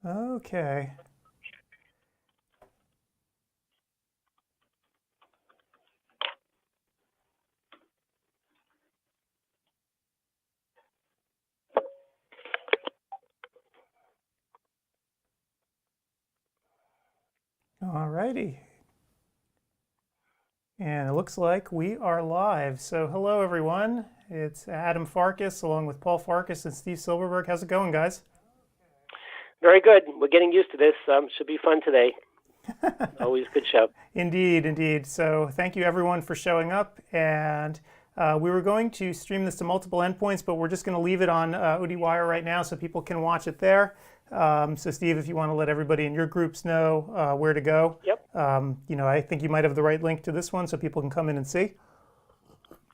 Okay. All righty. And it looks like we are live. So hello, everyone. It's Adam Farkas along with Paul Farkas and Steve Silverberg. How's it going, guys? Very good. We're getting used to this. Should be fun today. Always a good show. Indeed, indeed. So thank you, everyone, for showing up. And we were going to stream this to multiple endpoints, but we're just going to leave it on ODwire right now so people can watch it there. So Steve, if you want to let everybody in your groups know where to go. Yep. I think you might have the right link to this one so people can come in and see.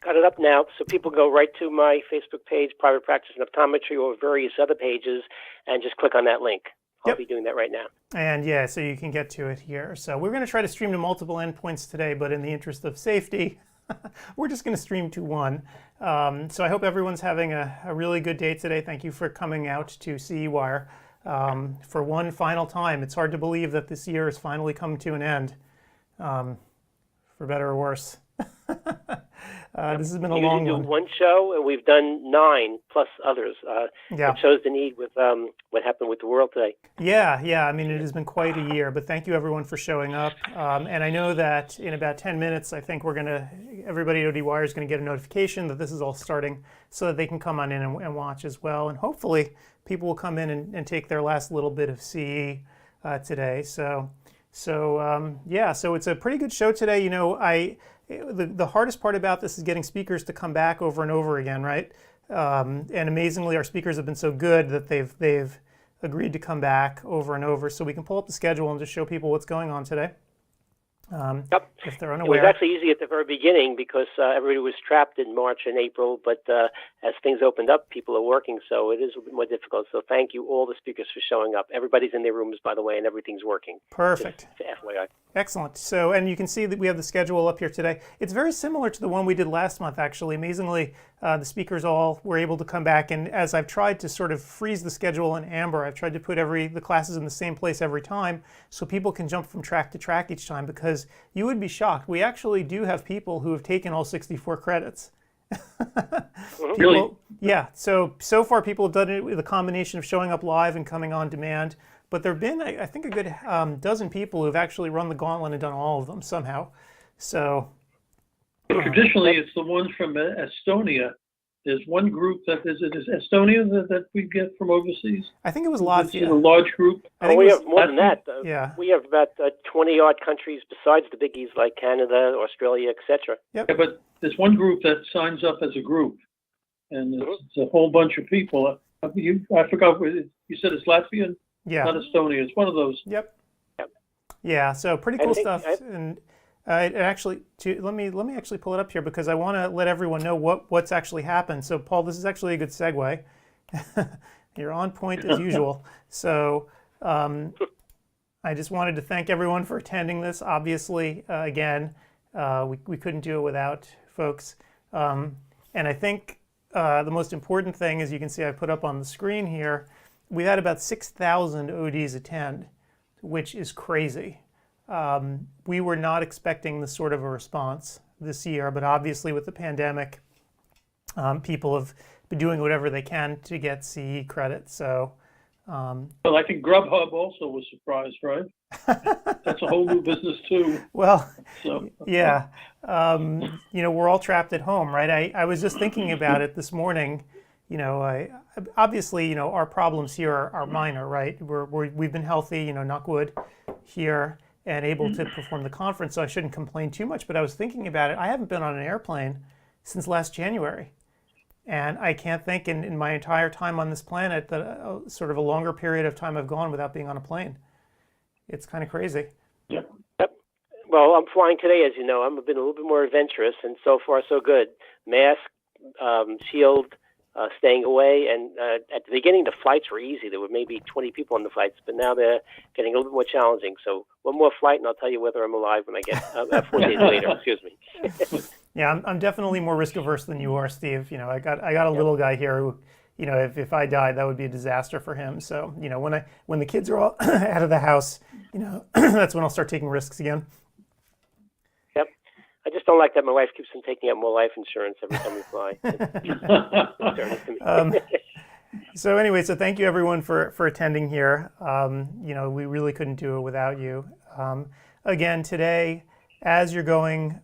Got it up now, so people go right to my Facebook page, Private Practice and Optometry, or various other pages, and just click on that link. I'll be doing that right now. And yeah, so you can get to it here. So we're going to try to stream to multiple endpoints today, but in the interest of safety, we're just going to stream to one. So I hope everyone's having a really good day today. Thank you for coming out to CEwire for one final time. It's hard to believe that this year has finally come to an end, for better or worse. This has been a long one. We usually do one show, and we've done 9 plus others. It shows the need with what happened with the world today. Yeah. I mean, it has been quite a year, but thank you everyone for showing up. And I know that in about 10 minutes, I think everybody at ODwire is going to get a notification that this is all starting so that they can come on in and watch as well. And hopefully people will come in and take their last little bit of CE today. So it's a pretty good show today. The hardest part about this is getting speakers to come back over and over again, right? And amazingly, our speakers have been so good that they've agreed to come back over and over. So we can pull up the schedule and just show people what's going on today. If they're unaware. It was actually easy at the very beginning because everybody was trapped in March and April, but as things opened up, people are working, so it is a bit more difficult. So thank you, all the speakers, for showing up. Everybody's in their rooms, by the way, and everything's working. Perfect. Just FYI. Excellent. So, and you can see that we have the schedule up here today. It's very similar to the one we did last month, actually. Amazingly, the speakers all were able to come back, and as I've tried to sort of freeze the schedule in Amber, I've tried to put the classes in the same place every time so people can jump from track to track each time, because you would be shocked. We actually do have people who have taken all 64 credits. Really? Yeah. So far people have done it with a combination of showing up live and coming on demand. But there have been, I think, a good dozen people who have actually run the gauntlet and done all of them somehow. So traditionally, it's the ones from Estonia. There's one group is Estonia that we get from overseas? I think it was Latvia. It's a large group. We have more than that. Yeah. We have about 20-odd countries besides the biggies like Canada, Australia, etc. Yep. Yeah, but there's one group that signs up as a group, and it's a whole bunch of people. I forgot, you said it's Latvia? Yeah. Not Estonia. It's one of those. Yep. Yeah, so pretty cool stuff. And let me actually pull it up here because I want to let everyone know what's actually happened. So Paul, this is actually a good segue. You're on point as usual. So I just wanted to thank everyone for attending this. Obviously, again, we couldn't do it without folks. And I think the most important thing, as you can see, I put up on the screen here, we've had about 6,000 ODs attend, which is crazy. We were not expecting this sort of a response this year, but obviously with the pandemic, people have been doing whatever they can to get CE credit. So, well, I think Grubhub also was surprised, right? That's a whole new business too. Well, yeah, we're all trapped at home, right? I was just thinking about it this morning. Obviously, our problems here are minor, right? We've been healthy, knock wood, here, and able to perform the conference, so I shouldn't complain too much. But I was thinking about it. I haven't been on an airplane since last January, and I can't think in my entire time on this planet that sort of a longer period of time I've gone without being on a plane. It's kind of crazy. Yep. Well, I'm flying today, as you know. I've been a little bit more adventurous, and so far so good. Mask, shield, staying away, and at the beginning the flights were easy. There were maybe 20 people on the flights, but now they're getting a little bit more challenging. So one more flight and I'll tell you whether I'm alive when I get 4 days later. Excuse me. Yeah, I'm definitely more risk averse than you are, Steve. I got a little guy here who if I died, that would be a disaster for him. So, when the kids are all out of the house, that's when I'll start taking risks again. Yep. I just don't like that my wife keeps on taking out more life insurance every time we fly. So anyway, so thank you everyone for attending here. We really couldn't do it without you. Again, today, as you're going,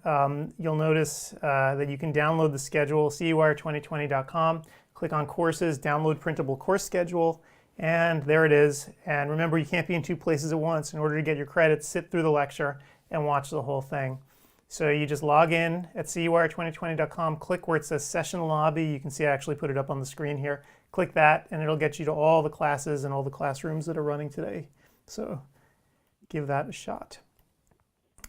you'll notice that you can download the schedule, CEwire2020.com, click on courses, download printable course schedule, and there it is. And remember, you can't be in two places at once. In order to get your credits, sit through the lecture and watch the whole thing. So you just log in at CEwire2020.com, click where it says Session Lobby. You can see I actually put it up on the screen here. Click that, and it'll get you to all the classes and all the classrooms that are running today. So give that a shot.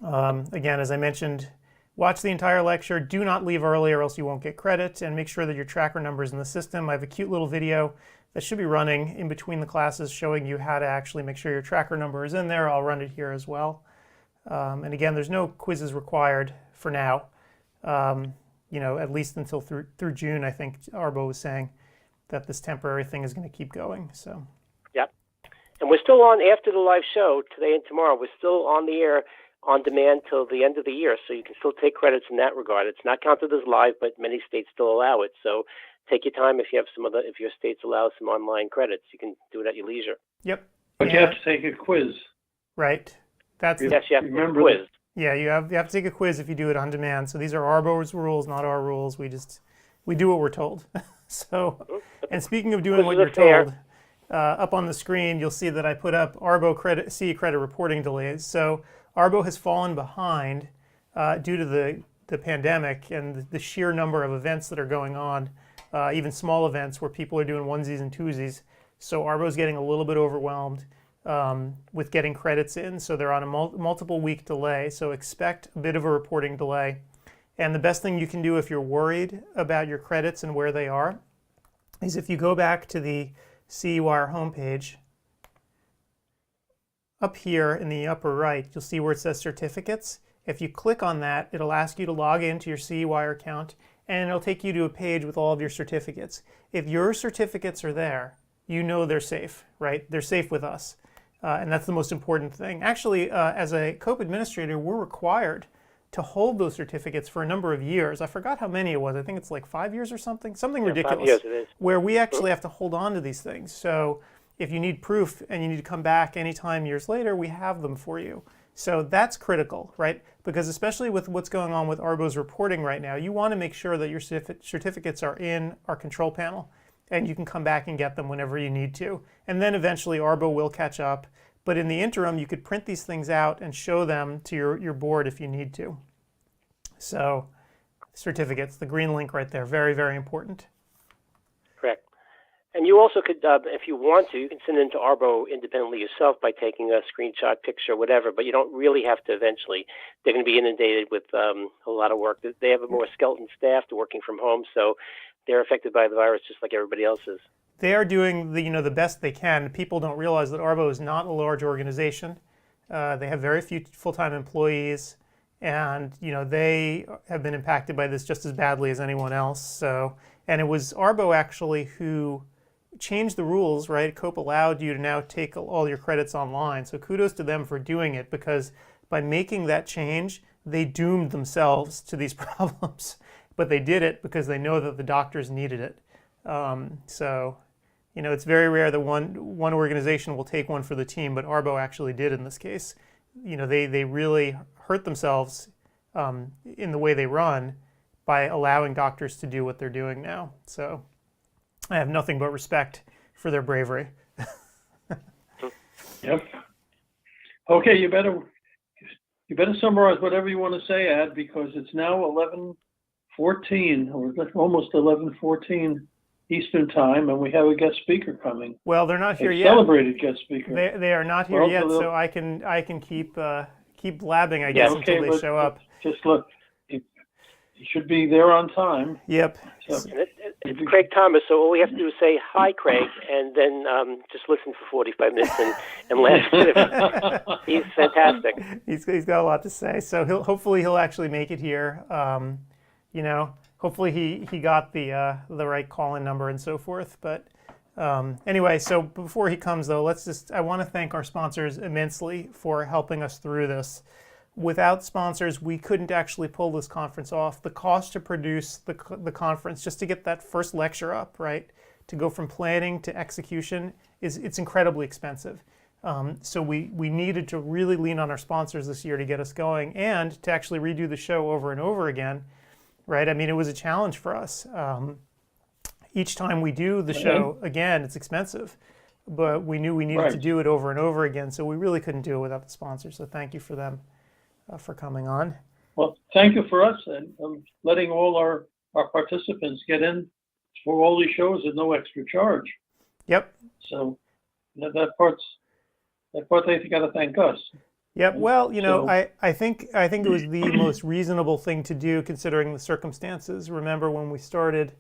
Again, as I mentioned, watch the entire lecture. Do not leave early or else you won't get credit, and make sure that your tracker number is in the system. I have a cute little video that should be running in between the classes showing you how to actually make sure your tracker number is in there. I'll run it here as well. And again, there's no quizzes required for now, at least until through June, I think Arbo was saying that this temporary thing is going to keep going. So. Yep. And we're still on after the live show today and tomorrow. We're still on the air on demand till the end of the year, so you can still take credits in that regard. It's not counted as live, but many states still allow it. So take your time. If your states allow some online credits, you can do it at your leisure. Yep. But you have to take a quiz. Right. Yes, you have to take a quiz. Yeah, you have to take a quiz if you do it on demand. So these are Arbo's rules, not our rules. We do what we're told. So, and speaking of doing what you're told, up on the screen you'll see that I put up Arbo CE credit reporting delays. So Arbo has fallen behind due to the pandemic and the sheer number of events that are going on, even small events where people are doing onesies and twosies. So Arbo's getting a little bit overwhelmed with getting credits in. So they're on a multiple week delay. So expect a bit of a reporting delay. And the best thing you can do if you're worried about your credits and where they are is if you go back to the CEwire homepage, up here in the upper right, you'll see where it says certificates. If you click on that, it'll ask you to log into your CEwire account, and it'll take you to a page with all of your certificates. If your certificates are there, you know they're safe, right? They're safe with us. And that's the most important thing. Actually, as a COPE administrator, we're required to hold those certificates for a number of years. I forgot how many it was. I think it's like 5 years or something ridiculous. 5 years it is. Where we actually have to hold on to these things. So if you need proof and you need to come back anytime years later, we have them for you. So that's critical, right? Because especially with what's going on with Arbo's reporting right now, you want to make sure that your certificates are in our control panel and you can come back and get them whenever you need to. And then eventually Arbo will catch up. But in the interim, you could print these things out and show them to your board if you need to. So certificates, the green link right there, very, very important. Correct. And you also could, if you want to, you can send it into Arbo independently yourself by taking a screenshot, picture, whatever, but you don't really have to eventually. They're going to be inundated with a lot of work. They have a more skeleton staff to working from home, so they're affected by the virus just like everybody else is. They are doing the best they can. People don't realize that Arbo is not a large organization. They have very few full-time employees, and they have been impacted by this just as badly as anyone else. So, and it was Arbo actually who changed the rules, right? COPE allowed you to now take all your credits online. So kudos to them for doing it, because by making that change, they doomed themselves to these problems. But they did it because they know that the doctors needed it. So, it's very rare that one organization will take one for the team, but Arbo actually did in this case. They really hurt themselves in the way they run by allowing doctors to do what they're doing now. So I have nothing but respect for their bravery. Yep. Okay, you better summarize whatever you want to say, Ad, because it's now 11:14, or almost 11:14 Eastern time, and we have a guest speaker coming. Well, they're not here yet. Celebrated guest speaker. They are not here yet, so I can keep blabbing, I guess, until they show up. Just look, you should be there on time. Yep. So, it's Craig Thomas, so all we have to do is say, hi, Craig, and then just listen for 45 minutes and laugh. He's fantastic. He's got a lot to say, so hopefully he'll actually make it here. hopefully he got the right call-in number and so forth. But anyway, so before he comes though, I want to thank our sponsors immensely for helping us through this. Without sponsors, we couldn't actually pull this conference off. The cost to produce the conference, just to get that first lecture up, right, to go from planning to execution, it's incredibly expensive. So we needed to really lean on our sponsors this year to get us going and to actually redo the show over and over again, right? I mean, it was a challenge for us. Each time we do the show again, it's expensive, but we knew we needed to do it over and over again, so we really couldn't do it without the sponsors. So thank you for them for coming on. Well, thank you for us and letting all our participants get in for all these shows at no extra charge. Yep. So that part they got to thank us. Yep. Well, you know, I think it was the most reasonable thing to do considering the circumstances. Remember when we started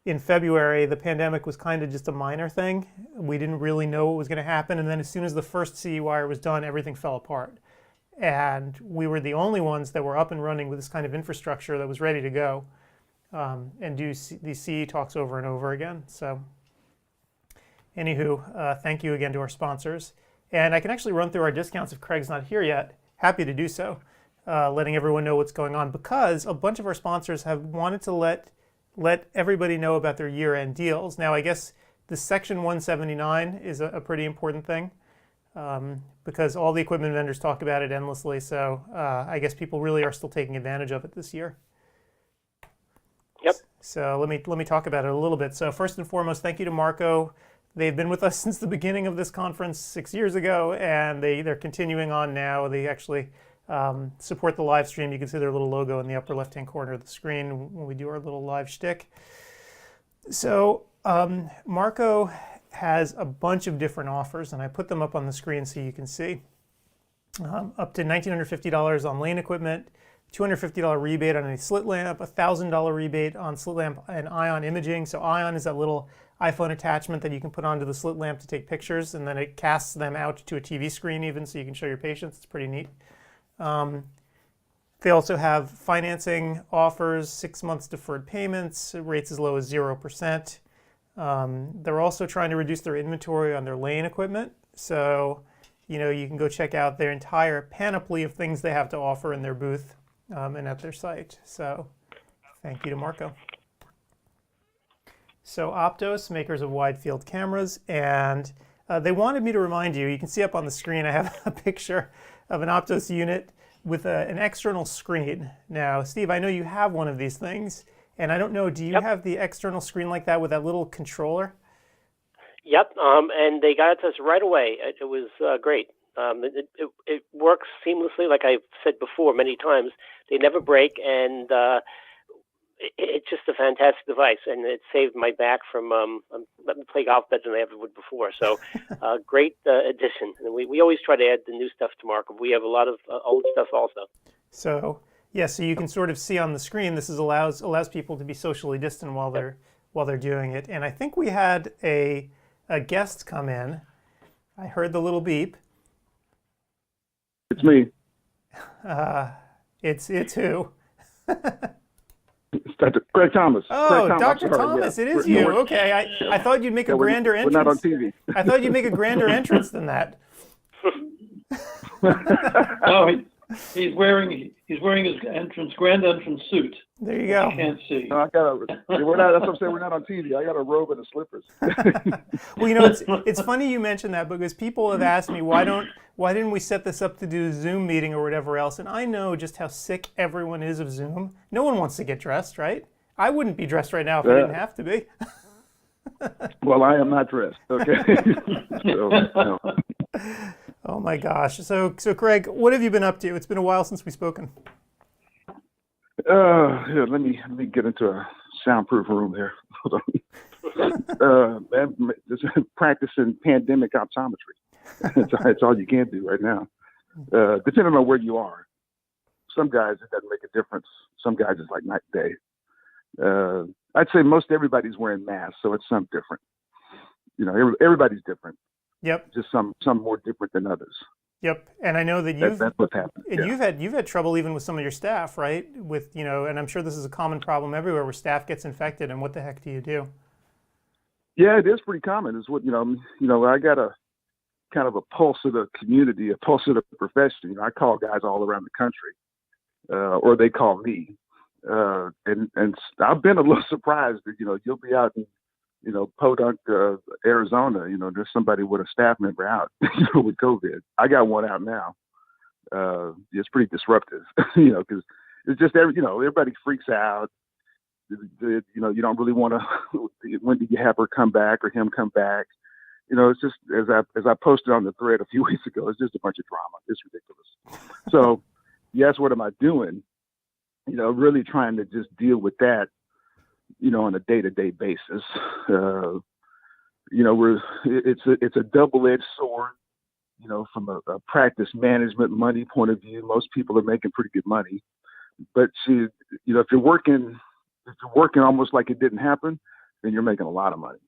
in February, the pandemic was kind of just a minor thing. We didn't really know what was going to happen, and then as soon as the first CEwire was done, everything fell apart. And we were the only ones that were up and running with this kind of infrastructure that was ready to go and do these CE talks over and over again. So anywho, thank you again to our sponsors. And I can actually run through our discounts if Craig's not here yet. Happy to do so, letting everyone know what's going on, because a bunch of our sponsors have wanted to let everybody know about their year-end deals. Now, I guess the Section 179 is a pretty important thing. Because all the equipment vendors talk about it endlessly, so I guess people really are still taking advantage of it this year. Yep. So let me talk about it a little bit. So first and foremost, thank you to Marco. They've been with us since the beginning of this conference 6 years ago, and they're continuing on now. They actually support the live stream. You can see their little logo in the upper left-hand corner of the screen when we do our little live shtick. So Marco has a bunch of different offers, and I put them up on the screen so you can see. Up to $1,950 on lane equipment, $250 rebate on a slit lamp, $1,000 rebate on slit lamp and ion imaging. So ion is that little iPhone attachment that you can put onto the slit lamp to take pictures, and then it casts them out to a TV screen even, so you can show your patients. It's pretty neat. They also have financing offers, 6 months deferred payments, rates as low as 0%. They're also trying to reduce their inventory on their lane equipment. So, you know, you can go check out their entire panoply of things they have to offer in their booth and at their site. So thank you to Marco. So Optos, makers of wide field cameras, and they wanted me to remind you, you can see up on the screen, I have a picture of an Optos unit with an external screen. Now, Steve, I know you have one of these things. And I don't know, do you have the external screen like that with that little controller? Yep, and they got it to us right away. It was great. It works seamlessly, like I've said before many times. They never break, and it's just a fantastic device. And it saved my back from letting me play golf better than I ever would before. So great addition. And we always try to add the new stuff to Marco. We have a lot of old stuff also. So yeah, so you can sort of see on the screen, this allows people to be socially distant while they're doing it. And I think we had a guest come in. I heard the little beep. It's me. It's who? It's Dr. Craig Thomas. Oh, Craig Dr. Thomas, it is you. Okay, I thought you'd make a grander entrance. We're not on TV. I thought you'd make a grander entrance than that. No, he's wearing his grand entrance suit. There you go. You can't see. No, that's what I'm saying. We're not on TV. I got a robe and a slippers. Well, you know, it's funny you mentioned that, because people have asked me why didn't we set this up to do a Zoom meeting or whatever else, and I know just how sick everyone is of Zoom. No one wants to get dressed, right? I wouldn't be dressed right now if I didn't have to be. Well, I am not dressed. Okay. So, no. Oh my gosh. So Craig, what have you been up to? It's been a while since we've spoken. Here, let me get into a soundproof room here. Hold on. Just practicing pandemic optometry. That's all you can do right now. Depending on where you are. Some guys, it doesn't make a difference. Some guys, it's like night and day. I'd say most everybody's wearing masks, so it's some different. You know, everybody's different. Yep. Just some more different than others. Yep, and I know that That's what's happening. and you've had trouble even with some of your staff, right? With and I'm sure this is a common problem everywhere where staff gets infected, and what the heck do you do? Yeah, it is pretty common. It's what I got a kind of a pulse of the community, a pulse of the profession. I call guys all around the country, or they call me, and I've been a little surprised that you'll be out in Podunk, Arizona. There's somebody with a staff member out with COVID. I got one out now. It's pretty disruptive, because it's just everybody freaks out. You don't really want to. When do you have her come back or him come back? It's just as I posted on the thread a few weeks ago. It's just a bunch of drama. It's ridiculous. So, yes, what am I doing? Really trying to just deal with that. On a day-to-day basis. It's a double-edged sword. From a practice management money point of view, most people are making pretty good money. But if you're working almost like it didn't happen, then you're making a lot of money.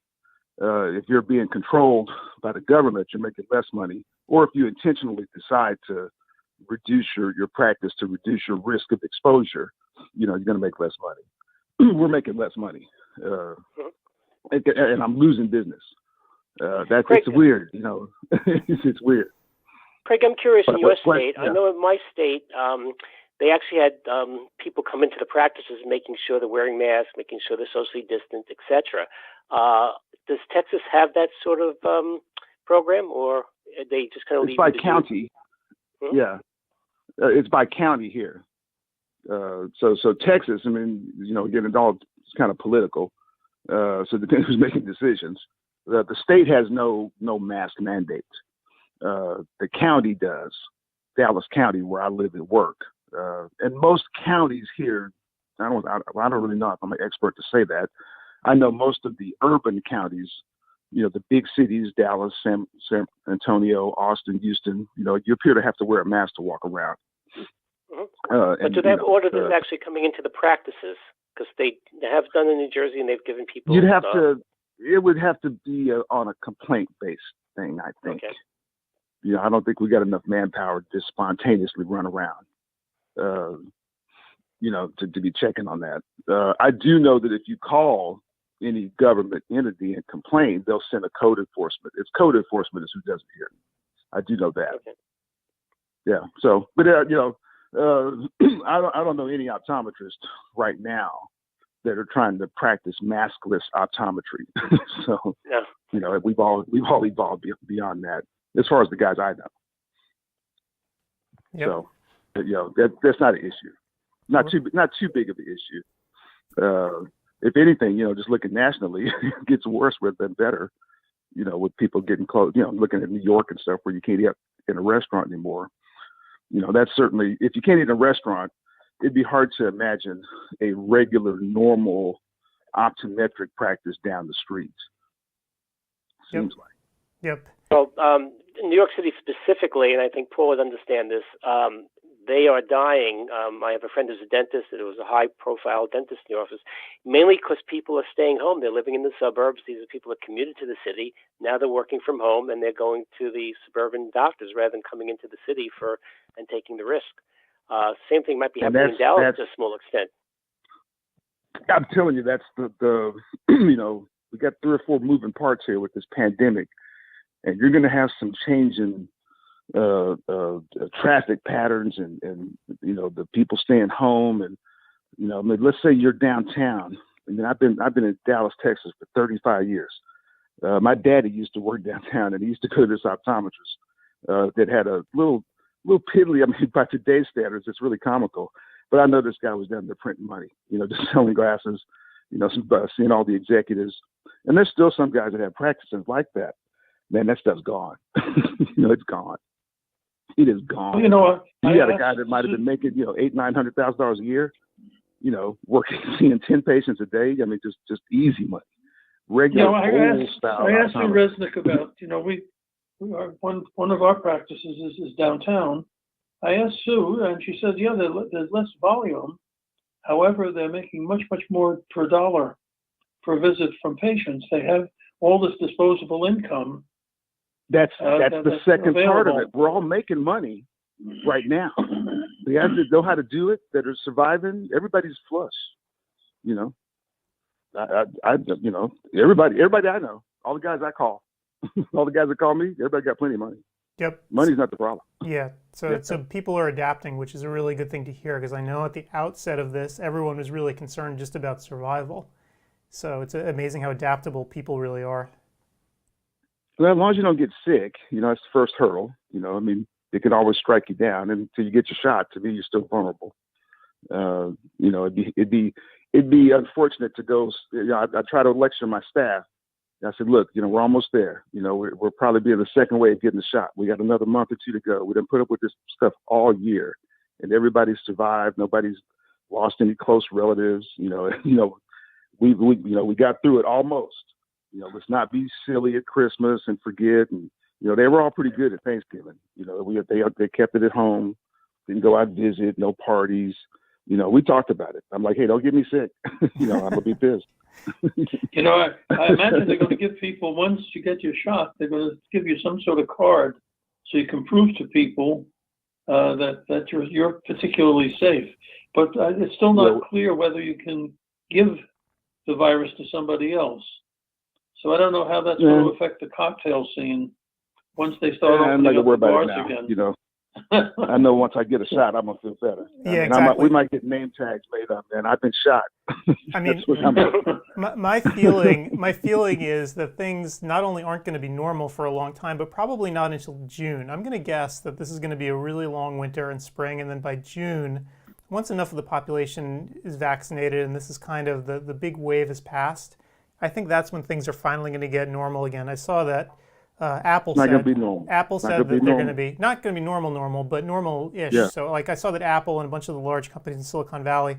If you're being controlled by the government, you're making less money. Or if you intentionally decide to reduce your practice to reduce your risk of exposure, you're going to make less money. We're making less money, and I'm losing business. Craig, it's weird, it's weird. Craig, I'm curious in your state. Yeah. I know in my state, they actually had people come into the practices making sure they're wearing masks, making sure they're socially distant, etc. Does Texas have that sort of program, or they just kind of leave it by it to county? You? Yeah, it's by county here. So Texas, again, it's all kind of political. So it depends who's making decisions. The state has no mask mandate. The county does. Dallas County, where I live and work, and most counties here. I don't really know if I'm an expert to say that. I know most of the urban counties, the big cities, Dallas, San Antonio, Austin, Houston. You appear to have to wear a mask to walk around. But do they have auditors actually coming into the practices? Because they have done in New Jersey, and they've given people. You'd have to. It would have to be on a complaint-based thing, I think. Okay. I don't think we got enough manpower to just spontaneously run around. To be checking on that. I do know that if you call any government entity and complain, they'll send a code enforcement. It's code enforcement is who does it here. I do know that. Okay. Yeah. So, but I don't know any optometrists right now that are trying to practice maskless optometry. So, yeah. we've all evolved beyond that as far as the guys I know. Yep. So, that's not an issue. Not too big of an issue. If anything, just looking nationally, it gets worse rather than better. With people getting close. Looking at New York and stuff where you can't eat in a restaurant anymore. That's certainly, if you can't eat in a restaurant, it'd be hard to imagine a regular, normal optometric practice down the street. Seems like. Yep. Well, in New York City specifically, and I think Paul would understand this, they are dying. I have a friend who's a dentist, and it was a high-profile dentist in the office, mainly because people are staying home. They're living in the suburbs. These are people that commuted to the city. Now they're working from home, and they're going to the suburban doctors rather than coming into the city and taking the risk. Same thing might be happening in Dallas to a small extent. I'm telling you, that's the we got 3 or 4 moving parts here with this pandemic, and you're going to have some change in traffic patterns and the people staying home, and let's say you're downtown. I've been in Dallas, Texas for 35 years. My daddy used to work downtown, and he used to go to this optometrist that had a little piddly. By today's standards, it's really comical. But I know this guy was down there printing money, just selling glasses, seeing all the executives. And there's still some guys that have practices like that. Man, that stuff's gone. It's gone. It is gone. You had a guy that might have been making, $800,000-$900,000 a year, working, seeing 10 patients a day. Just easy money. Regular old style. I asked Sue Resnick about, one of our practices is downtown. I asked Sue, and she said, yeah, there's less volume. However, they're making much, much more per dollar per visit from patients. They have all this disposable income, That's the second part of available. it. We're all making money right now. The guys that know how to do it, that are surviving, everybody's flush. You know, everybody I know, all the guys I call, all the guys that call me, everybody got plenty of money. Yep. Money's not the problem. Yeah. So people are adapting, which is a really good thing to hear, because I know at the outset of this, everyone was really concerned just about survival. So it's amazing how adaptable people really are. Well, as long as you don't get sick, that's the first hurdle. I mean, it can always strike you down, and until you get your shot, to me, you're still vulnerable. It'd be unfortunate to go. I try to lecture my staff. I said, look, we're almost there. We're probably be in the second wave getting the shot. We got another month or two to go. We done put up with this stuff all year, and everybody's survived. Nobody's lost any close relatives. We got through it almost. Let's not be silly at Christmas and forget. And they were all pretty good at Thanksgiving. They kept it at home, didn't go out and visit, no parties. We talked about it. I'm like, hey, don't get me sick. I'm gonna be pissed. I imagine they're going to give people, once you get your shot, they're going to give you some sort of card so you can prove to people that you're particularly safe. But it's still not clear whether you can give the virus to somebody else. So I don't know how that's going to affect the cocktail scene once they start opening up the bars again. I know once I get a shot, I'm gonna feel better. Yeah, exactly. We might get name tags made up, man. I've been shot. I mean, my feeling is that things not only aren't going to be normal for a long time, but probably not until June. I'm going to guess that this is going to be a really long winter and spring, and then by June, once enough of the population is vaccinated and this is kind of the big wave has passed, I think that's when things are finally going to get normal again. I saw that Apple said that they're going to be not going to be normal, but normal-ish. Yeah. So like I saw that Apple and a bunch of the large companies in Silicon Valley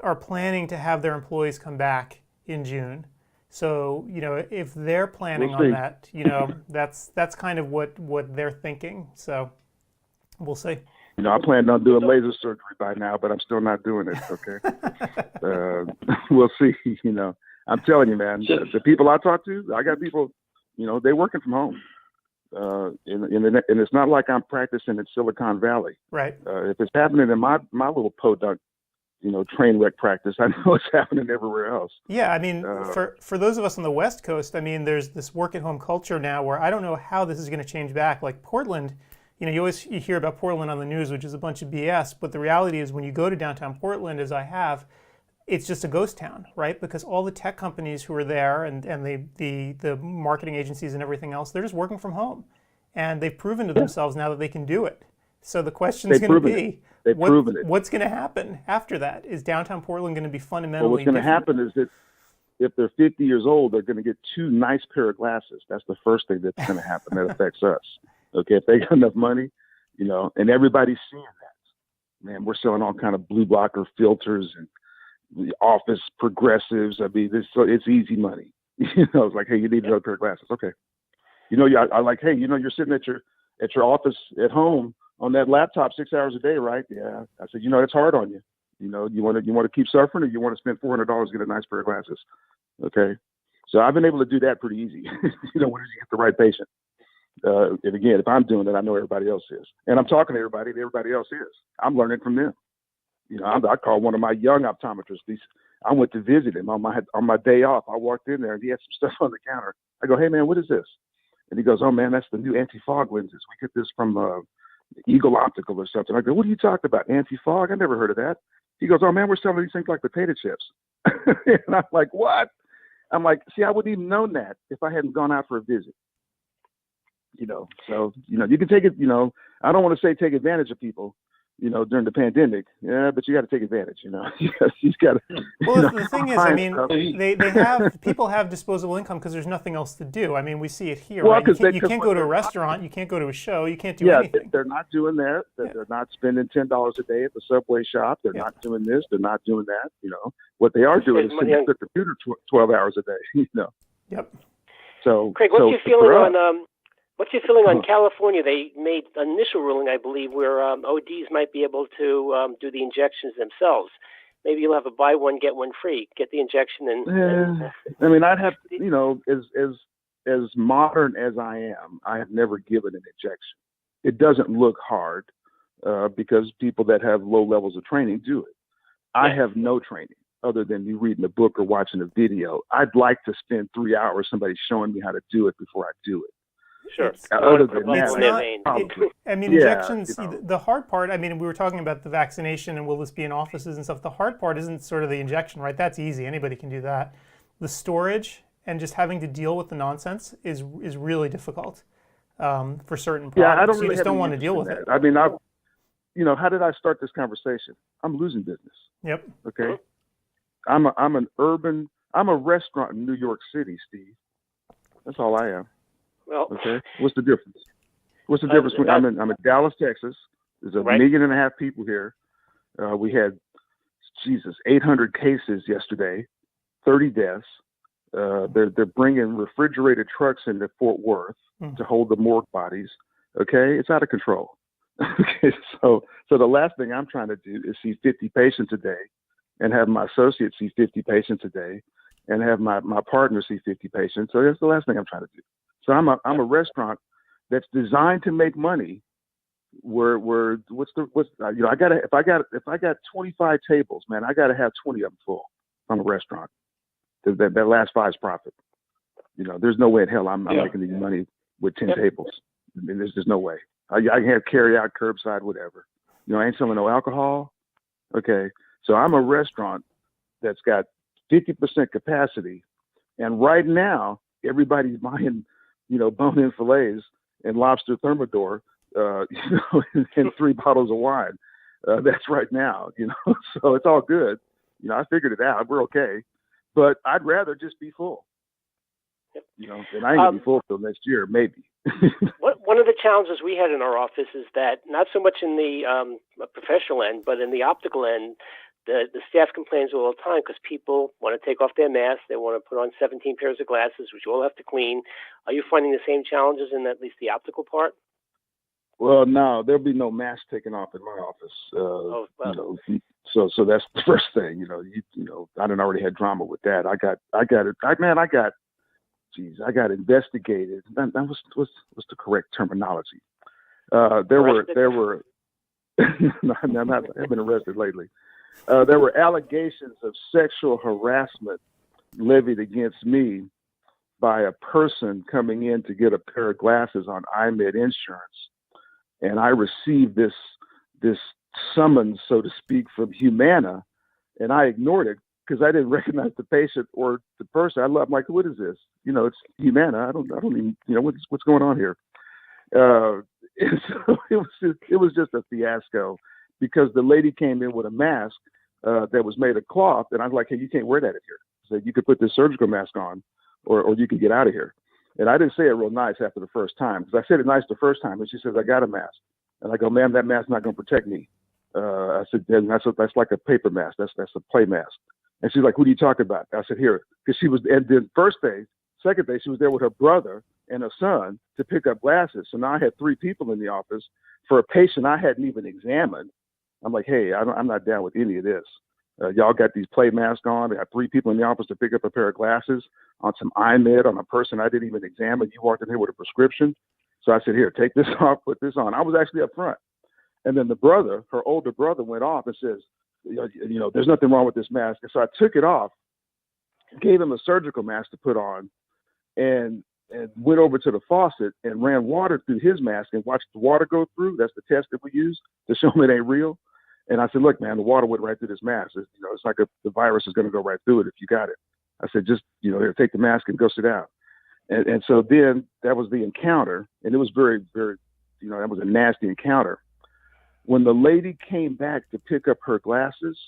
are planning to have their employees come back in June. So, if they're planning on that, that's kind of what they're thinking. So we'll see. I planned on doing laser surgery by now, but I'm still not doing it. Okay. We'll see. I'm telling you, man, the people I talk to, I got people, they're working from home. And it's not like I'm practicing in Silicon Valley. Right. If it's happening in my little podunk, train wreck practice, I know it's happening everywhere else. Yeah, I mean, for those of us on the West Coast, I mean, there's this work at home culture now where I don't know how this is going to change back. Like Portland, you hear about Portland on the news, which is a bunch of BS, but the reality is when you go to downtown Portland, as I have, it's just a ghost town, right? Because all the tech companies who are there and the marketing agencies and everything else, they're just working from home. And they've proven to themselves now that they can do it. So the question is going to be, what's going to happen after that? Is downtown Portland going to be fundamentally different? What's going to happen is that if they're 50 years old, they're going to get 2 nice pair of glasses. That's the first thing that's going to happen that affects us. Okay, if they got enough money, and everybody's seeing that. Man, we're selling all kind of blue blocker filters and the office progressives. I mean, it's easy money. It's like, hey, you need another pair of glasses. Okay. I like, hey, you're sitting at your office at home on that laptop 6 hours a day, right? Yeah. I said, it's hard on you. You want to keep suffering, or you want to spend $400 to get a nice pair of glasses. Okay. So I've been able to do that pretty easy. When you get the right patient. And again, if I'm doing it, I know everybody else is. And I'm talking to everybody, and everybody else is. I'm learning from them. I called one of my young optometrists. I went to visit him on my day off. I walked in there, and he had some stuff on the counter. I go, hey, man, what is this? And he goes, oh, man, that's the new anti-fog lenses. We get this from Eagle Optical or something. I go, what are you talking about? Anti-fog? I never heard of that. He goes, oh, man, we're selling these things like potato chips. And I'm like, what? I'm like, see, I wouldn't even known that if I hadn't gone out for a visit. So, you can take it, I don't want to say take advantage of people, during the pandemic. Yeah, but you got to take advantage, you got to. Well, the thing is, I mean, people have disposable income because there's nothing else to do. I mean, we see it here, right? You can't go to a restaurant, you can't go to a show, you can't do anything. They're not doing that. They're not spending $10 a day at the Subway shop. They're not doing this. They're not doing that. What they are doing is sitting at the computer 12 hours a day. Yep. So, Craig, what's your feeling on California? They made an initial ruling, I believe, where ODs might be able to do the injections themselves. Maybe you'll have a buy one, get one free. Get the injection and I mean, I'd have, as modern as I am, I have never given an injection. It doesn't look hard because people that have low levels of training do it. I have no training other than you reading a book or watching a video. I'd like to spend 3 hours somebody showing me how to do it before I do it. Sure. Other than that, I mean, injections, the hard part, I mean, we were talking about the vaccination and will this be in offices and stuff. The hard part isn't sort of the injection, right? That's easy. Anybody can do that. The storage and just having to deal with the nonsense is really difficult for certain products. Yeah, I don't really you just don't want to deal with it. I mean, how did I start this conversation? I'm losing business. Yep. Okay. I'm a restaurant in New York City, Steve. That's all I am. Well, okay. What's the difference? What's the difference? I'm in Dallas, Texas. There's a 1.5 million people here. We had 800 cases yesterday, 30 deaths. They're bringing refrigerated trucks into Fort Worth to hold the morgue bodies. Okay, it's out of control. Okay, so the last thing I'm trying to do is see 50 patients a day, and have my associates see 50 patients a day, and have my partner see 50 patients. So that's the last thing I'm trying to do. So I'm a restaurant that's designed to make money. Where if I got 25 tables, man, I got to have 20 of them full. I'm a restaurant. That last five's profit. There's no way in hell I'm making any money with 10 tables. I mean, there's no way. I can have carry out, curbside, whatever. I ain't selling no alcohol. Okay, so I'm a restaurant that's got 50% capacity, and right now everybody's buying, bone-in fillets and lobster thermidor, and 3 bottles of wine. That's right now, so it's all good. I figured it out. We're okay, but I'd rather just be full. And I ain't gonna be full till next year, maybe. One of the challenges we had in our office is that not so much in the professional end, but in the optical end, the staff complains all the time because people want to take off their masks. They want to put on 17 pairs of glasses, which you all have to clean. Are you finding the same challenges in at least the optical part? Well, no, there'll be no mask taken off in my office. So that's the first thing. I done already had drama with that. I got investigated. What's the correct terminology? There were. No, I haven't been arrested lately. There were allegations of sexual harassment levied against me by a person coming in to get a pair of glasses on iMed insurance, and I received this summons, so to speak, from Humana, and I ignored it because I didn't recognize the patient or the person. I'm like, what is this? It's Humana. I don't even, what's going on here? And so it was just a fiasco because the lady came in with a mask that was made of cloth, and I was like, hey, you can't wear that in here. I said, you could put this surgical mask on, or you can get out of here. And I didn't say it real nice after the first time because I said it nice the first time, and she says, I got a mask. And I go, ma'am, that mask's not going to protect me. I said, that's like a paper mask. That's a play mask. And she's like, who are you talking about? I said, here, because she was, and then second day, she was there with her brother and her son to pick up glasses. So now I had 3 people in the office for a patient I hadn't even examined. I'm like, hey, I'm not down with any of this. Y'all got these play masks on. I got 3 people in the office to pick up a pair of glasses on some iMed on a person I didn't even examine. You walked in here with a prescription. So I said, here, take this off, put this on. I was actually up front. And then the brother, her older brother, went off and says, there's nothing wrong with this mask. And so I took it off, gave him a surgical mask to put on, and went over to the faucet and ran water through his mask and watched the water go through. That's the test that we use to show him it ain't real. And I said, look, man, the water went right through this mask. It's like the virus is going to go right through it if you got it. I said, just, here, take the mask and go sit down. And so then that was the encounter. And it was very, very, that was a nasty encounter. When the lady came back to pick up her glasses,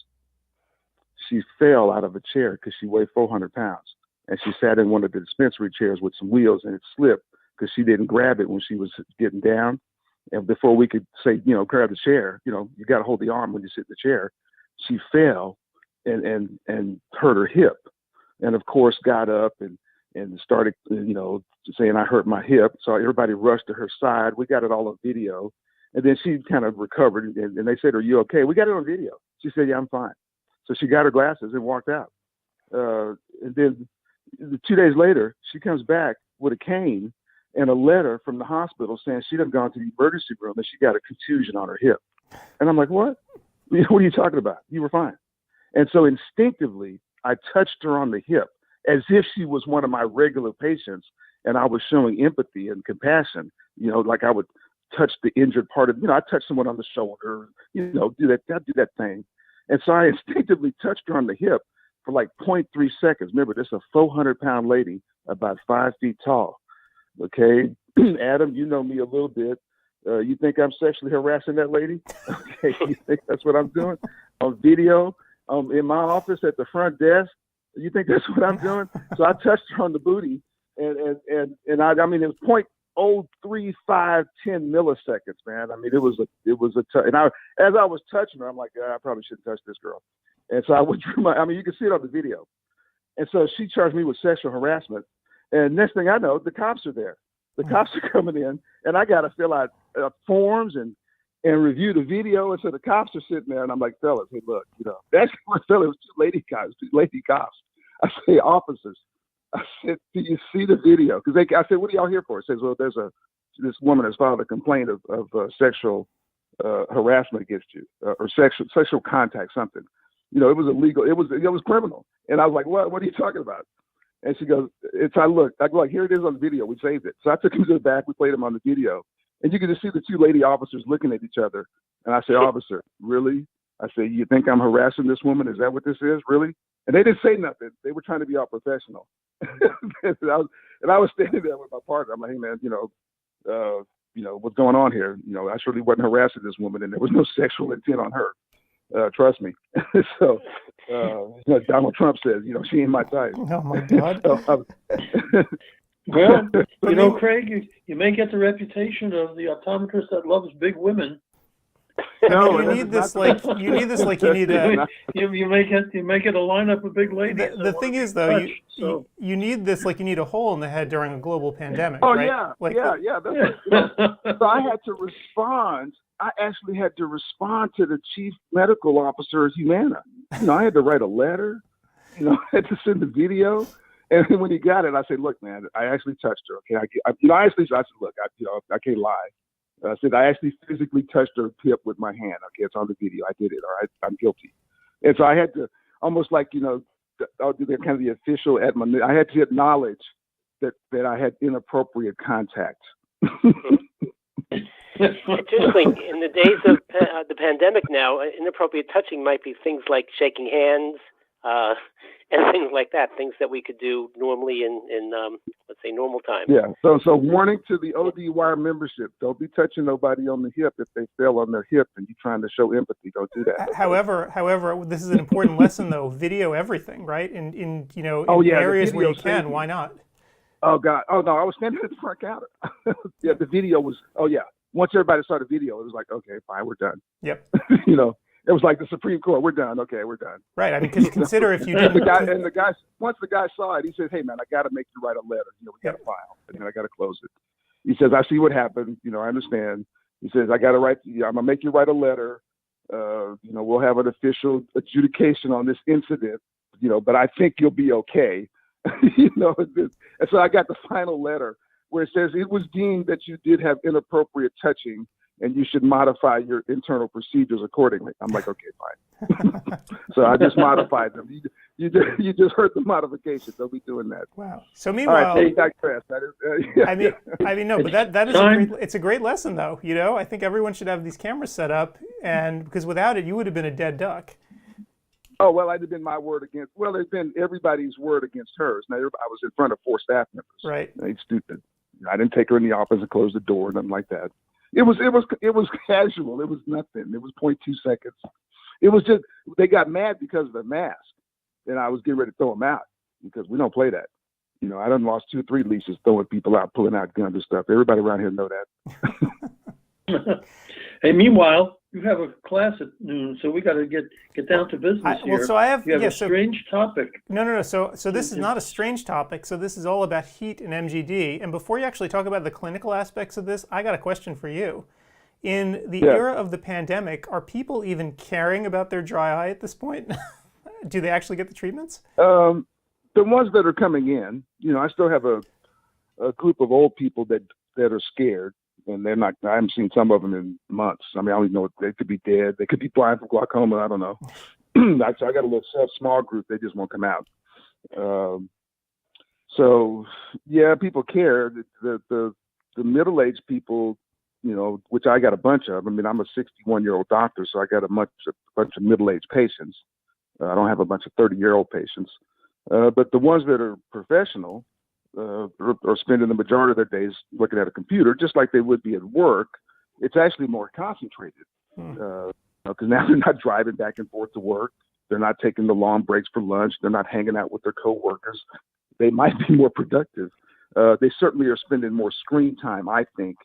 she fell out of a chair because she weighed 400 pounds. And she sat in one of the dispensary chairs with some wheels, and it slipped because she didn't grab it when she was getting down. And before we could say, grab the chair, you got to hold the arm when you sit in the chair. She fell and hurt her hip. And of course, got up and started, saying I hurt my hip. So everybody rushed to her side. We got it all on video. And then she kind of recovered, and they said, are you okay? We got it on video. She said, yeah, I'm fine. So she got her glasses and walked out. And then 2 days later, she comes back with a cane and a letter from the hospital saying she'd have gone to the emergency room and she got a contusion on her hip. And I'm like, what? What are you talking about? You were fine. And so instinctively, I touched her on the hip as if she was one of my regular patients, and I was showing empathy and compassion, like I would touch the injured part of, I touch someone on the shoulder, do that thing. And so I instinctively touched her on the hip for like 0.3 seconds. Remember, this is a 400-pound lady, about 5 feet tall. Okay, Adam, you know me a little bit. You think I'm sexually harassing that lady? Okay, you think that's what I'm doing? On video, in my office at the front desk, you think that's what I'm doing? So I touched her on the booty, and I mean, it was 0.03510 milliseconds, man. I mean, it was a and as I was touching her, I'm like, I probably shouldn't touch this girl. And so I withdrew you can see it on the video. And so she charged me with sexual harassment. And next thing I know, the cops are there. The cops are coming in, and I got to fill out forms and review the video. And so the cops are sitting there, and I'm like, fellas, hey, look, that's what fellas, it was two lady cops. I say, officers. I said, do you see the video? Because I said, what are y'all here for? It says, well, there's this woman has filed a complaint of sexual harassment against you, or sexual contact, something. It was illegal. It was criminal. And I was like, what are you talking about? And she goes, I go, like, here it is on the video. We saved it. So I took him to the back. We played him on the video. And you can just see the two lady officers looking at each other. And I say, officer, really? I say, you think I'm harassing this woman? Is that what this is? Really? And they didn't say nothing. They were trying to be all professional. and I was standing there with my partner. I'm like, hey, man, what's going on here? I surely wasn't harassing this woman, and there was no sexual intent on her. Trust me. So, Donald Trump says, she ain't my type. Oh my God. Well, Craig, you may get the reputation of the optometrist that loves big women. No, you need this like you need a. You may get a lineup of big ladies. The thing is, though, you need this like you need a hole in the head during a global pandemic. Oh, right? Yeah. So I had to respond. I actually had to respond to the chief medical officer of Humana. I had to write a letter. I had to send the video. And when he got it, I said, "Look, man, I actually touched her. Okay, I said, look, I can't lie. I said I actually physically touched her hip with my hand. Okay, it's on the video. I did it. All right, I'm guilty." And so I had to almost like I'll do kind of the official admonition. I had to acknowledge that I had inappropriate contact. Interesting. In the days of the pandemic now, inappropriate touching might be things like shaking hands and things like that, things that we could do normally in let's say, normal time. Yeah. So warning to the ODwire membership: don't be touching nobody on the hip if they fell on their hip and you're trying to show empathy. Don't do that. However, this is an important lesson, though. Video everything, right? In areas where you can. Why not? Oh God. Oh no, I was standing at the front counter. Yeah, the video was. Oh yeah. Once everybody saw the video, it was like, okay, fine, we're done. Yep. It was like the Supreme Court. We're done. Okay, we're done. Right. I mean, because consider if you did. Once the guy saw it, he said, "Hey, man, I got to make you write a letter. We got to file, and then I got to close it." He says, "I see what happened. I understand." He says, "I got to write. I'm gonna make you write a letter. We'll have an official adjudication on this incident. But I think you'll be okay." And so I got the final letter where it says it was deemed that you did have inappropriate touching and you should modify your internal procedures accordingly. I'm like, okay, fine. So I just modified them. You just heard the modification. Don't be doing that. Wow. So meanwhile, all right, digress. That is, I mean, no, but that is it's a great lesson, though. I think everyone should have these cameras set up, and because without it, you would have been a dead duck. Oh, well, it'd have been my word against. Well, it's been everybody's word against hers. Now, I was in front of 4 staff members. Right. They stupid. I didn't take her in the office and close the door, nothing like that. It was casual. It was nothing. It was 0.2 seconds. It was just they got mad because of the mask, and I was getting ready to throw them out because we don't play that. I done lost 2 or 3 leases throwing people out, pulling out guns and stuff. Everybody around here know that. Hey, meanwhile, you have a class at noon, so we got to get down to business here. Well, so I have. You have a strange topic. No. So this is not a strange topic. So this is all about heat and MGD. And before you actually talk about the clinical aspects of this, I got a question for you. In the era of the pandemic, are people even caring about their dry eye at this point? Do they actually get the treatments? The ones that are coming in, I still have a a group of old people that are scared, and they're not. I haven't seen some of them in months. I mean, I don't even know. They could be dead. They could be blind from glaucoma. I don't know. So I got a little small group. They just won't come out. So yeah, people care. The middle-aged people, you know, which I got a bunch of. I mean, I'm a 61-year-old doctor, so I got a bunch of middle-aged patients. I don't have a bunch of 30-year-old patients. But the ones that are professional are spending the majority of their days looking at a computer, just like they would be at work. It's actually more concentrated because now they're not driving back and forth to work. They're not taking the long breaks for lunch. They're not hanging out with their coworkers. They might be more productive. They certainly are spending more screen time, I think,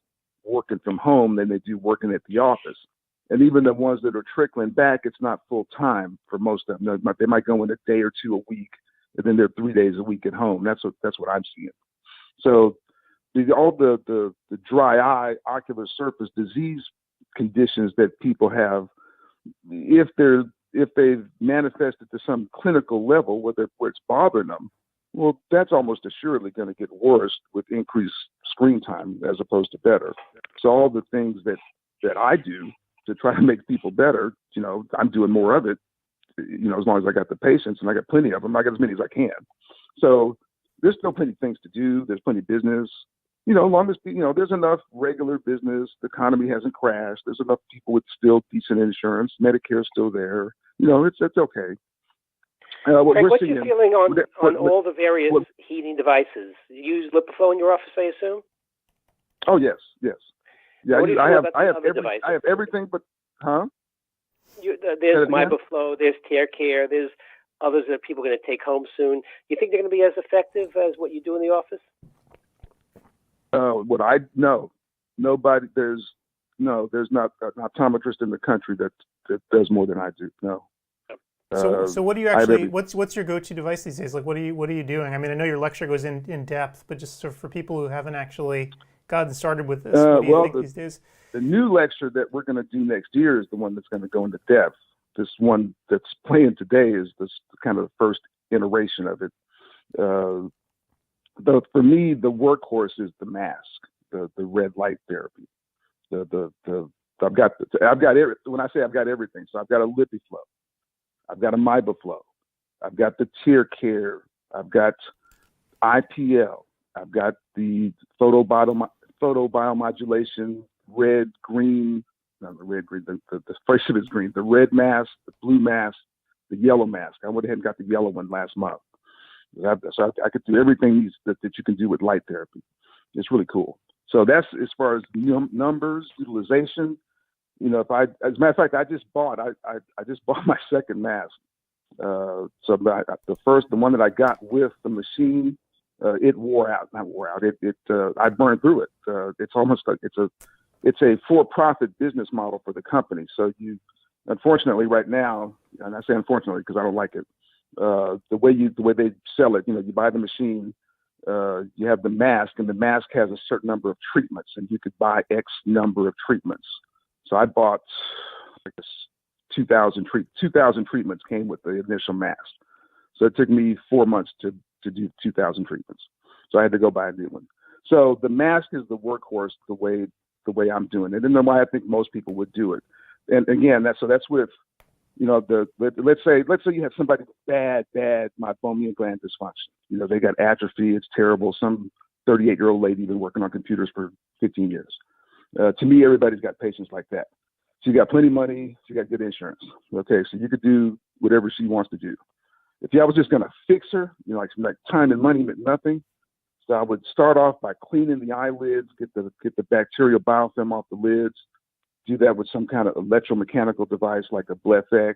working from home than they do working at the office. And even the ones that are trickling back, it's not full time for most of them. They might go in a day or two a week, and then they're 3 days a week at home. That's what I'm seeing. So all the dry eye, ocular surface disease conditions that people have, if they've manifested to some clinical level where it's bothering them, well, that's almost assuredly going to get worse with increased screen time as opposed to better. So all the things that I do to try to make people better, you know, I'm doing more of it, you know, as long as I got the patients, and I got plenty of them. I got as many as I can. So there's still plenty of things to do. There's plenty of business, you know, as long as, you know, there's enough regular business. The economy hasn't crashed. There's enough people with still decent insurance. Medicare's still there. You know, it's okay. Craig, what's your feeling on all the various heating devices? You use LipiFlow in your office, I assume? Oh, yes. Yeah, I have everything but, there's MyBuflow, there's TearCare, there's others that people are going to take home soon. You think they're going to be as effective as what you do in the office? Nobody. There's not an optometrist in the country that does more than I do. No. So what do you actually? What's your go-to device these days? Like, what are you doing? I mean, I know your lecture goes in depth, but just sort of for people who haven't actually gotten started with this, what do you think these days? The new lecture that we're going to do next year is the one that's going to go into depth. This one that's playing today is this kind of the first iteration of it. Though for me, the workhorse is the mask, the red light therapy. I've got everything. When I say I've got everything, so I've got a LipiFlow, I've got a MyBuflow, I've got the TearCare, I've got IPL, I've got the photobiomodulation, red, green, not the red, green, the first of it's green, the red mask, the blue mask, the yellow mask. I went ahead and got the yellow one last month. So I could do everything that you can do with light therapy. It's really cool. So that's as far as numbers, utilization. You know, as a matter of fact, I just bought my second mask. So the one that I got with the machine, it wore out. Not wore out. I burned through it. It's almost like it's a for-profit business model for the company. So unfortunately, right now, and I say unfortunately because I don't like it. The way they sell it, you know, you buy the machine, you have the mask, and the mask has a certain number of treatments, and you could buy X number of treatments. So I bought 2,000 treatments came with the initial mask. So it took me 4 months to do 2,000 treatments. So I had to go buy a new one. So the mask is the workhorse the way I'm doing it, and the way I think most people would do it. And again, that's with, you know, let's say you have somebody with bad meibomian gland dysfunction. You know, they got atrophy. It's terrible. Some 38-year-old lady been working on computers for 15 years. To me, everybody's got patients like that. She got plenty of money. She got good insurance. Okay, so you could do whatever she wants to do. If I was just going to fix her, you know, like time and money meant nothing. So I would start off by cleaning the eyelids, get the bacterial biofilm off the lids. Do that with some kind of electromechanical device like a BlephX.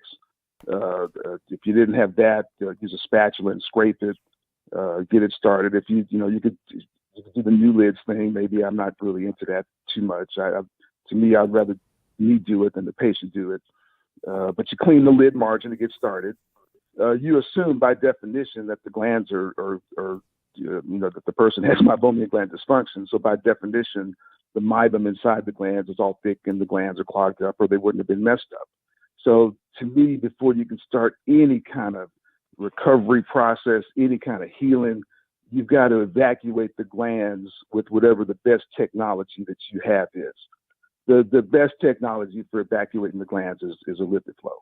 If you didn't have that, use a spatula and scrape it. Get it started. If you could do the new lids thing. Maybe I'm not really into that too much. To me, I'd rather me do it than the patient do it. But you clean the lid margin to get started. You assume by definition that the glands are that the person has meibomian gland dysfunction. So by definition, the meibum inside the glands is all thick and the glands are clogged up, or they wouldn't have been messed up. So to me, before you can start any kind of recovery process, any kind of healing, you've got to evacuate the glands with whatever the best technology that you have is. The best technology for evacuating the glands is a lipid flow.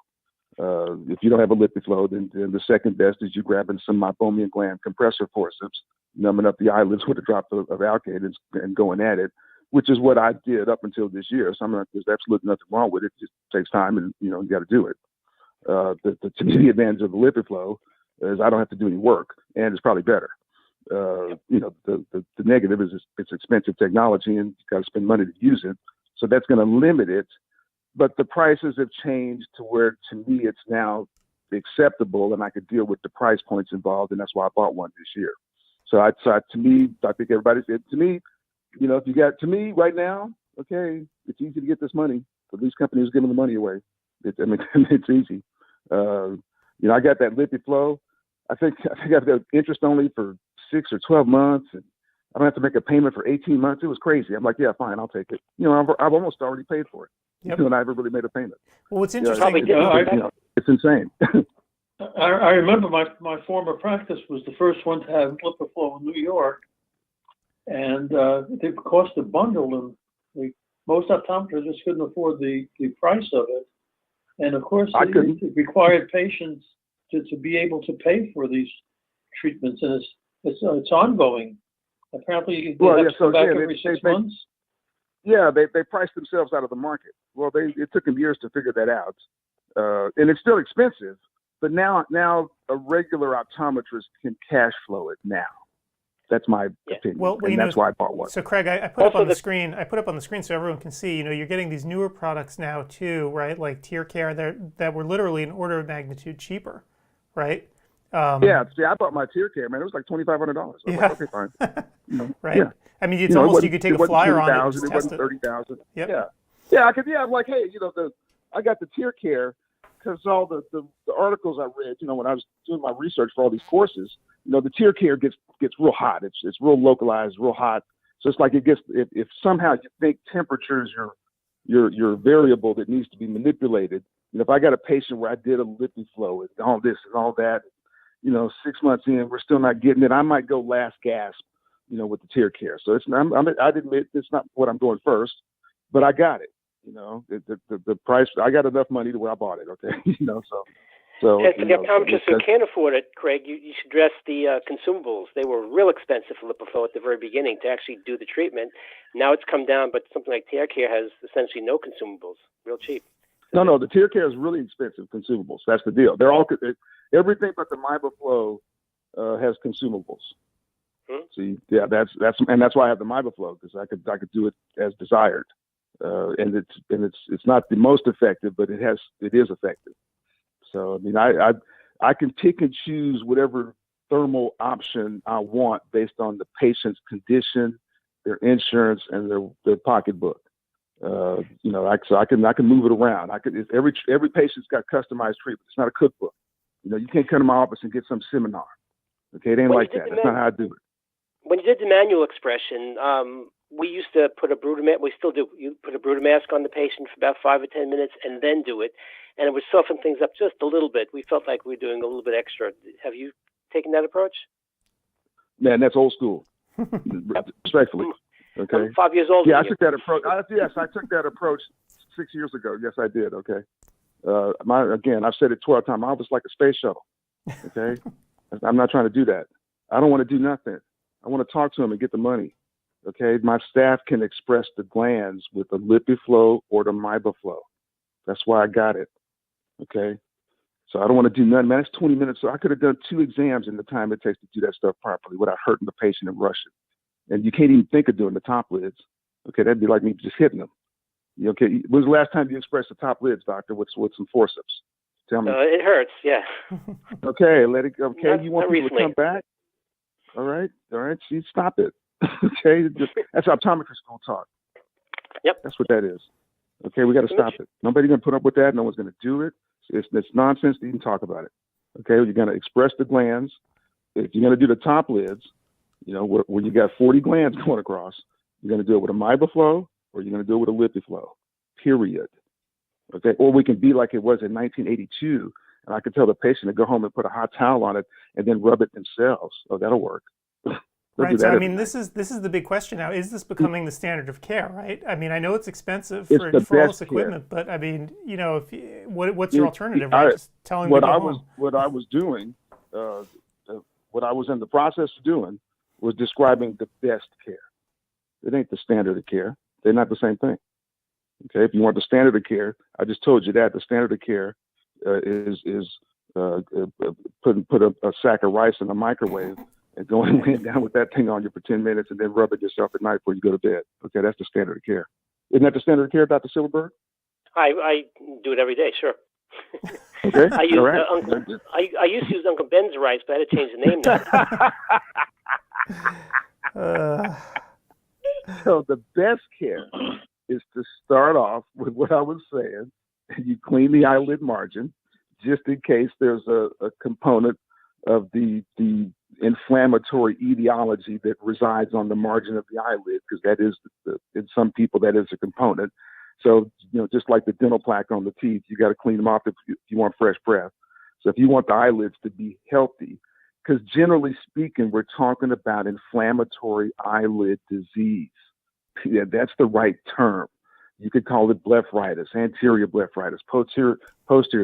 If you don't have a lipid flow, then the second best is you grabbing some meibomian gland compressor forceps, numbing up the eyelids with a drop of Alkade and going at it, which is what I did up until this year. So there's absolutely nothing wrong with it. It just takes time, and you got to do it. To me, the advantage of the lipid flow is I don't have to do any work, and it's probably better. The negative is it's expensive technology, and you've got to spend money to use it. So that's going to limit it. But the prices have changed to where, to me, it's now acceptable, and I could deal with the price points involved, and that's why I bought one this year. So to me, I think everybody said, to me, if you got, to me right now, okay, it's easy to get this money. So these companies giving the money away. It's easy. I got that lipid flow. I think I've got interest only for 6 or 12 months, and I don't have to make a payment for 18 months. It was crazy. I'm like, yeah, fine, I'll take it. I've almost already paid for it. Yep. And I never really made a payment. Well, what's interesting, it's insane. I remember my former practice was the first one to have lipid flow in New York, and it cost a bundle, and most optometrists just couldn't afford the price of it. And of course, it required patients to be able to pay for these treatments, and it's ongoing. Apparently, you have to come back every 6 months. Yeah, they priced themselves out of the market. Well, it took them years to figure that out, and it's still expensive. But now a regular optometrist can cash flow it now. That's my opinion, and that's why I bought one. So, Craig, I put up on the screen. I put up on the screen so everyone can see. You're getting these newer products now too, right? Like TearCare, that were literally an order of magnitude cheaper, right? Yeah, see, I bought my TearCare, man. It was like $2,500. Yeah. Like, okay, fine. Right. Yeah. I mean, it's almost you could take a flyer on it and just it test wasn't $30,000. Yep. Yeah. Yeah, I could. Yeah, I'm like, hey, I got the TearCare because all the articles I read, when I was doing my research for all these courses, the TearCare gets real hot. It's real localized, real hot. So it's like it gets, if somehow you think temperature is your variable that needs to be manipulated. If I got a patient where I did a lipid flow and all this and all that, 6 months in, we're still not getting it, I might go last gasp, with the TearCare. So I'd admit it's not what I'm doing first, but I got it. The price, I got enough money to where I bought it. Okay. So and for the optometrists who can't afford it, Craig, you should address the consumables. They were real expensive for LipiFlow at the very beginning to actually do the treatment. Now it's come down, but something like TearCare has essentially no consumables, real cheap. No, the TearCare is really expensive consumables. That's the deal. They're all everything but the MibaFlow has consumables. See, yeah, that's why I have the MibaFlow, because I could do it as desired, and it's not the most effective, but it is effective. So I mean, I can pick and choose whatever thermal option I want based on the patient's condition, their insurance, and their pocketbook. So I can move it around. Every patient's got customized treatment. It's not a cookbook. You can't come to my office and get some seminar. Okay, it ain't like that. That's not how I do it. When you did the manual expression, we used to put a Brutamask. We still do. You put a Brutamask on the patient for about 5 or 10 minutes, and then do it, and it would soften things up just a little bit. We felt like we were doing a little bit extra. Have you taken that approach? Man, that's old school. Respectfully. Okay. I'm 5 years old. Yeah, I took that approach. Yes, I took that approach 6 years ago. Yes, I did. Okay. I've said it 12 times. I was like a space shuttle. Okay. I'm not trying to do that. I don't want to do nothing. I want to talk to them and get the money. Okay. My staff can express the glands with the LipiFlow or the MibaFlow. That's why I got it. Okay. So I don't want to do nothing. Man, it's 20 minutes. So I could have done 2 exams in the time it takes to do that stuff properly without hurting the patient and rushing. And you can't even think of doing the top lids. Okay, that'd be like me just hitting them. Okay, when's the last time you expressed the top lids, doctor, with some forceps? Tell me. It hurts, yeah. Okay, let it go. Okay, you want people recently. to come back? All right. See, stop it. Okay, that's optometry school talk. Yep. That's what that is. Okay, we got to stop it. Nobody's going to put up with that. No one's going to do it. It's nonsense to even talk about it. Okay, you're going to express the glands. If you're going to do the top lids, where you got 40 glands going across, you're going to do it with a MibaFlow or you're going to do it with a LipiFlow, period. Okay, or we can be like it was in 1982, and I could tell the patient to go home and put a hot towel on it and then rub it themselves. Oh, that'll work. Right. So I mean, this is the big question now. Is this becoming the standard of care? Right. I mean, I know it's expensive for all this equipment, but I mean, what's your alternative? Right. Just telling them to go home. What I was doing, what I was in the process of doing, was describing the best care. It ain't the standard of care. They're not the same thing. Okay. If you want the standard of care, I just told you that the standard of care is put a sack of rice in a microwave and go and lay down with that thing on you for 10 minutes and then rub it yourself at night before you go to bed. Okay, that's the standard of care. Isn't that the standard of care, Dr. Silverberg? I do it every day, sure. Okay, I used to use Uncle Ben's rice, but I had to change the name now. So the best care is to start off with what I was saying. You clean the eyelid margin, just in case there's a component of the inflammatory etiology that resides on the margin of the eyelid, because that is, in some people, that is a component. So, just like the dental plaque on the teeth, you got to clean them off if you want fresh breath. So if you want the eyelids to be healthy, because generally speaking, we're talking about inflammatory eyelid disease. Yeah, that's the right term. You could call it blepharitis, anterior blepharitis, posterior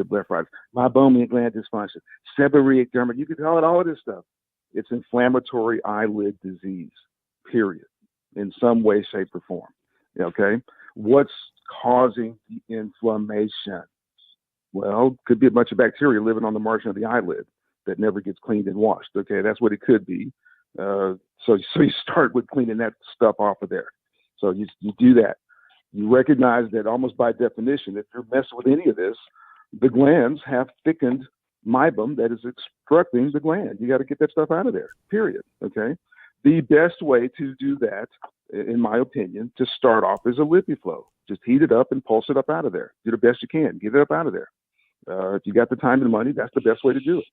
blepharitis, meibomian gland dysfunction, seborrheic dermatitis. You could call it all of this stuff. It's inflammatory eyelid disease, period, in some way, shape, or form. Okay? What's causing the inflammation? Well, could be a bunch of bacteria living on the margin of the eyelid that never gets cleaned and washed. Okay, that's what it could be. So you start with cleaning that stuff off of there. So you do that. You recognize that almost by definition, if you're messing with any of this, the glands have thickened meibum that is obstructing the gland. You got to get that stuff out of there, period. Okay. The best way to do that, in my opinion, to start off is a LipiFlow. Just heat it up and pulse it up out of there. Do the best you can. Get it up out of there. If you got the time and money, that's the best way to do it.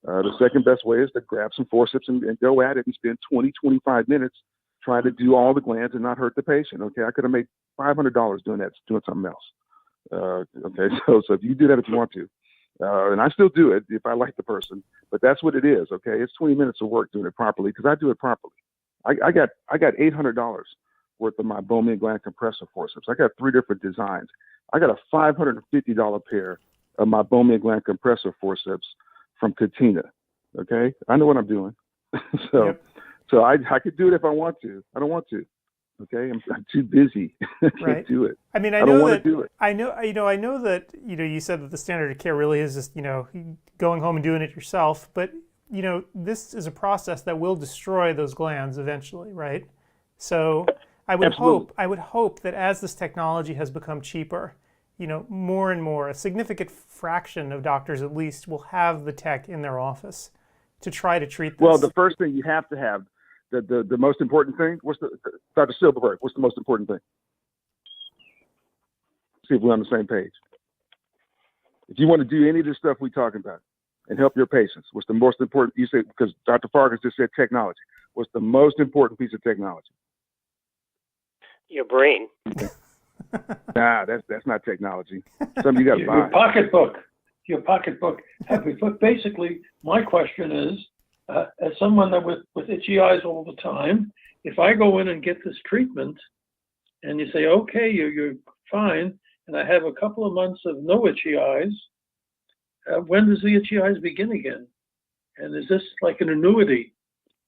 The second best way is to grab some forceps and go at it and spend 20, 25 minutes trying to do all the glands and not hurt the patient. Okay. I could have made $500 doing something else. Okay. So if you do that, if you want to, and I still do it if I like the person, but that's what it is. Okay. It's 20 minutes of work doing it properly, because I do it properly. I got $800 worth of my meibomian gland compressor forceps. I got 3 different designs. I got a $550 pair of my meibomian gland compressor forceps from Katina. Okay. I know what I'm doing. So I could do it if I want to. I don't want to. Okay, I'm too busy. I can't do it. I mean, I don't want to do it. I know that you said that the standard of care really is just going home and doing it yourself. But this is a process that will destroy those glands eventually, right? So I would hope that as this technology has become cheaper, more and more, a significant fraction of doctors at least will have the tech in their office to try to treat this. Well, the first thing you have to have. The most important thing, Dr. Silverberg, what's the most important thing? See if we're on the same page. If you want to do any of this stuff we're talking about and help your patients, what's the most important? You said, because Dr. Farkas just said technology. What's the most important piece of technology? Your brain. Nah, that's not technology. Something you got to buy. Your pocketbook. Basically, my question is, as someone that with itchy eyes all the time, if I go in and get this treatment, and you say, okay, you're fine, and I have a couple of months of no itchy eyes, when does the itchy eyes begin again? And is this like an annuity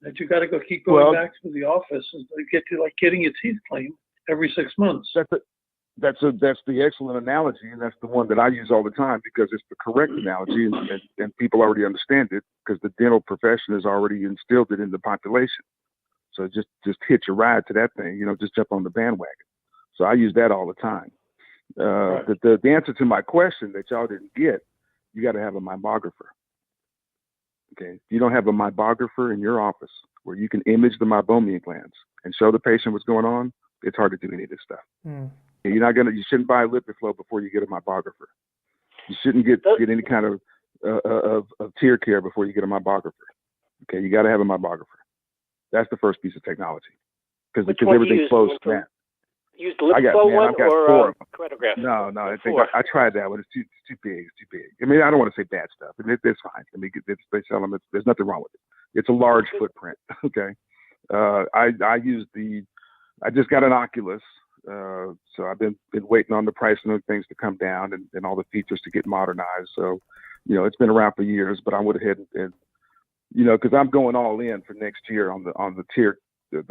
that you got to keep going back to the office and get to like getting your teeth cleaned every 6 months? That's the excellent analogy, and that's the one that I use all the time because it's the correct analogy, and people already understand it because the dental profession has already instilled it in the population. So just hitch a ride to that thing, just jump on the bandwagon. So I use that all the time. Right. The answer to my question that y'all didn't get, you got to have a meibographer. Okay, if you don't have a meibographer in your office where you can image the meibomian glands and show the patient what's going on, it's hard to do any of this stuff. You shouldn't buy a LipiFlow before you get a meibographer. You shouldn't get any kind of tear care before you get a meibographer. Okay, you got to have a meibographer. That's the first piece of technoloology because everything flows from that. Use the LipiFlow one or Keratograph? No. I tried that one. It's too big. It's too big. I mean, I don't want to say bad stuff. It's fine. I mean, they sell them. There's nothing wrong with it. It's a large footprint. Okay. I use I just got an Oculus, so I've been waiting on the pricing of things to come down and all the features to get modernized. So, it's been around for years, but I went ahead and because I'm going all in for next year on the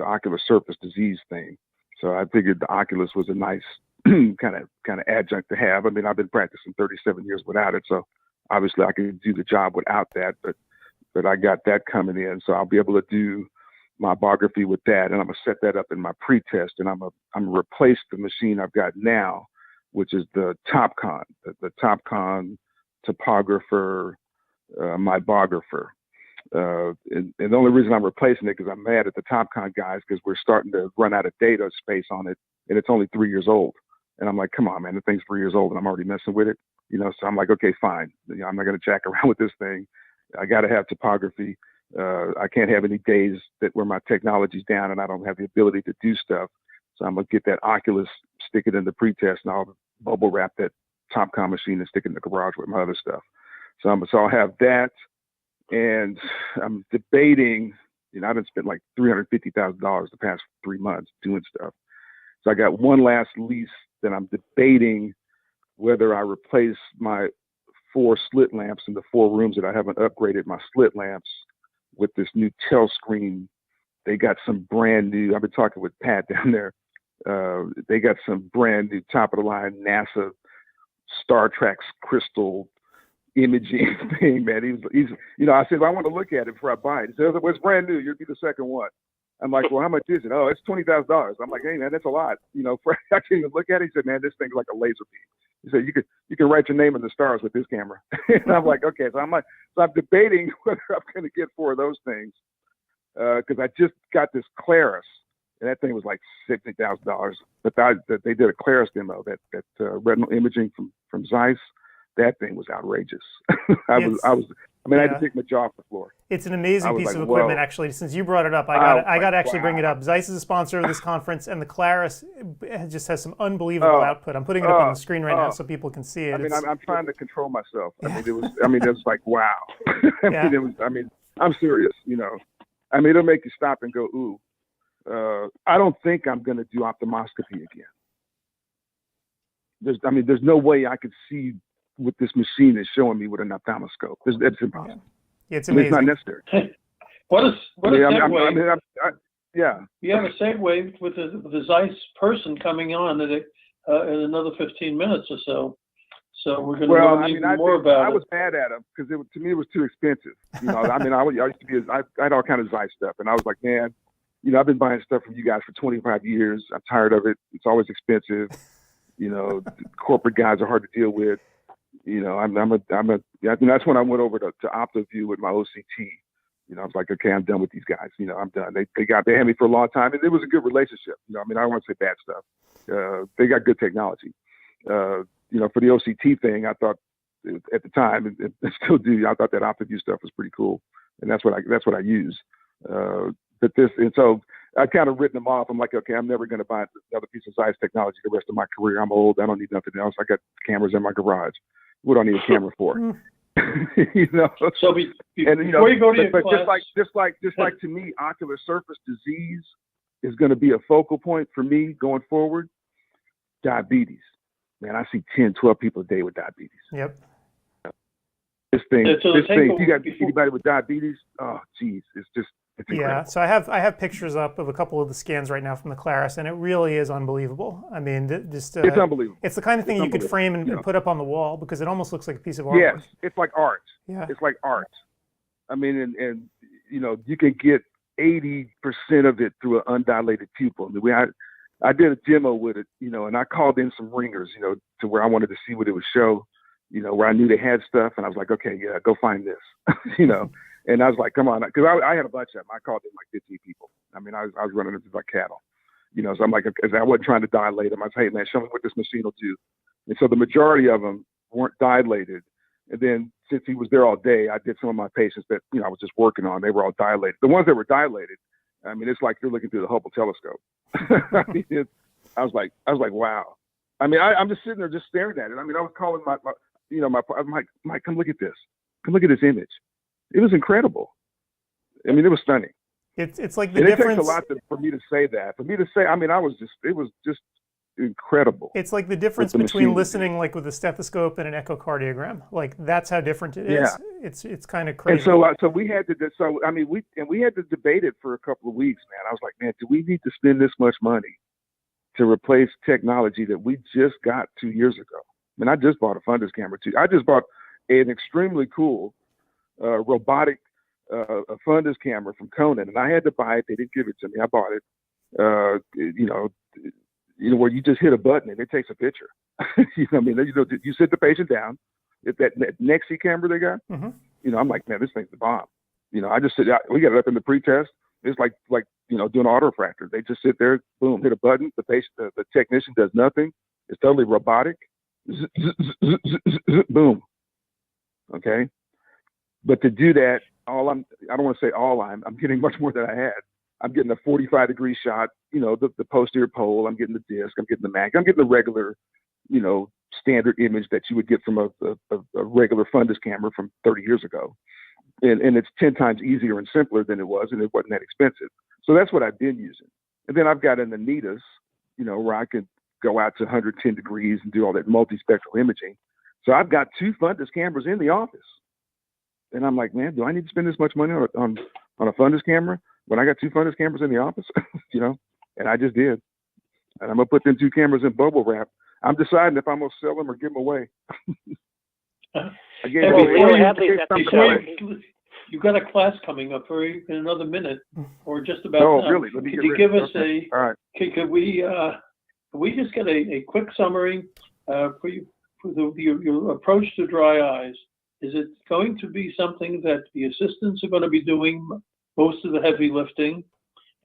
ocular surface disease thing. So I figured the Oculus was a nice kind of adjunct to have. I mean, I've been practicing 37 years without it, so obviously I can do the job without that. But I got that coming in, so I'll be able to do my biography with that, and I'm gonna set that up in my pre-test, and I'm gonna replace the machine I've got now, which is the Topcon, the Topcon topographer, my biographer. And the only reason I'm replacing it because I'm mad at the Topcon guys because we're starting to run out of data space on it, and it's only 3 years old. And I'm like, come on, man, the thing's 3 years old, and I'm already messing with it. So I'm like, okay, fine. I'm not gonna jack around with this thing. I got to have topography. I can't have any days where my technology's down and I don't have the ability to do stuff. So I'm gonna get that Oculus, stick it in the pretest, and I'll bubble wrap that Topcon machine and stick it in the garage with my other stuff. So I'll have that, and I'm debating. I done spent like $350,000 the past 3 months doing stuff. So I got one last lease that I'm debating whether I replace my 4 slit lamps in the 4 rooms that I haven't upgraded my slit lamps with this new Telscreen. They got some brand new, I've been talking with Pat down there. They got some brand new top of the line NASA Star Trek crystal imaging thing, man. He's I said, well, I want to look at it before I buy it. He said, well, it's brand new. You'll be the second one. I'm like, well, how much is it? Oh, it's $20,000. I'm like, hey, man, that's a lot. I can't even look at it. He said, man, this thing's like a laser beam. He said, you can write your name in the stars with this camera. And I'm like, okay. So I'm debating whether I'm going to get 4 of those things because I just got this Claris, and that thing was like $60,000. But they did a Claris demo, that retinal imaging from Zeiss. That thing was outrageous. I had to take my jaw off the floor. It's an amazing piece of equipment, actually. Since you brought it up, I got to actually bring it up. Zeiss is a sponsor of this conference, and the Claris just has some unbelievable output. I'm putting it up on the screen right now so people can see it. I'm trying to control myself. It was like, wow. I'm serious. It'll make you stop and go, ooh. I don't think I'm going to do ophthalmoscopy again. There's no way I could see what this machine is showing me with an ophthalmoscope. It's impossible. Yeah, it's amazing. It's not necessary. What a segue. Yeah. You have a segue with the Zeiss person coming on in another 15 minutes or so. So we're going to learn even more about it. I was mad at him because to me it was too expensive. I had all kind of Zeiss stuff, and I was like, man, I've been buying stuff from you guys for 25 years. I'm tired of it. It's always expensive. Corporate guys are hard to deal with. That's when I went over to OptoView with my OCT. I was like, okay, I'm done with these guys. I'm done. They had me for a long time, and it was a good relationship. I don't want to say bad stuff. They got good technology. For the OCT thing, I thought at the time, and still do, I thought that OptoView stuff was pretty cool, and that's what I use. So I kind of written them off. I'm like, okay, I'm never going to buy another piece of Zeiss technology the rest of my career. I'm old. I don't need nothing else. I got cameras in my garage. What do I need a camera for? So before you go to your class, just like to me, ocular surface disease is going to be a focal point for me going forward. Diabetes, man, I see 10, 12 people a day with diabetes. Yep. This thing. You got anybody with diabetes? Oh, geez, it's incredible. Yeah, so I have pictures up of a couple of the scans right now from the Claris, and it really is unbelievable. It's unbelievable. It's the kind of thing you could frame and put up on the wall because it almost looks like a piece of artwork. Yes, it's like art. Yeah, it's like art. And you can get 80% of it through an undilated pupil. I did a demo with it, and I called in some ringers, to where I wanted to see what it would show, where I knew they had stuff, and I was like, okay, yeah, go find this, And I was like, come on, because I had a bunch of them. I called in like 15 people. I was running them like cattle, so I'm like, because I wasn't trying to dilate them. I said, hey, man, show me what this machine will do. And so the majority of them weren't dilated. And then since he was there all day, I did some of my patients that, I was just working on. They were all dilated. The ones that were dilated, it's like you're looking through the Hubble telescope. I was like, wow. I'm just sitting there just staring at it. I was calling I'm like, Mike, come look at this. Come look at this image. It was incredible. It was stunning. It's like the And it difference. takes a lot for me to say that. For me to say, I mean, it was just incredible. It's like the difference between listening like with a stethoscope and an echocardiogram. Like that's how different it is. Yeah. It's kind of crazy. And so we had to. So I mean, we had to debate it for a couple of weeks, man. I was like, man, do we need to spend this much money to replace technology that we just got 2 years ago? I mean, I just bought a fundus camera too. I just bought an extremely cool robotic a fundus camera from Conan, and I had to buy it. They didn't give it to me. I bought it. Where you just hit a button and it takes a picture. You know what I mean? You sit the patient down. That Nexi camera they got. Mm-hmm. I'm like, man, this thing's the bomb. I just sit out. We got it up in the pre-test. It's like doing auto-fracture. They just sit there, boom, hit a button. The patient, the technician does nothing. It's totally robotic. Boom. Okay. But to do that, I don't want to say I'm getting much more than I had. I'm getting a 45-degree shot, the posterior pole. I'm getting the disc. I'm getting the mag. I'm getting the regular, standard image that you would get from a regular fundus camera from 30 years ago. And it's 10 times easier and simpler than it was, and it wasn't that expensive. So that's what I've been using. And then I've got an Anitas, where I can go out to 110 degrees and do all that multispectral imaging. So I've got 2 fundus cameras in the office. And I'm like, man, do I need to spend this much money on a fundus camera when I got 2 fundus cameras in the office? And I just did. And I'm going to put them 2 cameras in bubble wrap. I'm deciding if I'm going to sell them or give them away. You've got a class coming up in another minute or just about now. now. Really? Could you give us all right. Could we just get a quick summary for your approach to dry eyes? Is it going to be something that the assistants are going to be doing most of the heavy lifting?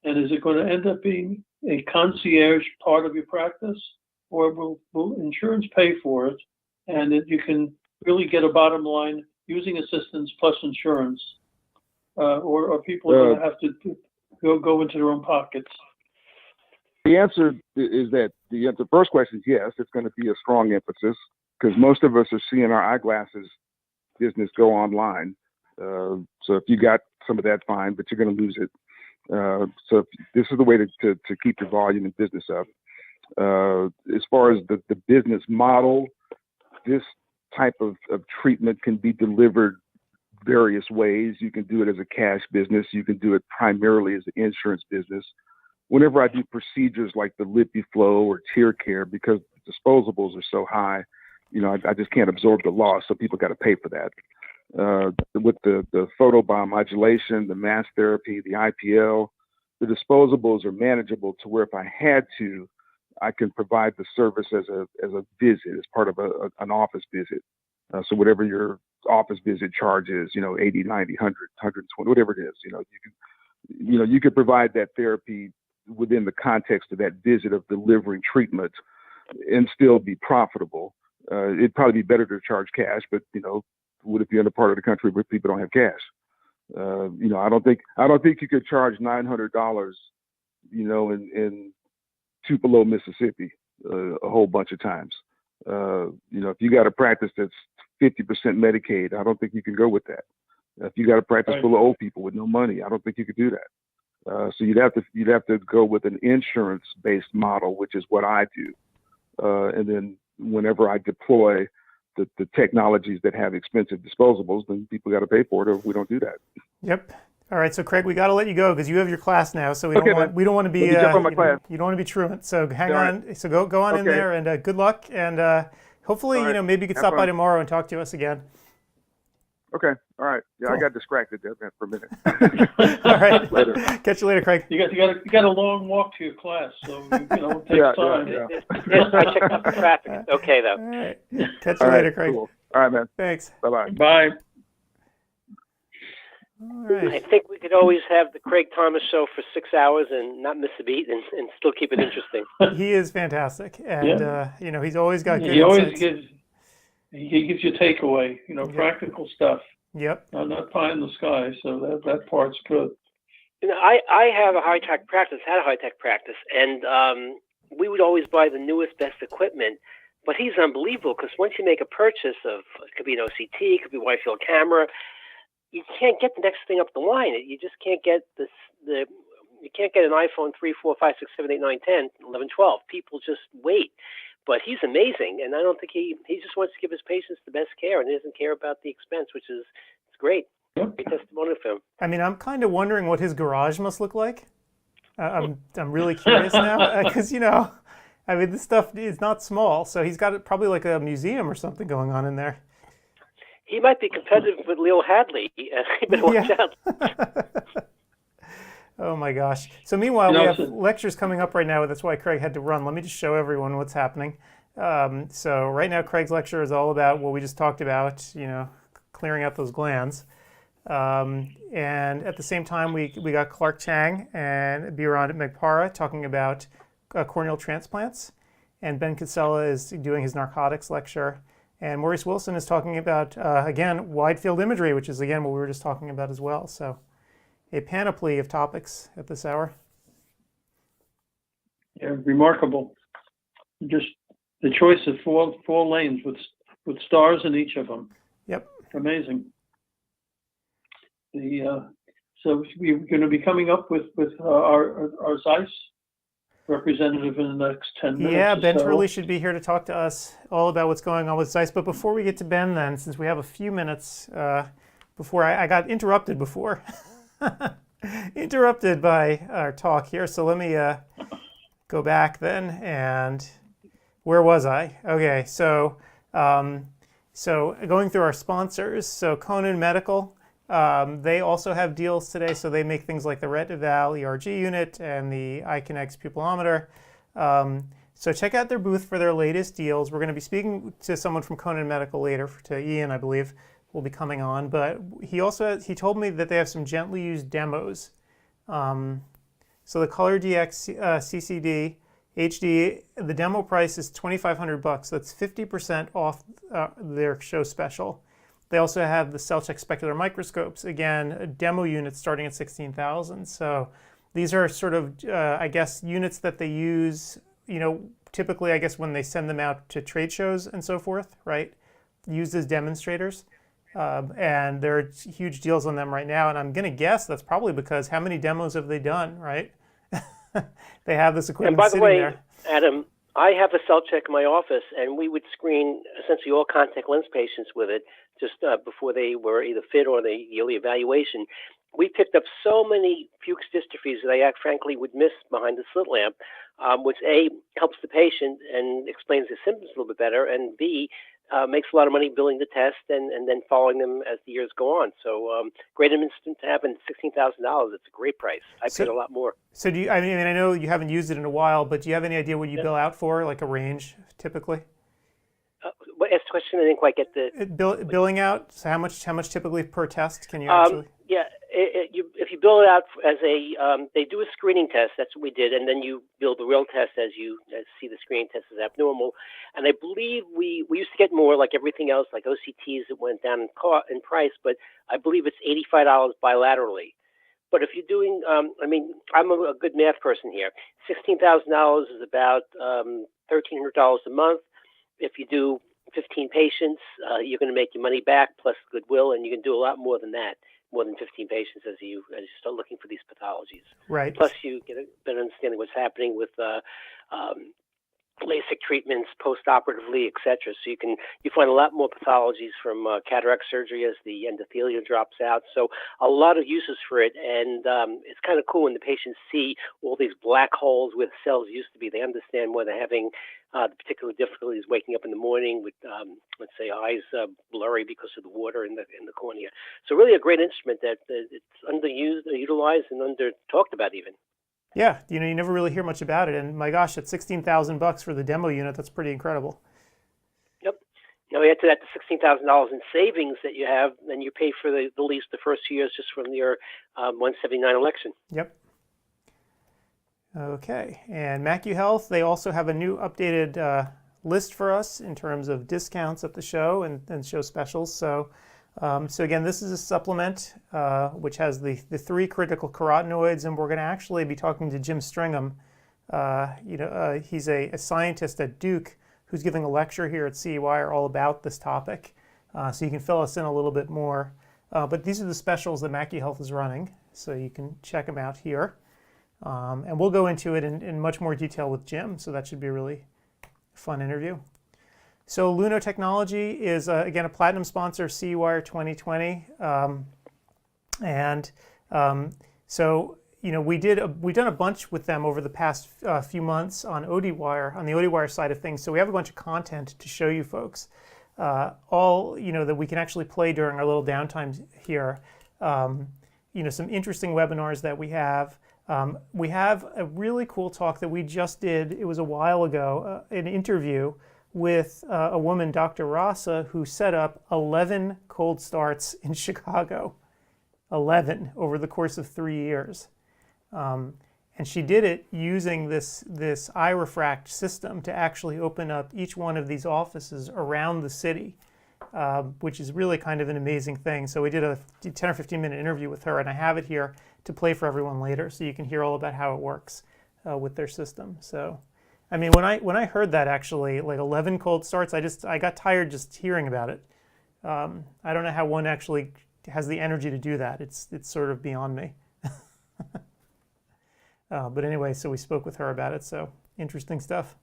And is it going to end up being a concierge part of your practice? Or will insurance pay for it? And that you can really get a bottom line using assistance plus insurance? Or people are going to have to go into their own pockets? The answer is that the first question is yes, it's going to be a strong emphasis because most of us are seeing our eyeglasses business go online. So if you got some of that, fine, but you're going to lose it. So this is the way to keep your volume and business up. As far as the business model, this type of treatment can be delivered various ways. You can do it as a cash business. You can do it primarily as an insurance business. Whenever I do procedures like the LipiFlow or tear care, because disposables are so high, I just can't absorb the loss, so people got to pay for that. With the photobiomodulation, the mass therapy, the IPL, the disposables are manageable to where if I had to, I can provide the service as a visit, as part of an office visit. So whatever your office visit charge is, 80, 90, 100, 120, whatever it is, you could provide that therapy within the context of that visit of delivering treatment and still be profitable. It'd probably be better to charge cash, but would it be in a part of the country where people don't have cash? I don't think you could charge $900, in Tupelo, Mississippi, a whole bunch of times. If you got a practice that's 50% Medicaid, I don't think you can go with that. If you got a practice full of old people with no money, I don't think you could do that. So you'd have to go with an insurance-based model, which is what I do. And then whenever I deploy the technologies that have expensive disposables, then people got to pay for it, or we don't do that. Yep. All right, so Craig, we got to let you go because you have your class now. So we don't want to be you don't want to be truant. So hang on. Right. So go on in there and good luck. And hopefully, maybe you could stop by tomorrow and talk to us again. Okay. All right. Yeah, cool. I got distracted there for a minute. All right. Later. Catch you later, Craig. You got a long walk to your class, so it takes time. Yeah. I checked out the traffic. It's okay though. All right. Catch you later, Craig. Cool. All right, man. Thanks. Bye-bye. Bye. All right. I think we could always have the Craig Thomas show for 6 hours and not miss a beat and still keep it interesting. He is fantastic, and he's always got good insights. He gives you takeaway, practical stuff. Yep. Not pie in the sky, so that part's good. I have a high-tech practice, had a high-tech practice, and we would always buy the newest, best equipment. But he's unbelievable because once you make a purchase of, it could be an OCT, it could be a wide field camera, you can't get the next thing up the line. You just can't get you can't get an iPhone 3, 4, 5, 6, 7, 8, 9, 10, 11, 12. People just wait. But he's amazing, and I don't think he just wants to give his patients the best care, and he doesn't care about the expense, which is it's great. Yep. Great testimonial for him. I mean, I'm kind of wondering what his garage must look like. I'm really curious now because I mean, this stuff is not small, so he's got probably like a museum or something going on in there. He might be competitive with Leo Hadley. He better watch out. Oh my gosh. So meanwhile, we have lectures coming up right now. That's why Craig had to run. Let me just show everyone what's happening. So right now, Craig's lecture is all about what we just talked about, clearing out those glands. And at the same time, we got Clark Chang and Biran Megpara talking about corneal transplants. And Ben Kinsella is doing his narcotics lecture. And Maurice Wilson is talking about, again, wide field imagery, which is, again, what we were just talking about as well. So a panoply of topics at this hour. Yeah, remarkable. Just the choice of four lanes with stars in each of them. Yep. Amazing. So we're going to be coming up with our Zeiss representative in the next 10 minutes. Yeah, Ben Turley should be here to talk to us all about what's going on with Zeiss. But before we get to Ben then, since we have a few minutes before I got interrupted before. Interrupted by our talk here. So let me go back then. And where was I? Okay, so going through our sponsors. So Conan Medical, they also have deals today. So they make things like the Retneval ERG unit and the iConnect pupillometer. So check out their booth for their latest deals. We're going to be speaking to someone from Conan Medical later, to Ian, I believe, will be coming on. But he told me that they have some gently used demos. So the Color DX CCD HD, the demo price is $2,500. That's 50% off their show special. They also have the CellCheck specular microscopes. Again, demo units starting at $16,000. So these are sort of, I guess, units that they use, typically, I guess, when they send them out to trade shows and so forth, right? Used as demonstrators. And there are huge deals on them right now. And I'm going to guess that's probably because how many demos have they done, right? They have this equipment sitting there. And by the way, Adam, I have a CellCheck in my office, and we would screen essentially all contact lens patients with it just before they were either fit or the yearly evaluation. We picked up so many Fuchs dystrophies that I frankly would miss behind the slit lamp, which A, helps the patient and explains the symptoms a little bit better, and B, makes a lot of money billing the test and then following them as the years go on. So great instant to have, and $16,000. It's a great price. I paid a lot more. So do you? I mean, I know you haven't used it in a while, but do you have any idea what you bill out for, like a range typically? Ask the question. I didn't quite get the billing out. So how much typically per test can you actually? Yeah, if you bill it out as they do a screening test. That's what we did, and then you bill the real test as you see the screening test is abnormal. And I believe we used to get more, like everything else, like OCTs that went down in price, but I believe it's $85 bilaterally. But if you're doing, I'm a good math person here. $16,000 is about $1,300 a month. If you do 15 patients, you're going to make your money back plus goodwill, and you can do a lot more than that, more than 15 patients as you start looking for these pathologies. Right. Plus, you get a better understanding of what's happening with LASIK treatments post-operatively, etc. So you find a lot more pathologies from cataract surgery as the endothelium drops out. So a lot of uses for it, and it's kind of cool when the patients see all these black holes where the cells used to be. They understand why they're having the particular difficulties waking up in the morning with, let's say, eyes blurry because of the water in the cornea. So really a great instrument that it's underused, utilized, and under talked about even. Yeah, you never really hear much about it, and my gosh, at $16,000 for the demo unit, that's pretty incredible. Yep. Now add to that the $16,000 in savings that you have, and you pay for the lease the first 2 years just from your 179 election. Yep. Okay, and MacuHealth, they also have a new updated list for us in terms of discounts at the show and show specials. So again, this is a supplement which has the 3 critical carotenoids, and we're going to actually be talking to Jim Stringham. He's a scientist at Duke who's giving a lecture here at CEwire all about this topic. So you can fill us in a little bit more. But these are the specials that Mackie Health is running, so you can check them out here. And we'll go into it in much more detail with Jim, so that should be a really fun interview. So Luno Technology is, again, a platinum sponsor of CEwire2020. So, we've done a bunch with them over the past few months on ODwire, on the ODwire side of things. So we have a bunch of content to show you folks, all, that we can actually play during our little downtime here. Some interesting webinars that we have. We have a really cool talk that we just did. It was a while ago, an interview with a woman, Dr. Rasa, who set up 11 cold starts in Chicago. 11 over the course of 3 years. And she did it using this iRefract system to actually open up each one of these offices around the city, which is really kind of an amazing thing. So we did a 10 or 15 minute interview with her, and I have it here to play for everyone later so you can hear all about how it works with their system. So, I mean, when I heard that actually, like 11 cold starts, I got tired just hearing about it. I don't know how one actually has the energy to do that. It's sort of beyond me. But anyway, so we spoke with her about it, so interesting stuff.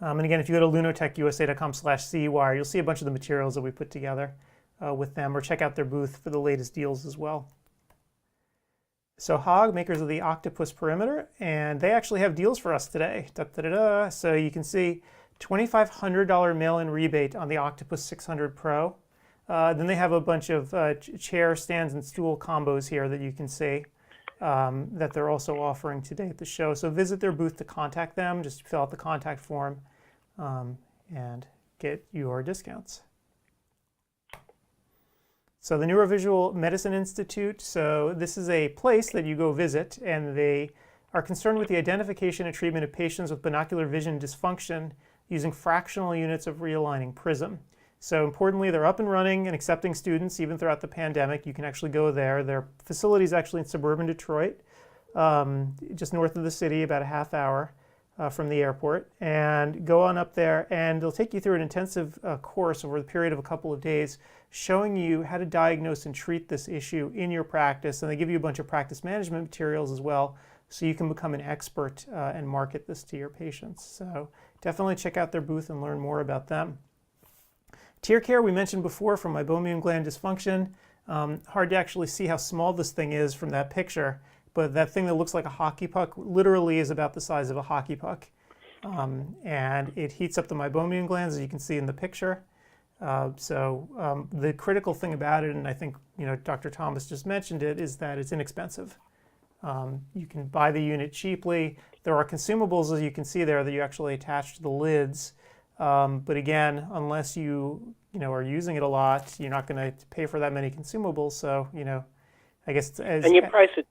And again, if you go to lunotechusa.com/CEwire, you'll see a bunch of the materials that we put together with them, or check out their booth for the latest deals as well. So Hog, makers of the Octopus Perimeter, and they actually have deals for us today. Da-da-da-da. So you can see $2,500 mail-in rebate on the Octopus 600 Pro. Then they have a bunch of chair, stands, and stool combos here that you can see that they're also offering today at the show. So visit their booth to contact them. Just fill out the contact form and get your discounts. So the Neurovisual Medicine Institute, so this is a place that you go visit, and they are concerned with the identification and treatment of patients with binocular vision dysfunction using fractional units of realigning prism. So importantly, they're up and running and accepting students even throughout the pandemic. You can actually go there. Their facility is actually in suburban Detroit, just north of the city, about a half hour from the airport. And go on up there, and they'll take you through an intensive course over the period of a couple of days, showing you how to diagnose and treat this issue in your practice. And they give you a bunch of practice management materials as well, so you can become an expert and market this to your patients. So definitely check out their booth and learn more about them. TearCare, we mentioned before, from meibomian gland dysfunction. Hard to actually see how small this thing is from that picture, but that thing that looks like a hockey puck literally is about the size of a hockey puck. And it heats up the meibomian glands, as you can see in the picture. The critical thing about it, and I think Dr. Thomas just mentioned it, is that it's inexpensive. You can buy the unit cheaply. There are consumables, as you can see there, that you actually attach to the lids. But again, unless you are using it a lot, you're not going to pay for that many consumables. So I guess and you price it.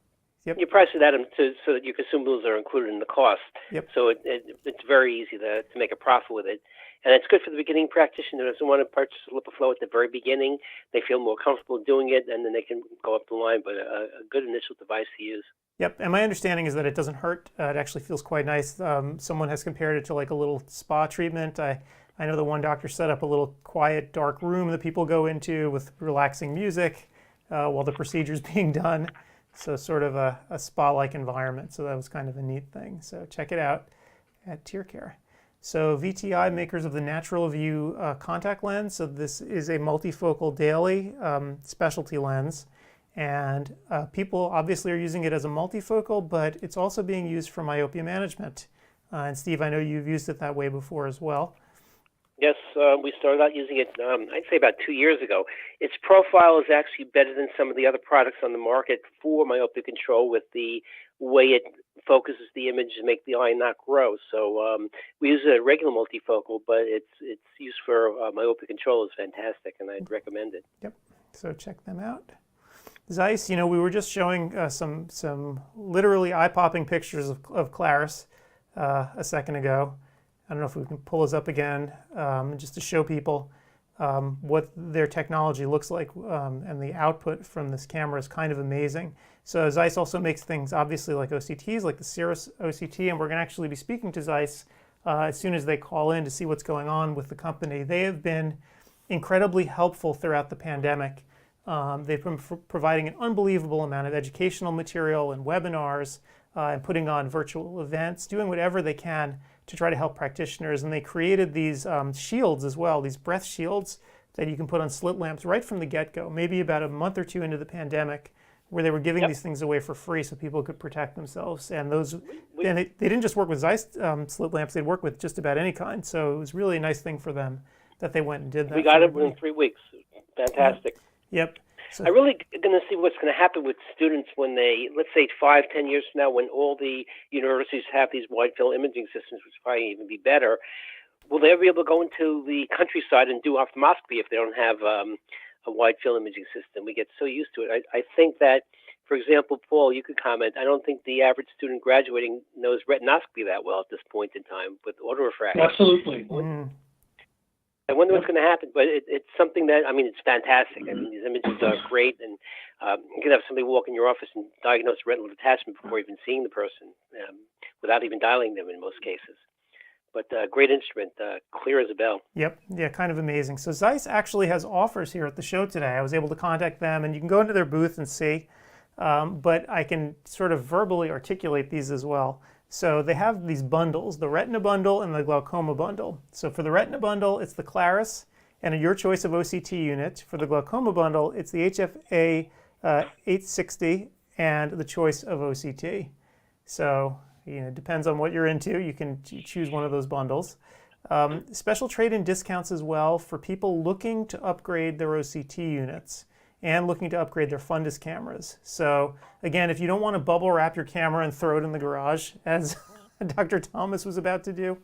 Yep. You price it at them so that your consumables are included in the cost. Yep. So it's very easy to make a profit with it, and it's good for the beginning practitioner who doesn't want to purchase LipiFlow at the very beginning. They feel more comfortable doing it, and then they can go up the line. But a good initial device to use. Yep, and my understanding is that it doesn't hurt. It actually feels quite nice. Someone has compared it to like a little spa treatment. I know the one doctor set up a little quiet, dark room that people go into with relaxing music while the procedure is being done. So sort of a spa-like environment. So that was kind of a neat thing. So check it out at TearCare. So VTI, makers of the Natural View contact lens. So this is a multifocal daily specialty lens. And people obviously are using it as a multifocal, but it's also being used for myopia management. And Steve, I know you've used it that way before as well. Yes, we started out using it, I'd say about 2 years ago. Its profile is actually better than some of the other products on the market for myopia control, with the way it focuses the image to make the eye not grow. So we use a regular multifocal, but its use for myopia control is fantastic, and I'd recommend it. Yep, so check them out. Zeiss, we were just showing some literally eye-popping pictures of Claris a second ago. I don't know if we can pull those up again, just to show people what their technology looks like, and the output from this camera is kind of amazing. So Zeiss also makes things obviously like OCTs, like the Cirrus OCT, and we're going to actually be speaking to Zeiss as soon as they call in to see what's going on with the company. They have been incredibly helpful throughout the pandemic. They've been providing an unbelievable amount of educational material and webinars and putting on virtual events, doing whatever they can to try to help practitioners. And they created these shields as well, these breath shields that you can put on slit lamps right from the get-go, maybe about a month or two into the pandemic, where they were giving these things away for free so people could protect themselves. And those, and they didn't just work with Zeiss slit lamps, they'd work with just about any kind. So it was really a nice thing for them that they went and did that. We got it within 3 weeks. Fantastic. Yep. So, I really going to see what's going to happen with students when they, let's say 5-10 years from now, when all the universities have these wide field imaging systems, which probably even be better. Will they ever be able to go into the countryside and do ophthalmoscopy if they don't have a wide field imaging system? We get so used to it. I think that, for example, Paul, you could comment. I don't think the average student graduating knows retinoscopy that well at this point in time with autorefraction. Absolutely. I wonder what's going to happen, but it's something that, I mean, it's fantastic. I mean, these images are great, and you can have somebody walk in your office and diagnose retinal detachment before even seeing the person, without even dialing them in most cases. But great instrument, clear as a bell. Yep, yeah, kind of amazing. So Zeiss actually has offers here at the show today. I was able to contact them, and you can go into their booth and see, but I can sort of verbally articulate these as well. So they have these bundles, the Retina bundle and the Glaucoma bundle. So for the Retina bundle, it's the Claris and your choice of OCT unit. For the Glaucoma bundle, it's the HFA 860 and the choice of OCT. So, you know, it depends on what you're into. You can choose one of those bundles. Special trade-in discounts as well for people looking to upgrade their OCT units and looking to upgrade their fundus cameras. So again, if you don't want to bubble wrap your camera and throw it in the garage, as Dr. Thomas was about to do,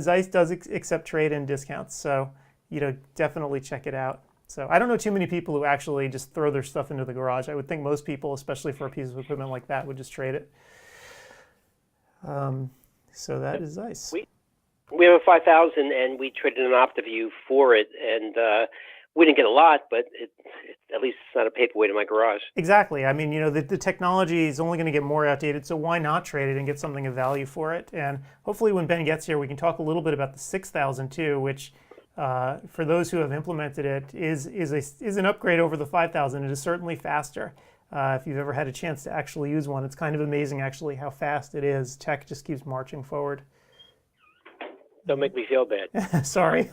Zeiss does accept trade-in discounts. So, you know, definitely check it out. So I don't know too many people who actually just throw their stuff into the garage. I would think most people, especially for a piece of equipment like that, would just trade it. So that is Zeiss. We have a 5000 and we traded an OptiView for it, and we didn't get a lot, but at least it's not a paperweight in my garage. Exactly. I mean, you know, the technology is only going to get more outdated, so why not trade it and get something of value for it? And hopefully when Ben gets here, we can talk a little bit about the 6000 too, which for those who have implemented it is an upgrade over the 5000. It is certainly faster. If you've ever had a chance to actually use one, it's kind of amazing actually how fast it is. Tech just keeps marching forward. Don't make me feel bad. Sorry.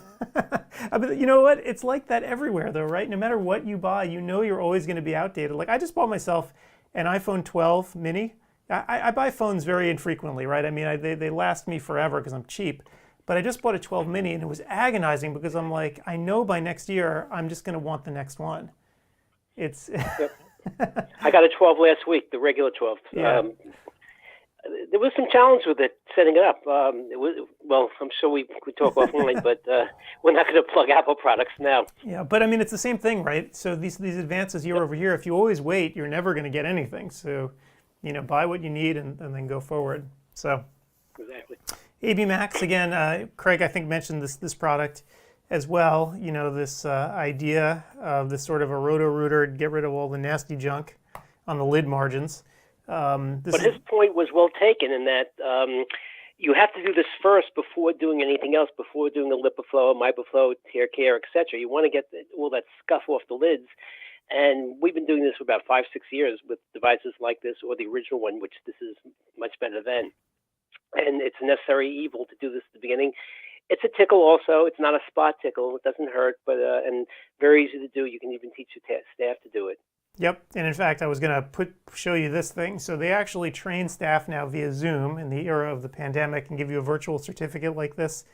But you know what? It's like that everywhere though, right? No matter what you buy, you know you're always going to be outdated. Like I just bought myself an iPhone 12 mini. I buy phones very infrequently, right? I mean, they last me forever because I'm cheap. But I just bought a 12 mini and it was agonizing because I'm like, I know by next year I'm just going to want the next one. It's... Yep. I got a 12 last week, the regular 12. Yeah. There was some challenge with it, setting it up. Well, I'm sure we could talk offline, but we're not going to plug Apple products now. Yeah, but I mean, it's the same thing, right? So these advances year over year, if you always wait, you're never going to get anything. So, you know, buy what you need and then go forward. So, exactly. AB Max, again, Craig, I think, mentioned this product as well. You know, this idea of this sort of a roto-rooter, get rid of all the nasty junk on the lid margins. But his point was well taken in that you have to do this first before doing anything else, before doing the LipiFlow, MiPaFlow, tear care, etc. You want to get all that scuff off the lids. And we've been doing this for about 5-6 years with devices like this or the original one, which this is much better than. And it's a necessary evil to do this at the beginning. It's a tickle also. It's not a spot tickle. It doesn't hurt, but and very easy to do. You can even teach your staff to do it. Yep, and in fact, I was going to show you this thing. So they actually train staff now via Zoom in the era of the pandemic and give you a virtual certificate like this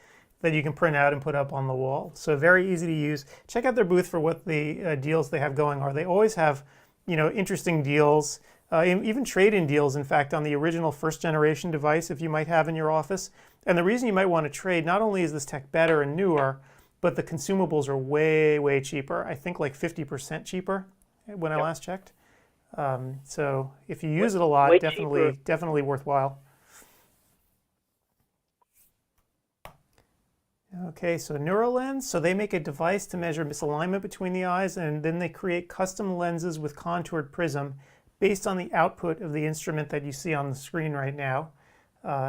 that you can print out and put up on the wall. So very easy to use. Check out their booth for what the deals they have going are. They always have, you know, interesting deals, even trade-in deals, in fact, on the original first-generation device if you might have in your office. And the reason you might want to trade, not only is this tech better and newer, but the consumables are way, way cheaper. I think like 50% cheaper when I last checked. So if you use it a lot, definitely worthwhile. Okay, so NeuroLens, so they make a device to measure misalignment between the eyes, and then they create custom lenses with contoured prism based on the output of the instrument that you see on the screen right now.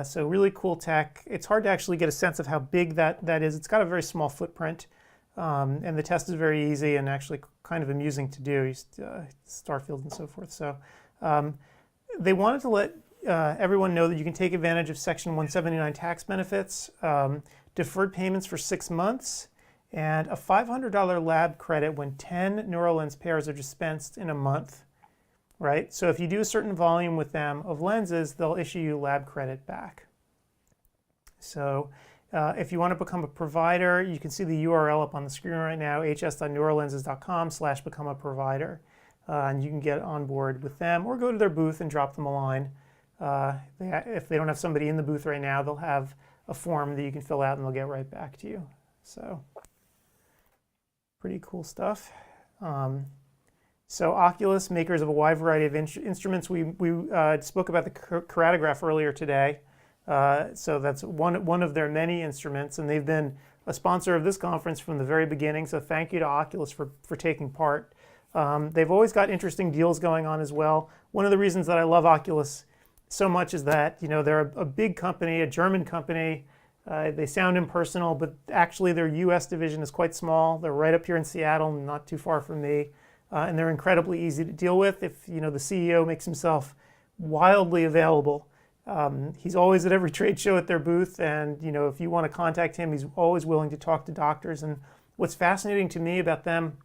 So really cool tech. It's hard to actually get a sense of how big that is. It's got a very small footprint. And the test is very easy and actually kind of amusing to do, star fields and so forth. So they wanted to let everyone know that you can take advantage of Section 179 tax benefits, deferred payments for 6 months, and a $500 lab credit when 10 NeuroLens pairs are dispensed in a month, right? So if you do a certain volume with them of lenses, they'll issue you lab credit back. So if you want to become a provider, you can see the URL up on the screen right now, hs.neurolenses.com/become a provider. And you can get on board with them or go to their booth and drop them a line. If they don't have somebody in the booth right now, they'll have a form that you can fill out and they'll get right back to you. So pretty cool stuff. So Oculus, makers of a wide variety of instruments. We spoke about the keratograph earlier today. So that's one of their many instruments, and they've been a sponsor of this conference from the very beginning. So thank you to Oculus for taking part. They've always got interesting deals going on as well. One of the reasons that I love Oculus so much is that, you know, they're a big company, a German company. They sound impersonal, but actually their US division is quite small. They're right up here in Seattle, not too far from me. And they're incredibly easy to deal with. If, you know, the CEO makes himself wildly available. He's always at every trade show at their booth, and, you know, if you want to contact him, he's always willing to talk to doctors. And what's fascinating to me about them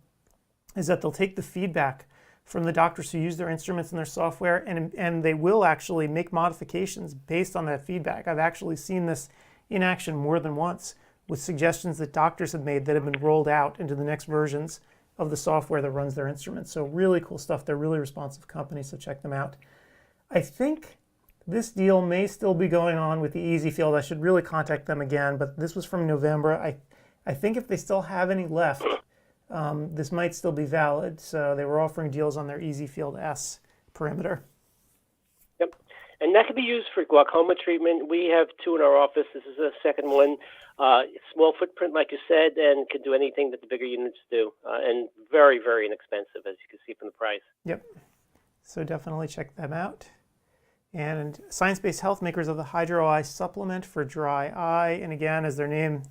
is that they'll take the feedback from the doctors who use their instruments and their software, and they will actually make modifications based on that feedback. I've actually seen this in action more than once with suggestions that doctors have made that have been rolled out into the next versions of the software that runs their instruments. So really cool stuff. They're a really responsive company, so check them out. I think this deal may still be going on with the Easy Field. I should really contact them again, but this was from November. I think if they still have any left, this might still be valid. So they were offering deals on their Easy Field S perimeter. Yep. And that could be used for glaucoma treatment. We have 2 in our office. This is the second one. Small footprint, like you said, and can do anything that the bigger units do. And very, very inexpensive, as you can see from the price. Yep. So definitely check them out. And Science-Based Health, makers of the Hydro Eye supplement for dry eye. And again, as their name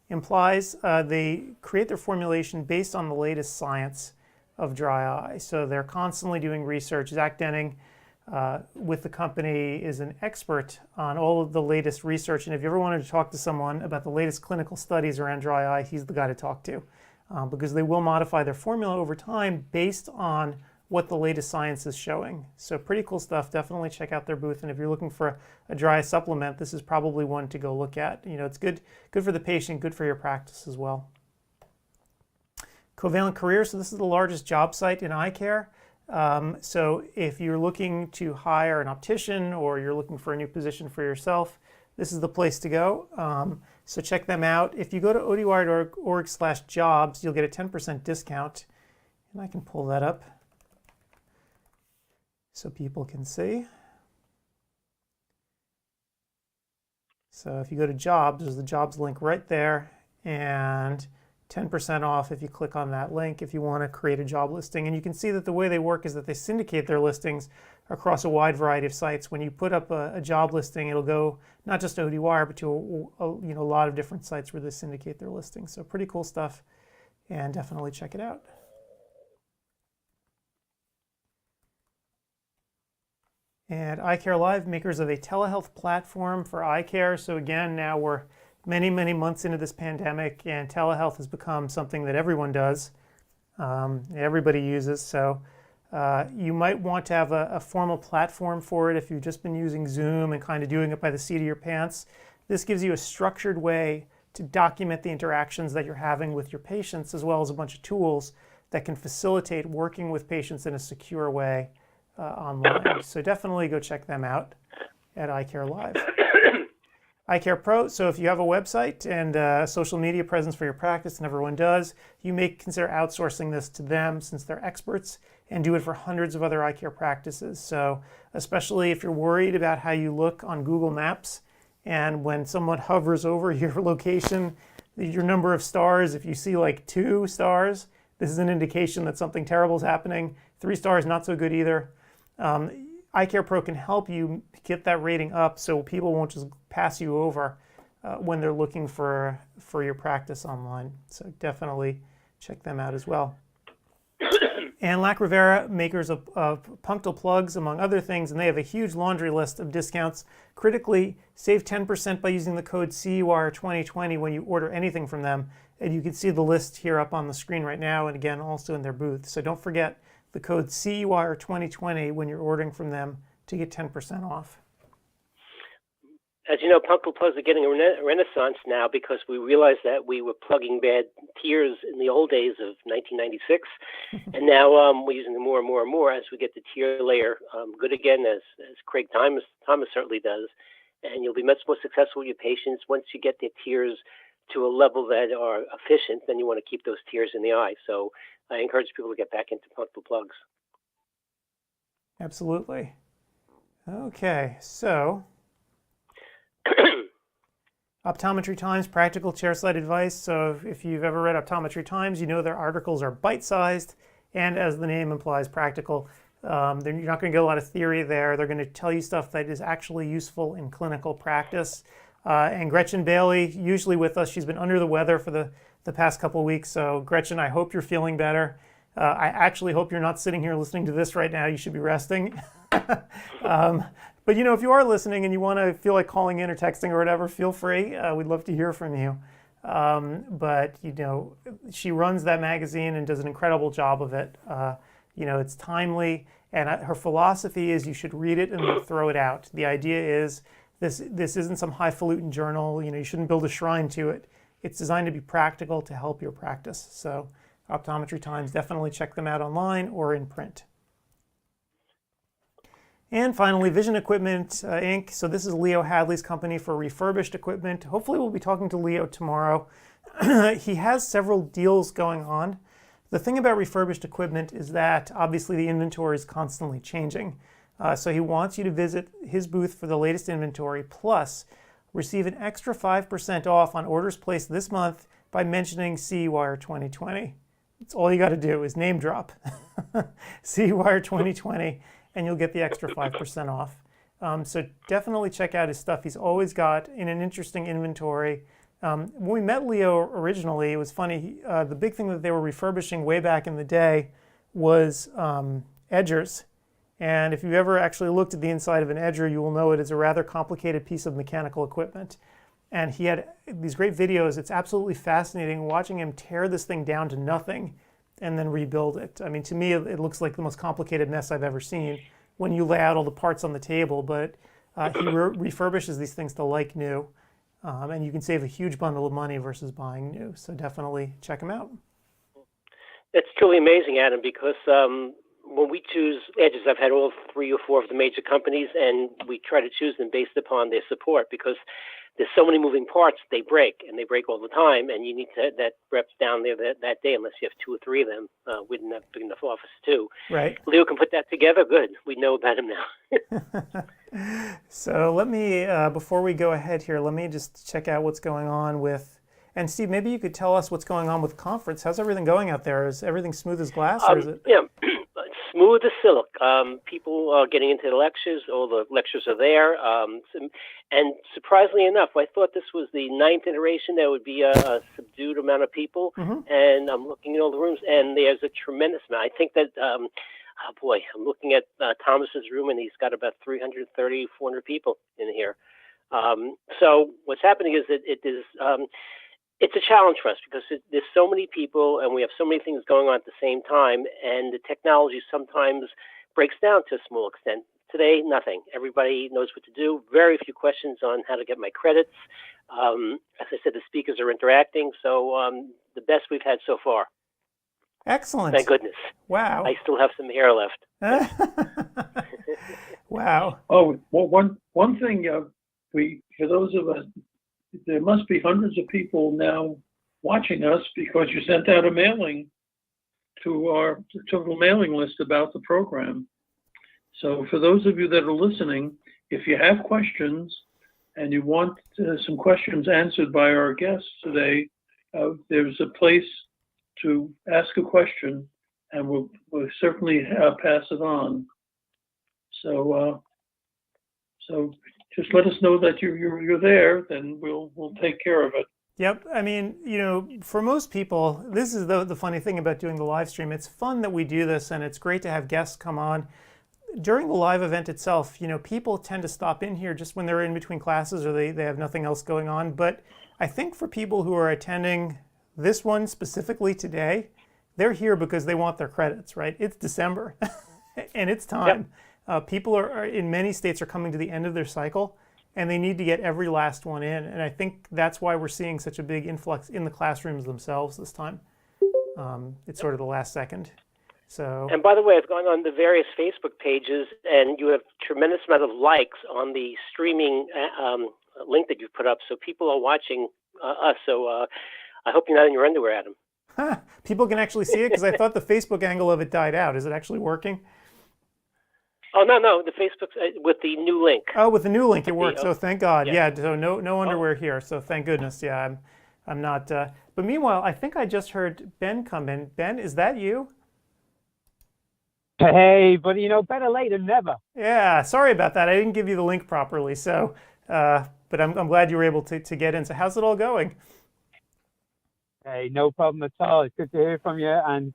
implies, they create their formulation based on the latest science of dry eye. So they're constantly doing research. Zach Denning with the company is an expert on all of the latest research. And if you ever wanted to talk to someone about the latest clinical studies around dry eye, he's the guy to talk to, because they will modify their formula over time based on what the latest science is showing. So pretty cool stuff. Definitely check out their booth. And if you're looking for a dry eye supplement, this is probably one to go look at. You know, it's good for the patient, good for your practice as well. Covalent Career. So this is the largest job site in eye care. So if you're looking to hire an optician or you're looking for a new position for yourself, this is the place to go. So check them out. If you go to ODwire.org/jobs, you'll get a 10% discount. And I can pull that up so people can see. So if you go to jobs, there's the jobs link right there, and 10% off if you click on that link if you want to create a job listing. And you can see that the way they work is that they syndicate their listings across a wide variety of sites. When you put up a job listing, it'll go not just to ODwire, but to a lot of different sites where they syndicate their listings. So pretty cool stuff, and definitely check it out. And Eye Care Live, makers of a telehealth platform for eye care. So again, now we're many, many months into this pandemic, and telehealth has become something that everyone does. Everybody uses. So you might want to have a formal platform for it if you've just been using Zoom and kind of doing it by the seat of your pants. This gives you a structured way to document the interactions that you're having with your patients, as well as a bunch of tools that can facilitate working with patients in a secure way online. So definitely go check them out at Eye Care Live. Eye Care Pro, so if you have a website and a social media presence for your practice, and everyone does, you may consider outsourcing this to them since they're experts, and do it for hundreds of other eye care practices. So especially if you're worried about how you look on Google Maps, and when someone hovers over your location, your number of stars, if you see like 2 stars, this is an indication that something terrible is happening. 3 stars, not so good either. Eye Care Pro can help you get that rating up so people won't just pass you over when they're looking for your practice online. So definitely check them out as well. And Lac Rivera, makers of punctal plugs, among other things, and they have a huge laundry list of discounts. Critically, save 10% by using the code CEwire2020 when you order anything from them. And you can see the list here up on the screen right now, and again, also in their booth. So don't forget the code CEwire2020 when you're ordering from them to get 10% off. As you know, punctal plugs are getting a renaissance now because we realized that we were plugging bad tiers in the old days of 1996, and now we're using them more and more and more as we get the tier layer good again, as Craig Thomas certainly does, and you'll be much more successful with your patients once you get the tiers to a level that are efficient. Then you want to keep those tiers in the eye. So I encourage people to get back into punctal plugs. Absolutely. Okay, so Optometry Times, practical chairside advice. So if you've ever read Optometry Times, you know their articles are bite-sized and, as the name implies, practical. You're not going to get a lot of theory there. They're going to tell you stuff that is actually useful in clinical practice. And Gretchen Bailey, usually with us, she's been under the weather for the past couple of weeks. So Gretchen, I hope you're feeling better. I actually hope you're not sitting here listening to this right now. You should be resting. But if you are listening and you want to feel like calling in or texting or whatever, feel free. We'd love to hear from you. But she runs that magazine and does an incredible job of it. It's timely, and her philosophy is you should read it and then throw it out. The idea is this isn't some highfalutin journal. You shouldn't build a shrine to it. It's designed to be practical to help your practice. So Optometry Times, definitely check them out online or in print. And finally, Vision Equipment Inc. So this is Leo Hadley's company for refurbished equipment. Hopefully we'll be talking to Leo tomorrow. He has several deals going on. The thing about refurbished equipment is that obviously the inventory is constantly changing. So he wants you to visit his booth for the latest inventory, plus receive an extra 5% off on orders placed this month by mentioning CEwire2020. That's all you got to do is name drop CEwire2020. And you'll get the extra 5% off. So definitely check out his stuff. He's always got in an interesting inventory. When we met Leo originally, it was funny. The big thing that they were refurbishing way back in the day was edgers. And if you've ever actually looked at the inside of an edger, you will know it is a rather complicated piece of mechanical equipment. And he had these great videos. It's absolutely fascinating watching him tear this thing down to nothing and then rebuild it. I mean, to me, it looks like the most complicated mess I've ever seen when you lay out all the parts on the table, but he refurbishes these things to like new, and you can save a huge bundle of money versus buying new, so definitely check him out. It's truly amazing, Adam, because when we choose edges, I've had all 3 or 4 of the major companies, and we try to choose them based upon their support, because there's so many moving parts, they break, and they break all the time, and you need to have that reps down there that day, unless you have 2 or 3 of them. We didn't have a big enough office, too. Right. Leo can put that together. Good. We know about him now. So let me, before we go ahead here, let me just check out what's going on with, and Steve, maybe you could tell us what's going on with conference. How's everything going out there? Is everything smooth as glass, or is it? Yeah. Smooth as silk. People are getting into the lectures. All the lectures are there. And surprisingly enough, I thought this was the 9th iteration. There would be a subdued amount of people. Mm-hmm. And I'm looking at all the rooms, and there's a tremendous amount. I think that, I'm looking at Thomas's room, and he's got about 330, 400 people in here. So what's happening is that it's a challenge for us because there's so many people and we have so many things going on at the same time, and the technology sometimes breaks down to a small extent. Today, nothing. Everybody knows what to do. Very few questions on how to get my credits. As I said, the speakers are interacting, so the best we've had so far. Excellent. Thank goodness. Wow. I still have some hair left. Wow. Oh, well, one thing, for those of us, there must be hundreds of people now watching us because you sent out a mailing to our total mailing list about the program. So for those of you that are listening, if you have questions and you want some questions answered by our guests today, there's a place to ask a question, and we'll certainly pass it on. So just let us know that you're there, then we'll take care of it. Yep. I mean, for most people, this is the funny thing about doing the live stream. It's fun that we do this, and it's great to have guests come on. During the live event itself, people tend to stop in here just when they're in between classes or they have nothing else going on. But I think for people who are attending this one specifically today, they're here because they want their credits, right? It's December and it's time. Yep. People are in many states are coming to the end of their cycle, and they need to get every last one in. And I think that's why we're seeing such a big influx in the classrooms themselves this time. It's sort of the last second. So. And by the way, I've gone on the various Facebook pages, and you have a tremendous amount of likes on the streaming link that you've put up. So people are watching us. So I hope you're not in your underwear, Adam. Huh. People can actually see it, because I thought the Facebook angle of it died out. Is it actually working? Oh, no, the Facebook with the new link. Oh, with the new link it works. So thank God. Yeah. So no underwear here. So thank goodness. Yeah, I'm not. But meanwhile, I think I just heard Ben come in. Ben, is that you? Hey, but better late than never. Yeah, sorry about that. I didn't give you the link properly. So, but I'm glad you were able to get in. So how's it all going? Hey, no problem at all. It's good to hear from you. And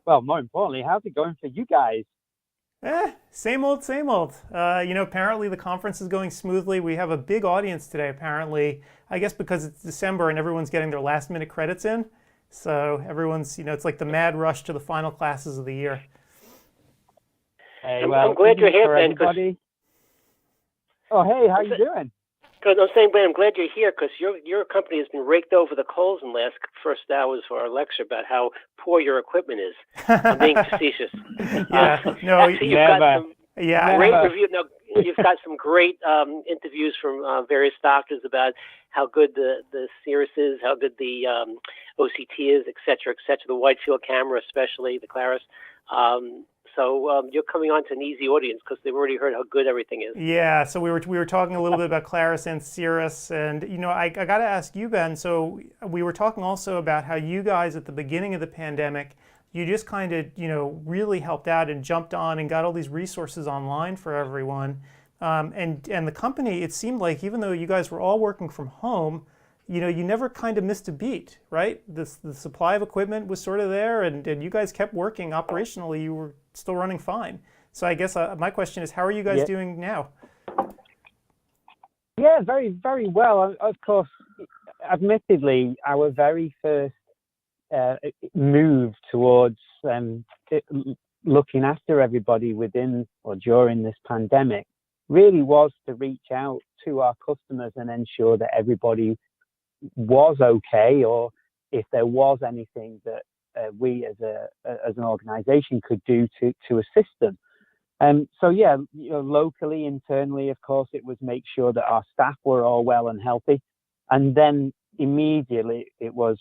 well, more importantly, how's it going for you guys? Same old, same old. Apparently the conference is going smoothly. We have a big audience today, apparently. I guess because it's December and everyone's getting their last minute credits in. So everyone's, it's like the mad rush to the final classes of the year. Hey, I'm glad you're here, Ben. Oh, hey, how you doing? Because I'm saying, Ben, I'm glad you're here, because your company has been raked over the coals in the last first hours for our lecture about how poor your equipment is. I'm being facetious. Yeah, no, actually, you've got some great never. review. No, you've got some great interviews from various doctors about how good the Cirrus is, how good the OCT is, et cetera, the wide field camera, especially the Claris. So you're coming on to an easy audience because they've already heard how good everything is. Yeah, so we were talking a little bit about Claris and Cirrus, and I got to ask you, Ben. So we were talking also about how you guys at the beginning of the pandemic, you just kind of really helped out and jumped on and got all these resources online for everyone. And the company, it seemed like, even though you guys were all working from home, you never kind of missed a beat, right? The supply of equipment was sort of there, and you guys kept working operationally. You were still running fine. So I guess my question is, how are you guys doing now? Yeah, very, very well. Of course, admittedly, our very first move towards looking after everybody within or during this pandemic really was to reach out to our customers and ensure that everybody was okay, or if there was anything that we as an organization could do to assist them. So yeah, locally, internally, of course, it was make sure that our staff were all well and healthy, and then immediately it was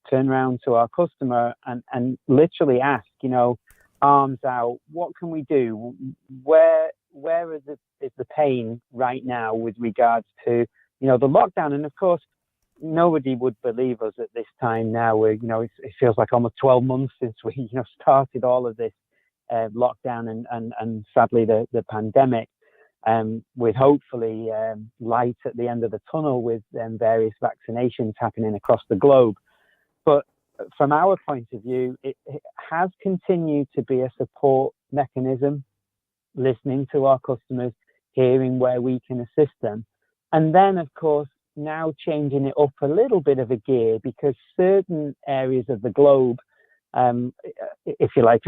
turn around to our customer and literally ask, arms out, what can we do? Where is the pain right now with regards to the lockdown? And of course, nobody would believe us at this time now. Where it feels like almost 12 months since we started all of this lockdown and sadly the pandemic, with hopefully light at the end of the tunnel with various vaccinations happening across the globe. But from our point of view, it has continued to be a support mechanism, listening to our customers, hearing where we can assist them, and then of course now changing it up a little bit of a gear, because certain areas of the globe, if you like,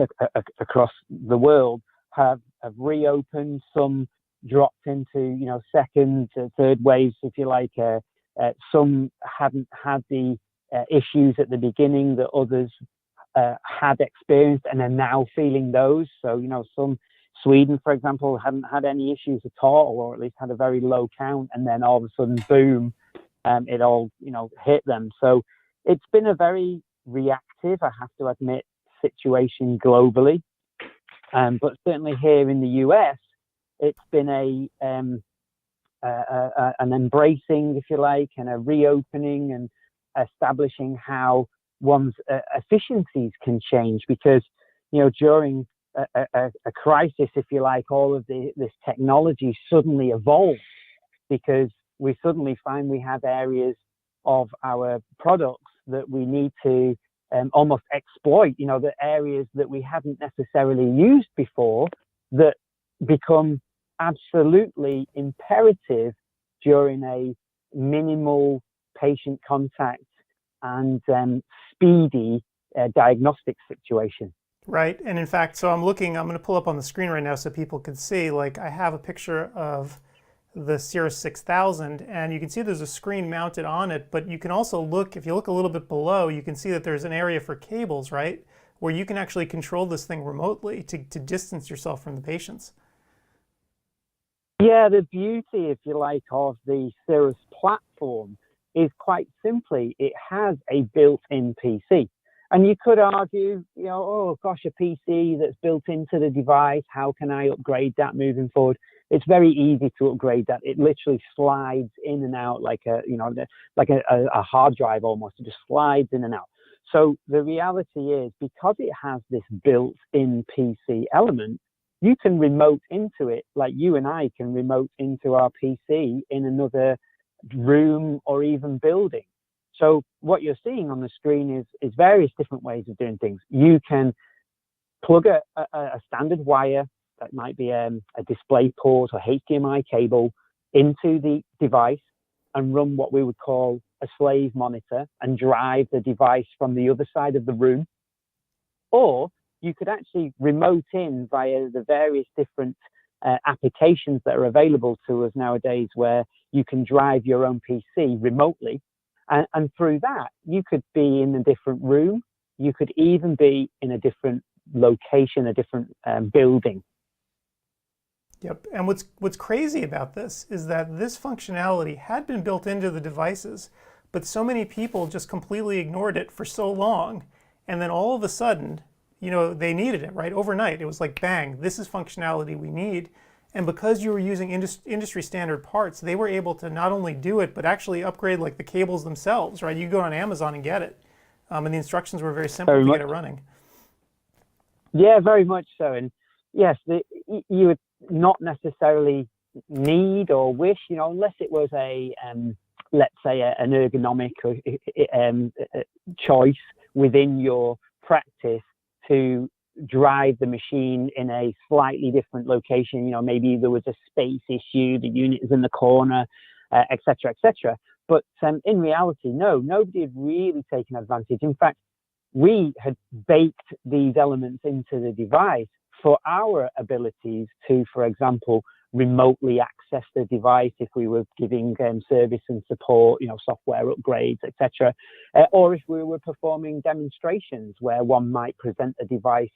across the world, have reopened. Some dropped into second, third waves, if you like. Some hadn't had the issues at the beginning that others had experienced and are now feeling those. So some, Sweden, for example, hadn't had any issues at all, or at least had a very low count, and then all of a sudden, boom, it all hit them. So it's been a very reactive, I have to admit, situation globally, but certainly here in the US, it's been an embracing, if you like, and a reopening and establishing how one's efficiencies can change, because during a crisis, if you like, all of this technology suddenly evolved, because we suddenly find we have areas of our products that we need to almost exploit, the areas that we hadn't necessarily used before that become absolutely imperative during a minimal patient contact and speedy diagnostic situation. Right. And in fact, so I'm going to pull up on the screen right now so people can see, like I have a picture of the Cirrus 6000 and you can see there's a screen mounted on it, but you can also look, if you look a little bit below, you can see that there's an area for cables, right? Where you can actually control this thing remotely to distance yourself from the patients. Yeah, the beauty, if you like, of the Cirrus platform is quite simply, it has a built-in PC. And you could argue, oh gosh, a PC that's built into the device, how can I upgrade that moving forward? It's very easy to upgrade that. It literally slides in and out like a hard drive almost. It just slides in and out. So the reality is, because it has this built-in PC element, you can remote into it, like you and I can remote into our PC in another room or even building. So what you're seeing on the screen is various different ways of doing things. You can plug a standard wire, that might be a display port or HDMI cable, into the device and run what we would call a slave monitor and drive the device from the other side of the room. Or you could actually remote in via the various different applications that are available to us nowadays, where you can drive your own PC remotely. And through that, you could be in a different room. You could even be in a different location, a different building. Yep. And what's crazy about this is that this functionality had been built into the devices, but so many people just completely ignored it for so long. And then all of a sudden, they needed it, right? Overnight, it was like, bang, this is functionality we need. And because you were using industry standard parts, they were able to not only do it, but actually upgrade like the cables themselves, right? You go on Amazon and get it. And the instructions were very simple to get it running. Yeah, very much so. And yes, you would not necessarily need or wish, unless it was let's say an ergonomic choice within your practice to drive the machine in a slightly different location. Maybe there was a space issue, the unit is in the corner, et cetera, et cetera. But in reality, no, nobody had really taken advantage. In fact, we had baked these elements into the device for our abilities to, for example, remotely access the device if we were giving service and support, software upgrades, etc., or if we were performing demonstrations where one might present a device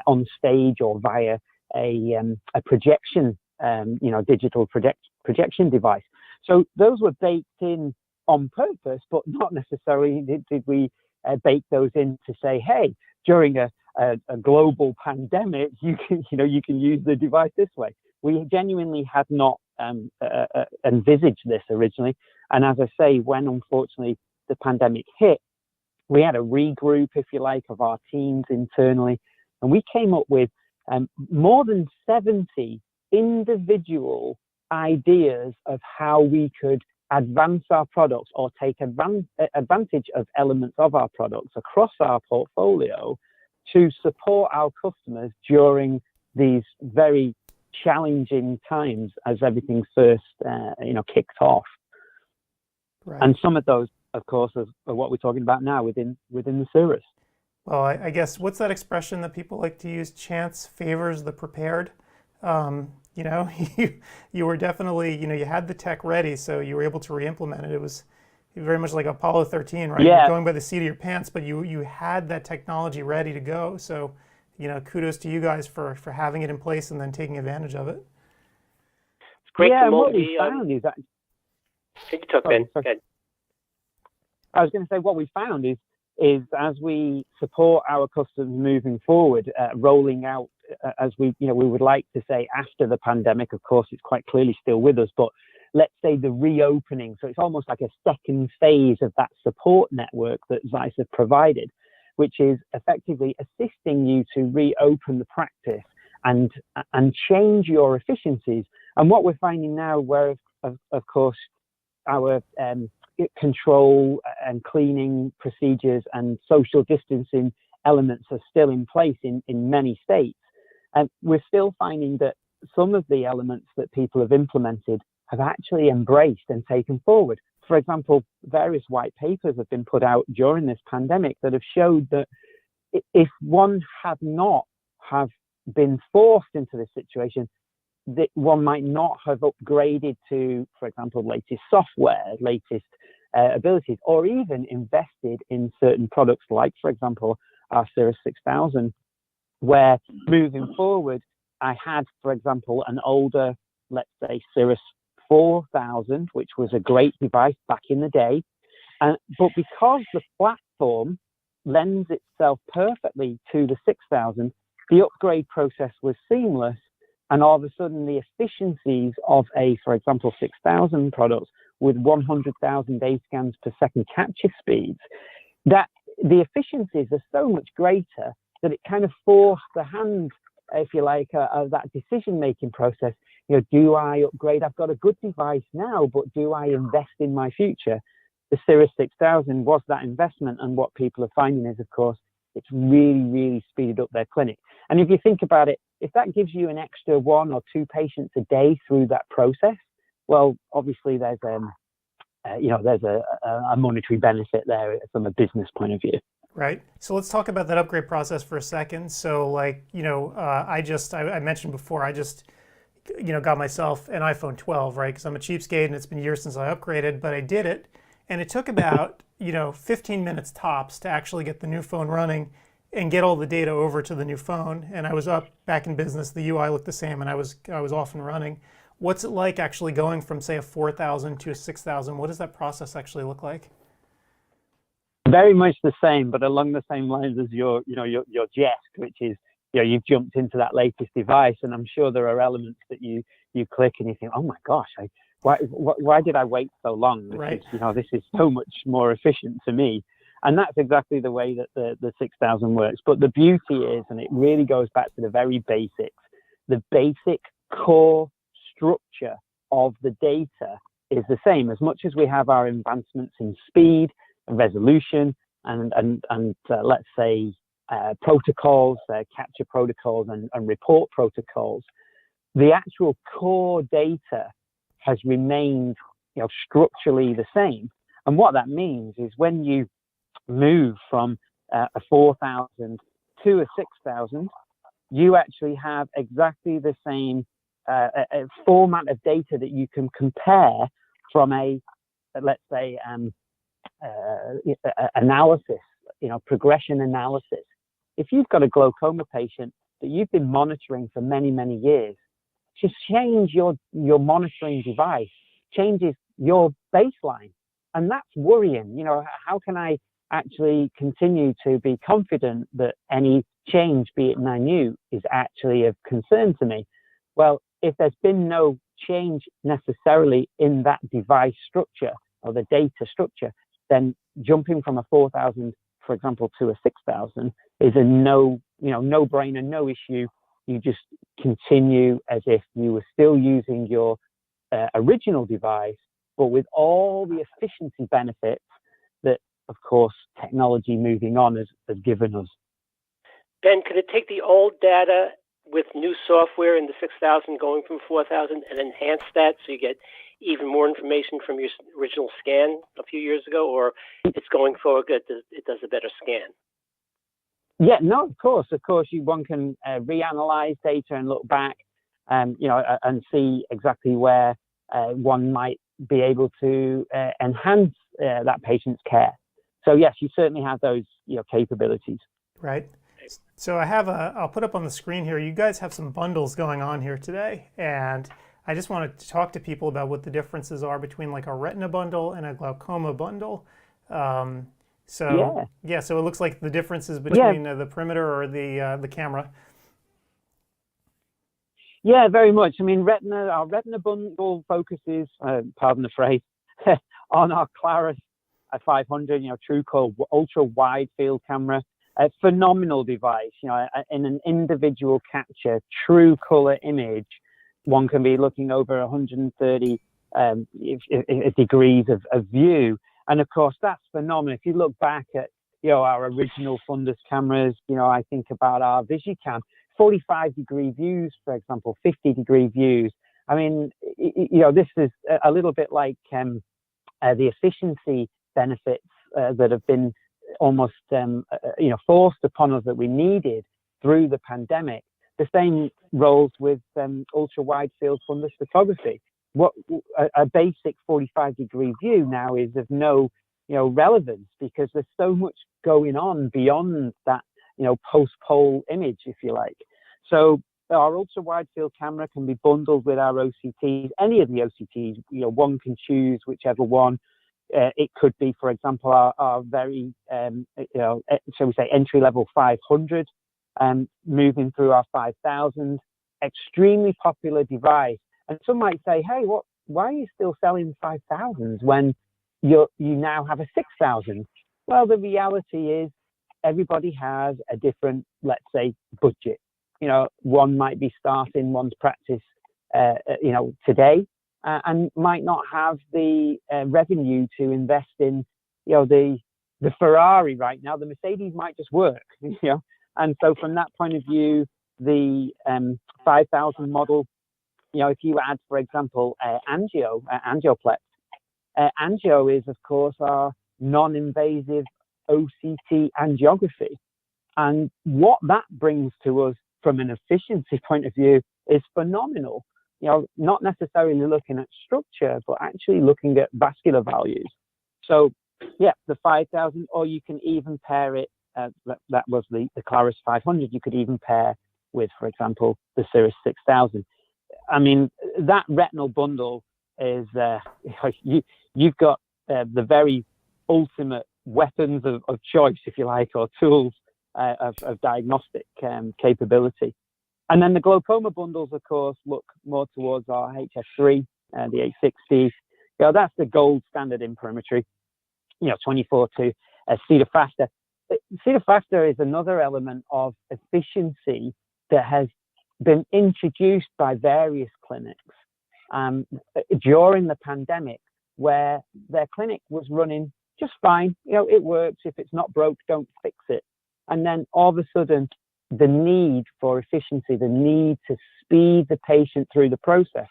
on stage or via a projection, digital projection device. So those were baked in on purpose, but not necessarily did we bake those in to say, hey, during a global pandemic, you can use the device this way. We genuinely had not envisaged this originally. And as I say, when unfortunately the pandemic hit, we had a regroup, if you like, of our teams internally. And we came up with more than 70 individual ideas of how we could advance our products or take advantage of elements of our products across our portfolio to support our customers during these very challenging times as everything first, kicked off. Right. And some of those, of course, are what we're talking about now within the Cirrus. Well, I guess, what's that expression that people like to use? Chance favors the prepared. You were definitely, you had the tech ready, so you were able to re-implement it. It was very much like Apollo 13, right? Yeah. You're going by the seat of your pants, but you had that technology ready to go. So, kudos to you guys for having it in place and then taking advantage of it. It's great to what we found is that. You took Ben. I was going to say what we found is as we support our customers moving forward, rolling out as we would like to say after the pandemic. Of course, it's quite clearly still with us, but let's say the reopening. So it's almost like a second phase of that support network that Zeiss have provided, which is effectively assisting you to reopen the practice and change your efficiencies. And what we're finding now, where of course, our control and cleaning procedures and social distancing elements are still in place in many states. And we're still finding that some of the elements that people have implemented have actually embraced and taken forward. For example, various white papers have been put out during this pandemic that have showed that if one had not have been forced into this situation, that one might not have upgraded to, for example, latest software, latest abilities, or even invested in certain products like, for example, our Cirrus 6000, where moving forward, I had, for example, an older, let's say, Cirrus 4000, which was a great device back in the day. But because the platform lends itself perfectly to the 6000, the upgrade process was seamless. And all of a sudden, the efficiencies of for example, 6000 products with 100,000 day scans per second capture speeds, that the efficiencies are so much greater that it kind of forced the hand, if you like, of that decision-making process. Do I upgrade? I've got a good device now, but do I invest in my future? The Cirrus 6000 was that investment, and what people are finding is, of course, it's really, really speeded up their clinic. And if you think about it, if that gives you an extra 1 or 2 patients a day through that process, well, obviously there's a monetary benefit there from a business point of view. Right. So let's talk about that upgrade process for a second. So I mentioned before, I just, got myself an iPhone 12, right? Because I'm a cheapskate and it's been years since I upgraded, but I did it. And it took about, 15 minutes tops to actually get the new phone running and get all the data over to the new phone. And I was back in business. The UI looked the same, and I was off and running. What's it like actually going from, say, a 4,000 to a 6,000? What does that process actually look like? Very much the same, but along the same lines as your jest, which is, you've jumped into that latest device, and I'm sure there are elements that you click and you think, oh my gosh, why did I wait so long? Right. This is so much more efficient to me. And that's exactly the way that the 6000 works. But the beauty is, and it really goes back to the very basics, the basic core structure of the data is the same. As much as we have our advancements in speed and resolution and let's say protocols, capture protocols and report protocols, the actual core data has remained structurally the same. And what that means is when you move from a 4,000 to a 6,000, you actually have exactly the same a format of data that you can compare from let's say, analysis, progression analysis. If you've got a glaucoma patient that you've been monitoring for many, many years, to change your monitoring device changes your baseline. And that's worrying. How can I actually continue to be confident that any change, be it minute, is actually of concern to me? Well, if there's been no change necessarily in that device structure or the data structure, then jumping from a 4,000, for example, to a 6,000 is a no-brainer, no issue. You just continue as if you were still using your original device, but with all the efficiency benefits that, of course, technology moving on has given us. Ben, could it take the old data with new software in the 6,000 going from 4,000 and enhance that so you get even more information from your original scan a few years ago, or it's going forward good, it does a better scan? Yeah, no, of course, one can reanalyze data and look back, and see exactly where one might be able to enhance that patient's care. So yes, you certainly have those capabilities. Right. So I'll put up on the screen here, you guys have some bundles going on here today, and I just wanted to talk to people about what the differences are between like a retina bundle and a glaucoma bundle. So it looks like the differences between the perimeter or the camera. Yeah, very much. I mean, our retina bundle focuses, pardon the phrase, on our Claris 500, true color ultra wide field camera. A phenomenal device, in an individual capture, true color image. One can be looking over 130 degrees of view. And of course, that's phenomenal. If you look back at our original fundus cameras, I think about our Vigicam, 45-degree views, for example, 50-degree views. I mean, this is a little bit like the efficiency benefits that have been almost forced upon us that we needed through the pandemic. The same rolls with ultra wide field fundus photography. What a basic 45-degree view now is of no relevance, because there's so much going on beyond that post-pole image, if you like. So our ultra wide field camera can be bundled with our OCTs, any of the OCTs. One can choose whichever one. It could be, for example, our very shall we say entry-level 500, moving through our 5000, extremely popular device. And some might say, hey, why are you still selling 5000s when you now have a 6000? Well, the reality is everybody has a different, let's say, budget. One might be starting one's practice, today, and might not have the revenue to invest in, the Ferrari right now. The Mercedes might just work, And so from that point of view, the 5000 model, if you add, for example, angioplex, angio is, of course, our non-invasive OCT angiography. And what that brings to us from an efficiency point of view is phenomenal. Not necessarily looking at structure, but actually looking at vascular values. So, yeah, the 5000, or you can even pair it, that was the Claris 500, you could even pair with, for example, the Cirrus 6000. I mean, that retinal bundle is, you've got the very ultimate weapons of choice, if you like, or tools of diagnostic capability. And then the glaucoma bundles, of course, look more towards our HS3, the 860. That's the gold standard in perimetry, 24 to Cedar Faster. Cedar Faster is another element of efficiency that has been introduced by various clinics during the pandemic, where their clinic was running just fine. It works. If it's not broke, don't fix it. And then all of a sudden, the need for efficiency, the need to speed the patient through the process.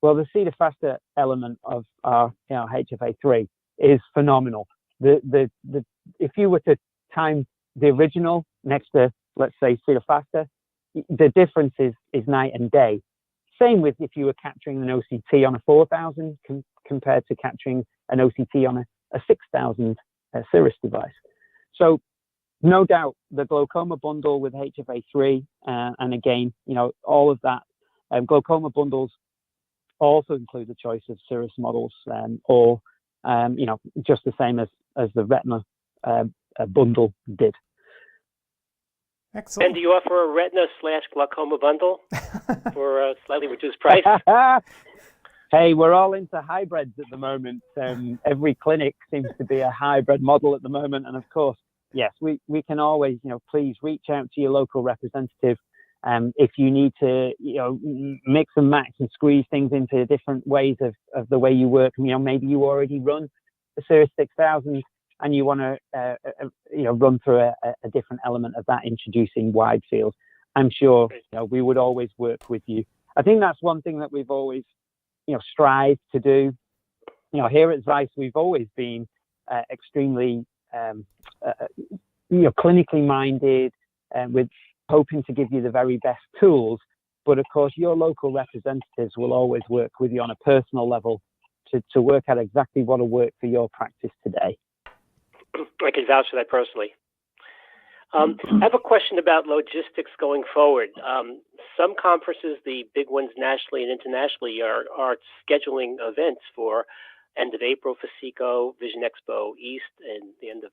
Well, the Cedar Faster element of our HFA3 is phenomenal. If you were to time the original next to, let's say, Cedar Faster, the difference is night and day. Same with if you were capturing an OCT on a 4000 compared to capturing an OCT on a 6000 Cirrus device. So no doubt the glaucoma bundle with HFA3, and again, all of that, glaucoma bundles also include the choice of Cirrus models, or just the same as the retina bundle did. Excellent. And do you offer a retina/glaucoma bundle for a slightly reduced price? Hey, we're all into hybrids at the moment. Every clinic seems to be a hybrid model at the moment. And of course, yes, we can always, please reach out to your local representative. If you need to, mix and match and squeeze things into different ways of the way you work. Maybe you already run the Cirrus 6000 and you want to, run through a different element of that, introducing wide field. I'm sure we would always work with you. I think that's one thing that we've always, strived to do. Here at Zeiss, we've always been extremely, clinically minded, with hoping to give you the very best tools. But of course, your local representatives will always work with you on a personal level to work out exactly what will work for your practice today. I can vouch for that personally. I have a question about logistics going forward. Some conferences, the big ones nationally and internationally, are scheduling events for end of April for CECO, Vision Expo East, and the end of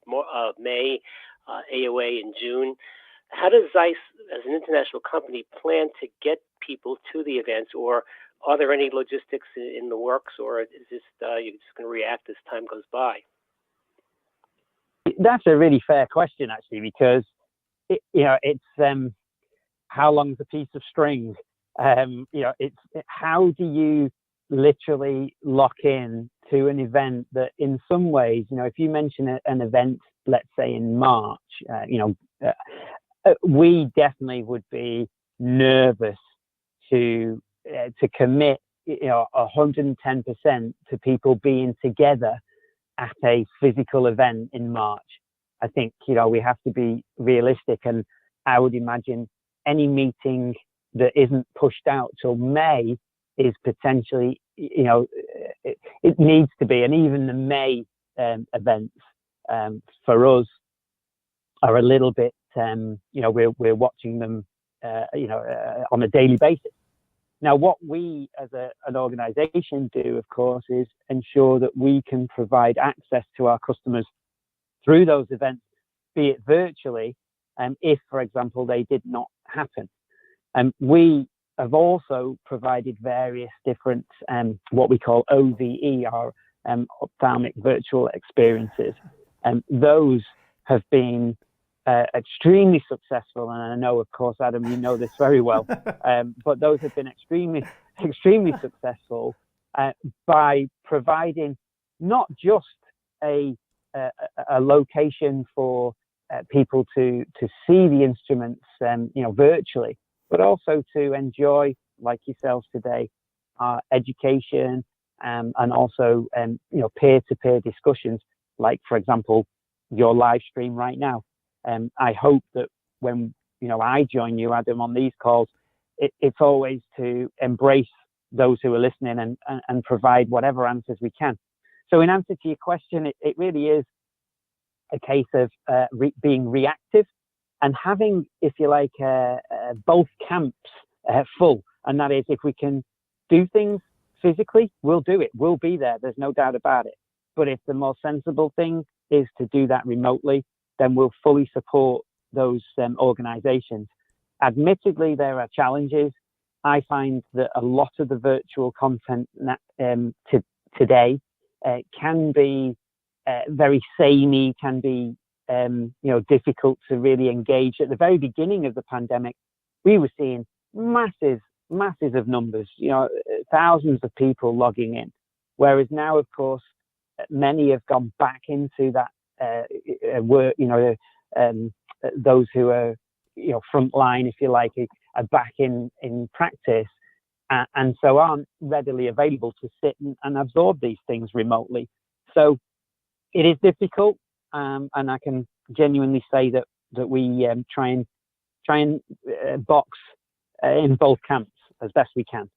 May, AOA in June. How does Zeiss, as an international company, plan to get people to the events, or are there any logistics in the works, or is this you're just going to react as time goes by? That's a really fair question, actually, because it's how long's a piece of string. It's how do you literally lock in to an event that in some ways, if you mention an event, let's say in March, we definitely would be nervous to commit 110% to people being together at a physical event in March. I think we have to be realistic, and I would imagine any meeting that isn't pushed out till May is potentially it needs to be, and even the May events for us are a little bit we're watching them on a daily basis. Now, what we as an organization do, of course, is ensure that we can provide access to our customers through those events, be it virtually, if, for example, they did not happen. We have also provided various different what we call OVE, or ophthalmic virtual experiences. Those have been extremely successful, and I know, of course, Adam, you know this very well, but those have been extremely successful by providing not just a location for people to see the instruments, virtually, but also to enjoy, like yourselves today, education and also peer-to-peer discussions, like, for example, your live stream right now. I hope that when I join you, Adam, on these calls, it's always to embrace those who are listening and provide whatever answers we can. So in answer to your question, it really is a case of being reactive and having, if you like, both camps full. And that is, if we can do things physically, we'll do it. We'll be there. There's no doubt about it. But if the more sensible thing is to do that remotely, then we'll fully support those organizations. Admittedly, there are challenges. I find that a lot of the virtual content today can be very samey, can be difficult to really engage. At the very beginning of the pandemic, we were seeing masses of numbers, thousands of people logging in. Whereas now, of course, many have gone back into that work. Those who are frontline, if you like, are back in practice, and so aren't readily available to sit and absorb these things remotely. So it is difficult, and I can genuinely say that we try and box in both camps as best we can.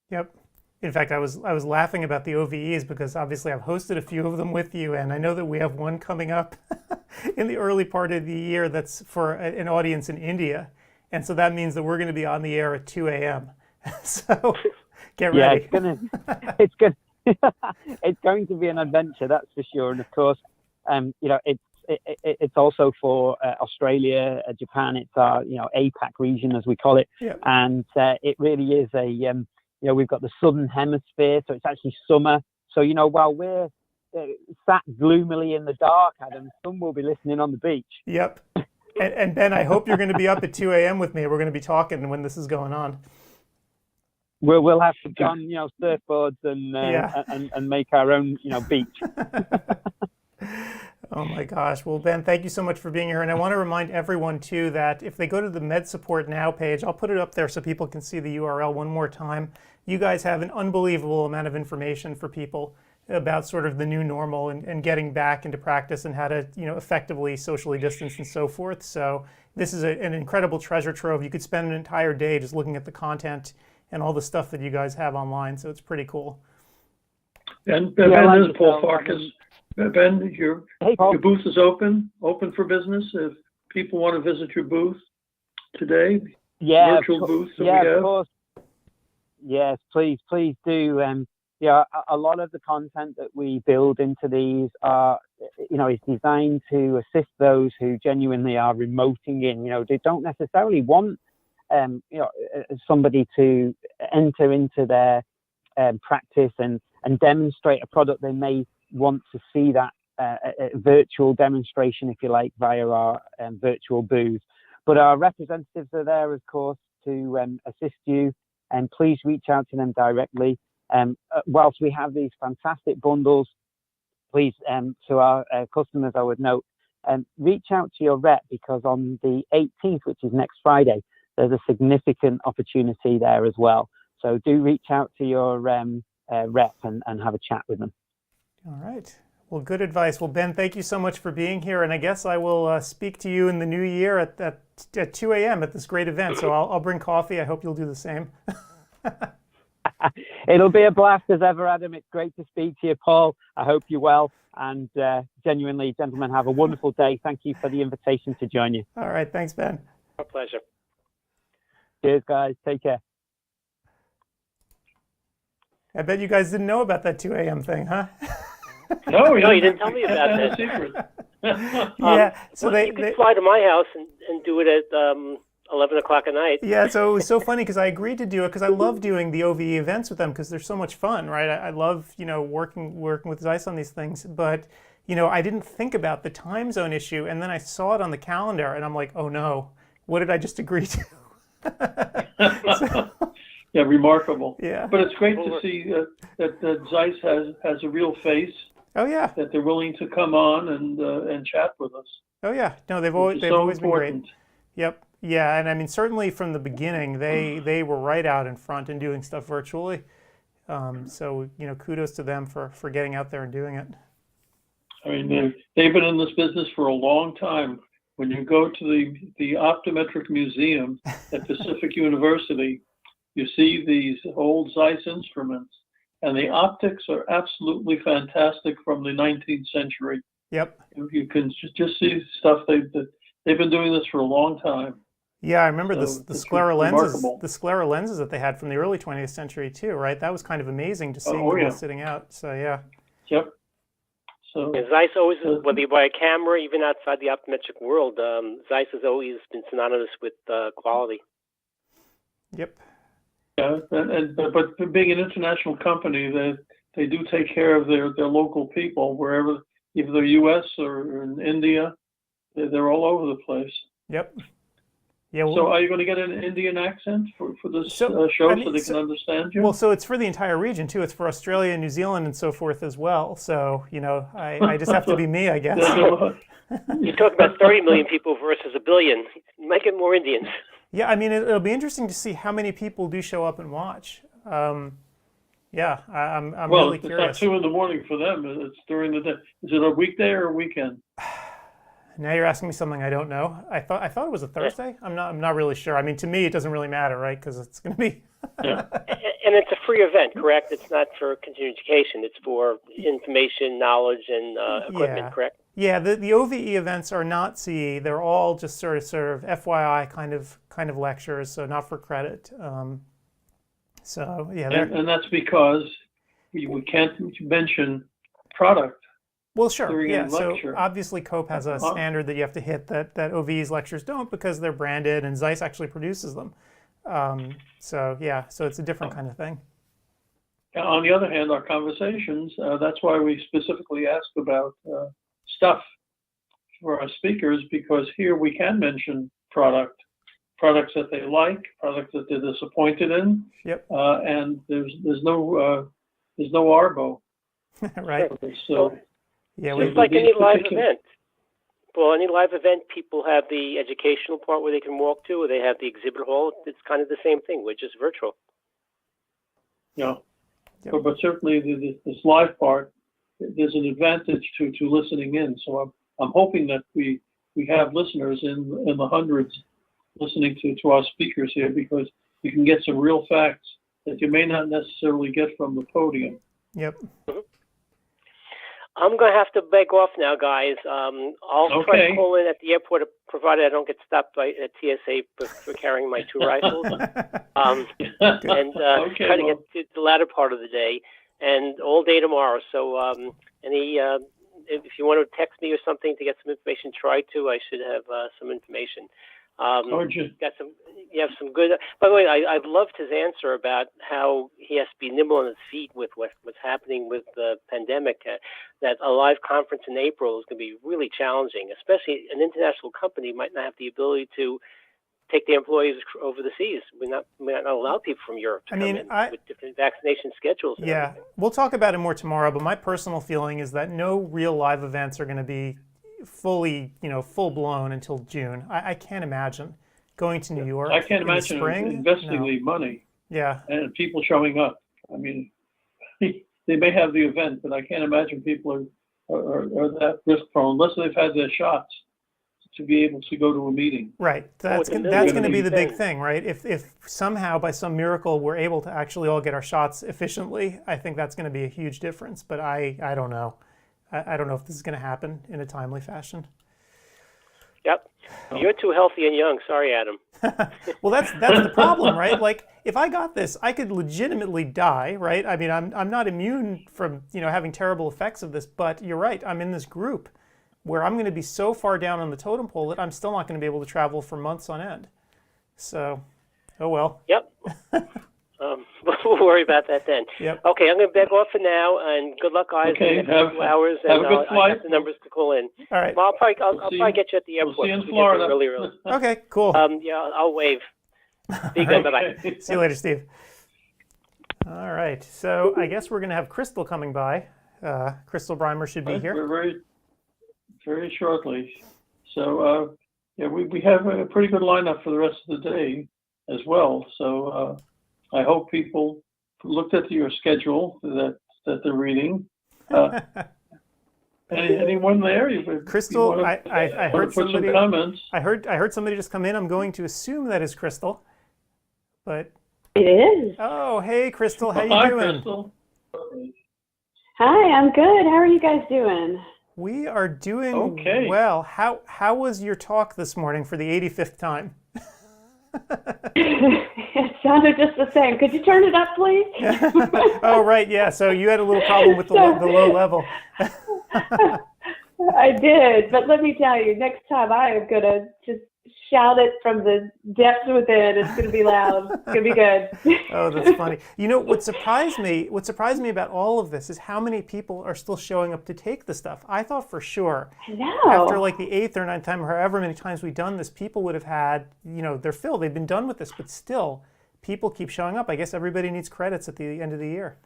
Yep. In fact, I was laughing about the OVEs because obviously I've hosted a few of them with you, and I know that we have one coming up in the early part of the year that's for an audience in India, and so that means that we're going to be on the air at 2 a.m. So get ready. It's good. It's going to be an adventure, that's for sure. And of course, it's also for Australia, Japan. It's our APAC region, as we call it, and it really is we've got the southern hemisphere, so it's actually summer. So while we're sat gloomily in the dark, Adam, some will be listening on the beach. Yep. And Ben, I hope you're going to be up at 2 a.m. with me. We're going to be talking when this is going on. We'll have to go on, surfboards and make our own, beach. Oh my gosh. Well, Ben, thank you so much for being here. And I want to remind everyone too that if they go to the Med Support Now page, I'll put it up there so people can see the URL one more time. You guys have an unbelievable amount of information for people about sort of the new normal and getting back into practice and how to, effectively socially distance and so forth. So this is an incredible treasure trove. You could spend an entire day just looking at the content and all the stuff that you guys have online. So it's pretty cool. And Ben, this is Paul Farkas. Ben, your booth is open for business. If people want to visit your booth today, virtual booth that we have. Of course. Yes, please do. A lot of the content that we build into these are, is designed to assist those who genuinely are remoting in. They don't necessarily want, somebody to enter into their practice and demonstrate a product. They may want to see that virtual demonstration, if you like, via our virtual booth. But our representatives are there, of course, to assist you. And please reach out to them directly. whilst we have these fantastic bundles, please, to our customers, I would note, reach out to your rep, because on the 18th, which is next Friday, there's a significant opportunity there as well. So do reach out to your rep and have a chat with them. All right. Well, good advice. Well, Ben, thank you so much for being here. And I guess I will speak to you in the new year at 2 a.m. at this great event. So I'll bring coffee. I hope you'll do the same. It'll be a blast as ever, Adam. It's great to speak to you, Paul. I hope you're well. And genuinely, gentlemen, have a wonderful day. Thank you for the invitation to join you. All right. Thanks, Ben. Our pleasure. Cheers, guys. Take care. I bet you guys didn't know about that 2 a.m. thing, huh? No, you didn't tell me about that's that. a secret. Yeah. So you could fly to my house and do it at 11 o'clock at night. Yeah, so it was so funny because I agreed to do it because I love doing the OVE events with them because they're so much fun, right? I love, working with Zeiss on these things, but, I didn't think about the time zone issue, and then I saw it on the calendar, and I'm like, oh no, what did I just agree to? Yeah, remarkable. Yeah. But it's great to see that Zeiss has a real face. Oh yeah. That they're willing to come on and chat with us. Oh yeah. No, they've always been great. Yep. Yeah, and I mean certainly from the beginning they were right out in front and doing stuff virtually. So kudos to them for getting out there and doing it. I mean they've been in this business for a long time. When you go to the Optometric Museum at Pacific University, you see these old Zeiss instruments, and the optics are absolutely fantastic from the 19th century. Yep. You can just see stuff they've been doing this for a long time. Yeah, I remember the sclera lenses, remarkable. the sclera lenses that they had from the early 20th century too, right? That was kind of amazing to see them sitting out. So yeah. Yep. So Zeiss always, whether you buy a camera, even outside the optometric world, Zeiss has always been synonymous with quality. Yep. Yeah, but being an international company, they do take care of their local people wherever, either they're U.S. or in India, they're all over the place. Yep. Yeah. Well, so are you going to get an Indian accent for this show so they can understand you? Well, so it's for the entire region too. It's for Australia, New Zealand, and so forth as well. So I just have to be me, I guess. You're talking about 30 million people versus 1 billion. You might get more Indians. Yeah, I mean, it'll be interesting to see how many people do show up and watch. Yeah, I'm really curious. Well, it's not 2 a.m. for them. It's during the day. Is it a weekday or a weekend? Now you're asking me something I don't know. I thought it was a Thursday. I'm not really sure. I mean, to me, it doesn't really matter, right? Because it's going to be. Yeah. And it's a free event, correct? It's not for continuing education. It's for information, knowledge, and equipment, correct? Yeah, the OVE events are not CE. They're all just sort of FYI kind of lectures, so not for credit. So yeah, and that's because we can't mention product. Well, sure, yeah. So obviously, COPE has a standard that you have to hit that OVE's lectures don't because they're branded and Zeiss actually produces them. So yeah, so it's a different kind of thing. On the other hand, our conversations, that's why we specifically ask about stuff for our speakers, because here we can mention products that they like, products that they're disappointed in. Yep. And there's no arbo. Right. So yeah, it's like any live event. Well, any live event, people have the educational part where they can walk to, or they have the exhibit hall. It's kind of the same thing. We're just virtual. Yeah. Yep. But certainly this live part, there's an advantage to listening in. So I'm hoping that we have listeners in the hundreds listening to our speakers here, because you can get some real facts that you may not necessarily get from the podium. Yep. Mm-hmm. I'm going to have to beg off now, guys. I'll try to call in at the airport, provided I don't get stopped by a TSA for carrying my 2 rifles. Try to get to the latter part of the day and all day tomorrow. So if you want to text me or something to get some information, try to. I should have some information. You have some good. By the way, I loved his answer about how he has to be nimble on his feet with what's happening with the pandemic. That a live conference in April is going to be really challenging, especially an international company might not have the ability to take the employees over the seas. We're not allowed people from Europe to come in with different vaccination schedules. Yeah, we'll talk about it more tomorrow, but my personal feeling is that no real live events are going to be fully, full blown until June. I can't imagine going to New York. I can't in the imagine spring. investing the money. Yeah. And people showing up. I mean, they may have the event, but I can't imagine people are that risk prone unless they've had their shots to be able to go to a meeting. Right. That's going to be the big thing, right? If somehow by some miracle we're able to actually all get our shots efficiently, I think that's going to be a huge difference. But I don't know. I don't know if this is going to happen in a timely fashion. Yep. You're too healthy and young. Sorry, Adam. Well, that's the problem, right? Like, if I got this, I could legitimately die, right? I mean, I'm not immune from, having terrible effects of this, but you're right. I'm in this group where I'm going to be so far down on the totem pole that I'm still not going to be able to travel for months on end. So, oh well. Yep. We'll worry about that then. Yep. Okay, I'm going to beg off for now, and good luck, guys. Okay, in the next 2 hours, and have a good I flight. have the numbers to call in. All right. Well, I'll probably get you at the airport. We'll see you in We get Florida. there really early. Okay, cool. Yeah, I'll wave. Be good. Bye-bye. See you later, Steve. All right. So I guess we're going to have Crystal coming by. Crystal Breimer should be here. We're very, very shortly. So, we have a pretty good lineup for the rest of the day as well. So I hope people looked at your schedule that they're reading. Anyone there? Crystal, I heard somebody. Some comments. I heard somebody just come in. I'm going to assume that is Crystal, but it is. Oh, hey, Crystal, how you Hi, doing? Crystal. Hi, I'm good. How are you guys doing? We are doing Okay. well. How was your talk this morning for the 85th time? It sounded just the same. Could you turn it up, please? Oh, right, yeah. So you had a little problem with the low level. I did, but let me tell you, next time I am going to just shout it from the depths within. It's going to be loud. It's going to be good. Oh, that's funny. What surprised me about all of this is how many people are still showing up to take the stuff. I thought for sure I know. after like the 8th or 9th time, or however many times we've done this, people would have had, their fill. They've been done with this, but still, people keep showing up. I guess everybody needs credits at the end of the year.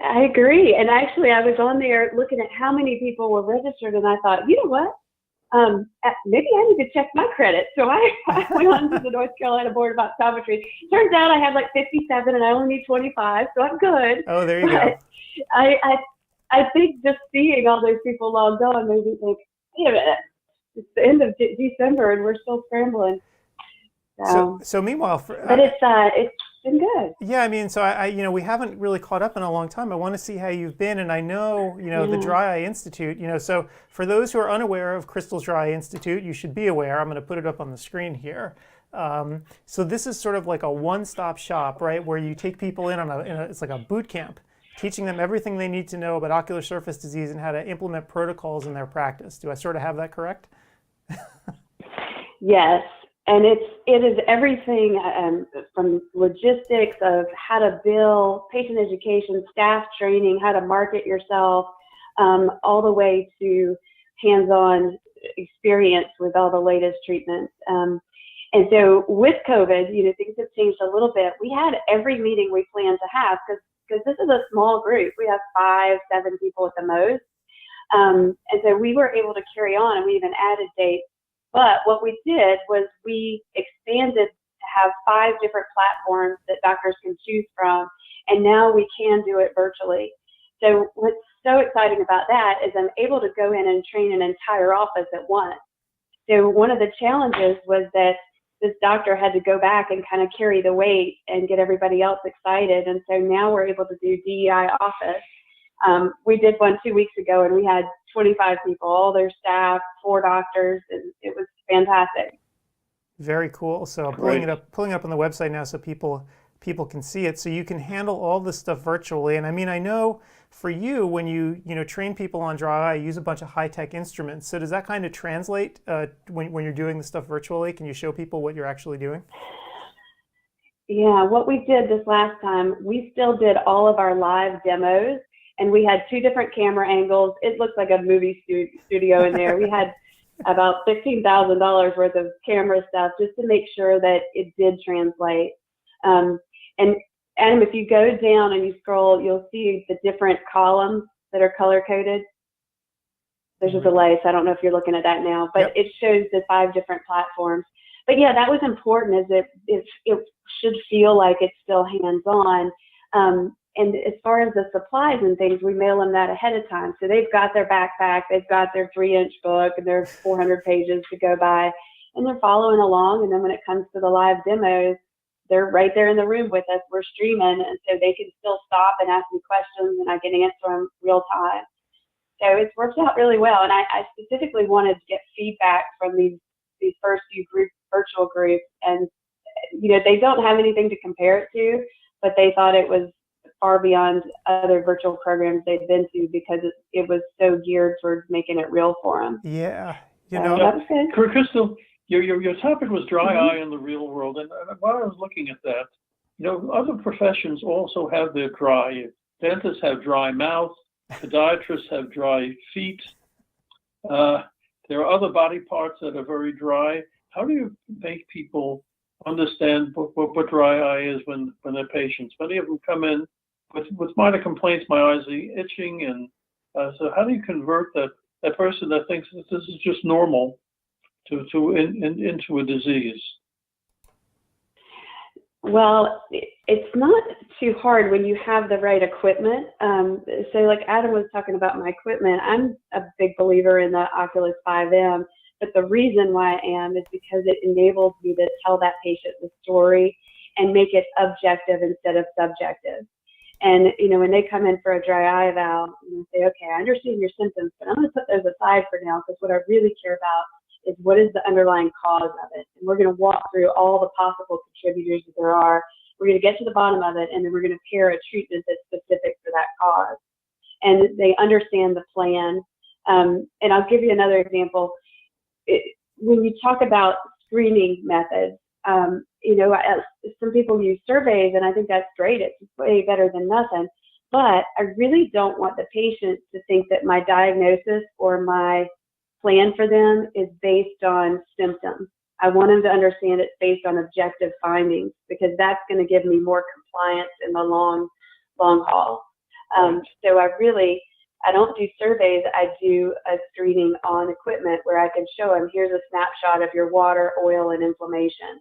I agree. And actually, I was on there looking at how many people were registered, and I thought, you know what? Maybe I need to check my credit. So I went on to the North Carolina Board of Optometry. Turns out I had like 57 and I only need 25, so I'm good. Oh, there you go. I think just seeing all those people logged on made me think, wait a minute, it's the end of December and we're still scrambling. So meanwhile, but it's been good. Yeah, I mean, so we haven't really caught up in a long time. I want to see how you've been, and I know, the Dry Eye Institute, so for those who are unaware of Crystal's Dry Eye Institute, you should be aware. I'm going to put it up on the screen here. So this is sort of like a one-stop shop, right, where you take people in it's like a boot camp, teaching them everything they need to know about ocular surface disease and how to implement protocols in their practice. Do I sort of have that correct? Yes. And it is everything from logistics of how to bill, patient education, staff training, how to market yourself, all the way to hands-on experience with all the latest treatments. And so with COVID, things have changed a little bit. We had every meeting we planned to have because this is a small group. We have 5-7 people at the most. And so we were able to carry on, and we even added dates. But what we did was we expanded to have 5 different platforms that doctors can choose from, and now we can do it virtually. So what's so exciting about that is I'm able to go in and train an entire office at once. So one of the challenges was that this doctor had to go back and kind of carry the weight and get everybody else excited, and so now we're able to do DEI office. We did one 2 weeks ago, and we had 25 people, all their staff, 4 doctors, and it was fantastic. Very cool. So I'm pulling it up on the website now so people can see it. So you can handle all this stuff virtually. And I mean, I know for you, when you train people on dry eye, you use a bunch of high-tech instruments. So does that kind of translate when you're doing the stuff virtually? Can you show people what you're actually doing? Yeah, what we did this last time, we still did all of our live demos. And we had 2 different camera angles. It looks like a movie studio in there. We had about $15,000 worth of camera stuff just to make sure that it did translate. And Adam, if you go down and you scroll, you'll see the different columns that are color coded. There's a delay, so I don't know if you're looking at that now, but it shows the 5 different platforms. But yeah, that was important, as it should feel like it's still hands-on. And as far as the supplies and things, we mail them that ahead of time. So they've got their backpack, they've got their 3-inch book, and their 400 pages to go by, and they're following along. And then when it comes to the live demos, they're right there in the room with us. We're streaming, and so they can still stop and ask me questions, and I can answer them real time. So it's worked out really well. And I specifically wanted to get feedback from these first few virtual groups, and they don't have anything to compare it to, but they thought it was far beyond other virtual programs they've been to because it was so geared towards making it real for them. Yeah, that was good. Crystal, your topic was dry eye in the real world, and while I was looking at that, other professions also have their dry. Dentists have dry mouth. Podiatrists have dry feet. There are other body parts that are very dry. How do you make people understand what dry eye is when they're patients? Many of them come in with minor complaints. My eyes are itching, and so how do you convert that person that thinks that this is just normal into a disease? Well, it's not too hard when you have the right equipment. So like Adam was talking about my equipment, I'm a big believer in the Oculus 5M, but the reason why I am is because it enables me to tell that patient the story and make it objective instead of subjective. And, when they come in for a dry eye eval, say, okay, I understand your symptoms, but I'm going to put those aside for now because what I really care about is what is the underlying cause of it. And we're going to walk through all the possible contributors that there are. We're going to get to the bottom of it, and then we're going to pair a treatment that's specific for that cause. And they understand the plan. And I'll give you another example. When you talk about screening methods, some people use surveys, and I think that's great. It's way better than nothing. But I really don't want the patient to think that my diagnosis or my plan for them is based on symptoms. I want them to understand it's based on objective findings, because that's going to give me more compliance in the long haul. So I don't do surveys. I do a screening on equipment where I can show them, here's a snapshot of your water, oil, and inflammation.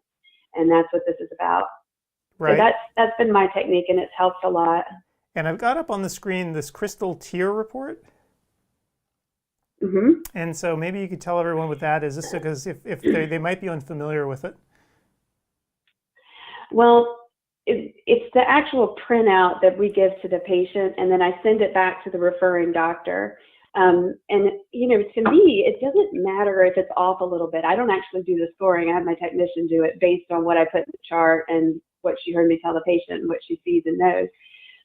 And that's what this is about. Right. So that's been my technique, and it's helped a lot. And I've got up on the screen this crystal tear report. Mm-hmm. And so maybe you could tell everyone what that is, just because if they might be unfamiliar with it. Well, it's the actual printout that we give to the patient, and then I send it back to the referring doctor. And to me, it doesn't matter if it's off a little bit. I don't actually do the scoring. I have my technician do it based on what I put in the chart and what she heard me tell the patient and what she sees and knows.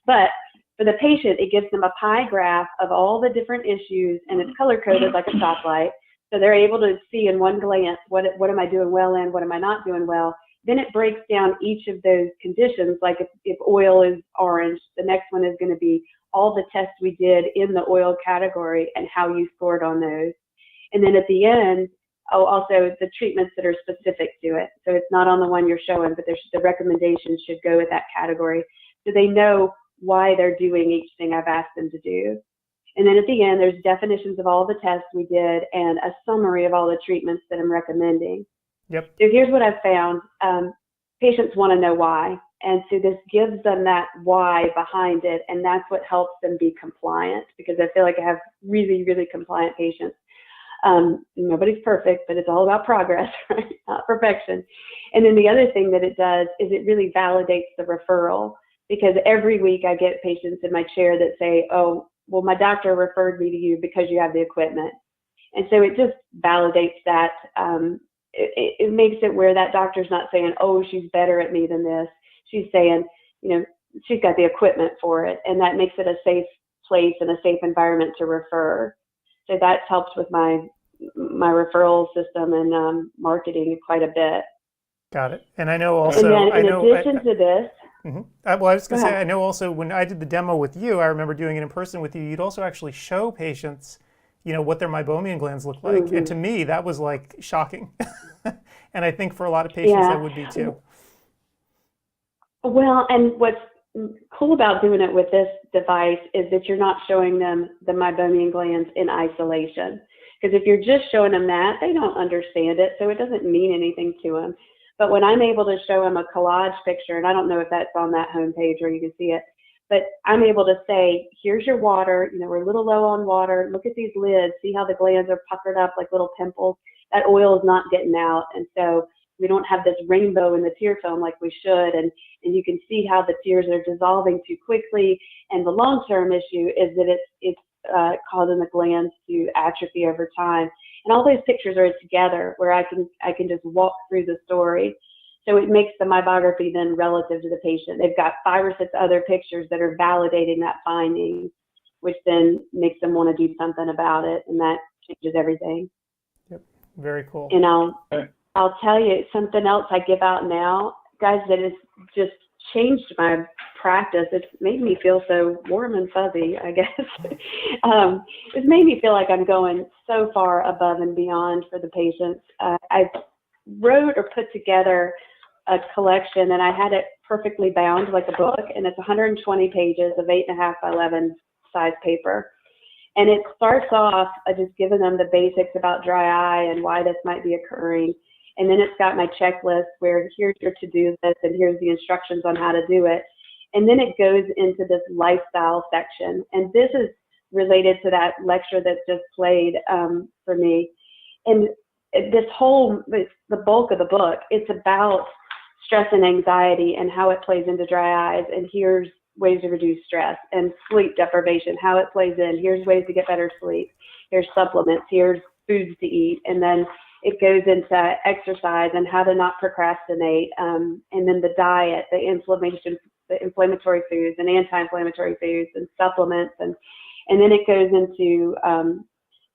But for the patient, it gives them a pie graph of all the different issues, and it's color-coded like a stoplight. So they're able to see in one glance, what am I doing well in, what am I not doing well. Then it breaks down each of those conditions, like if oil is orange, the next one is going to be all the tests we did in the oil category and how you scored on those. And then at the end, also the treatments that are specific to it. So it's not on the one you're showing, but the recommendations should go with that category. So they know why they're doing each thing I've asked them to do. And then at the end, there's definitions of all the tests we did and a summary of all the treatments that I'm recommending. Yep. So here's what I've found. Patients want to know why. And so this gives them that why behind it, and that's what helps them be compliant, because I feel like I have really, really compliant patients. Nobody's perfect, but it's all about progress, right? Not perfection. And then the other thing that it does is it really validates the referral, because every week I get patients in my chair that say, oh, well, my doctor referred me to you because you have the equipment. And so it just validates that. It makes it where that doctor's not saying, oh, she's better at me than this. She's saying, she's got the equipment for it, and that makes it a safe place and a safe environment to refer. So that's helped with my referral system and marketing quite a bit. Got it. And I know also, and then in addition to this, well, I was going to say, I know also when I did the demo with you, I remember doing it in person with you, you'd also actually show patients what their meibomian glands look like. And to me, that was like shocking. And I think for a lot of patients, that would be too. Well, and what's cool about doing it with this device is that you're not showing them the meibomian glands in isolation. Because if you're just showing them that, they don't understand it, so it doesn't mean anything to them. But when I'm able to show them a collage picture, and I don't know if that's on that homepage where you can see it, but I'm able to say, here's your water, we're a little low on water, look at these lids, see how the glands are puckered up like little pimples. That oil is not getting out, and so we don't have this rainbow in the tear film like we should, and you can see how the tears are dissolving too quickly. And the long-term issue is that it's causing the glands to atrophy over time. And all those pictures are together where I can just walk through the story. So it makes the meibography then relative to the patient. They've got 5 or 6 other pictures that are validating that finding, which then makes them want to do something about it, and that changes everything. Yep, very cool. And I'll tell you something else I give out now, guys, that has just changed my practice. It's made me feel so warm and fuzzy, I guess. It's made me feel like I'm going so far above and beyond for the patients. I wrote or put together a collection, and I had it perfectly bound like a book, and it's 120 pages of 8.5 by 11 size paper. And it starts off just giving them the basics about dry eye and why this might be occurring. And then it's got my checklist where here's your to-do list and here's the instructions on how to do it. And then it goes into this lifestyle section. And this is related to that lecture that just played for me. And it's the bulk of the book. It's about stress and anxiety and how it plays into dry eyes. And here's ways to reduce stress, and sleep deprivation, how it plays in. Here's ways to get better sleep. Here's supplements. Here's foods to eat. And then it goes into exercise and how to not procrastinate. And then the diet, the inflammatory foods and anti-inflammatory foods and supplements. And then it goes into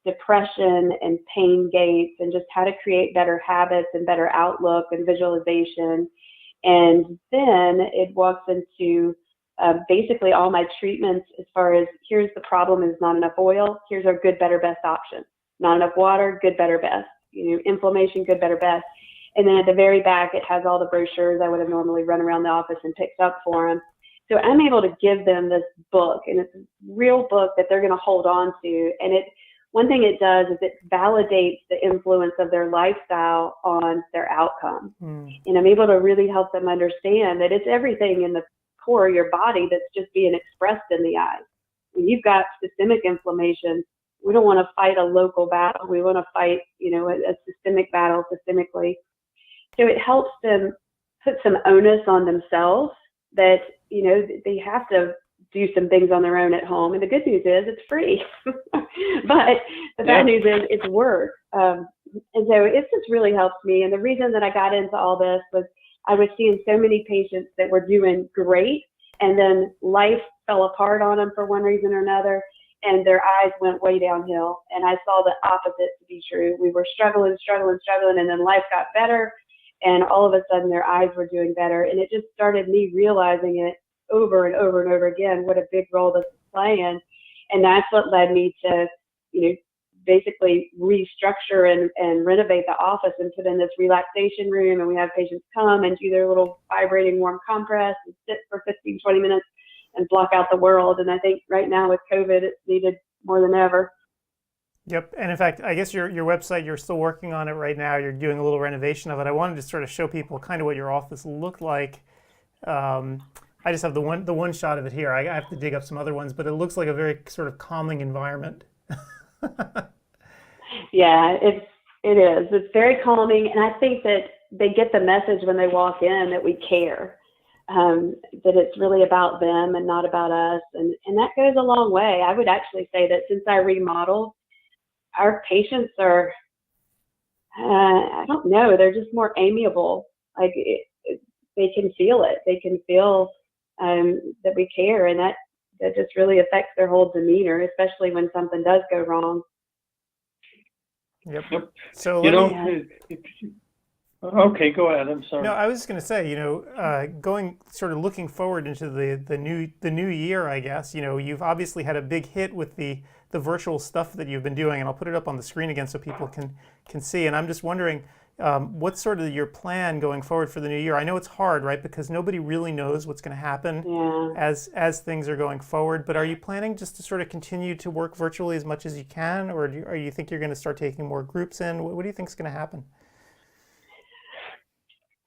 depression and pain gates and just how to create better habits and better outlook and visualization. And then it walks into basically all my treatments as far as here's the problem is not enough oil, here's our good, better, best option. Not enough water, good, better, best. Inflammation, good, better, best. And then at the very back, it has all the brochures I would have normally run around the office and picked up for them. So I'm able to give them this book, and it's a real book that they're going to hold on to. And one thing it does is it validates the influence of their lifestyle on their outcome. And I'm able to really help them understand that it's everything in the core of your body that's just being expressed in the eyes. When you've got systemic inflammation, we don't want to fight a local battle. We want to fight, a systemic battle systemically. So it helps them put some onus on themselves that, they have to do some things on their own at home. And the good news is it's free. But the bad news is it's work. And so it just really helps me. And the reason that I got into all this was I was seeing so many patients that were doing great, and then life fell apart on them for one reason or another, and their eyes went way downhill. And I saw the opposite to be true. We were struggling, and then life got better, and all of a sudden their eyes were doing better. And it just started me realizing it over and over and over again, what a big role this is playing. And that's what led me to, basically restructure and renovate the office and put in this relaxation room. And we have patients come and do their little vibrating warm compress and sit for 15, 20 minutes and block out the world. And I think right now with COVID, it's needed more than ever. Yep. And in fact, I guess your website, you're still working on it right now. You're doing a little renovation of it. I wanted to sort of show people kind of what your office looked like. I just have the one shot of it here. I have to dig up some other ones, but it looks like a very sort of calming environment. Yeah, it is. It's very calming. And I think that they get the message when they walk in that we care, that it's really about them and not about us. And that goes a long way. I would actually say that since I remodeled, our patients are, I don't know, they're just more amiable. Like they can feel it. They can feel that we care, and that just really affects their whole demeanor, especially when something does go wrong. Yep. So Okay, go ahead. I'm sorry. No, I was just going to say, going sort of looking forward into the new year, I guess. You've obviously had a big hit with the virtual stuff that you've been doing, and I'll put it up on the screen again so people can see. And I'm just wondering, what's sort of your plan going forward for the new year? I know it's hard, right? Because nobody really knows what's going to happen as things are going forward. But are you planning just to sort of continue to work virtually as much as you can, or do you think you're going to start taking more groups in? What do you think is going to happen?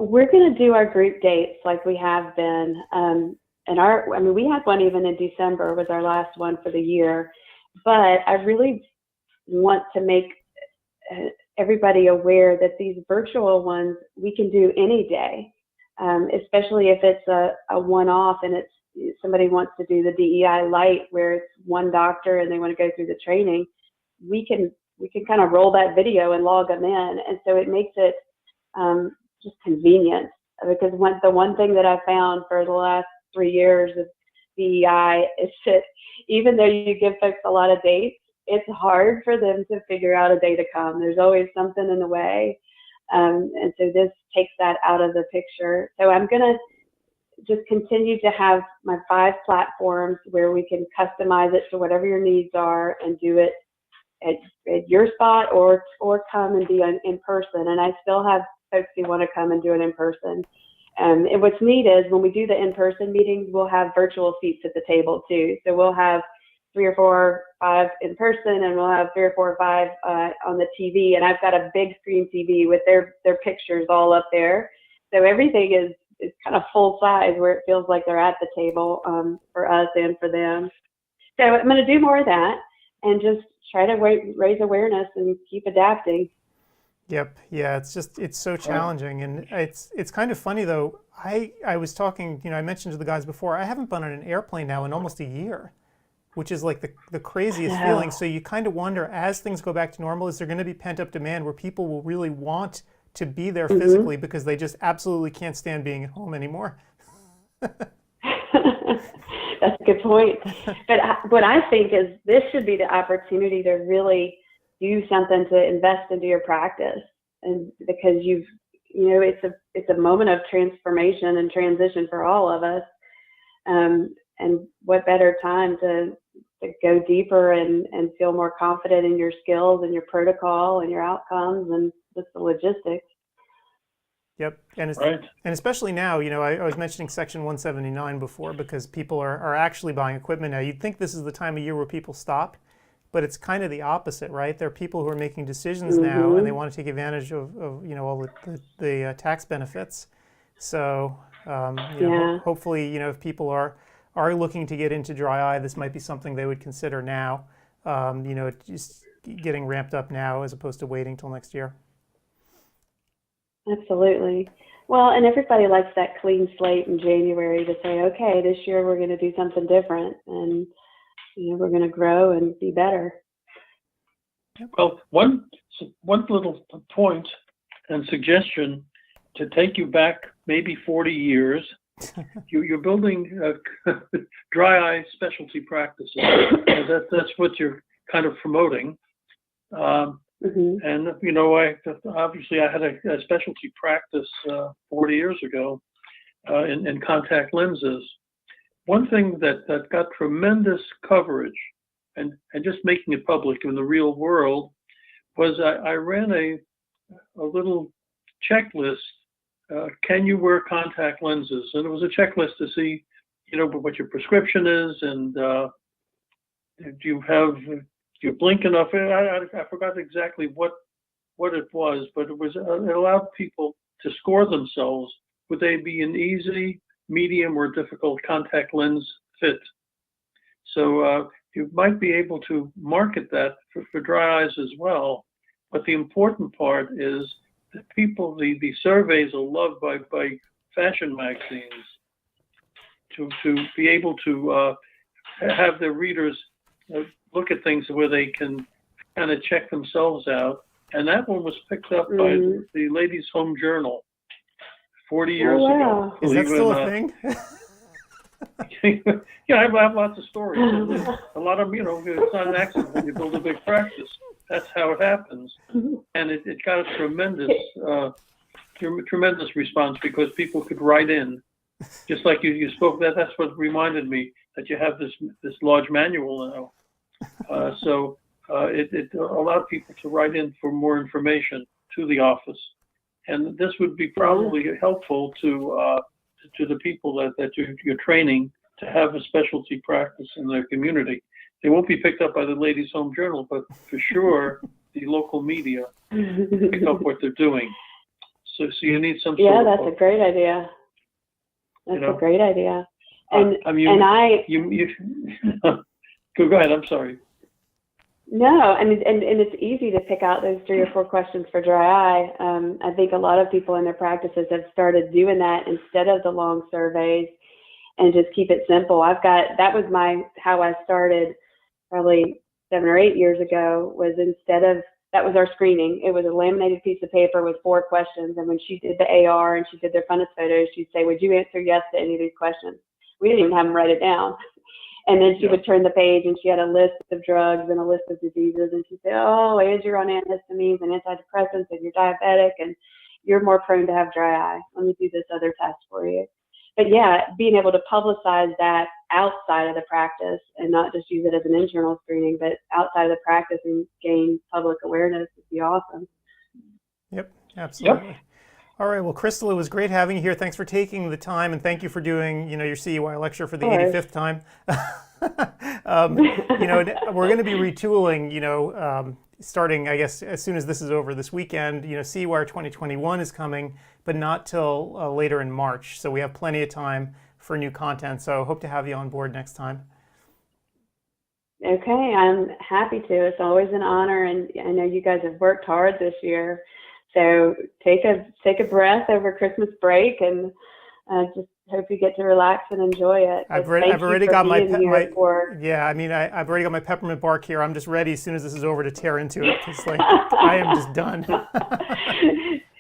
We're going to do our group dates like we have been. We had one even in December, was our last one for the year. But I really want to make everybody aware that these virtual ones we can do any day, especially if it's a one-off and somebody wants to do the DEI Lite where it's one doctor and they want to go through the training. We can kind of roll that video and log them in, and so it makes it just convenient, because the one thing that I've found for the last 3 years of DEI is that even though you give folks a lot of dates, it's hard for them to figure out a day to come. There's always something in the way, and so this takes that out of the picture. So I'm going to just continue to have my 5 platforms where we can customize it to whatever your needs are and do it at your spot or come and be in person. And I still have folks who want to come and do it in person. And what's neat is when we do the in-person meetings, we'll have virtual seats at the table too. So we'll have 3 or 4 or 5 in person, and we'll have 3 or 4 or 5 on the TV. And I've got a big screen TV with their pictures all up there. So everything is kind of full size, where it feels like they're at the table for us and for them. So I'm going to do more of that and just try to raise awareness and keep adapting. Yep. Yeah. It's so challenging, and it's kind of funny though. I was talking, I mentioned to the guys before, I haven't been on an airplane now in almost a year, which is like the craziest feeling. So you kind of wonder, as things go back to normal, is there going to be pent up demand where people will really want to be there physically because they just absolutely can't stand being at home anymore? That's a good point. But what I think is this should be the opportunity to really do something to invest into your practice, and because it's a moment of transformation and transition for all of us, and what better time to go deeper and feel more confident in your skills and your protocol and your outcomes and just the logistics. Yep, and especially now, I was mentioning Section 179 before, because people are actually buying equipment now. You'd think this is the time of year where people stop, but it's kind of the opposite, right? There are people who are making decisions now, and they want to take advantage of all the tax benefits. So hopefully, if people are looking to get into dry eye, this might be something they would consider now. Just getting ramped up now as opposed to waiting till next year. Absolutely. Well, and everybody likes that clean slate in January to say, okay, this year we're going to do something different, and we're going to grow and be better. Well, one little point and suggestion to take you back maybe 40 years. You're building dry eye specialty practices. That's what you're kind of promoting. And obviously I had a specialty practice 40 years ago in contact lenses. One thing that got tremendous coverage and just making it public in the real world was I ran a little checklist. Can you wear contact lenses? And it was a checklist to see, what your prescription is, and do you blink enough? I forgot exactly what it was, but it allowed people to score themselves. Would they be an easy, medium, or difficult contact lens fit? So you might be able to market that for dry eyes as well. But the important part is that the surveys are loved by fashion magazines to be able to have their readers look at things where they can kind of check themselves out. And that one was picked up by the Ladies' Home Journal 40 years ago. Is that still a thing? Yeah, I have lots of stories. A lot of, it's not an accident when you build a big practice. That's how it happens. And it got a tremendous tremendous response because people could write in, just like you spoke. That's what reminded me that you have this large manual now. So it allowed people to write in for more information to the office, and this would be probably helpful to the people that you're training to have a specialty practice in their community. They won't be picked up by the Ladies' Home Journal, but for sure the local media pick up what they're doing. So you need some sort Yeah, of that's a great idea. That's a great idea. And go ahead. I'm sorry. No, and it's easy to pick out those 3 or 4 questions for dry eye. I think a lot of people in their practices have started doing that instead of the long surveys, and just keep it simple. That was how I started probably 7 or 8 years ago. That was our screening. It was a laminated piece of paper with 4 questions, and when she did the AR and she did their funnest photos, she'd say, "Would you answer yes to any of these questions?" We didn't even have them write it down. And then she would turn the page and she had a list of drugs and a list of diseases, and she'd say, "Oh, and you're on antihistamines and antidepressants and you're diabetic and you're more prone to have dry eye. Let me do this other test for you." But yeah, being able to publicize that outside of the practice and not just use it as an internal screening, but outside of the practice and gain public awareness would be awesome. Yep, absolutely. Yep. All right, well, Crystal, it was great having you here. Thanks for taking the time, and thank you for doing, your CEwire lecture for the 85th time. We're going to be retooling, starting, I guess, as soon as this is over this weekend. CEwire 2021 is coming, but not till later in March. So we have plenty of time for new content. So hope to have you on board next time. Okay, I'm happy to. It's always an honor, and I know you guys have worked hard this year. So take a breath over Christmas break, and just hope you get to relax and enjoy it. I've already got my I've already got my peppermint bark here. I'm just ready as soon as this is over to tear into it. It's like I am just done.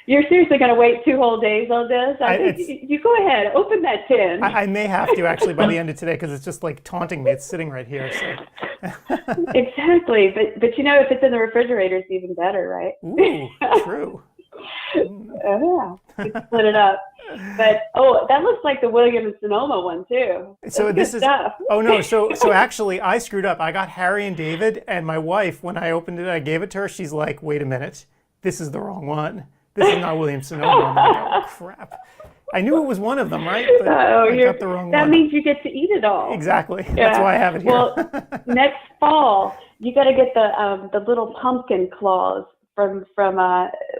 You're seriously going to wait 2 whole days on this? I think you go ahead, open that tin. I may have to actually by the end of today because it's just like taunting me. It's sitting right here. So. Exactly, but if it's in the refrigerator, it's even better, right? Ooh, true. Oh, yeah, you can split it up. But that looks like the William and Sonoma one too. So this is stuff. Oh no, so actually I screwed up. I got Harry and David, and my wife, when I opened it, I gave it to her. She's like, "Wait a minute, this is the wrong one. This is not William Sonoma." I'm like, "Oh crap." I knew it was one of them, right? But I got the wrong one. That means you get to eat it all. Exactly. Yeah. That's why I have it here. Well, next fall, you got to get the little pumpkin claws from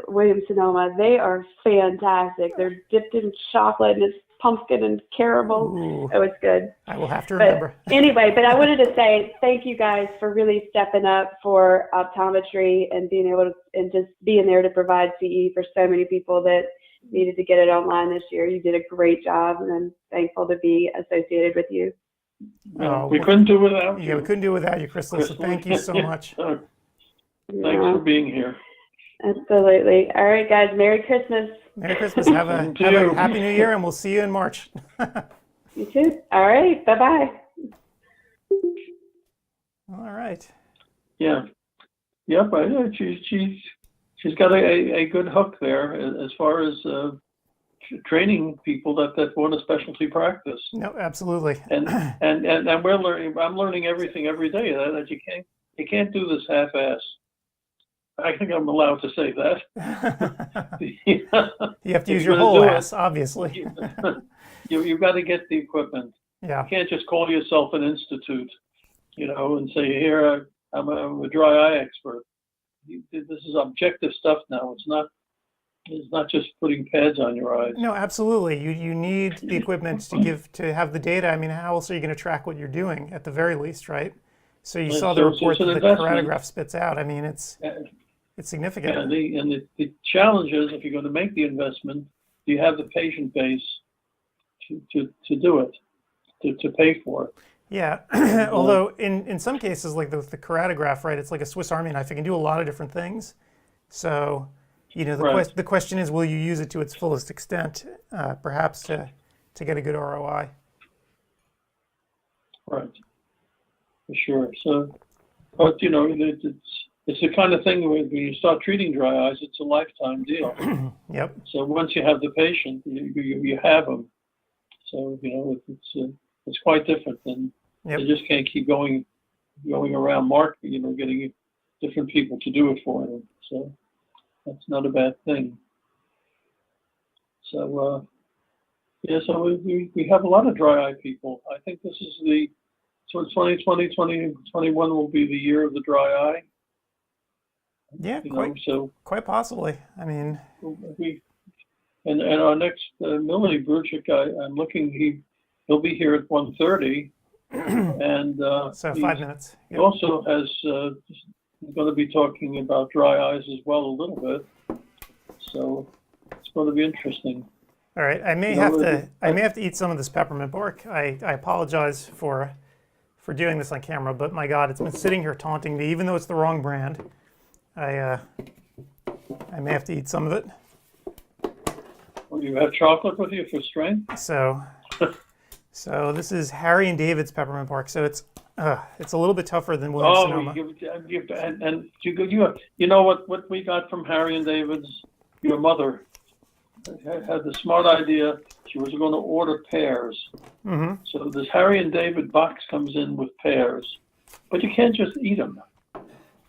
William Sonoma. They are fantastic. They're dipped in chocolate and it's pumpkin and caramel. Ooh. Oh, it's good. I will have to remember. But anyway, but I wanted to say thank you guys for really stepping up for optometry and being able to, and just being there to provide CE for so many people that needed to get it online this year. You did a great job, and I'm thankful to be associated with you. We couldn't do it without you. Yeah, we couldn't do it without you, Crystal. So thank you so much. Thanks for being here. Absolutely. All right, guys. Merry Christmas. Merry Christmas. Have a Happy New Year, and we'll see you in March. You too. All right. Bye-bye. All right. Yeah. Yep. She's got a good hook there as far as training people that want a specialty practice. No, absolutely. And we're learning. I'm learning everything every day that you can't do this half-ass. I think I'm allowed to say that. You have to use your whole ass, obviously. You've got to get the equipment. Yeah. You can't just call yourself an institute, and say, "Here, I'm a dry eye expert." This is objective stuff now. It's not just putting pads on your eyes. No, absolutely. You need the equipment to have the data. I mean, how else are you going to track what you're doing at the very least, right? So you saw the report that the keratograph spits out. I mean, it's significant. Yeah, and the challenge is, if you're going to make the investment, do you have the patient base to do it, to pay for it? Yeah, although in some cases, like the keratograph, right, it's like a Swiss Army knife. It can do a lot of different things. So, the question is, will you use it to its fullest extent, perhaps to get a good ROI? Right, for sure. So, but it's the kind of thing where when you start treating dry eyes, it's a lifetime deal. Yep. So once you have the patient, you have them. So it's quite different, and Yep. they just can't keep going around marketing, getting different people to do it for them. So that's not a bad thing. So so we have a lot of dry eye people. I think this is 2020, 2021 will be the year of the dry eye. Yeah, quite possibly. I mean, and our next Melanie Burchik, I'm looking. He'll be here at 1:30, and so 5 minutes. He also has going to be talking about dry eyes as well a little bit. So it's going to be interesting. All right, I may have to eat some of this peppermint bark. I apologize for doing this on camera, but my God, it's been sitting here taunting me, even though it's the wrong brand. I may have to eat some of it. Well, you have chocolate with you for strength. So this is Harry and David's peppermint bark. So it's a little bit tougher than Williams-Sonoma. And you know what we got from Harry and David's? Your mother had the smart idea. She was going to order pears. Mm-hmm. So this Harry and David box comes in with pears, but you can't just eat them.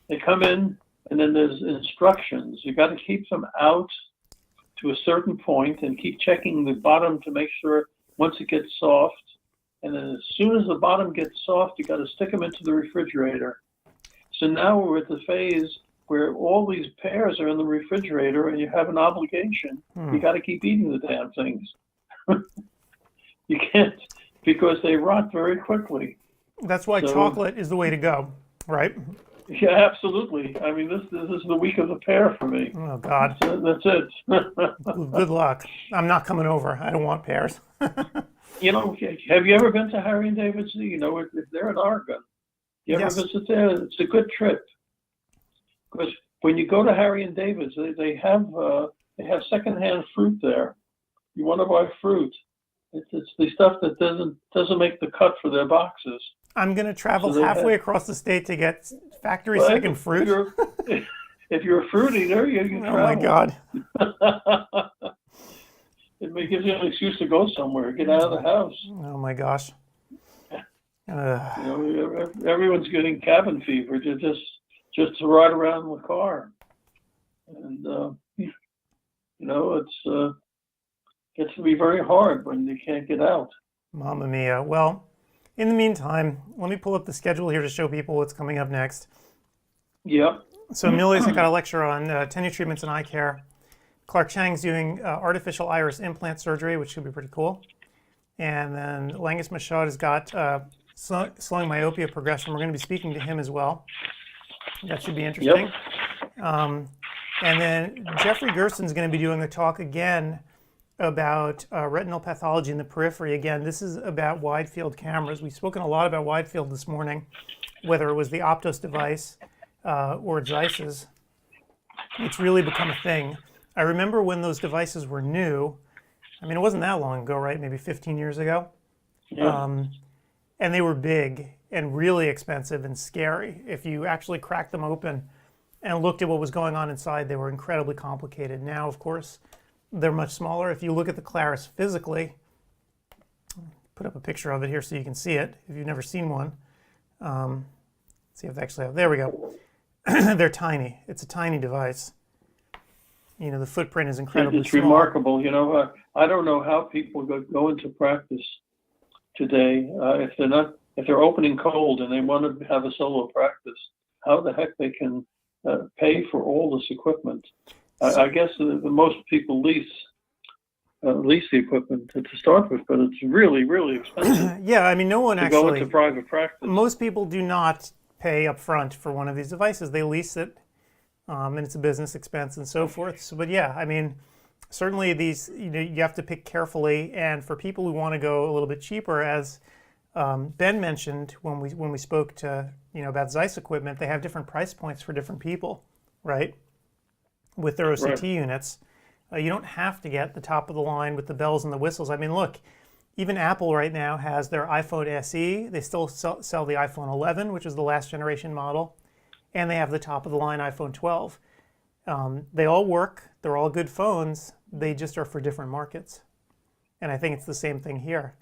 They come in, and then there's instructions. You got to keep them out to a certain point and keep checking the bottom to make sure once it gets soft. And then as soon as the bottom gets soft, you got to stick them into the refrigerator. So now we're at the phase where all these pears are in the refrigerator, and you have an obligation. You got to keep eating the damn things. You can't, because they rot very quickly. That's why chocolate is the way to go, right? Yeah, absolutely. I mean, this is the week of the pear for me. Oh, God. That's it. Good luck. I'm not coming over. I don't want pears. Have you ever been to Harry and David's? They're in Oregon. You ever visit there? It's a good trip. Because when you go to Harry and David's, they have secondhand fruit there. You want to buy fruit. It's the stuff that doesn't make the cut for their boxes. I'm going to travel halfway across the state to get factory second fruit. If you're a fruit eater, you can travel. Oh, my God. It gives you an excuse to go somewhere, get out of the house. Oh, my gosh. Everyone's getting cabin fever just to ride around in the car. And, it gets to be very hard when you can't get out. Mamma mia. Well, in the meantime, let me pull up the schedule here to show people what's coming up next. Yep. So Amelia's got a lecture on tenure treatments and eye care. Clark Chang's doing artificial iris implant surgery, which should be pretty cool. And then Langus Michaud has got slowing myopia progression. We're going to be speaking to him as well. That should be interesting. Yep. And then Jeffrey Gerson's going to be doing a talk again about retinal pathology in the periphery. Again, this is about wide field cameras. We've spoken a lot about wide field this morning, whether it was the Optos device or Zeiss's. It's really become a thing. I remember when those devices were new. I mean, it wasn't that long ago, right? Maybe 15 years ago. Yeah. And they were big and really expensive and scary. If you actually cracked them open and looked at what was going on inside, they were incredibly complicated. Now, of course, they're much smaller. If you look at the Claris physically, put up a picture of it here so you can see it if you've never seen one. Let's see if they actually have. There we go. They're tiny. It's a tiny device. The footprint is incredibly It's small. remarkable. I don't know how people go into practice today if they're opening cold and they want to have a solo practice. How the heck they can pay for all this equipment? I guess the most people lease the equipment to start with, but it's really, really expensive. Yeah, I mean, no one actually go into private practice. Most people do not pay up front for one of these devices. They lease it, and it's a business expense and so forth. So, but yeah, I mean, certainly these you have to pick carefully. And for people who want to go a little bit cheaper, as Ben mentioned when we spoke to about Zeiss equipment, they have different price points for different people, right? With their OCT units, you don't have to get the top of the line with the bells and the whistles. I mean, look, even Apple right now has their iPhone SE. They still sell the iPhone 11, which is the last generation model, and they have the top of the line iPhone 12. They all work. They're all good phones. They just are for different markets. And I think it's the same thing here.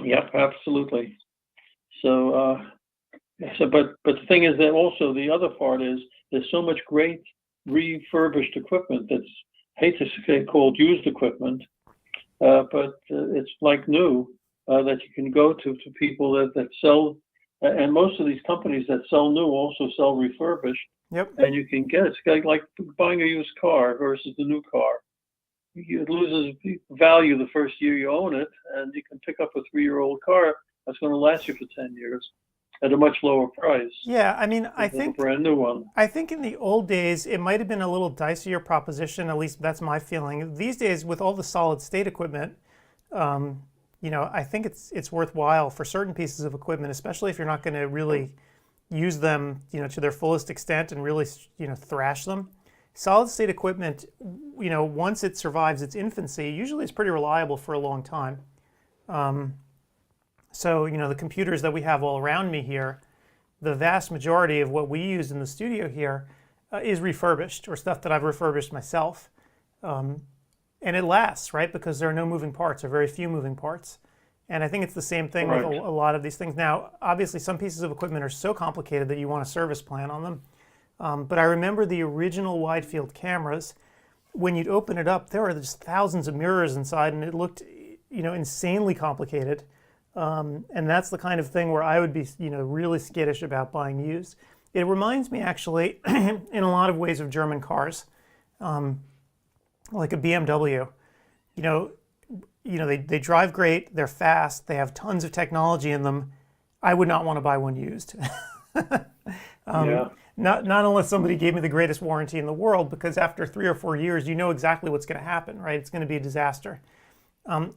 Yep, absolutely. So, but the thing is that also the other part is there's so much great refurbished equipment that's, hate to say called used equipment, but it's like new, that you can go to people that sell, and most of these companies that sell new also sell refurbished. Yep. And you can get, it's like buying a used car versus the new car. It loses value the first year you own it, and you can pick up a 3-year-old car that's going to last you for 10 years at a much lower price. Yeah, I mean, I think a brand new one. I think in the old days it might have been a little dicier proposition. At least that's my feeling. These days, with all the solid state equipment, I think it's worthwhile for certain pieces of equipment, especially if you're not going to really use them, to their fullest extent and really, thrash them. Solid state equipment, once it survives its infancy, usually is pretty reliable for a long time. So, the computers that we have all around me here, the vast majority of what we use in the studio here is refurbished, or stuff that I've refurbished myself. And it lasts, right? Because there are no moving parts, or very few moving parts. And I think it's the same thing with a lot of these things. Now, obviously, some pieces of equipment are so complicated that you want a service plan on them. But I remember the original wide field cameras. When you'd open it up, there were just thousands of mirrors inside, and it looked, insanely complicated. And that's the kind of thing where I would be, really skittish about buying used. It reminds me, actually, in a lot of ways, of German cars, like a BMW. They drive great, they're fast, they have tons of technology in them. I would not want to buy one used. Not unless somebody gave me the greatest warranty in the world, because after 3 or 4 years, you know exactly what's going to happen, right? It's going to be a disaster.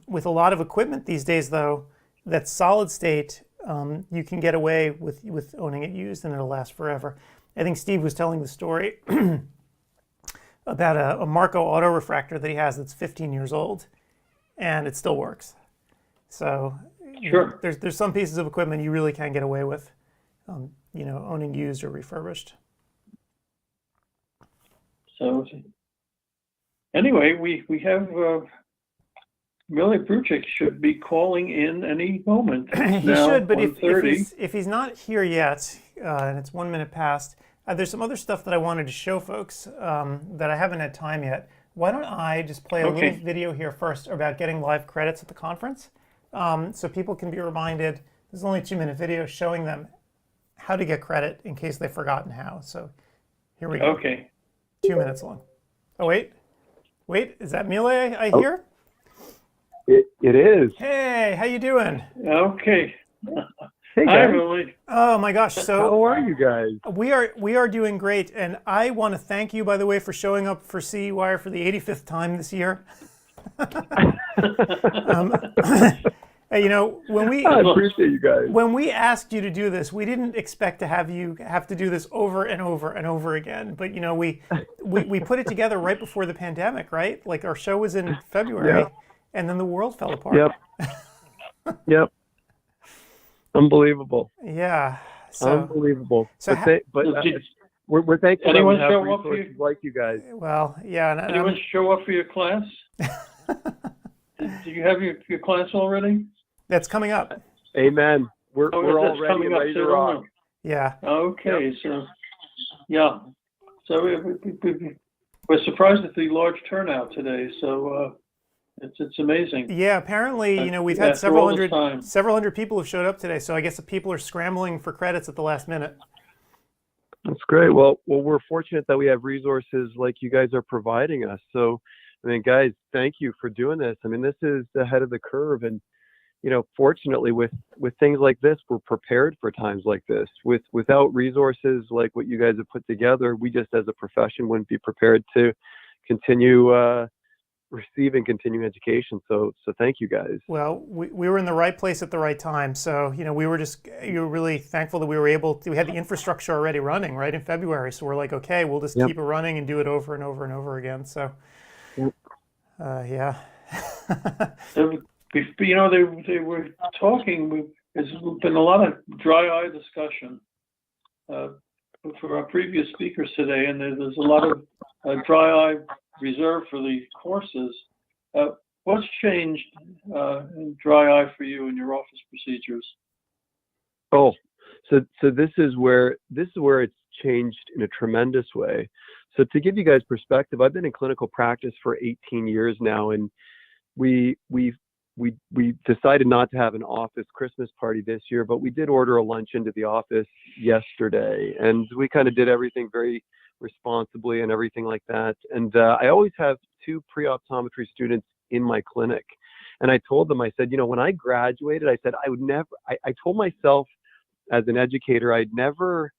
With a lot of equipment these days, though, that's solid state, you can get away with owning it used, and it'll last forever. I think Steve was telling the story about a Marco auto refractor that he has that's 15 years old, and it still works. So Sure. There's some pieces of equipment you really can get away with, owning used or refurbished. So anyway, we have Mille Bruchik should be calling in any moment. He should, but if he's not here yet, and it's 1 minute past, there's some other stuff that I wanted to show folks that I haven't had time yet. Why don't I just play a little video here first about getting live credits at the conference, so people can be reminded. This is only a 2-minute video showing them how to get credit in case they've forgotten how. So here we go. Okay. 2 minutes long. Oh, wait, is that Mille I hear? It is. Hey, how you doing? Okay. Hey, Hi, guys. Emily. Oh my gosh! So How are you guys? we are doing great, and I want to thank you, by the way, for showing up for CEwire for the 85th time this year. When we I appreciate you guys. when we asked you to do this, we didn't expect to have you have to do this over and over and over again. But we put it together right before the pandemic, right? Like our show was in February, Yep. and then the world fell apart. Yep. Unbelievable. Yeah. So, Unbelievable. so we're thankful that Anyone we have show up for resources like you guys. well, yeah. And Anyone show up for your class? Do you have your class already? that's coming up. Amen. We're all that's ready coming and up ready to soon. rock. Yeah. Okay, so yeah, so we're surprised at the large turnout today. So it's amazing. Yeah, apparently, we've had after several all this time. hundred people have showed up today. So I guess the people are scrambling for credits at the last minute. That's great. Well, we're fortunate that we have resources like you guys are providing us. So, guys, thank you for doing this. This is ahead of the curve, and fortunately, with things like this, we're prepared for times like this. Without resources like what you guys have put together, we just as a profession wouldn't be prepared to continue receiving continuing education. So thank you guys. Well, we were in the right place at the right time. So, we were really thankful that we had the infrastructure already running right in February. So we're like, okay, we'll just keep it running and do it over and over and over again. So, yeah. They were talking. There's been a lot of dry eye discussion for our previous speakers today, and there's a lot of dry eye reserved for the courses. What's changed in dry eye for you in your office procedures? Oh, so this is where it's changed in a tremendous way. So to give you guys perspective, I've been in clinical practice for 18 years now, and we decided not to have an office Christmas party this year, but we did order a lunch into the office yesterday, and we kind of did everything very responsibly and everything like that. And I always have 2 pre-optometry students in my clinic, and I told them, I said, when I graduated, I said I told myself as an educator, I'd never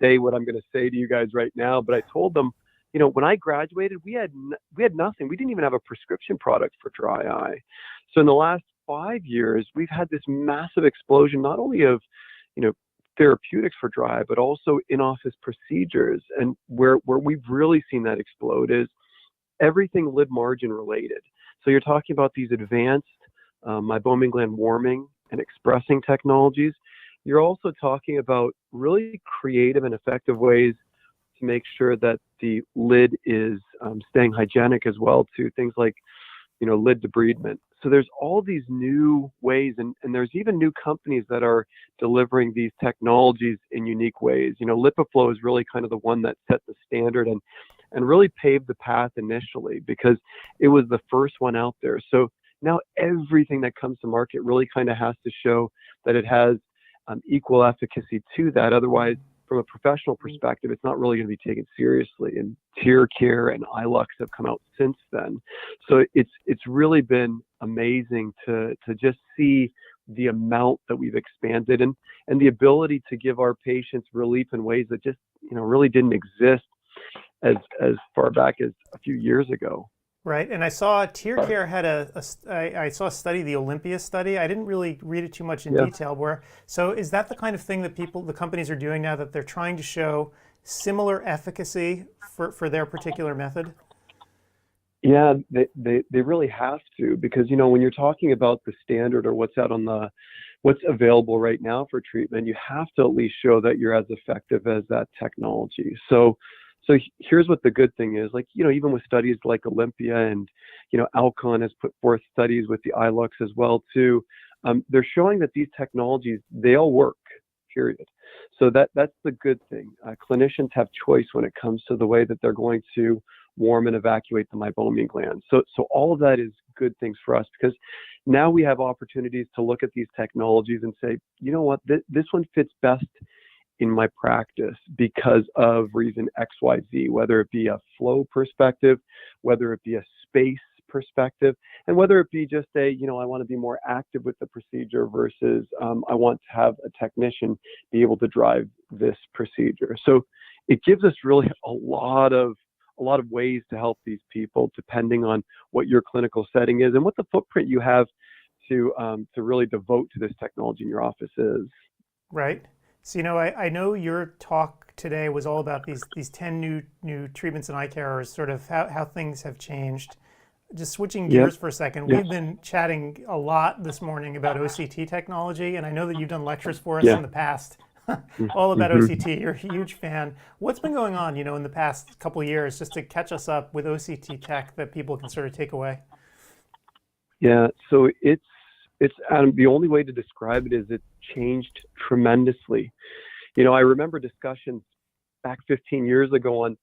say what I'm going to say to you guys right now, but I told them, when I graduated, we had nothing. We didn't even have a prescription product for dry eye. So in the last 5 years, we've had this massive explosion, not only of, therapeutics for dry eye, but also in-office procedures. And where we've really seen that explode is everything lid margin related. So you're talking about these advanced meibomian gland warming and expressing technologies. You're also talking about really creative and effective ways to make sure that the lid is staying hygienic as well, to things like, lid debridement. So there's all these new ways, and there's even new companies that are delivering these technologies in unique ways. LipiFlow is really kind of the one that set the standard and really paved the path initially, because it was the first one out there. So now everything that comes to market really kind of has to show that it has equal efficacy to that. Otherwise, from a professional perspective, it's not really going to be taken seriously. And TearCare and iLux have come out since then. So it's really been amazing to just see the amount that we've expanded and the ability to give our patients relief in ways that just really didn't exist as far back as a few years ago. Right, and I saw TearCare had I saw a study, the Olympia study. I didn't really read it too much in detail. So is that the kind of thing that the companies are doing now, that they're trying to show similar efficacy for their particular method? Yeah, they really have to, because when you're talking about the standard or what's available right now for treatment, you have to at least show that you're as effective as that technology. So here's what the good thing is, even with studies like Olympia and, Alcon has put forth studies with the iLux as well too. They're showing that these technologies, they all work, period. So that's the good thing. Clinicians have choice when it comes to the way that they're going to warm and evacuate the meibomian gland. So all of that is good things for us, because now we have opportunities to look at these technologies and say, you know what, this one fits best in my practice because of reason XYZ, whether it be a flow perspective, whether it be a space perspective, and whether it be just I want to be more active with the procedure versus I want to have a technician be able to drive this procedure. So it gives us really a lot of ways to help these people, depending on what your clinical setting is and what the footprint you have to really devote to this technology in your office is. Right. So, I know your talk today was all about these 10 new treatments in eye care, or sort of how things have changed. Just switching gears for a second, we've been chatting a lot this morning about OCT technology, and I know that you've done lectures for us in the past all about OCT. You're a huge fan. What's been going on, in the past couple of years, just to catch us up with OCT tech that people can sort of take away? Yeah, so it's the only way to describe it is it's changed tremendously. I remember discussions back 15 years ago on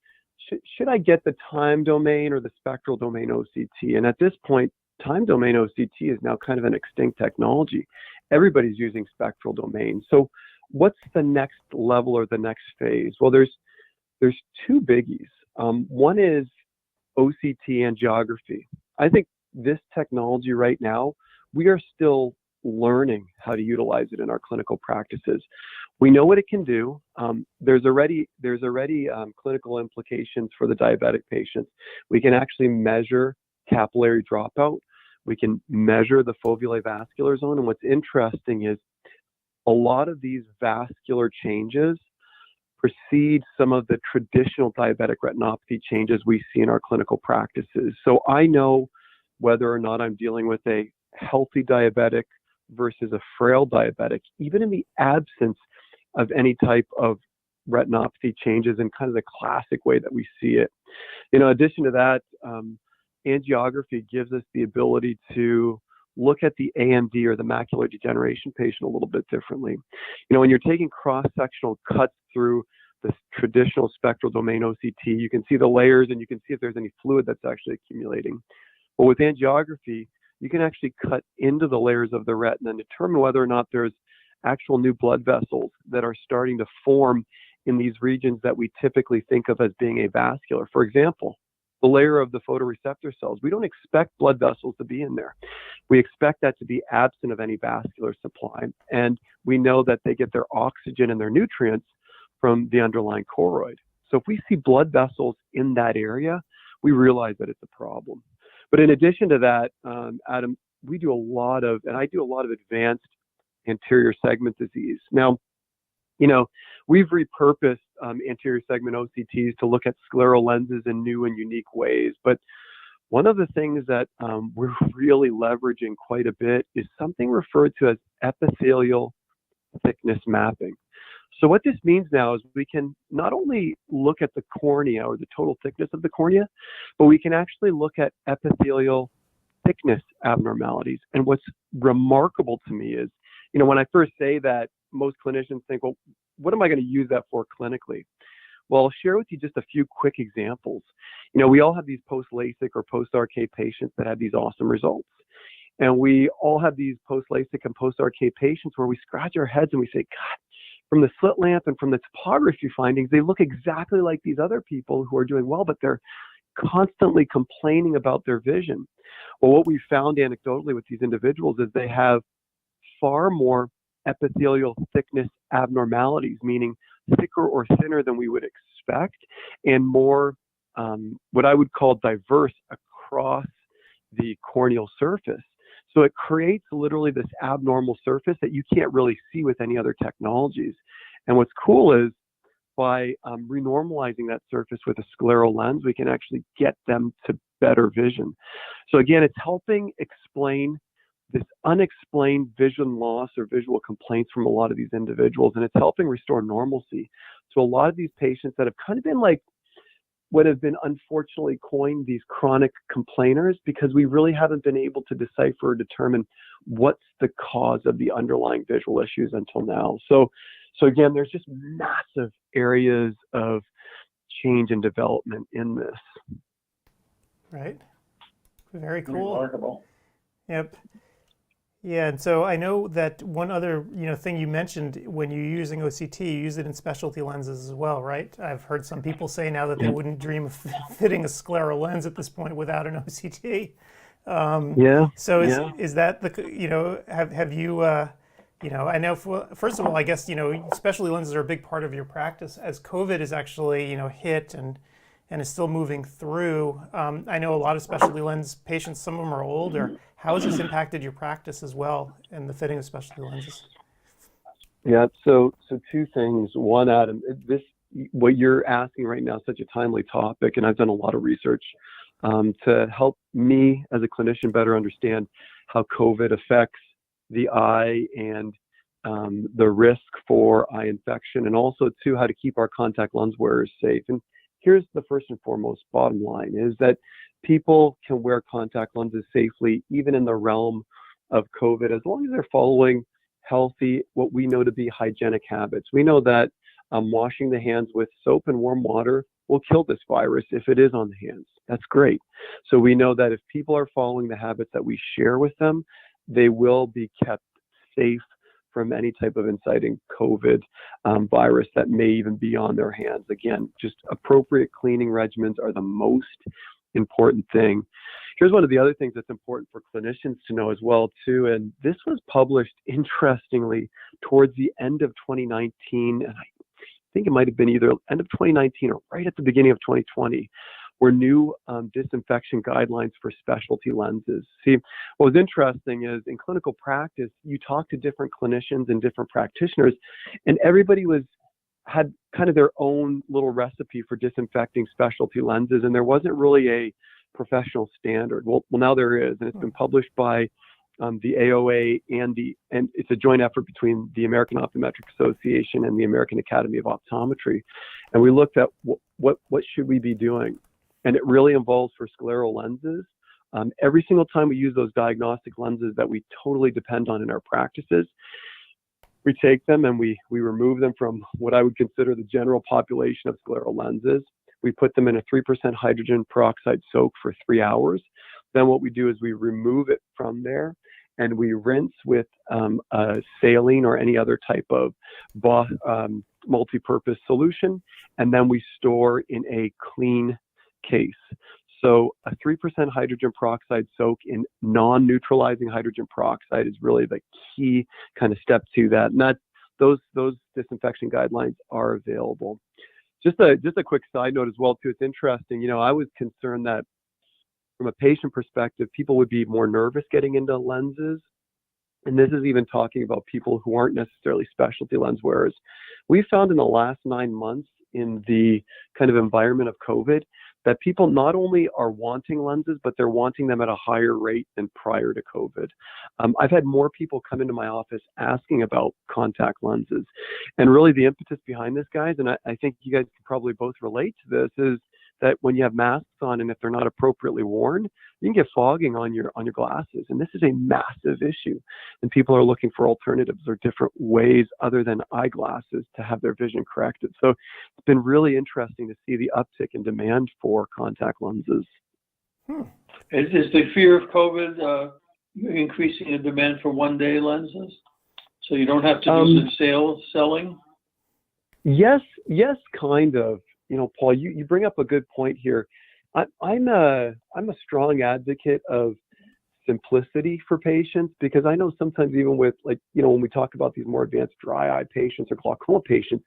should I get the time domain or the spectral domain OCT? And at this point, time domain OCT is now kind of an extinct technology. Everybody's using spectral domain. So what's the next level or the next phase? Well, there's 2 biggies. One is OCT angiography. I think this technology right now, we are still learning how to utilize it in our clinical practices. We know what it can do. There's already clinical implications for the diabetic patients. We can actually measure capillary dropout. We can measure the fovea vascular zone. And what's interesting is a lot of these vascular changes precede some of the traditional diabetic retinopathy changes we see in our clinical practices. So I know whether or not I'm dealing with a healthy diabetic versus a frail diabetic, even in the absence of any type of retinopathy changes in kind of the classic way that we see it. In addition to that, angiography gives us the ability to look at the AMD or the macular degeneration patient a little bit differently. When you're taking cross-sectional cuts through the traditional spectral domain OCT, you can see the layers and you can see if there's any fluid that's actually accumulating. But with angiography, you can actually cut into the layers of the retina and determine whether or not there's actual new blood vessels that are starting to form in these regions that we typically think of as being avascular. For example, the layer of the photoreceptor cells. We don't expect blood vessels to be in there. We expect that to be absent of any vascular supply. And we know that they get their oxygen and their nutrients from the underlying choroid. So if we see blood vessels in that area, we realize that it's a problem. But in addition to that, Adam, I do a lot of advanced anterior segment disease. Now, we've repurposed anterior segment OCTs to look at scleral lenses in new and unique ways. But one of the things that we're really leveraging quite a bit is something referred to as epithelial thickness mapping. So what this means now is we can not only look at the cornea or the total thickness of the cornea, but we can actually look at epithelial thickness abnormalities. And what's remarkable to me is, when I first say that, most clinicians think, well, what am I going to use that for clinically? Well, I'll share with you just a few quick examples. We all have these post-LASIK or post-RK patients that have these awesome results. And we all have these post-LASIK and post-RK patients where we scratch our heads and we say, God, from the slit lamp and from the topography findings, they look exactly like these other people who are doing well, but they're constantly complaining about their vision. Well, what we found anecdotally with these individuals is they have far more epithelial thickness abnormalities, meaning thicker or thinner than we would expect, and more what I would call diverse across the corneal surface. So it creates literally this abnormal surface that you can't really see with any other technologies. And what's cool is by renormalizing that surface with a scleral lens, we can actually get them to better vision. So again, it's helping explain this unexplained vision loss or visual complaints from a lot of these individuals, and it's helping restore normalcy to a lot of these patients that have kind of been like what have been unfortunately coined these chronic complainers, because we really haven't been able to decipher or determine what's the cause of the underlying visual issues until now. So again, there's just massive areas of change and development in this. Right. Very cool. Remarkable. Yep. Yeah, and so I know that one other thing you mentioned, when you're using OCT, you use it in specialty lenses as well, right? I've heard some people say now that they wouldn't dream of fitting a scleral lens at this point without an OCT. So is that have you I know first of all, I guess specialty lenses are a big part of your practice as COVID is actually hit and is still moving through. I know a lot of specialty lens patients, some of them are older. How has this impacted your practice as well in the fitting of specialty lenses? Yeah, so two things. One, Adam, what you're asking right now is such a timely topic, and I've done a lot of research to help me as a clinician better understand how COVID affects the eye and the risk for eye infection, and also too how to keep our contact lens wearers safe. And here's the first and foremost bottom line is that people can wear contact lenses safely, even in the realm of COVID, as long as they're following healthy, what we know to be hygienic habits. We know that washing the hands with soap and warm water will kill this virus if it is on the hands. That's great. So we know that if people are following the habits that we share with them, they will be kept safe from any type of inciting COVID virus that may even be on their hands. Again, just appropriate cleaning regimens are the most important thing. Here's one of the other things that's important for clinicians to know as well too, and this was published interestingly towards the end of 2019, and I think it might have been either end of 2019 or right at the beginning of 2020, were new disinfection guidelines for specialty lenses. See, what was interesting is in clinical practice, you talk to different clinicians and different practitioners, and everybody had kind of their own little recipe for disinfecting specialty lenses, and there wasn't really a professional standard. Well, now there is, and it's been published by the AOA and it's a joint effort between the American Optometric Association and the American Academy of Optometry. And we looked at what should we be doing? And it really involves for scleral lenses. Every single time we use those diagnostic lenses that we totally depend on in our practices, we take them and we remove them from what I would consider the general population of scleral lenses. We put them in a 3% hydrogen peroxide soak for 3 hours. Then what we do is we remove it from there and we rinse with saline or any other type of multi-purpose solution, and then we store in a clean case. So a 3% hydrogen peroxide soak in non-neutralizing hydrogen peroxide is really the key kind of step to that. And those disinfection guidelines are available. Just a quick side note as well too. It's interesting. I was concerned that from a patient perspective, people would be more nervous getting into lenses. And this is even talking about people who aren't necessarily specialty lens wearers. We found in the last 9 months in the kind of environment of COVID that people not only are wanting lenses, but they're wanting them at a higher rate than prior to COVID. I've had more people come into my office asking about contact lenses. And really the impetus behind this, guys, and I think you guys can probably both relate to this, is that when you have masks on and if they're not appropriately worn, you can get fogging on your glasses. And this is a massive issue. And people are looking for alternatives or different ways other than eyeglasses to have their vision corrected. So it's been really interesting to see the uptick in demand for contact lenses. Is the fear of COVID increasing the demand for one-day lenses? So you don't have to do some selling? Yes, kind of. Paul, you bring up a good point here. I'm a strong advocate of simplicity for patients, because I know sometimes even with when we talk about these more advanced dry eye patients or glaucoma patients,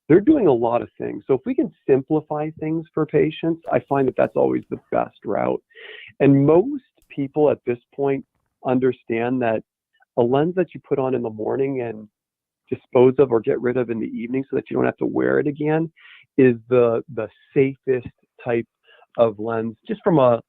they're doing a lot of things. So if we can simplify things for patients, I find that that's always the best route. And most people at this point understand that a lens that you put on in the morning and dispose of or get rid of in the evening so that you don't have to wear it again is the safest type of lens, just from a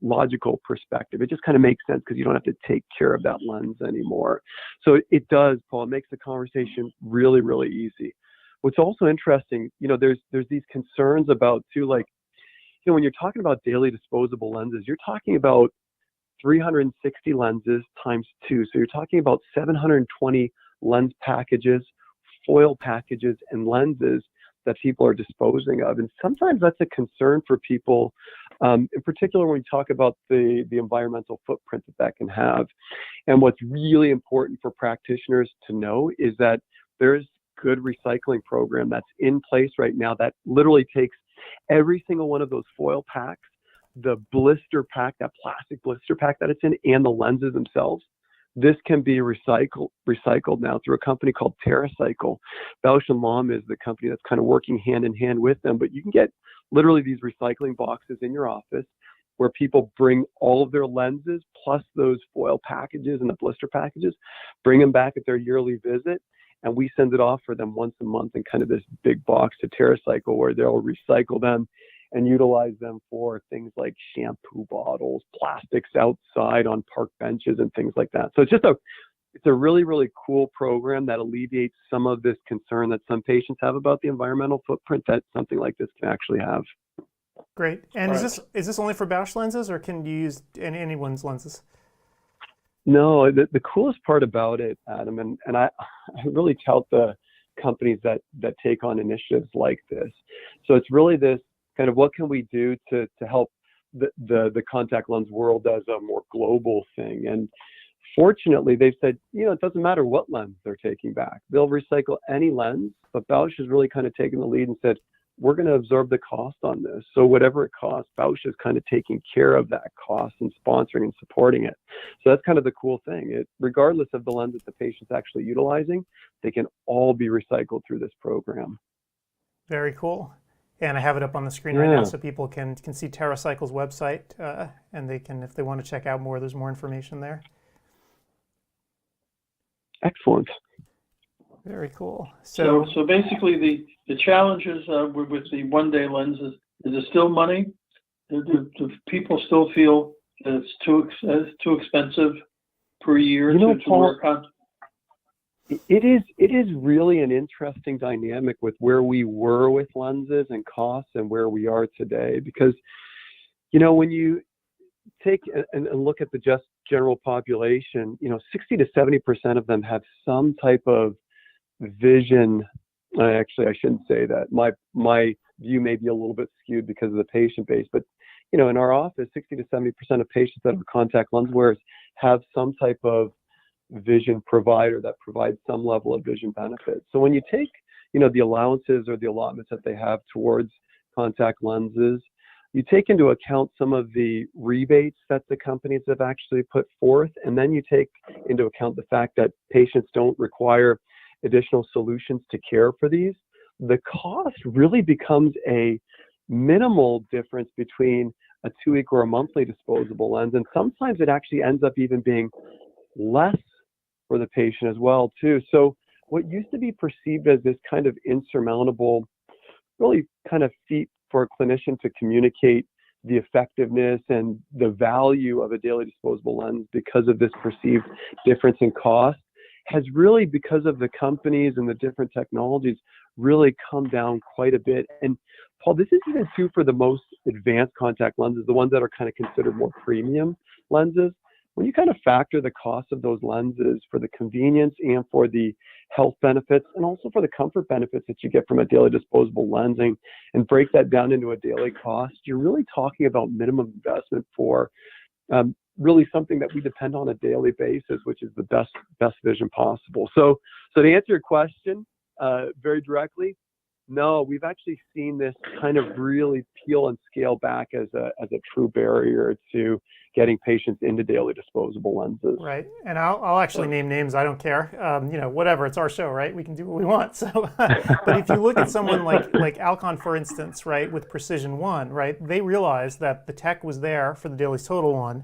logical perspective. It just kind of makes sense because you don't have to take care of that lens anymore. So it does, Paul, it makes the conversation really, really easy. What's also interesting, there's these concerns about too, when you're talking about daily disposable lenses, you're talking about 360 lenses times 2. So you're talking about 720 lens packages, foil packages, and lenses that people are disposing of. And sometimes that's a concern for people, in particular when we talk about the environmental footprint that can have. And what's really important for practitioners to know is that there's good recycling program that's in place right now that literally takes every single one of those foil packs, the blister pack, that plastic blister pack that it's in, and the lenses themselves. This can be recycled now through a company called TerraCycle. Bausch & Lomb is the company that's kind of working hand in hand with them, but you can get literally these recycling boxes in your office where people bring all of their lenses plus those foil packages and the blister packages, bring them back at their yearly visit, and we send it off for them once a month in kind of this big box to TerraCycle where they'll recycle them and utilize them for things like shampoo bottles, plastics outside on park benches and things like that. So it's a really, really cool program that alleviates some of this concern that some patients have about the environmental footprint that something like this can actually have. Great. And is this only for Bausch lenses, or can you use anyone's lenses? No, the coolest part about it, Adam, and I really tout the companies that take on initiatives like this. So it's really this kind of what can we do to help the contact lens world as a more global thing. And fortunately, they've said, it doesn't matter what lens they're taking back. They'll recycle any lens, but Bausch has really kind of taken the lead and said, we're going to absorb the cost on this. So whatever it costs, Bausch is kind of taking care of that cost and sponsoring and supporting it. So that's kind of the cool thing. Regardless of the lens that the patient's actually utilizing, they can all be recycled through this program. Very cool. And I have it up on the screen right now so people can see TerraCycle's website, and they can, if they want to check out more, there's more information there. Excellent. Very cool. So basically the challenges with the one-day lenses, is it still money? Do people still feel that it's too expensive per year You know, to Paul, work on? it is really an interesting dynamic with where we were with lenses and costs and where we are today, because, you know, when you take and look at the just general population, you know, 60 to 70% of them have some type of vision. Actually, I shouldn't say that. My view may be a little bit skewed because of the patient base, but, you know, in our office, 60 to 70% of patients that are contact lens wearers have some type of vision provider that provides some level of vision benefit. So when you take, you know, the allowances or the allotments that they have towards contact lenses, you take into account some of the rebates that the companies have actually put forth, and then you take into account the fact that patients don't require additional solutions to care for these, the cost really becomes a minimal difference between a 2-week or a monthly disposable lens, and sometimes it actually ends up even being less for the patient as well too. So what used to be perceived as this kind of insurmountable, really kind of feat for a clinician to communicate the effectiveness and the value of a daily disposable lens because of this perceived difference in cost has really, because of the companies and the different technologies, really come down quite a bit. And Paul, this is even true for the most advanced contact lenses, the ones that are kind of considered more premium lenses. When you kind of factor the cost of those lenses for the convenience and for the health benefits and also for the comfort benefits that you get from a daily disposable lensing and break that down into a daily cost, you're really talking about minimum investment for really something that we depend on a daily basis, which is the best vision possible. So to answer your question very directly, no, we've actually seen this kind of really peel and scale back as a true barrier to getting patients into daily disposable lenses. Right, and I'll actually name names. I don't care. You know, whatever. It's our show, right? We can do what we want. So, but if you look at someone like Alcon, for instance, right, with Precision One, right, they realized that the tech was there for the Dailies Total One.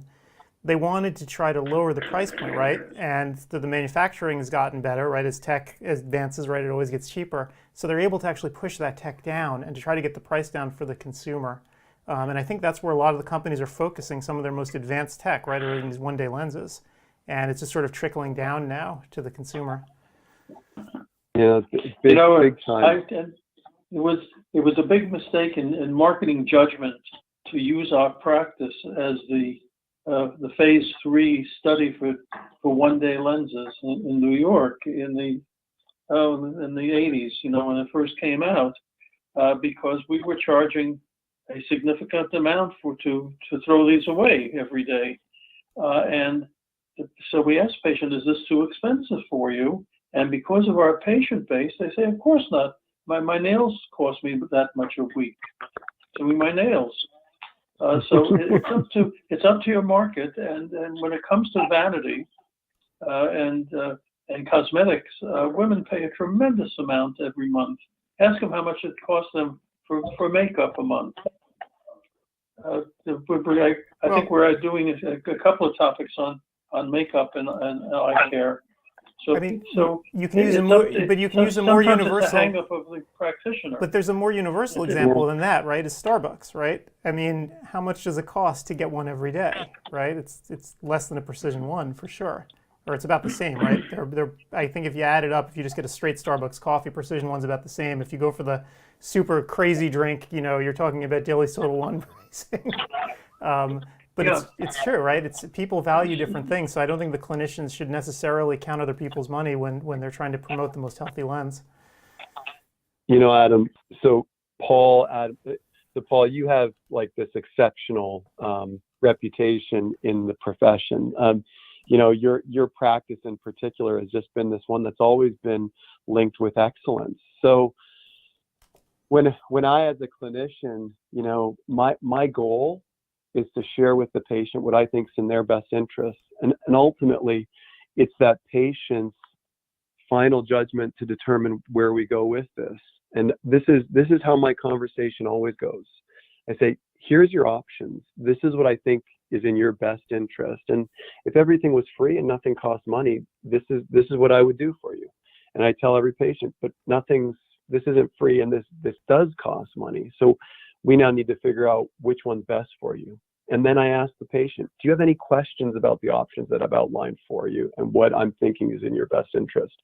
They wanted to try to lower the price point, right? And the manufacturing has gotten better, right? As tech advances, right, it always gets cheaper. So they're able to actually push that tech down and to try to get the price down for the consumer. And I think that's where a lot of the companies are focusing some of their most advanced tech, right, are in these one-day lenses. And it's just sort of trickling down now to the consumer. Yeah, big time. It was a big mistake in marketing judgment to use our practice as the phase 3 study for one-day lenses in New York in the 80s, you know, when it first came out, because we were charging a significant amount to throw these away every day. And so we asked patients, is this too expensive for you? And because of our patient base, they say, of course not. My nails cost me that much a week. Doing my nails. So it's up to your market. And when it comes to vanity and cosmetics, women pay a tremendous amount every month. Ask them how much it costs them for makeup a month. I think we're doing a couple of topics on makeup and eye care. So, I mean, so you can use a more, but you can use a more universal. It's a hang up of the practitioner. But there's a more universal example than that, right? Is Starbucks, right? I mean, how much does it cost to get one every day, right? It's less than a Precision One for sure, or it's about the same, right? I think if you add it up, if you just get a straight Starbucks coffee, Precision One's about the same. If you go for the super crazy drink, you know, you're talking about Daily Total One pricing. But yeah. It's true, right? People value different things, so I don't think the clinicians should necessarily count other people's money when they're trying to promote the most healthy lens. You know, Adam. So Paul, you have like this exceptional reputation in the profession. You know, your practice in particular has just been this one that's always been linked with excellence. So when I, as a clinician, you know, my goal is to share with the patient what I think is in their best interest. And ultimately, it's that patient's final judgment to determine where we go with this. And this is how my conversation always goes. I say, here's your options. This is what I think is in your best interest. And if everything was free and nothing cost money, this is what I would do for you. And I tell every patient, but this isn't free and this does cost money. So we now need to figure out which one's best for you. And then I ask the patient, do you have any questions about the options that I've outlined for you and what I'm thinking is in your best interest?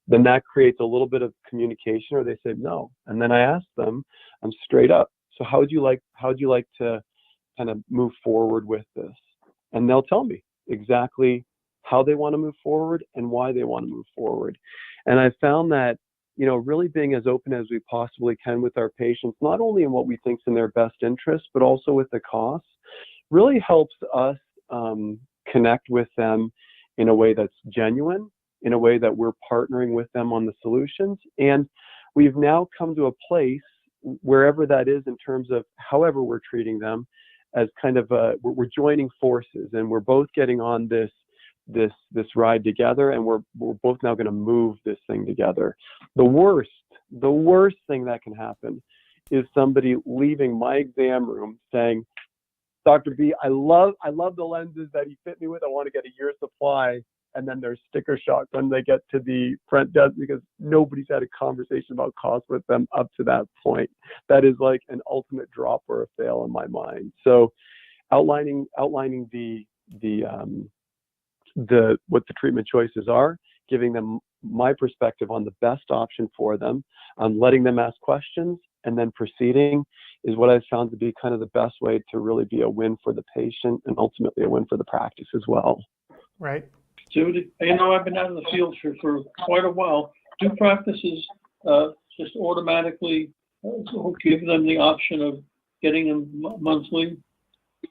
Then that creates a little bit of communication, or they say no. And then I ask them, I'm straight up, so how would you like to kind of move forward with this? And they'll tell me exactly how they want to move forward and why they want to move forward. And I found that, really being as open as we possibly can with our patients, not only in what we think is in their best interest, but also with the costs, really helps us connect with them in a way that's genuine, in a way that we're partnering with them on the solutions. And we've now come to a place, wherever that is in terms of however we're treating them, as kind of we're joining forces, and we're both getting on this ride together, and we're both now going to move this thing together. The worst thing that can happen is somebody leaving my exam room saying, Dr. B, I love the lenses that he fit me with. I want to get a year's supply. And then they're sticker shock when they get to the front desk because nobody's had a conversation about cost with them up to that point. That is like an ultimate drop or a fail in my mind. So outlining the what the treatment choices are, giving them my perspective on the best option for them, letting them ask questions, and then proceeding is what I've found to be kind of the best way to really be a win for the patient and ultimately a win for the practice as well. Right. Judy, I've been out in the field for quite a while. Do practices just automatically give them the option of getting them monthly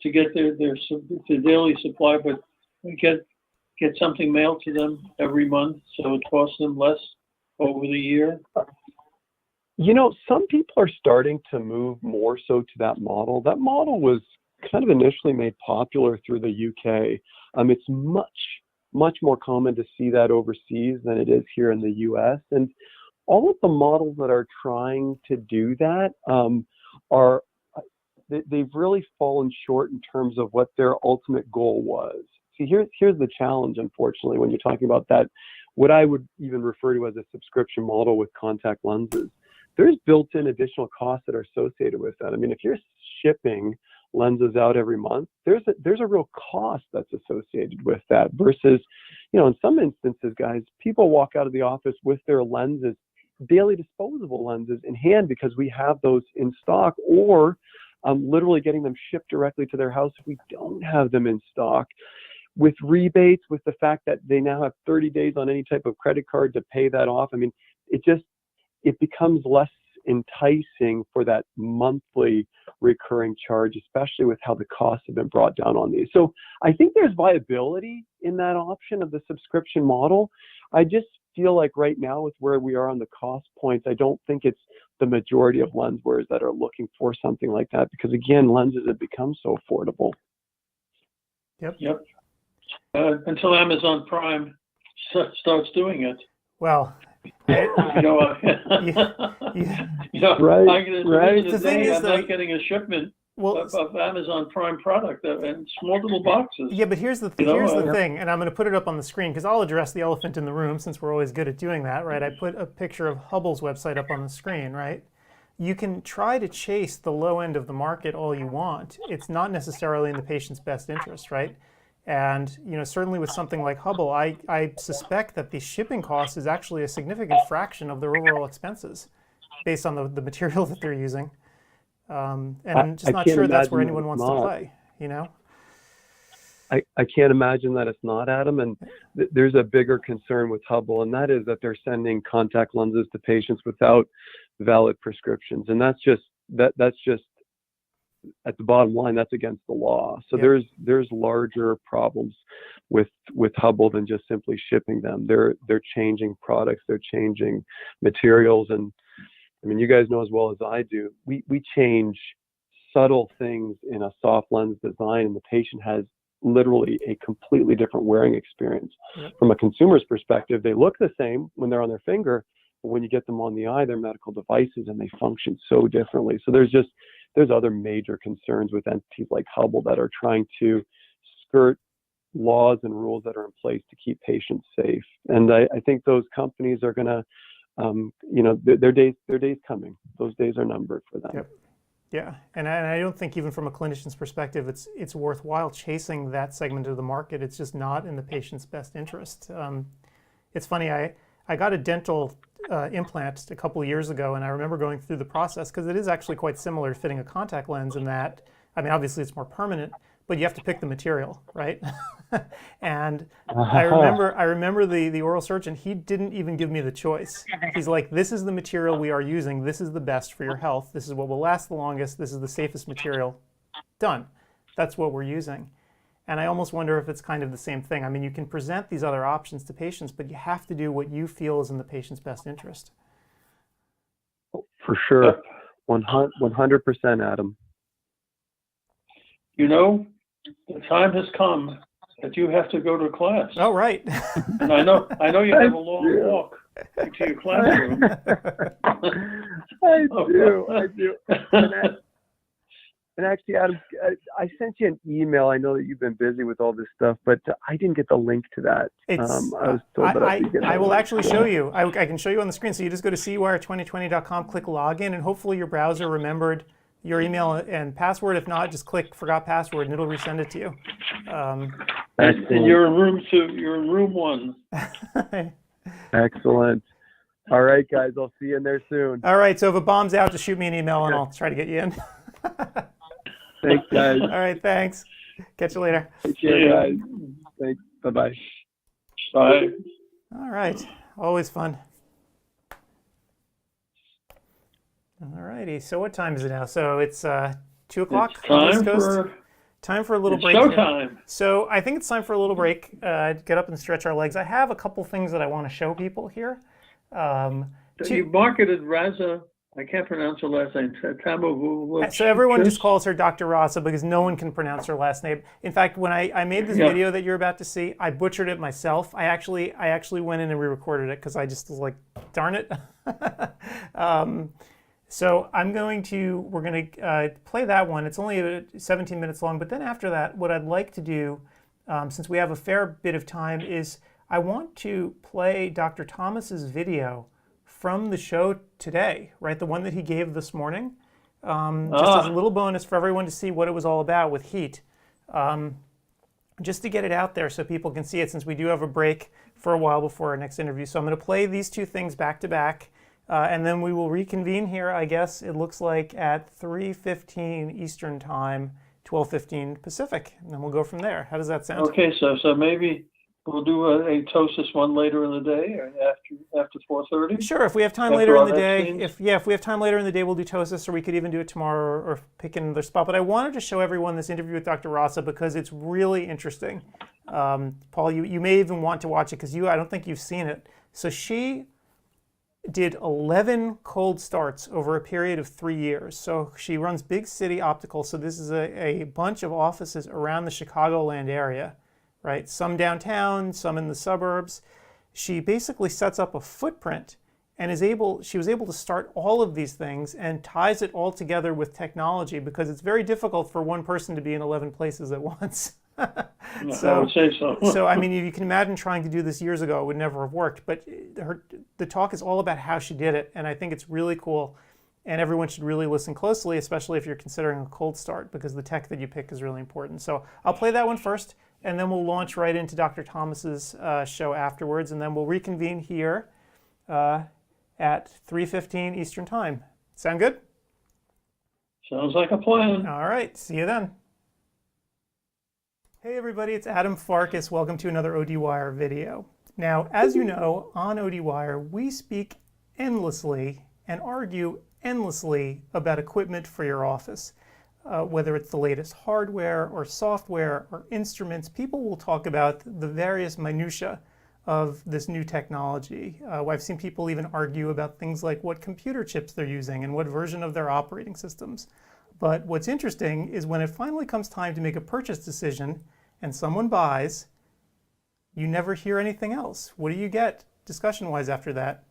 to get their daily supply, but get something mailed to them every month so it costs them less over the year? Some people are starting to move more so to that model. That model was kind of initially made popular through the UK. It's much more common to see that overseas than it is here in the US. And all of the models that are trying to do that they've really fallen short in terms of what their ultimate goal was. See, here's the challenge, unfortunately, when you're talking about that, what I would even refer to as a subscription model with contact lenses. There's built-in additional costs that are associated with that. I mean, if you're shipping lenses out every month, there's a real cost that's associated with that versus, in some instances, guys, people walk out of the office with their lenses, daily disposable lenses in hand because we have those in stock, or literally getting them shipped directly to their house if we don't have them in stock. With rebates, with the fact that they now have 30 days on any type of credit card to pay that off, I mean, it becomes less enticing for that monthly recurring charge, especially with how the costs have been brought down on these. So I think there's viability in that option of the subscription model. I just feel like right now with where we are on the cost points, I don't think it's the majority of lens wearers that are looking for something like that because, again, lenses have become so affordable. Yep. Until Amazon Prime starts doing it. Well, right. The thing is, I'm not getting a shipment of Amazon Prime product and it's multiple boxes. Yeah, but here's the thing, and I'm going to put it up on the screen because I'll address the elephant in the room since we're always good at doing that, right? I put a picture of Hubble's website up on the screen, right? You can try to chase the low end of the market all you want. It's not necessarily in the patient's best interest, right? And certainly with something like Hubble, I suspect that the shipping cost is actually a significant fraction of their overall expenses based on the material that they're using. And I'm just not sure that's where anyone wants to play, I can't imagine that it's not, Adam. And there's a bigger concern with Hubble, and that is that they're sending contact lenses to patients without valid prescriptions. And that's just at the bottom line, that's against the law. So there's larger problems with Hubble than just simply shipping them. They're changing products, they're changing materials, and I mean, you guys know as well as I do, we change subtle things in a soft lens design, and the patient has literally a completely different wearing experience. Yep. From a consumer's perspective, they look the same when they're on their finger, but when you get them on the eye, they're medical devices and they function so differently. So there's other major concerns with entities like Hubble that are trying to skirt laws and rules that are in place to keep patients safe. And I think those companies are going to, their days coming. Those days are numbered for them. Yep. Yeah, and I don't think even from a clinician's perspective, it's worthwhile chasing that segment of the market. It's just not in the patient's best interest. It's funny, I got a dental implant a couple of years ago, and I remember going through the process because it is actually quite similar to fitting a contact lens in that, I mean, obviously it's more permanent, but you have to pick the material, right? And I remember the oral surgeon, he didn't even give me the choice. He's like, this is the material we are using. This is the best for your health. This is what will last the longest. This is the safest material. Done. That's what we're using. And I almost wonder if it's kind of the same thing. I mean, you can present these other options to patients, but you have to do what you feel is in the patient's best interest. For sure. 100%, Adam. You know, the time has come that you have to go to class. Oh, right. And I know you have a long walk to your classroom. I do. And actually, Adam, I sent you an email. I know that you've been busy with all this stuff, but I didn't get the link to that. I was told that I will actually show you. I can show you on the screen. So you just go to CEwire2020.com, click login, and hopefully your browser remembered your email and password. If not, just click forgot password and it'll resend it to you. And you're in room 2. You're in room 1. Excellent. All right, guys. I'll see you in there soon. All right. So if it bombs out, just shoot me an email and I'll try to get you in. Thanks, guys. All right. Thanks. Catch you later. Take care, guys. Thanks. Bye-bye. Bye. All right. Always fun. All righty. So what time is it now? So it's 2 o'clock. It's time for a little break. Showtime. So I think it's time for a little break. Get up and stretch our legs. I have a couple things that I want to show people here. You marketed Raza. I can't pronounce her last name. So everyone just calls her Dr. Raza because no one can pronounce her last name. In fact, when I made this video that you're about to see, I butchered it myself. I actually went in and re-recorded it because I just was like, darn it. So we're going to play that one. It's only 17 minutes long, but then after that, what I'd like to do, since we have a fair bit of time, is I want to play Dr. Thomas's video from the show today, right? The one that he gave this morning, just as a little bonus for everyone to see what it was all about with heat. Just to get it out there so people can see it, since we do have a break for a while before our next interview. So I'm going to play these two things back to back. And then we will reconvene here, I guess, it looks like at 3:15 Eastern Time, 12:15 Pacific, and then we'll go from there. How does that sound? Okay, so maybe we'll do a Tosis one later in the day, or after 4:30. Sure, if we have time later in the day. If we have time later in the day, we'll do Tosis, or we could even do it tomorrow, or pick another spot. But I wanted to show everyone this interview with Dr. Raza because it's really interesting. Paul, you may even want to watch it because I don't think you've seen it. So she did 11 cold starts over a period of 3 years. So she runs Big City Optical. So this is a bunch of offices around the Chicagoland area, right? Some downtown, some in the suburbs. She basically sets up a footprint and she was able to start all of these things and ties it all together with technology because it's very difficult for one person to be in 11 places at once. I would say so. So, I mean, you can imagine trying to do this years ago, it would never have worked. But the talk is all about how she did it, and I think it's really cool. And everyone should really listen closely, especially if you're considering a cold start, because the tech that you pick is really important. So I'll play that one first, and then we'll launch right into Dr. Thomas's show afterwards, and then we'll reconvene here at 3:15 Eastern Time. Sound good? Sounds like a plan. All right, see you then. Hey everybody, it's Adam Farkas. Welcome to another ODwire video. Now, as you know, on ODwire, we speak endlessly and argue endlessly about equipment for your office. Whether it's the latest hardware or software or instruments, people will talk about the various minutiae of this new technology. I've seen people even argue about things like what computer chips they're using and what version of their operating systems. But what's interesting is when it finally comes time to make a purchase decision and someone buys, you never hear anything else. What do you get discussion-wise after that?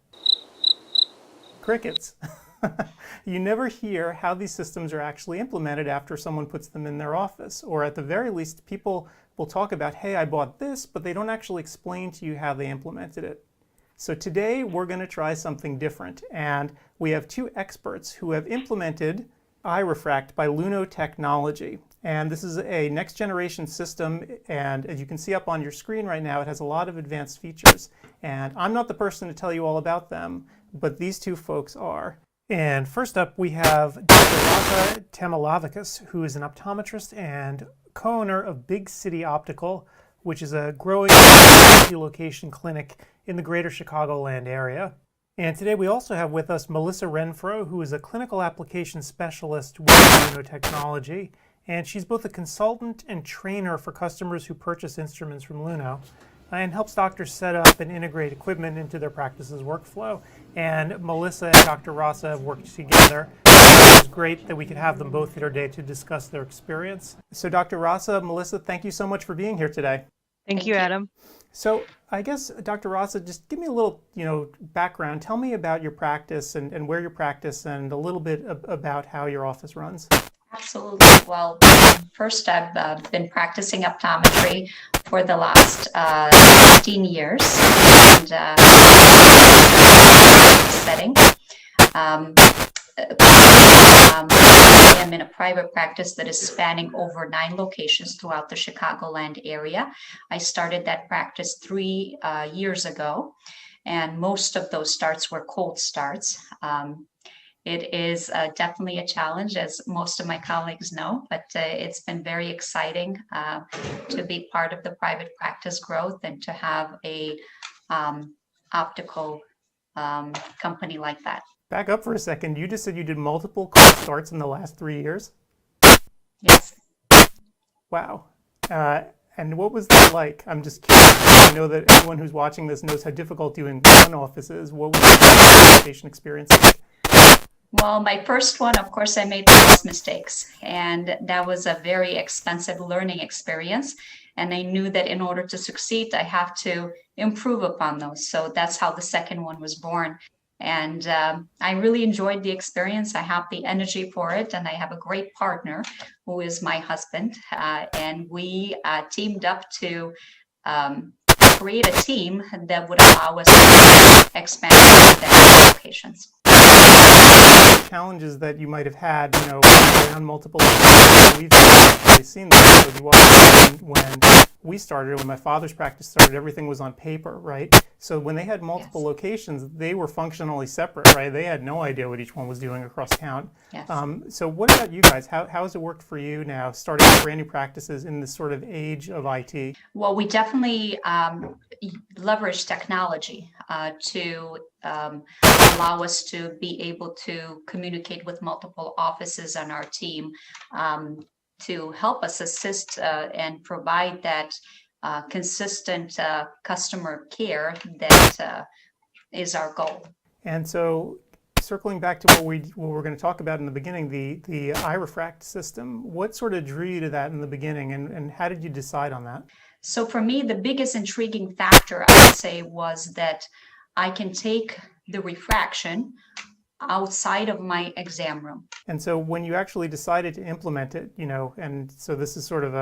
Crickets. You never hear how these systems are actually implemented after someone puts them in their office. Or at the very least, people will talk about, hey, I bought this, but they don't actually explain to you how they implemented it. So today we're going to try something different. And we have two experts who have implemented iRefract by Luno Technology. And this is a next generation system, and as you can see up on your screen right now, it has a lot of advanced features. And I'm not the person to tell you all about them, but these two folks are. And first up, we have Dr. Rasa Tamilavakis, who is an optometrist and co-owner of Big City Optical, which is a growing multi-location clinic in the greater Chicagoland area. And today we also have with us Melissa Renfro, who is a clinical application specialist with Luno Technology. And she's both a consultant and trainer for customers who purchase instruments from Luno and helps doctors set up and integrate equipment into their practice's workflow. And Melissa and Dr. Rasa have worked together. It was great that we could have them both here today to discuss their experience. So Dr. Rasa, Melissa, thank you so much for being here today. Thank you, Adam. So I guess, Dr. Rasa, just give me a little, background. Tell me about your practice and where you practice and a little bit about how your office runs. Absolutely. Well, first, I've been practicing optometry for the last 15 years and setting. I am in a private practice that is spanning over 9 locations throughout the Chicagoland area. I started that practice 3 years ago, and most of those starts were cold starts. It is definitely a challenge, as most of my colleagues know, but it's been very exciting to be part of the private practice growth and to have a optical company like that. Back up for a second. You just said you did multiple cold starts in the last 3 years? Yes. Wow. And what was that like? I'm just curious. I know that everyone who's watching this knows how difficult doing one office is. What was the patient experience like? Well, my first one, of course, I made the most mistakes, and that was a very expensive learning experience. And I knew that in order to succeed, I have to improve upon those. So that's how the second one was born. And I really enjoyed the experience. I have the energy for it, and I have a great partner who is my husband. And we teamed up to create a team that would allow us to expand to locations. Challenges that you might have had, around multiple locations. We've actually seen this. So you walked in when we started, when my father's practice started, everything was on paper, right? So when they had multiple locations, they were functionally separate, right? They had no idea what each one was doing across town. Yes. So what about you guys? How has it worked for you now, starting brand new practices in this sort of age of IT? Well, we definitely leverage technology to allow us to be able to communicate with multiple offices on our team to help us assist and provide that consistent customer care that is our goal. And so circling back to what we're going to talk about in the beginning, the iRefract system, what sort of drew you to that in the beginning, and how did you decide on that? So for me, the biggest intriguing factor, I would say, was that I can take the refraction outside of my exam room. And so when you actually decided to implement it, and so this is sort of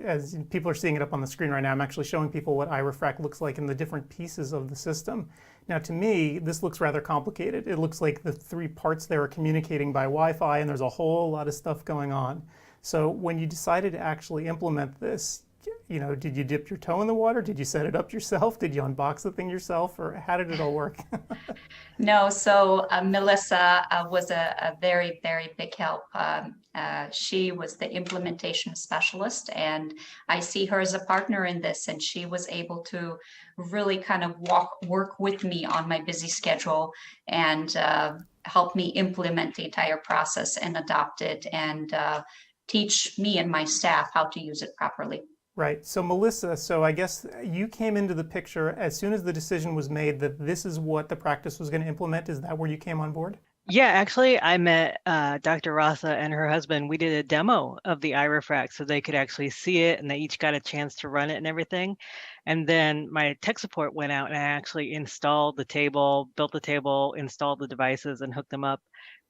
as people are seeing it up on the screen right now, I'm actually showing people what iRefract looks like in the different pieces of the system. Now, to me, this looks rather complicated. It looks like the 3 parts there are communicating by Wi-Fi, and there's a whole lot of stuff going on. So when you decided to actually implement this, did you dip your toe in the water? Did you set it up yourself? Did you unbox the thing yourself? Or how did it all work? No, so Melissa was a very, very big help. She was the implementation specialist, and I see her as a partner in this, and she was able to really kind of work with me on my busy schedule and help me implement the entire process and adopt it and teach me and my staff how to use it properly. Right. So Melissa, I guess you came into the picture as soon as the decision was made that this is what the practice was going to implement. Is that where you came on board? Yeah, actually, I met Dr. Rasa and her husband. We did a demo of the iRefract so they could actually see it, and they each got a chance to run it and everything. And then my tech support went out and I actually installed the table, built the table, installed the devices, and hooked them up.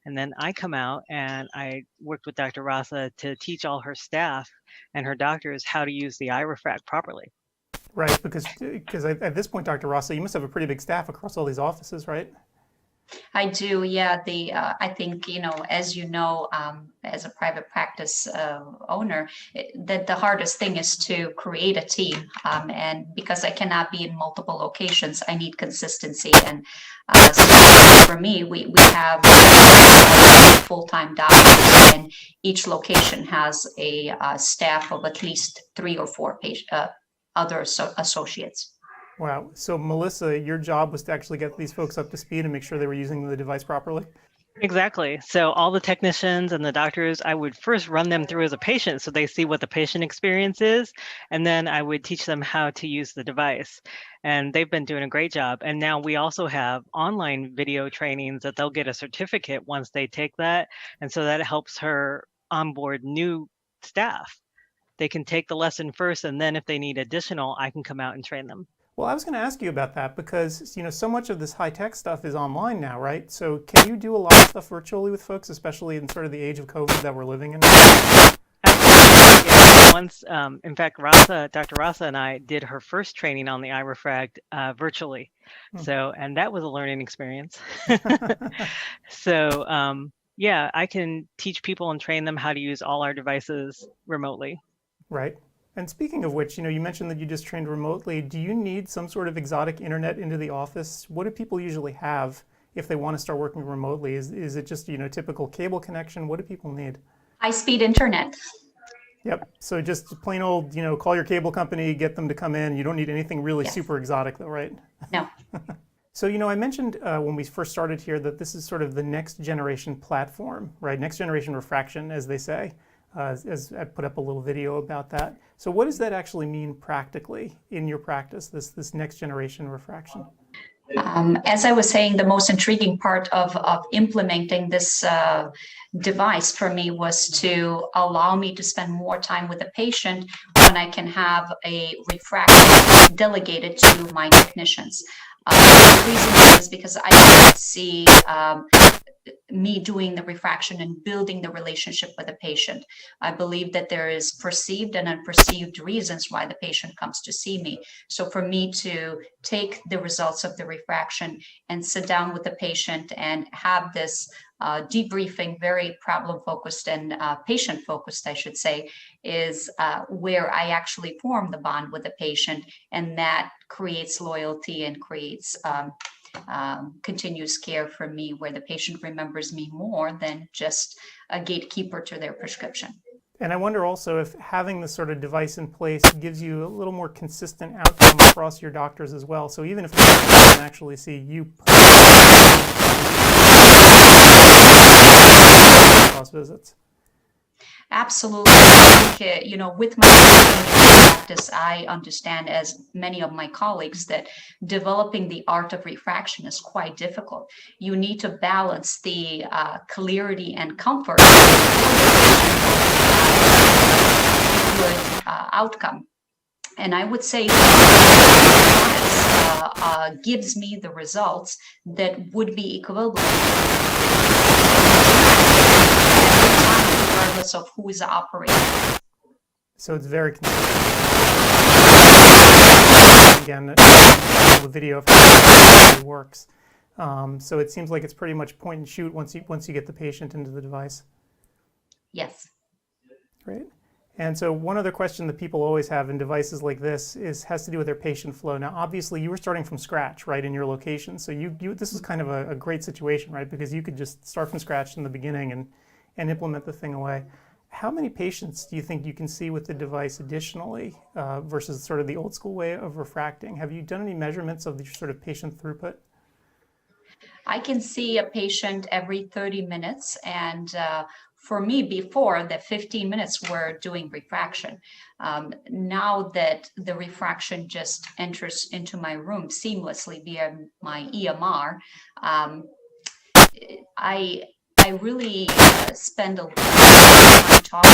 And then I come out and I worked with Dr. Rasa to teach all her staff and her doctors how to use the iRefract properly. Right, because at this point, Dr. Rasa, you must have a pretty big staff across all these offices, right? I do, yeah. I think, as you know, as a private practice owner, that the hardest thing is to create a team. And because I cannot be in multiple locations, I need consistency. And so for me, we have full-time doctors, and each location has a staff of at least 3 or 4 other associates. Wow. So Melissa, your job was to actually get these folks up to speed and make sure they were using the device properly? Exactly. So all the technicians and the doctors, I would first run them through as a patient so they see what the patient experience is, and then I would teach them how to use the device. And they've been doing a great job. And now we also have online video trainings that they'll get a certificate once they take that. And so that helps her onboard new staff. They can take the lesson first, and then if they need additional, I can come out and train them. Well, I was going to ask you about that because, so much of this high-tech stuff is online now, right? So can you do a lot of stuff virtually with folks, especially in sort of the age of COVID that we're living in now? Absolutely. Yeah. Once, in fact, Dr. Rasa and I did her first training on the iRefract virtually. So, and that was a learning experience. So, yeah, I can teach people and train them how to use all our devices remotely. Right. And speaking of which, you mentioned that you just trained remotely. Do you need some sort of exotic internet into the office? What do people usually have if they want to start working remotely? Is it just, typical cable connection? What do people need? High-speed internet. Yep. So just plain old, call your cable company, get them to come in. You don't need anything really super exotic though, right? No. So, I mentioned when we first started here that this is sort of the next generation platform, right? Next generation refraction, as they say. As I put up a little video about that. So what does that actually mean practically in your practice, this next generation refraction? As I was saying, the most intriguing part of implementing this device for me was to allow me to spend more time with the patient when I can have a refraction delegated to my technicians. The reason is because I don't see me doing the refraction and building the relationship with the patient. I believe that there is perceived and unperceived reasons why the patient comes to see me. So for me to take the results of the refraction and sit down with the patient and have this debriefing, very problem-focused and patient-focused, I should say, is where I actually form the bond with the patient, and that creates loyalty and creates continuous care for me, where the patient remembers me more than just a gatekeeper to their prescription. And I wonder also if having this sort of device in place gives you a little more consistent outcome across your doctors as well. So even if the doctor doesn't actually see you across visits. Absolutely. I think, with my practice, I understand, as many of my colleagues, that developing the art of refraction is quite difficult. You need to balance the clarity and comfort with good outcome. And I would say that gives me the results that would be equivalent regardless of who is operating. So it's very consistent. Again, the video of how it really works. So it seems like it's pretty much point and shoot once you get the patient into the device. Yes. Great. And so one other question that people always have in devices like this has to do with their patient flow. Now, obviously, you were starting from scratch, right, in your location. So this is kind of a great situation, right, because you could just start from scratch in the beginning and implement the thing away. How many patients do you think you can see with the device additionally versus sort of the old school way of refracting? Have you done any measurements of the sort of patient throughput? I can see a patient every 30 minutes, and for me, before the 15 minutes were doing refraction. Now that the refraction just enters into my room seamlessly via my EMR, I really spend a lot of time talking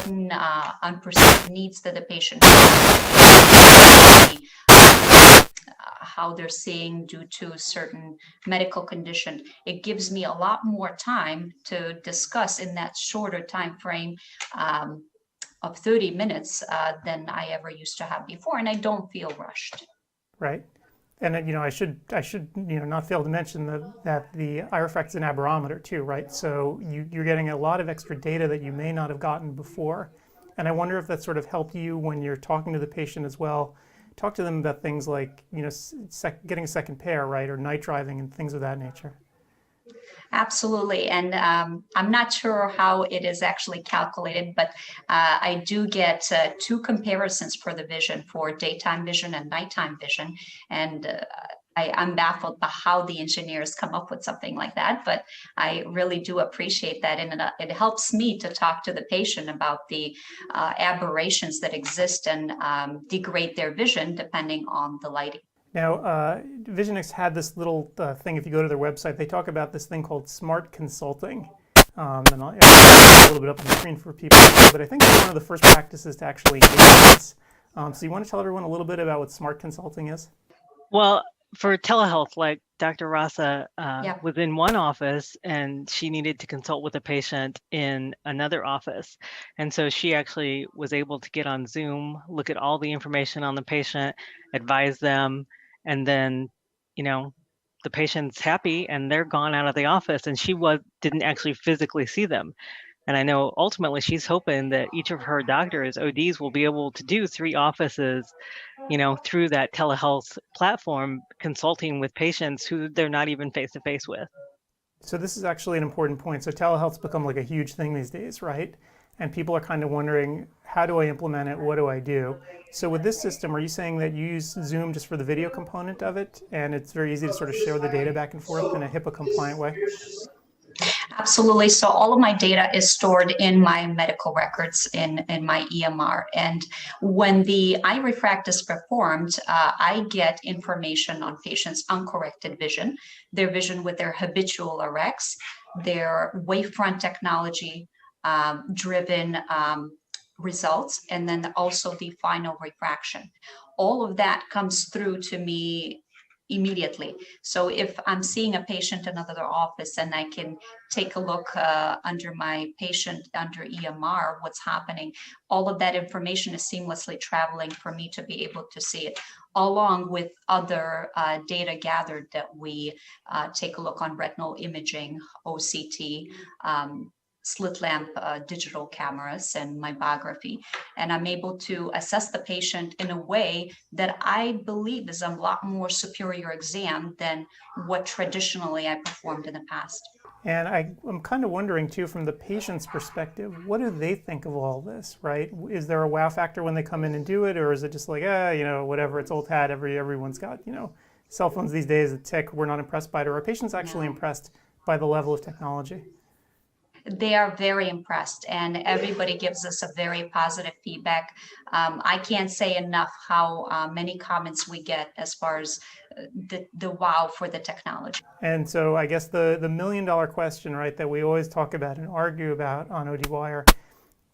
certain unperceived needs that the patient has, how they're seeing due to certain medical condition. It gives me a lot more time to discuss in that shorter time frame of 30 minutes than I ever used to have before, and I don't feel rushed. Right. And I should not fail to mention that the iRefract is an aberrometer too, right? So you're getting a lot of extra data that you may not have gotten before. And I wonder if that sort of helped you when you're talking to the patient as well. Talk to them about things like getting a second pair, right, or night driving and things of that nature. Absolutely. And I'm not sure how it is actually calculated, but I do get 2 comparisons for the vision, for daytime vision and nighttime vision. And I'm baffled by how the engineers come up with something like that, but I really do appreciate that. And it helps me to talk to the patient about the aberrations that exist and degrade their vision depending on the lighting. Now, Visionix had this little thing, if you go to their website, they talk about this thing called smart consulting. And I'll put a little bit up on the screen for people, but I think it's one of the first practices to actually engage this. So you want to tell everyone a little bit about what smart consulting is? Well, for telehealth, like Dr. Rasa was in one office and she needed to consult with a patient in another office. And so she actually was able to get on Zoom, look at all the information on the patient, advise them, and then, the patient's happy and they're gone out of the office, and she didn't actually physically see them. And I know ultimately she's hoping that each of her doctors, ODs, will be able to do 3 offices, through that telehealth platform, consulting with patients who they're not even face to face with. So this is actually an important point. So telehealth's become like a huge thing these days, right? And people are kind of wondering, how do I implement it? What do I do? So with this system, are you saying that you use Zoom just for the video component of it, and it's very easy to sort of share the data back and forth in a HIPAA compliant way? Absolutely. So all of my data is stored in my medical records in my EMR. And when the iRefract is performed, I get information on patients' uncorrected vision, their vision with their habitual RX, their wavefront technology driven results, and then also the final refraction. All of that comes through to me immediately. So if I'm seeing a patient in another office and I can take a look under my patient, under EMR, what's happening, all of that information is seamlessly traveling for me to be able to see it, along with other data gathered that we take a look on retinal imaging, OCT, slit lamp digital cameras, and myography. And I'm able to assess the patient in a way that I believe is a lot more superior exam than what traditionally I performed in the past. And I'm kind of wondering too, from the patient's perspective, what do they think of all this, right? Is there a wow factor when they come in and do it, or is it just like, whatever, it's old hat, everyone's got, cell phones these days, a tick, we're not impressed by it, or are patients actually impressed by the level of technology? They are very impressed, and everybody gives us a very positive feedback. I can't say enough how many comments we get as far as the wow for the technology. And so I guess the $1 million question, right, that we always talk about and argue about on ODwire,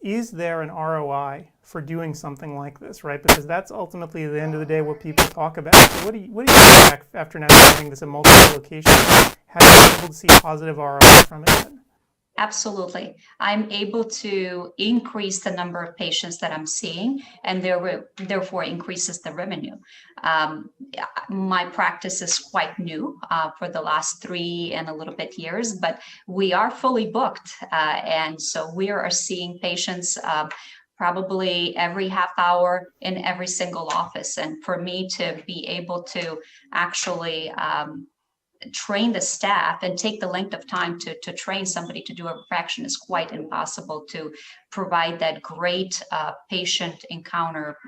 is there an ROI for doing something like this, right? Because that's ultimately, at the end of the day, what people talk about. So what do you think after now having this at multiple locations? Have you been able to see positive ROI from it yet? Absolutely. I'm able to increase the number of patients that I'm seeing, and therefore increases the revenue. My practice is quite new for the last 3 and a little bit years, but we are fully booked. And so we are seeing patients probably every half hour in every single office. And for me to be able to actually train the staff and take the length of time to train somebody to do a refraction is quite impossible to provide that great patient encounter,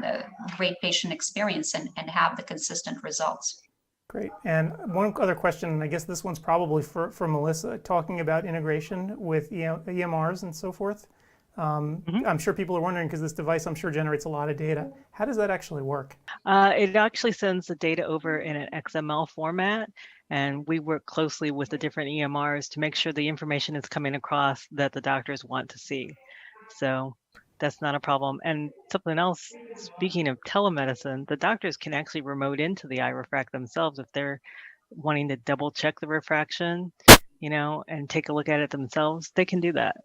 great patient experience, and have the consistent results. Great. And one other question, and I guess this one's probably for Melissa, talking about integration with EMRs and so forth. I'm sure people are wondering, because this device, I'm sure, generates a lot of data. How does that actually work? It actually sends the data over in an XML format, and we work closely with the different EMRs to make sure the information is coming across that the doctors want to see. So that's not a problem. And something else, speaking of telemedicine, the doctors can actually remote into the iRefract themselves if they're wanting to double check the refraction, and take a look at it themselves. They can do that.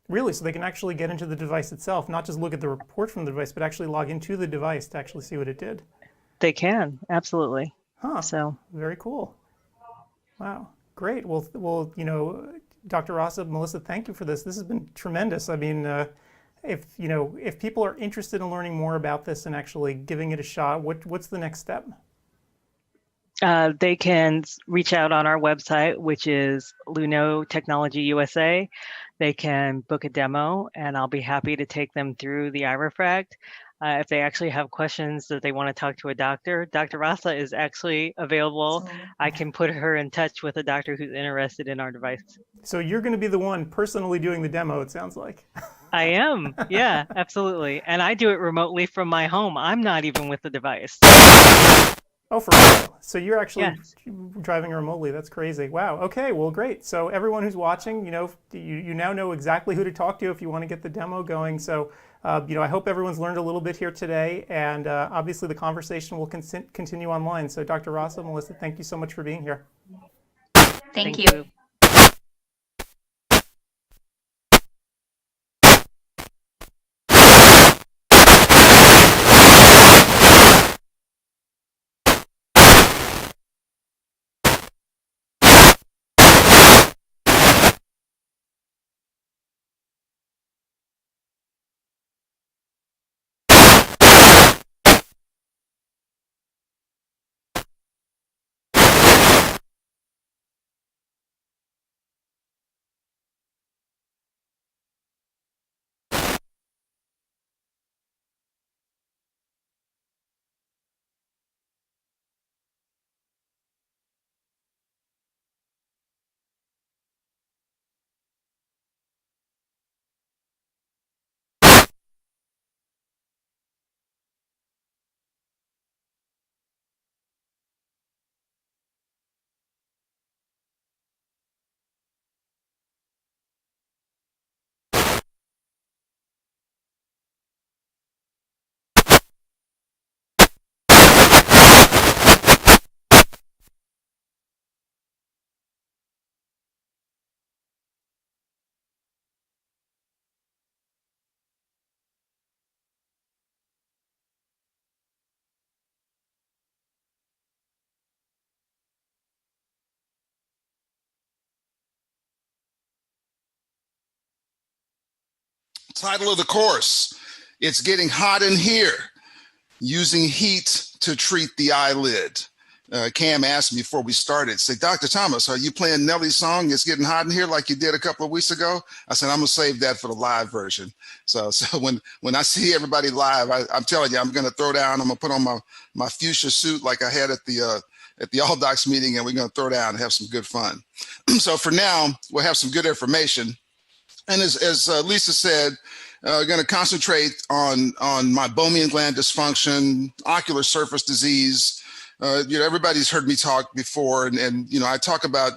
Really? So they can actually get into the device itself, not just look at the report from the device, but actually log into the device to actually see what it did? They can, absolutely. Huh. So very cool. Wow. Great. Well, you know, Dr. Rasa, Melissa, thank you for this. This has been tremendous. I mean, if people are interested in learning more about this and actually giving it a shot, what's the next step? they can reach out on our website, which is Luno Technology USA. They can book a demo, and I'll be happy to take them through the iRefract. If they actually have questions that they want to talk to a doctor, Dr. Rasa is actually available. I can put her in touch with a doctor who's interested in our device. So you're going to be the one personally doing the demo, it sounds like. I am. Yeah, absolutely. And I do it remotely from my home. I'm not even with the device. Oh, for real? So you're actually Yes. driving remotely. That's crazy. Wow. Okay. Well, great. So everyone who's watching, you know, you now know exactly who to talk to if you want to get the demo going. So, you know, I hope everyone's learned a little bit here today. And obviously the conversation will continue online. So Dr. Rasa, Melissa, thank you so much for being here. Thank you. Title of the course, It's Getting Hot in Here, Using Heat to Treat the Eyelid. Cam asked me before we started, say, Dr. Thomas, are you playing Nelly's song, It's Getting Hot in Here, like you did a couple of weeks ago? I said, I'm gonna save that for the live version. So when I see everybody live, I'm telling you, I'm gonna throw down, I'm gonna put on my fuchsia suit like I had at the All Docs meeting, and we're gonna throw down and have some good fun. So for now, we'll have some good information. And as Lisa said, going to concentrate on meibomian gland dysfunction, ocular surface disease. You know, everybody's heard me talk before, and you know, I talk about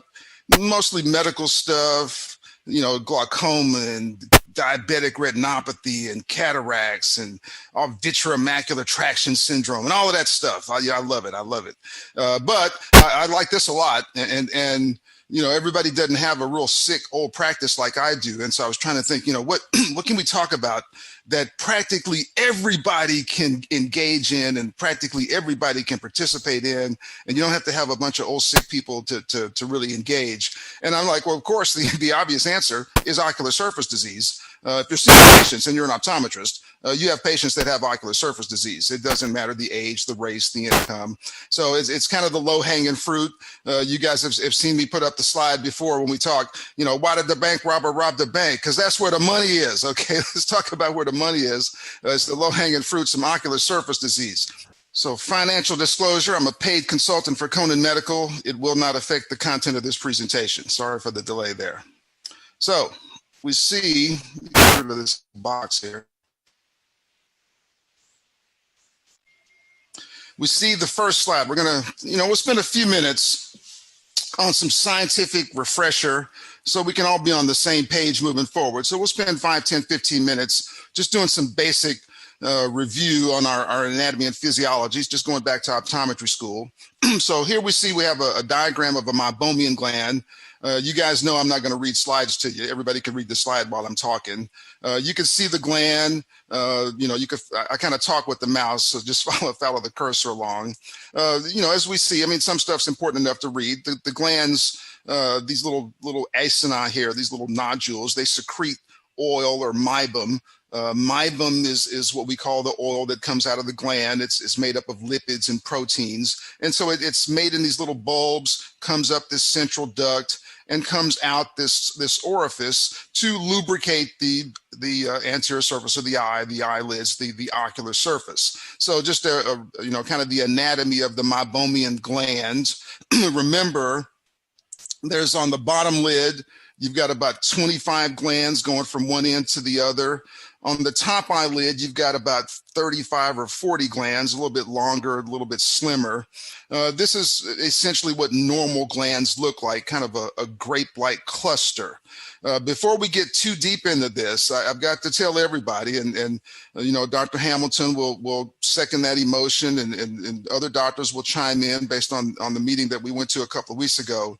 mostly medical stuff, you know, glaucoma and diabetic retinopathy and cataracts and all vitreomacular traction syndrome and all of that stuff. I love it. I love it. But I like this a lot, and you know, everybody doesn't have a real sick old practice like I do. And so I was trying to think, you know, what can we talk about that practically everybody can engage in and practically everybody can participate in, and you don't have to have a bunch of old sick people to really engage. And I'm like, well, of course, the obvious answer is ocular surface disease. If you're seeing patients and you're an optometrist, you have patients that have ocular surface disease. It doesn't matter the age, the race, the income. So it's kind of the low-hanging fruit. You guys have seen me put up the slide before when we talk, you know, why did the bank robber rob the bank? Because that's where the money is, okay? Let's talk about where the money is. It's the low-hanging fruit, some ocular surface disease. So financial disclosure, I'm a paid consultant for Conan Medical. It will not affect the content of this presentation. Sorry for the delay there. So we see, get rid of this box here. We see the first slide. We're gonna, you know, we'll spend a few minutes on some scientific refresher so we can all be on the same page moving forward. So we'll spend 5, 10, 15 minutes just doing some basic review on our anatomy and physiology. It's just going back to optometry school. So here we see we have a diagram of a meibomian gland. You guys know I'm not going to read slides to you. Everybody can read the slide while I'm talking. You can see the gland. I kind of talk with the mouse, so just follow the cursor along. As we see, I mean, some stuff's important enough to read. The glands, these little acini here, these little nodules, they secrete oil or meibum. Meibum is what we call the oil that comes out of the gland. It's made up of lipids and proteins. And so it's made in these little bulbs, comes up this central duct, and comes out this orifice to lubricate the anterior surface of the eye, the eyelids, the ocular surface. So just kind of the anatomy of the meibomian gland. Remember, there's on the bottom lid, you've got about 25 glands going from one end to the other. On the top eyelid, you've got about 35 or 40 glands, a little bit longer, a little bit slimmer. This is essentially what normal glands look like, kind of a grape-like cluster. Before we get too deep into this, I've got to tell everybody, and Dr. Hamilton will second that emotion, and other doctors will chime in based on the meeting that we went to a couple of weeks ago.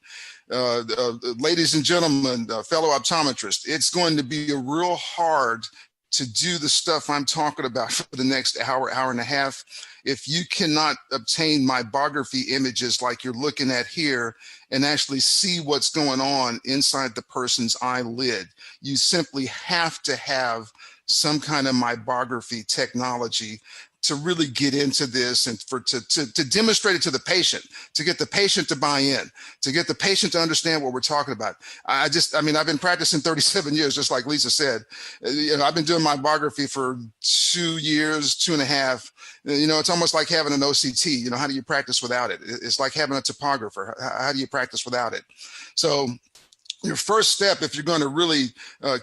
Ladies and gentlemen, fellow optometrists, it's going to be real hard to do the stuff I'm talking about for the next hour and a half if you cannot obtain meibography images like you're looking at here and actually see what's going on inside the person's eyelid. You simply have to have some kind of meibography technology to really get into this and to demonstrate it to the patient, to get the patient to buy in, to get the patient to understand what we're talking about. I've been practicing 37 years, just like Lisa said. I've been doing meibography for 2 years, 2.5. It's almost like having an OCT. How do you practice without it? It's like having a topographer. How do you practice without it? So your first step, if you're going to really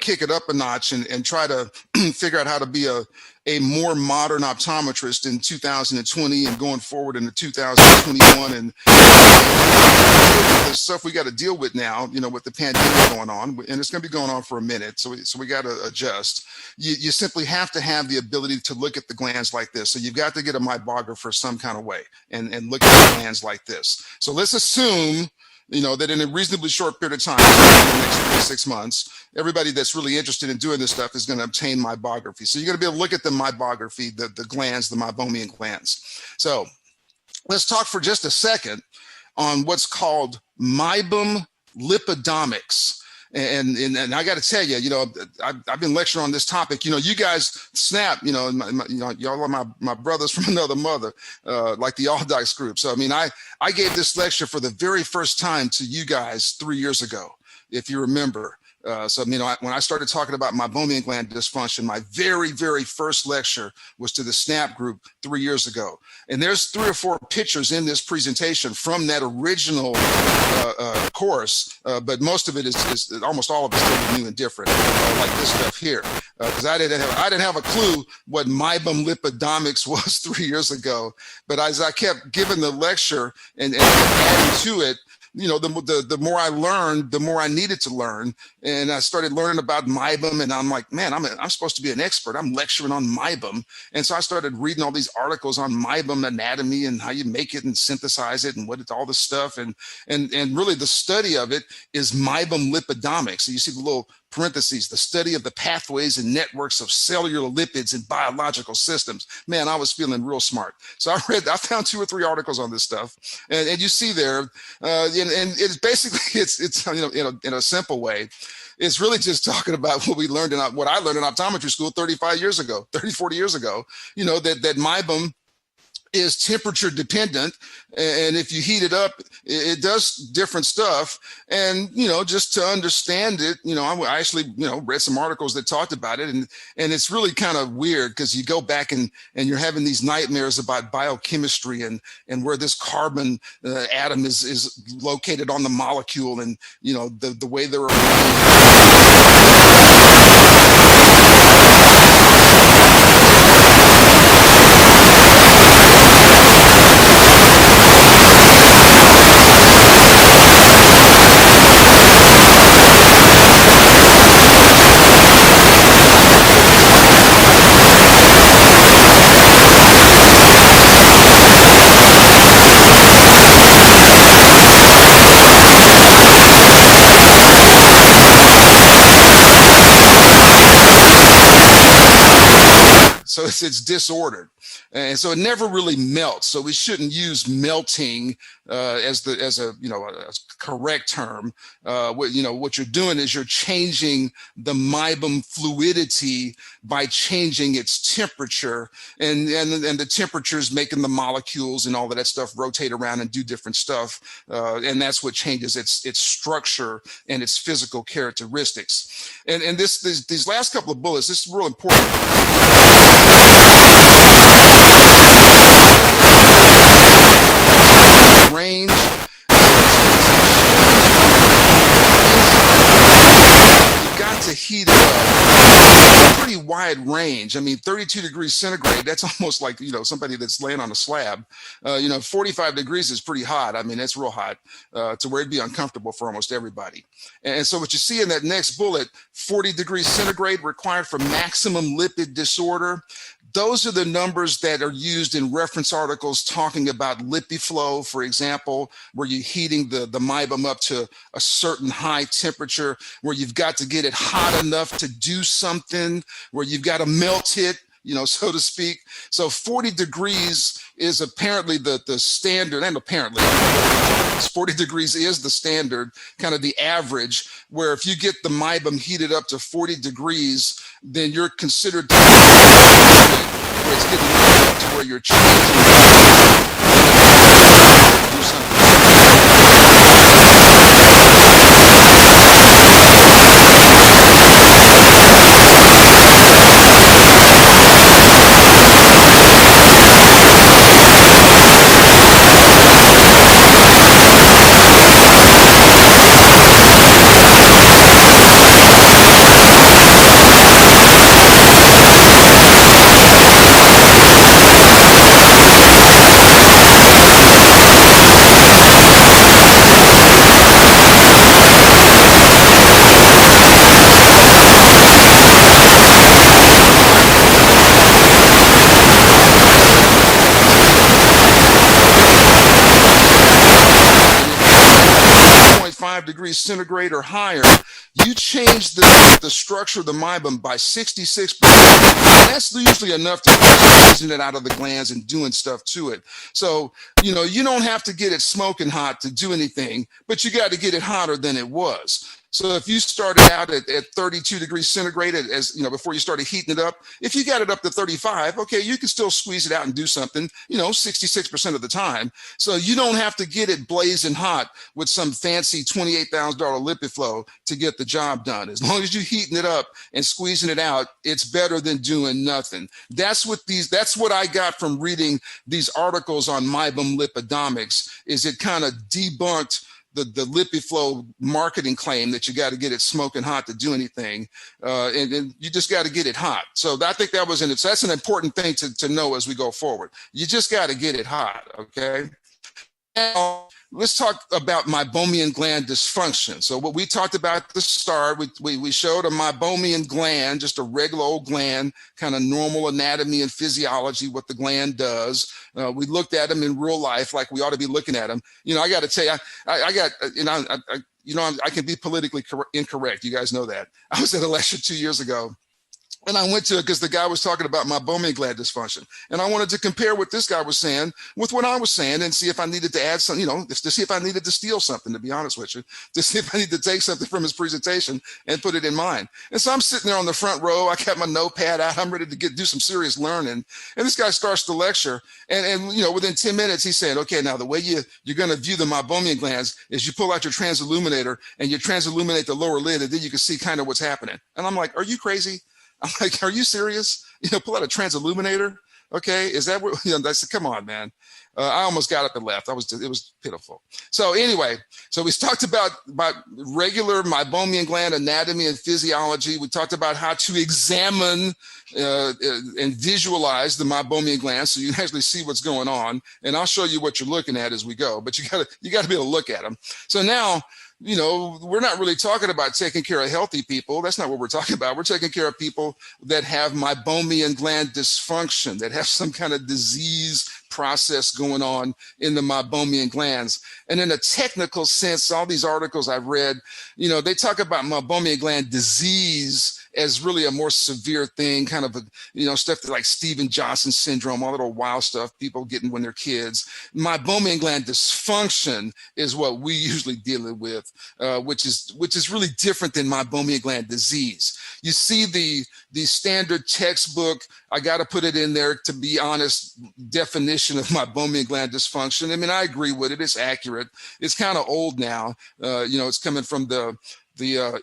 kick it up a notch and try to figure out how to be a more modern optometrist in 2020 and going forward into 2021 and the stuff we got to deal with now, with the pandemic going on, and it's going to be going on for a minute, so we got to adjust. You simply have to have the ability to look at the glands like this. So you've got to get a meibographer some kind of way and look at the glands like this. So let's assume that in a reasonably short period of time, in the next 3 to 6 months, everybody that's really interested in doing this stuff is going to obtain meibography. So you're going to be able to look at the meibography, the glands, the meibomian glands. So let's talk for just a second on what's called meibum lipidomics. And I got to tell you, I've been lecturing on this topic. You guys snap, y'all are my brothers from another mother, like the All Docs group. So, I gave this lecture for the very first time to you guys 3 years ago, if you remember. When I started talking about meibomian gland dysfunction, my very, very first lecture was to the SNAP group 3 years ago. And there's 3 or 4 pictures in this presentation from that original course, but most of it is almost all of it's still new and different, like this stuff here. Because I didn't have a clue what meibum lipidomics was 3 years ago. But as I kept giving the lecture and adding to it, the more I learned, the more I needed to learn. And I started learning about meibum, and I'm like, man, I'm supposed to be an expert. I'm lecturing on meibum. And so I started reading all these articles on meibum anatomy and how you make it and synthesize it and what it's all this stuff. And really the study of it is meibum lipidomics. So you see the little parentheses, the study of the pathways and networks of cellular lipids in biological systems. Man, I was feeling real smart. So I found 2 or 3 articles on this stuff, and you see there, and it's basically, it's in a simple way, it's really just talking about what I learned in optometry school 40 years ago, that meibum is temperature dependent, and if you heat it up, it does different stuff. And just to understand it, I actually read some articles that talked about it, and it's really kind of weird because you go back and you're having these nightmares about biochemistry and where this carbon atom is located on the molecule, and the way they're So it's disordered. And so it never really melts. So we shouldn't use melting as a correct term. What you're doing is you're changing the meibum fluidity by changing its temperature, and the temperature is making the molecules and all of that stuff rotate around and do different stuff, and that's what changes its structure and its physical characteristics. And these last couple of bullets, this is real important. Range. You've got to heat it up. It's a pretty wide range. I mean, 32 degrees centigrade, that's almost like, somebody that's laying on a slab. 45 degrees is pretty hot. I mean, that's real hot to where it'd be uncomfortable for almost everybody. And so what you see in that next bullet, 40 degrees centigrade required for maximum lipid disorder. Those are the numbers that are used in reference articles talking about LipiFlow, for example, where you're heating the meibum up to a certain high temperature, where you've got to get it hot enough to do something, where you've got to melt it, so to speak. So 40 degrees is apparently the standard, and apparently 40 degrees is the standard, kind of the average, where if you get the meibum heated up to 40 degrees, then you're considered to be where it's getting heated up to where you're changing do something. Degrees centigrade or higher, you change the structure of the meibum by 66%. That's usually enough to squeezing it out of the glands and doing stuff to it. So, you don't have to get it smoking hot to do anything, but you got to get it hotter than it was. So if you started out at 32 degrees centigrade, before you started heating it up, if you got it up to 35, okay, you can still squeeze it out and do something, 66% of the time. So you don't have to get it blazing hot with some fancy $28,000 LipiFlow to get the job done. As long as you're heating it up and squeezing it out, it's better than doing nothing. That's what I got from reading these articles on meibum lipidomics, is it kind of debunked the LipiFlow marketing claim that you got to get it smoking hot to do anything, and you just got to get it hot. So I think that's an important thing to know as we go forward. You just got to get it hot, okay? Now, let's talk about meibomian gland dysfunction. So what we talked about at the start, we showed a meibomian gland, just a regular old gland, kind of normal anatomy and physiology, what the gland does. We looked at them in real life like we ought to be looking at them. I got to tell you, I can be politically incorrect. You guys know that. I was at a lecture 2 years ago, and I went to it because the guy was talking about meibomian gland dysfunction. And I wanted to compare what this guy was saying with what I was saying and see if I needed to add something, to see if I needed to steal something, to be honest with you, to see if I need to take something from his presentation and put it in mine. And so I'm sitting there on the front row. I got my notepad out. I'm ready to do some serious learning. And this guy starts the lecture. And within 10 minutes, he said, okay, now the way you're going to view the meibomian glands is you pull out your transilluminator and you transilluminate the lower lid, and then you can see kind of what's happening. And I'm like, are you crazy? I'm like, are you serious? Pull out a transilluminator. Okay, is that what? I said, come on, man. I almost got up and left. It was pitiful. So anyway, we talked about regular meibomian gland anatomy and physiology. We talked about how to examine and visualize the meibomian gland so you can actually see what's going on. And I'll show you what you're looking at as we go. But you got to be able to look at them. So now, we're not really talking about taking care of healthy people. That's not what we're talking about. We're taking care of people that have meibomian gland dysfunction, that have some kind of disease process going on in the meibomian glands. And in a technical sense, all these articles I've read, they talk about meibomian gland disease as really a more severe thing, kind of stuff like Steven Johnson syndrome, all that old wild stuff people getting when they're kids. Meibomian gland dysfunction is what we usually deal with, which is really different than meibomian gland disease. You see the standard textbook, I got to put it in there, to be honest, definition of meibomian gland dysfunction. I mean, I agree with it. It's accurate. It's kind of old now. It's coming from the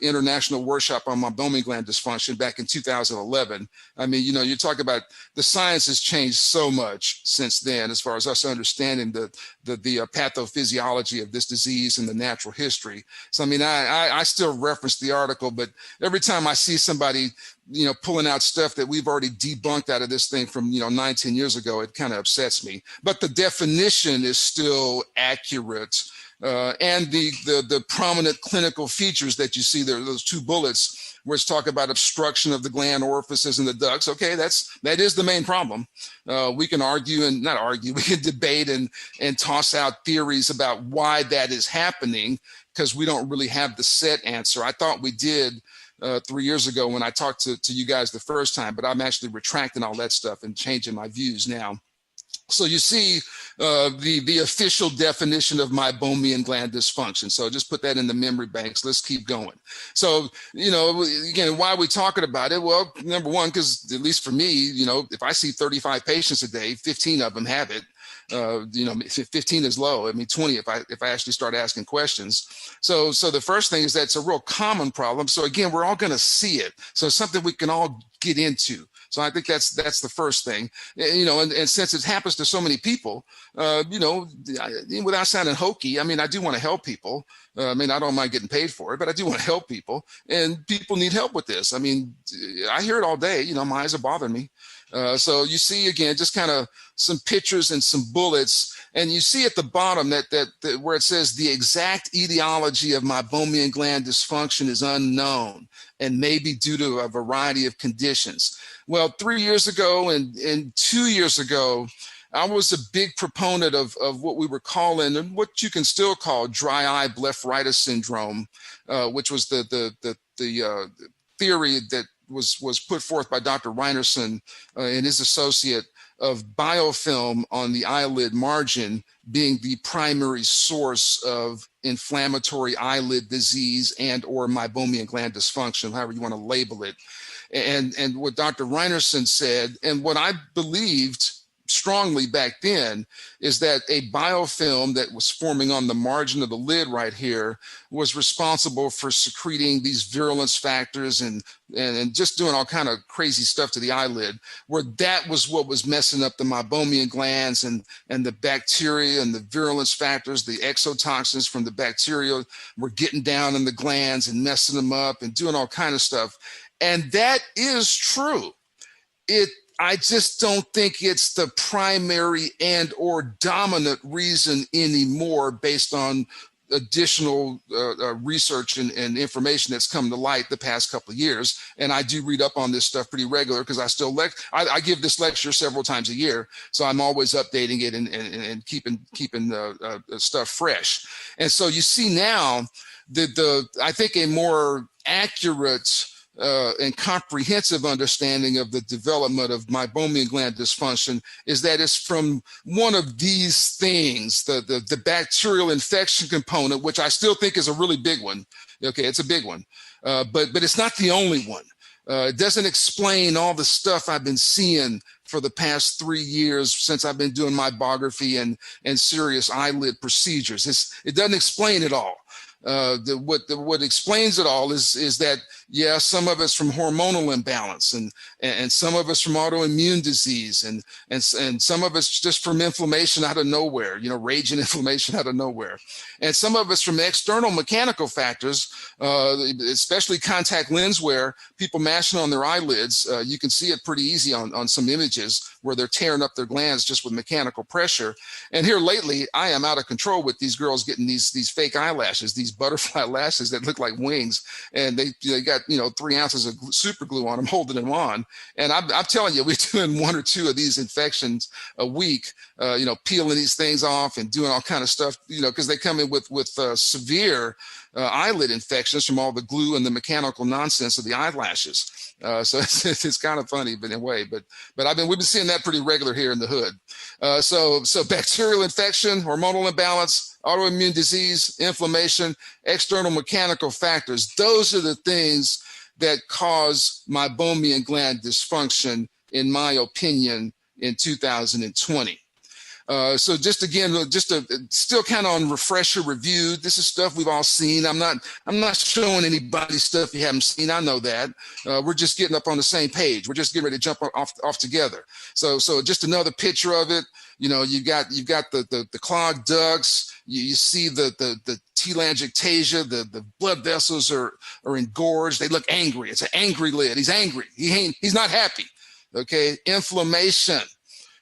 International Workshop on Meibomian gland dysfunction back in 2011. I mean, you talk about the science has changed so much since then, as far as us understanding the pathophysiology of this disease and the natural history. So, I mean, I still reference the article, but every time I see somebody, pulling out stuff that we've already debunked out of this thing from, 9-10 years ago, it kind of upsets me. But the definition is still accurate. And the prominent clinical features that you see there, those two bullets, where it's talk about obstruction of the gland orifices and the ducts. Okay, that is the main problem. We can argue and not argue, we can debate and toss out theories about why that is happening, because we don't really have the set answer. I thought we did 3 years ago when I talked to you guys the first time, but I'm actually retracting all that stuff and changing my views now. So you see the official definition of meibomian gland dysfunction. So just put that in the memory banks. Let's keep going. So, again, why are we talking about it? Well, number one, because at least for me, if I see 35 patients a day, 15 of them have it. 15 is low. I mean, 20 if I actually start asking questions. So the first thing is that it's a real common problem. So again, we're all going to see it. So it's something we can all get into. So I think that's the first thing, and since it happens to so many people, without sounding hokey, I mean, I do want to help people. I mean, I don't mind getting paid for it, but I do want to help people, and people need help with this. I mean, I hear it all day. My eyes are bothering me. So you see, again, just kind of some pictures and some bullets, and you see at the bottom that where it says the exact etiology of meibomian gland dysfunction is unknown and may be due to a variety of conditions. Well, 3 years ago and 2 years ago, I was a big proponent of what we were calling, and what you can still call, dry eye blepharitis syndrome, which was the theory that was put forth by Dr. Reinerson and his associate, of biofilm on the eyelid margin being the primary source of inflammatory eyelid disease and or meibomian gland dysfunction, however you want to label it. And what Dr. Reinerson said, and what I believed strongly back then, is that a biofilm that was forming on the margin of the lid right here was responsible for secreting these virulence factors and just doing all kind of crazy stuff to the eyelid, where that was what was messing up the meibomian glands, and the bacteria and the virulence factors, the exotoxins from the bacteria were getting down in the glands and messing them up and doing all kind of stuff. And that is true. I just don't think it's the primary and or dominant reason anymore, based on additional research and information that's come to light the past couple of years. And I do read up on this stuff pretty regular, because I still I give this lecture several times a year, so I'm always updating it and keeping stuff fresh. And so you see now I think a more accurate and comprehensive understanding of the development of meibomian gland dysfunction is that it's from one of these things, the bacterial infection component, which I still think is a really big one. Okay, it's a big one, but it's not the only one. It doesn't explain all the stuff I've been seeing for the past 3 years since I've been doing my biography and serious eyelid procedures. It doesn't explain it all. What explains it all is that, yeah, some of it's from hormonal imbalance, and some of it's from autoimmune disease, and some of it's just from inflammation out of nowhere, raging inflammation out of nowhere. And some of it's from external mechanical factors, especially contact lens wear, people mashing on their eyelids. You can see it pretty easy on some images where they're tearing up their glands just with mechanical pressure. And here lately, I am out of control with these girls getting these fake eyelashes, these butterfly lashes that look like wings, and they got got, 3 ounces of super glue on them, holding them on. And I'm telling you, we're doing 1 or 2 of these infections a week, peeling these things off and doing all kind of stuff, because they come in with severe eyelid infections from all the glue and the mechanical nonsense of the eyelashes. So it's kind of funny, but in a way. But we've been seeing that pretty regular here in the hood. So bacterial infection, hormonal imbalance, autoimmune disease, inflammation, external mechanical factors. Those are the things that cause meibomian gland dysfunction, in my opinion, in 2020. So just still kind of on refresher review. This is stuff we've all seen. I'm not showing anybody stuff you haven't seen. I know that. We're just getting up on the same page. We're just getting ready to jump off together. So just another picture of it. You've got the clogged ducts. You see the telangiectasia. The blood vessels are engorged. They look angry. It's an angry lid. He's angry. He's not happy. Okay, inflammation.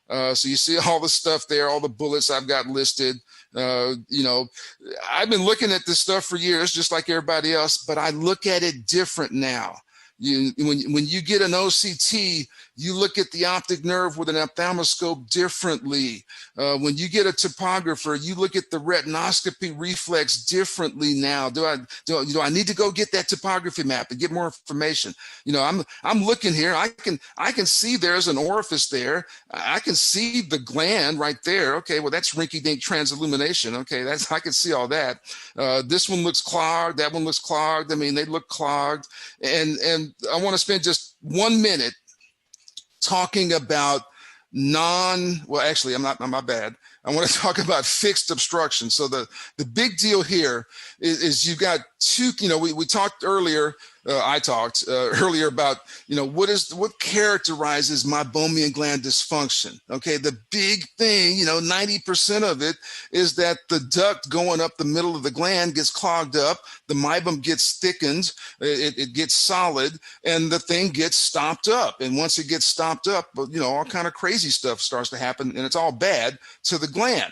So you see all the stuff there, all the bullets I've got listed. I've been looking at this stuff for years, just like everybody else, but I look at it different now. When you get an OCT, you look at the optic nerve with an ophthalmoscope differently. When you get a topographer, you look at the retinoscopy reflex differently now. Do I need to go get that topography map and get more information? I'm looking here. I can see there's an orifice there. I can see the gland right there. Okay, well that's rinky-dink transillumination. Okay, I can see all that. This one looks clogged. That one looks clogged. I mean, they look clogged. And I want to spend just 1 minute talking about my bad. I want to talk about fixed obstruction. So the big deal here is you've got 2, we talked earlier, I talked earlier about, what characterizes meibomian gland dysfunction. Okay, the big thing, 90% of it is that the duct going up the middle of the gland gets clogged up, the meibum gets thickened, it gets solid, and the thing gets stopped up. And once it gets stopped up, all kind of crazy stuff starts to happen, and it's all bad to the gland.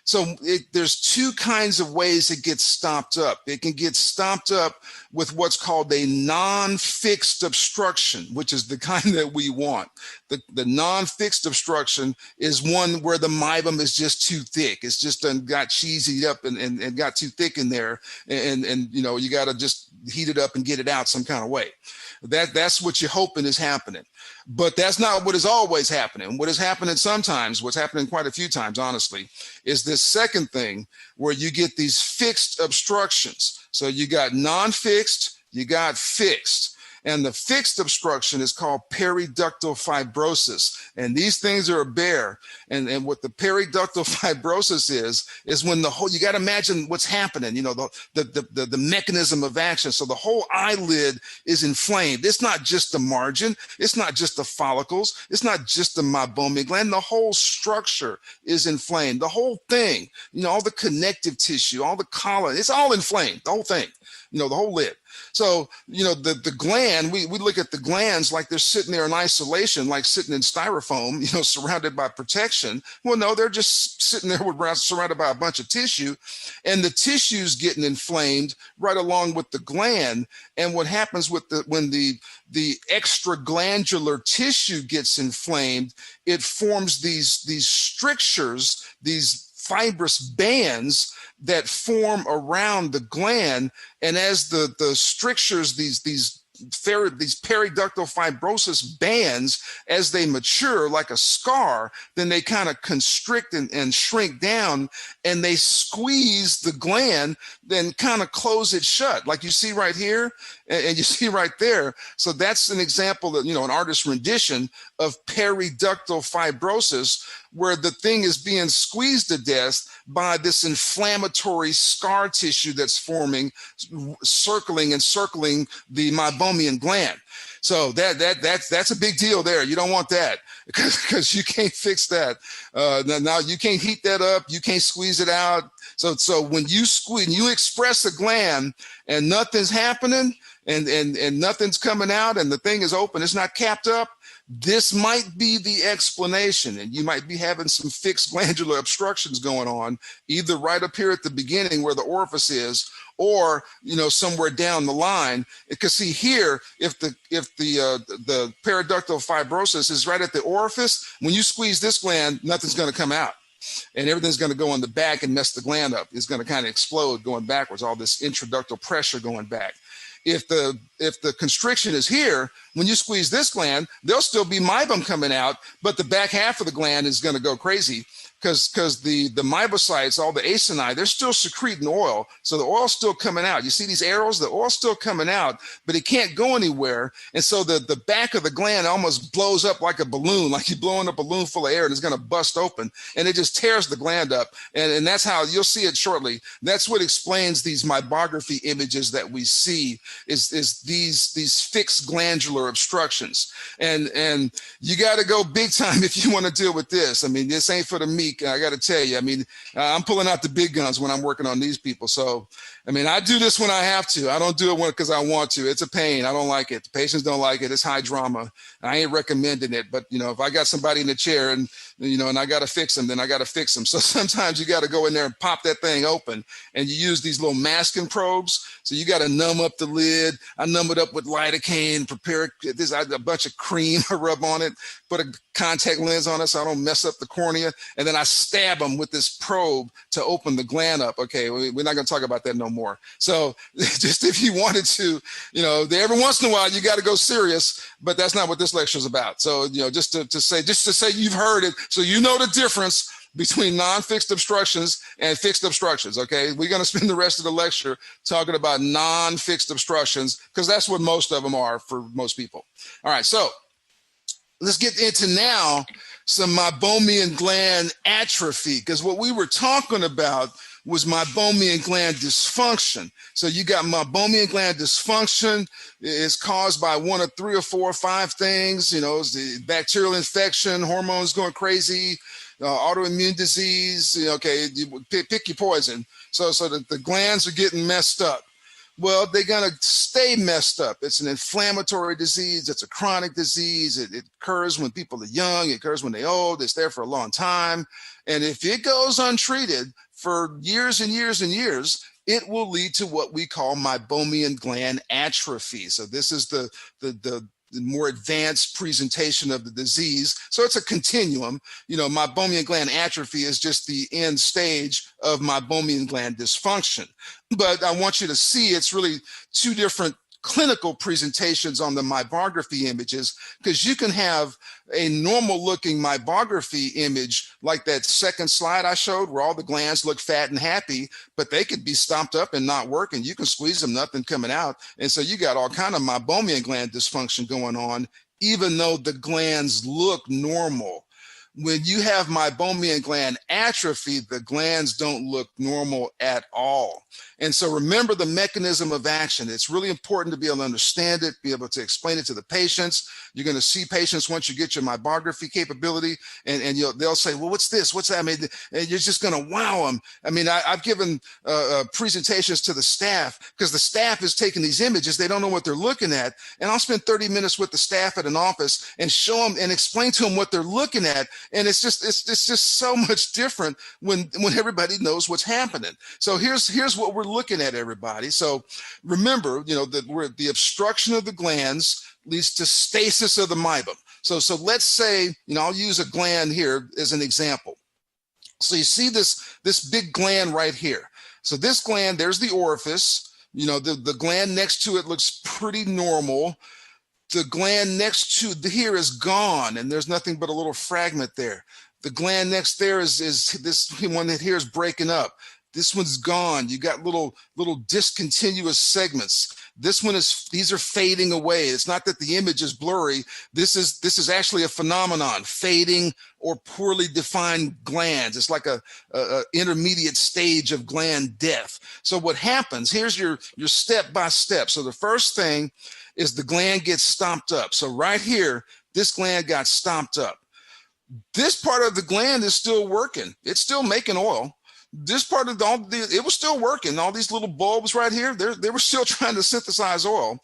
So there's 2 kinds of ways it gets stopped up. It can get stopped up with what's called a non-fixed obstruction, which is the kind that we want. The non-fixed obstruction is one where the meibum is just too thick. It's just got cheesied up and got too thick in there. And you got to just heat it up and get it out some kind of way. That's what you're hoping is happening. But that's not what is always happening. What is happening sometimes, what's happening quite a few times, honestly, is this second thing where you get these fixed obstructions. So you got non-fixed, you got fixed. And the fixed obstruction is called periductal fibrosis. And these things are bare. And what the periductal fibrosis is when you got to imagine what's happening, the mechanism of action. So the whole eyelid is inflamed. It's not just the margin. It's not just the follicles. It's not just the meibomian gland. The whole structure is inflamed. The whole thing, all the connective tissue, all the collar, it's all inflamed, the whole thing, the whole lid. So, the gland, we look at the glands like they're sitting there in isolation, like sitting in styrofoam, surrounded by protection. Well, no, they're just sitting there surrounded by a bunch of tissue, and the tissue's getting inflamed right along with the gland. And what happens when the extraglandular tissue gets inflamed, it forms these strictures, these fibrous bands that form around the gland. And as the strictures, these periductal fibrosis bands, as they mature like a scar, then they kind of constrict and shrink down, and they squeeze the gland, then kind of close it shut, like you see right here and you see right there. So that's an example of, an artist's rendition of periductal fibrosis, where the thing is being squeezed to death by this inflammatory scar tissue that's forming, circling the meibomian gland. So that's a big deal there. You don't want that because you can't fix that. Now you can't heat that up. You can't squeeze it out. So when you express a gland and nothing's happening and nothing's coming out and the thing is open, it's not capped up, This might be the explanation, and you might be having some fixed glandular obstructions going on, either right up here at the beginning where the orifice is, or somewhere down the line. Because see here, if the periductal fibrosis is right at the orifice, when you squeeze this gland, nothing's going to come out, and everything's going to go in the back and mess the gland up. It's going to kind of explode going backwards, all this intraductal pressure going back. If the constriction is here, when you squeeze this gland, there'll still be meibum coming out, but the back half of the gland is going to go crazy because the meibocytes, all the acini, they're still secreting oil. So the oil's still coming out. You see these arrows? The oil's still coming out, but it can't go anywhere. And so the back of the gland almost blows up like a balloon, like you're blowing a balloon full of air, and it's going to bust open, and it just tears the gland up. And that's how you'll see it shortly. That's what explains these meibography images that we see is these fixed glandular obstructions. And you got to go big time if you want to deal with this. I mean, this ain't for the meek. I got to tell you, I mean, I'm pulling out the big guns when I'm working on these people. So, I mean, I do this when I have to. I don't do it because I want to. It's a pain. I don't like it. The patients don't like it. It's high drama. I ain't recommending it. But, if I got somebody in the chair and I got to fix them, then I got to fix them. So sometimes you got to go in there and pop that thing open, and you use these little masking probes. So you got to numb up the lid. I numb it up with lidocaine, prepare a bunch of cream I rub on it, put a contact lens on it so I don't mess up the cornea. And then I stab them with this probe to open the gland up. Okay, we're not going to talk about that no more. So just if you wanted to, every once in a while you got to go serious, but that's not what this lecture is about. So, just to say you've heard it, so you know the difference between non-fixed obstructions and fixed obstructions, okay? We're gonna spend the rest of the lecture talking about non-fixed obstructions because that's what most of them are for most people. All right, so let's get into now some meibomian gland atrophy, because what we were talking about was meibomian gland dysfunction. So you got meibomian gland dysfunction is caused by one of 3 or 4 or 5 things, it's the bacterial infection, hormones going crazy, autoimmune disease, okay, pick your poison. So the glands are getting messed up. Well, they're going to stay messed up. It's an inflammatory disease. It's a chronic disease. It occurs when people are young. It occurs when they're old. It's there for a long time. And if it goes untreated for years and years and years, it will lead to what we call meibomian gland atrophy. So this is the more advanced presentation of the disease. So it's a continuum. Meibomian gland atrophy is just the end stage of meibomian gland dysfunction. But I want you to see it's really 2 different clinical presentations on the meibography images, because you can have a normal looking meibography image like that second slide I showed where all the glands look fat and happy, but they could be stomped up and not working. You can squeeze them, nothing coming out. And so you got all kind of meibomian gland dysfunction going on, even though the glands look normal. When you have meibomian gland atrophy, the glands don't look normal at all. And so remember the mechanism of action. It's really important to be able to understand it, be able to explain it to the patients. You're going to see patients once you get your meibography capability, and they'll say, well, what's this? What's that? I mean, and you're just going to wow them. I mean, I've given presentations to the staff because the staff is taking these images. They don't know what they're looking at. And I'll spend 30 minutes with the staff at an office and show them and explain to them what they're looking at. And it's just so much different when everybody knows what's happening. So here's what we're looking at, everybody. So remember, that the obstruction of the glands leads to stasis of the meibum. So let's say, I'll use a gland here as an example. So you see this big gland right here. So this gland, there's the orifice. The gland next to it looks pretty normal. The gland next to here is gone, and there's nothing but a little fragment there. The gland next there is this one that here is breaking up. This one's gone. You got little discontinuous segments. These are fading away. It's not that the image is blurry. This is actually a phenomenon, fading or poorly defined glands. It's like a intermediate stage of gland death. So what happens, here's your step by step. So the first thing is the gland gets stomped up. So right here, this gland got stomped up. This part of the gland is still working. It's still making oil. This part of it was still working. All these little bulbs right here, they were still trying to synthesize oil.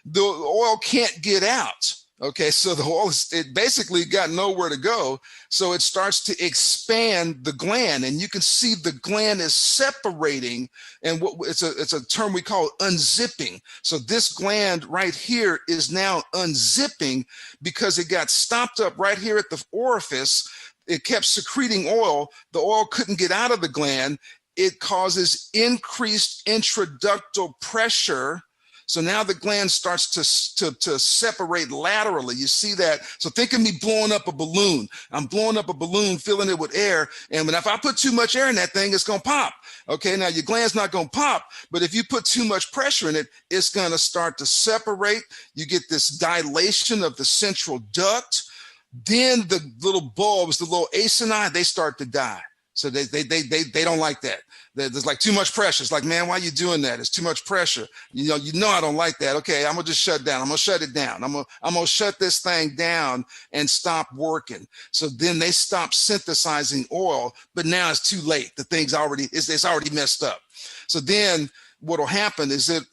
The oil can't get out. Okay, so the oil, it basically got nowhere to go. So it starts to expand the gland, and you can see the gland is separating. And it's a term we call unzipping. So this gland right here is now unzipping because it got stopped up right here at the orifice. It kept secreting oil. The oil couldn't get out of the gland. It causes increased intraductal pressure. So now the gland starts to separate laterally. You see that? So think of me blowing up a balloon. I'm blowing up a balloon, filling it with air. And if I put too much air in that thing, it's going to pop. Okay, now your gland's not going to pop, but if you put too much pressure in it, it's going to start to separate. You get this dilation of the central duct. Then the little bulbs, the little acini, they start to die. So they don't like that. There's like too much pressure. It's like, man, why are you doing that? It's too much pressure. You know I don't like that. Okay, I'm gonna just shut down. I'm gonna shut it down. I'm gonna shut this thing down and stop working. So then they stop synthesizing oil, but now it's too late. The thing's it's already messed up. So then what'll happen is that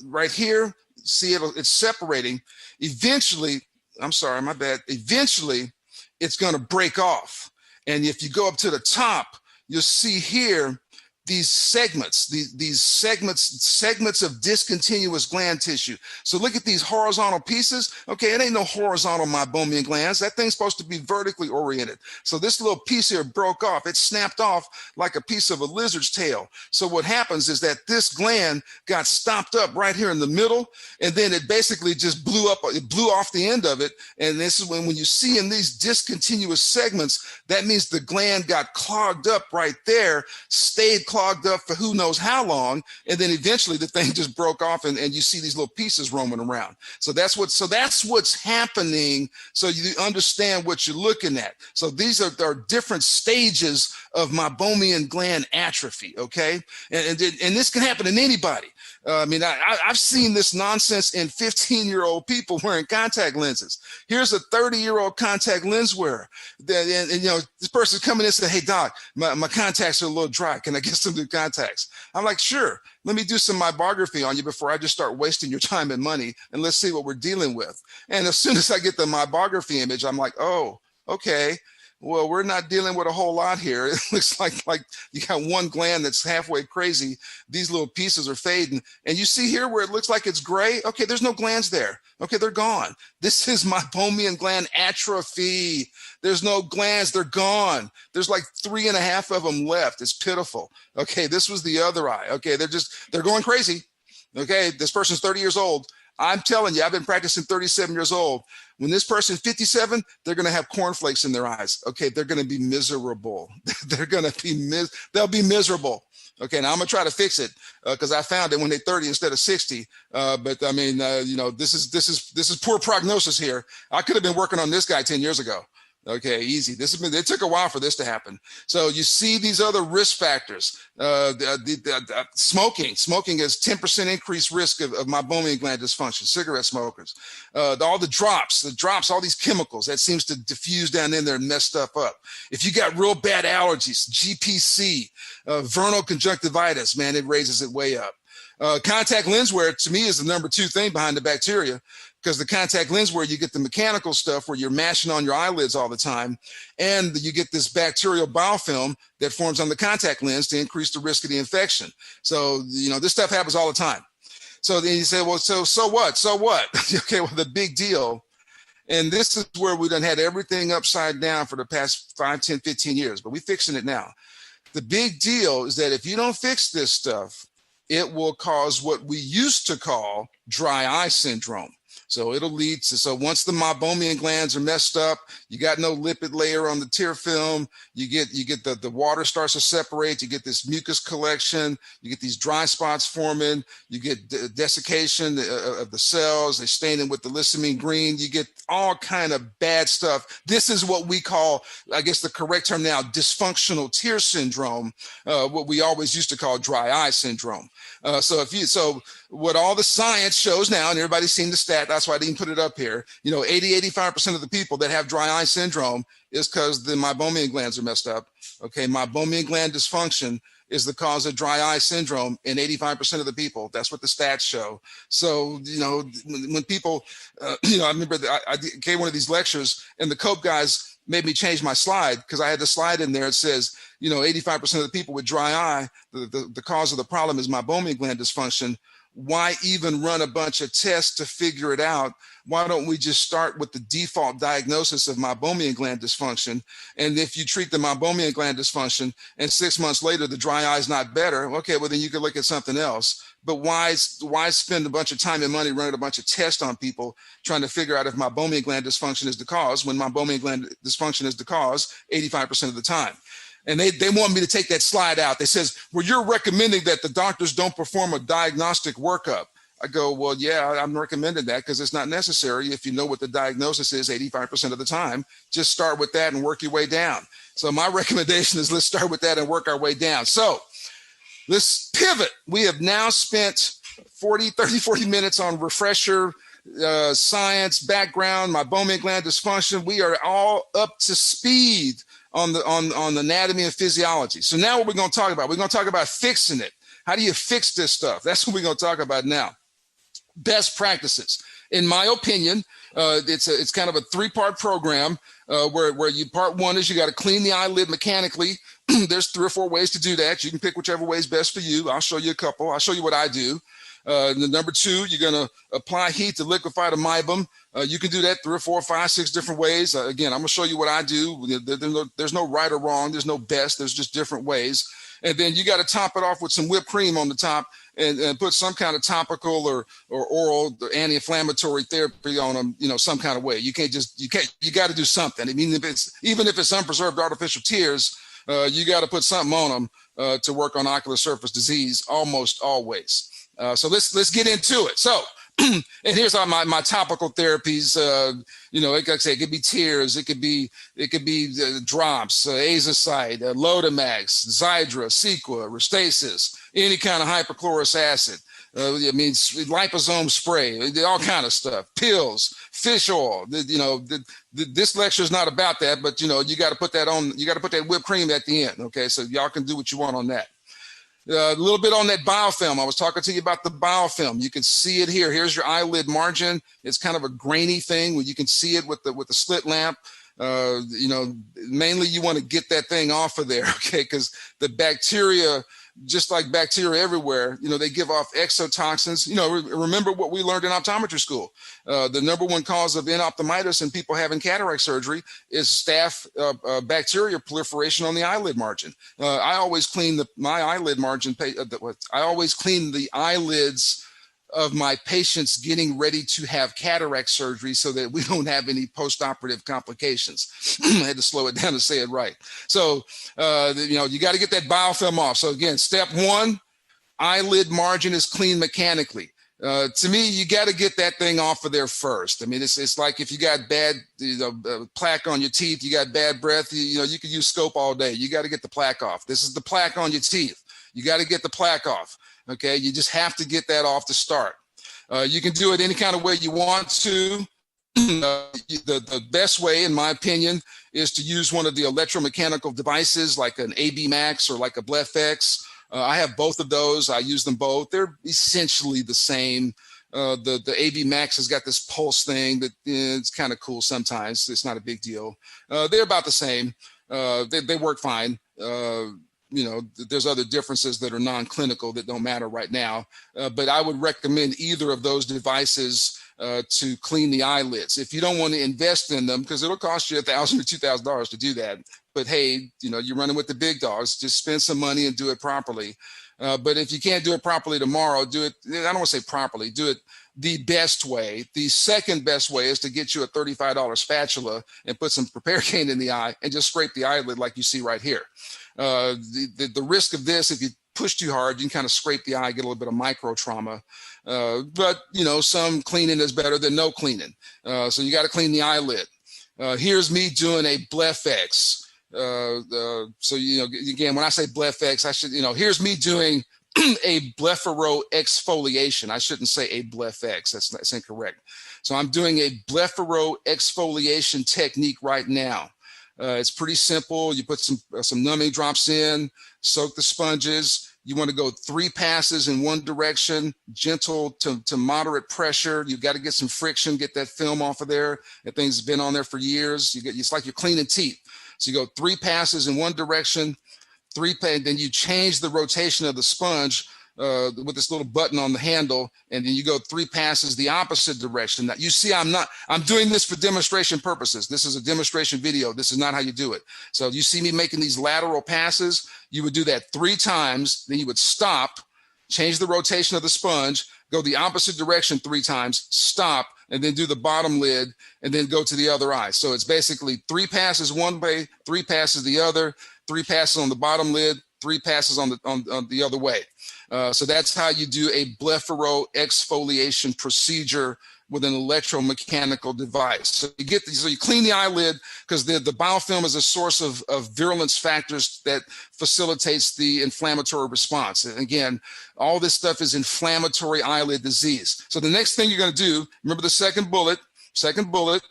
right here, see it's separating. Eventually, I'm sorry, my bad. Eventually, it's gonna break off. And if you go up to the top, you'll see here these segments, these segments of discontinuous gland tissue. So look at these horizontal pieces. Okay, it ain't no horizontal meibomian glands. That thing's supposed to be vertically oriented. So this little piece here broke off. It snapped off like a piece of a lizard's tail. So what happens is that this gland got stopped up right here in the middle, and then it basically just blew up. It blew off the end of it. And this is when you see in these discontinuous segments, that means the gland got clogged up right there, stayed clogged up for who knows how long, and then eventually the thing just broke off, and you see these little pieces roaming around. So that's what's happening. So you understand what you're looking at. So these are different stages of meibomian gland atrophy. Okay, and this can happen in anybody. I mean, I've seen this nonsense in 15-year-old people wearing contact lenses. Here's a 30-year-old contact lens wearer. And this person's coming in and saying, hey, doc, my contacts are a little dry. Can I get some new contacts? I'm like, sure. Let me do some meibography on you before I just start wasting your time and money, and let's see what we're dealing with. And as soon as I get the meibography image, I'm like, oh, okay. Well, we're not dealing with a whole lot here. It looks like you got one gland that's halfway crazy. These little pieces are fading. And you see here where it looks like it's gray? Okay, there's no glands there. Okay, they're gone. This is meibomian gland atrophy. There's no glands, they're gone. There's like 3.5 of them left. It's pitiful. Okay, this was the other eye. Okay, they're going crazy. Okay, this person's 30 years old. I'm telling you, I've been practicing 37 years old. When this person's 57, they're going to have cornflakes in their eyes. Okay, they're going to be miserable. They'll be miserable. Okay, now I'm going to try to fix it because I found it when they're 30 instead of 60. But I mean, this is poor prognosis here. I could have been working on this guy 10 years ago. Okay, easy. It took a while for this to happen. So you see these other risk factors. Smoking is 10% increased risk of meibomian gland dysfunction. Cigarette smokers, all the drops, all these chemicals that seems to diffuse down in there and mess stuff up. If you got real bad allergies, GPC, vernal conjunctivitis, man, it raises it way up. Contact lens wear to me is the number 2 thing behind the bacteria. Because the contact lens where you get the mechanical stuff where you're mashing on your eyelids all the time, and you get this bacterial biofilm that forms on the contact lens to increase the risk of the infection. So, this stuff happens all the time. So then you say, well, so what? So what? Okay, well, the big deal, and this is where we done had everything upside down for the past 5, 10, 15 years, but we're fixing it now. The big deal is that if you don't fix this stuff, it will cause what we used to call dry eye syndrome. So it'll lead to, so once the meibomian glands are messed up, you got no lipid layer on the tear film, you get the water starts to separate, you get this mucus collection, you get these dry spots forming, you get desiccation of the cells, they stain them with the lissamine green, you get all kind of bad stuff. This is what we call, I guess the correct term now, dysfunctional tear syndrome, what we always used to call dry eye syndrome. So what all the science shows now, and everybody's seen the stat, that's why I didn't put it up here, 85% of the people that have dry eye syndrome is because the meibomian glands are messed up. Okay, meibomian gland dysfunction is the cause of dry eye syndrome in 85% of the people. That's what the stats show. So, when people, I remember that I gave one of these lectures and the COPE guys made me change my slide because I had the slide in there. It says, 85% of the people with dry eye, the cause of the problem is meibomian gland dysfunction. Why even run a bunch of tests to figure it out? Why don't we just start with the default diagnosis of meibomian gland dysfunction? And if you treat the meibomian gland dysfunction and 6 months later the dry eye is not better, okay, well then you could look at something else. But why spend a bunch of time and money running a bunch of tests on people trying to figure out if meibomian gland dysfunction is the cause when meibomian gland dysfunction is the cause 85% of the time? And they want me to take that slide out. They says, well, you're recommending that the doctors don't perform a diagnostic workup. I go, well, yeah, I'm recommending that because it's not necessary. If you know what the diagnosis is 85% of the time, just start with that and work your way down. So my recommendation is let's start with that and work our way down. So let's pivot. We have now spent 40 minutes on refresher, science, background, meibomian gland dysfunction. We are all up to speed on the anatomy and physiology. So now what we're going to talk about, we're going to talk about fixing it. How do you fix this stuff? That's what we're going to talk about now. Best practices. In my opinion, it's kind of a three-part program where part one is you got to clean the eyelid mechanically. There's 3 or 4 ways to do that. You can pick whichever way is best for you. I'll show you a couple. I'll show you what I do. The number 2, you're going to apply heat to liquefy the meibum. You can do that 3 or 4, 5, 6 different ways. Again, I'm going to show you what I do. There's no right or wrong. There's no best. There's just different ways. And then you got to top it off with some whipped cream on the top and put some kind of topical or oral anti-inflammatory therapy on them, some kind of way. You got to do something. I mean, even if it's unpreserved artificial tears, you got to put something on them to work on ocular surface disease almost always. So let's get into it. So, and here's all my topical therapies. Like I say, it could be tears, it could be drops, azocite, Lotemax, Xydra, Cequa, Restasis, any kind of hypochlorous acid. Liposome spray, all kind of stuff, pills, fish oil. This lecture is not about that, but you got to put that on. You got to put that whipped cream at the end. Okay, so y'all can do what you want on that. A little bit on that biofilm. I was talking to you about the biofilm. You can see it here. Here's your eyelid margin. It's kind of a grainy thing where you can see it with the slit lamp. Mainly you want to get that thing off of there, okay? Because the bacteria, just like bacteria everywhere, they give off exotoxins. Remember what we learned in optometry school. The number 1 cause of endophthalmitis in people having cataract surgery is staph bacteria proliferation on the eyelid margin. I always clean my eyelid margin. I always clean the eyelids of my patients getting ready to have cataract surgery so that we don't have any post-operative complications. I had to slow it down to say it right. So, you got to get that biofilm off. So again, step 1, eyelid margin is cleaned mechanically. To me, you got to get that thing off of there first. I mean, it's like if you got bad plaque on your teeth, you got bad breath, you could use scope all day. You got to get the plaque off. This is the plaque on your teeth. You got to get the plaque off. Okay, you just have to get that off to start. You can do it any kind of way you want to. The best way, in my opinion, is to use one of the electromechanical devices like an AB Max or like a BlephX. I have both of those. I use them both. They're essentially the same. The AB Max has got this pulse thing that it's kind of cool sometimes. It's not a big deal. They're about the same. They work fine. There's other differences that are non-clinical that don't matter right now. But I would recommend either of those devices to clean the eyelids. If you don't want to invest in them, because it'll cost you $1,000 or $2,000 to do that. But hey, you're running with the big dogs. Just spend some money and do it properly. But if you can't do it properly tomorrow, do it. I don't want to say properly. Do it the best way. The second best way is to get you a $35 spatula and put some Preparicane in the eye and just scrape the eyelid like you see right here. The risk of this, if you push too hard, you can kind of scrape the eye, get a little bit of micro trauma. But some cleaning is better than no cleaning. So you got to clean the eyelid. Here's me doing a BlephX. So again, when I say BlephX, I should here's me doing a blepharo exfoliation. I shouldn't say a BlephX. That's incorrect. So I'm doing a blepharo exfoliation technique right now. It's pretty simple. You put some numbing drops in, soak the sponges. You want to go 3 passes in one direction, gentle to moderate pressure. You've got to get some friction, get that film off of there. That thing's been on there for years. It's like you're cleaning teeth. So you go 3 passes in one direction, then you change the rotation of the sponge with this little button on the handle, and then you go 3 passes the opposite direction. Now, you see, I'm doing this for demonstration purposes. This is a demonstration video. This is not how you do it. So you see me making these lateral passes. You would do that 3 times, then you would stop, change the rotation of the sponge, go the opposite direction 3 times, stop, and then do the bottom lid, and then go to the other eye. So it's basically 3 passes one way, 3 passes the other, 3 passes on the bottom lid, 3 passes on the other way. So that's how you do a blepharoexfoliation procedure with an electromechanical device. So you clean the eyelid, because the biofilm is a source of virulence factors that facilitates the inflammatory response. And again, all this stuff is inflammatory eyelid disease. So the next thing you're going to do, remember the second bullet. Second bullet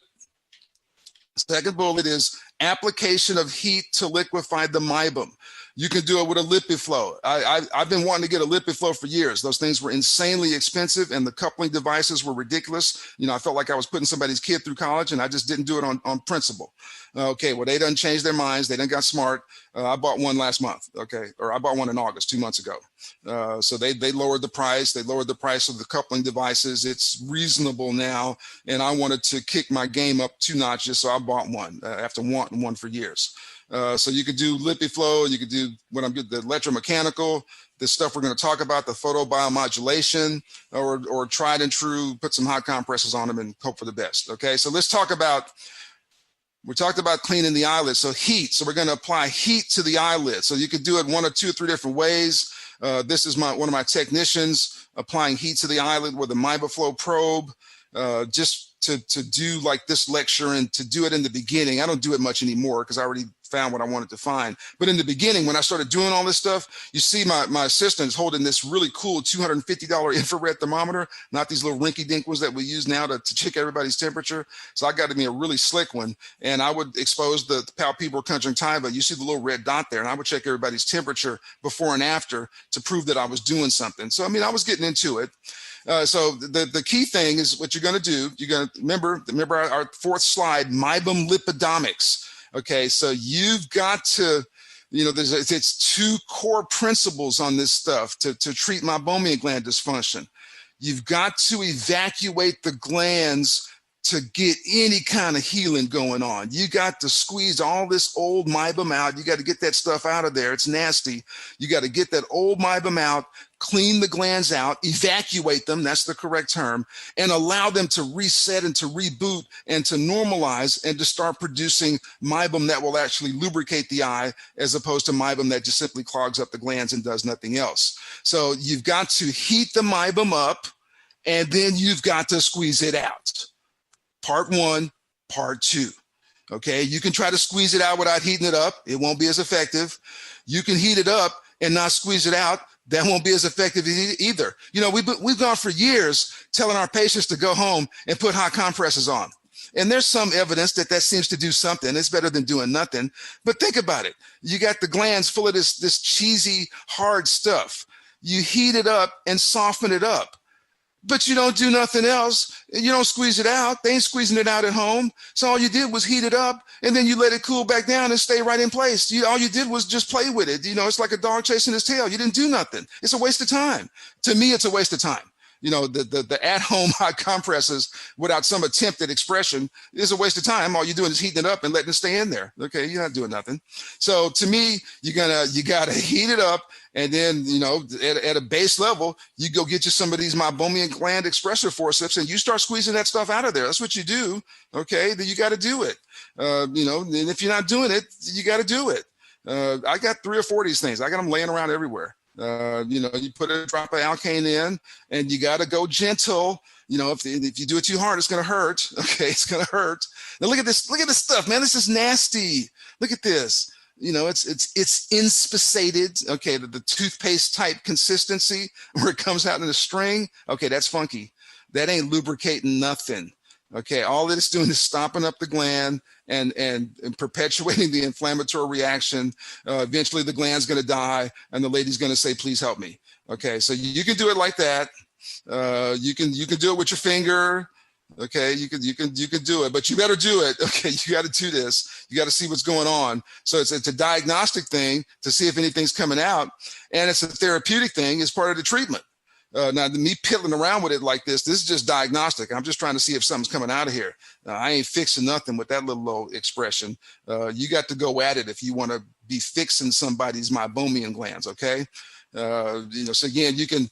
is application of heat to liquefy the meibum. You can do it with a LipiFlow. I've been wanting to get a LipiFlow for years. Those things were insanely expensive, and the coupling devices were ridiculous. You know, I felt like I was putting somebody's kid through college, and I just didn't do it on principle. Okay, well, they done changed their minds. They done got smart. I bought one last month, okay? Or I bought one in August, 2 months ago. So they lowered the price. They lowered the price of the coupling devices. It's reasonable now, and I wanted to kick my game up 2 notches, so I bought one after wanting one for years. So you could do LipiFlow, you could do the electromechanical, the stuff we're going to talk about, the photobiomodulation, or tried and true, put some hot compresses on them and hope for the best. Okay, so let's talk about, we talked about cleaning the eyelid. So heat, so we're going to apply heat to the eyelid. So you could do it 1 or 2 or 3 different ways. This is one of my technicians applying heat to the eyelid with a MibaFlow probe, just to do like this lecture and to do it in the beginning. I don't do it much anymore because I already found what I wanted to find. But in the beginning, when I started doing all this stuff, you see my assistant is holding this really cool $250 infrared thermometer, not these little rinky-dink ones that we use now to check everybody's temperature. So I got me a really slick one, and I would expose the palpebral conjunctiva. You see the little red dot there, and I would check everybody's temperature before and after to prove that I was doing something. So, I mean, I was getting into it. So the key thing is what you're going to do. You're going to remember our 4th slide, meibum lipidomics. Okay, so you've got to, you know, it's 2 core principles on this stuff to treat meibomian gland dysfunction. You've got to evacuate the glands to get any kind of healing going on. You got to squeeze all this old meibum out. You got to get that stuff out of there. It's nasty. You got to get that old meibum out, clean the glands out, evacuate them, that's the correct term, and allow them to reset and to reboot and to normalize and to start producing meibum that will actually lubricate the eye, as opposed to meibum that just simply clogs up the glands and does nothing else. So you've got to heat the meibum up, and then you've got to squeeze it out. Part 1, part 2. Okay, you can try to squeeze it out without heating it up. It won't be as effective. You can heat it up and not squeeze it out. That won't be as effective either. You know, we've gone for years telling our patients to go home and put hot compresses on. And there's some evidence that seems to do something. It's better than doing nothing. But think about it. You got the glands full of this cheesy, hard stuff. You heat it up and soften it up. But you don't do nothing else. You don't squeeze it out. They ain't squeezing it out at home. So all you did was heat it up, and then you let it cool back down and stay right in place. All you did was just play with it. You know, it's like a dog chasing his tail. You didn't do nothing. It's a waste of time. To me, it's a waste of time. You know, the at-home hot compresses without some attempt at expression is a waste of time. All you're doing is heating it up and letting it stay in there. Okay, you're not doing nothing. So to me, you gotta heat it up, and then, you know, at a base level, you go get you some of these meibomian gland expressor forceps, and you start squeezing that stuff out of there. That's what you do. Okay, then you got to do it. You know, and if you're not doing it, you got to do it. I got 3 or 4 of these things. I got them laying around everywhere. You know, you put a drop of alkane in, and you got to go gentle. You know, if you do it too hard, it's going to hurt. Okay, it's going to hurt. Now look at this. Look at this stuff, man. This is nasty. Look at this. You know, it's inspissated. Okay, the toothpaste type consistency where it comes out in a string. Okay, that's funky. That ain't lubricating nothing. Okay, all that it's doing is stopping up the gland and perpetuating the inflammatory reaction. Eventually the gland's going to die and the lady's going to say, please help me. Okay, so you can do it like that. You can do it with your finger. Okay, you can do it, but you better do it. Okay, you got to do this. You got to see what's going on. So it's a diagnostic thing to see if anything's coming out, and it's a therapeutic thing as part of the treatment. Now, me piddling around with it like this is just diagnostic. I'm just trying to see if something's coming out of here. I ain't fixing nothing with that little old expression. You got to go at it if you want to be fixing somebody's meibomian glands. Okay. So again, you can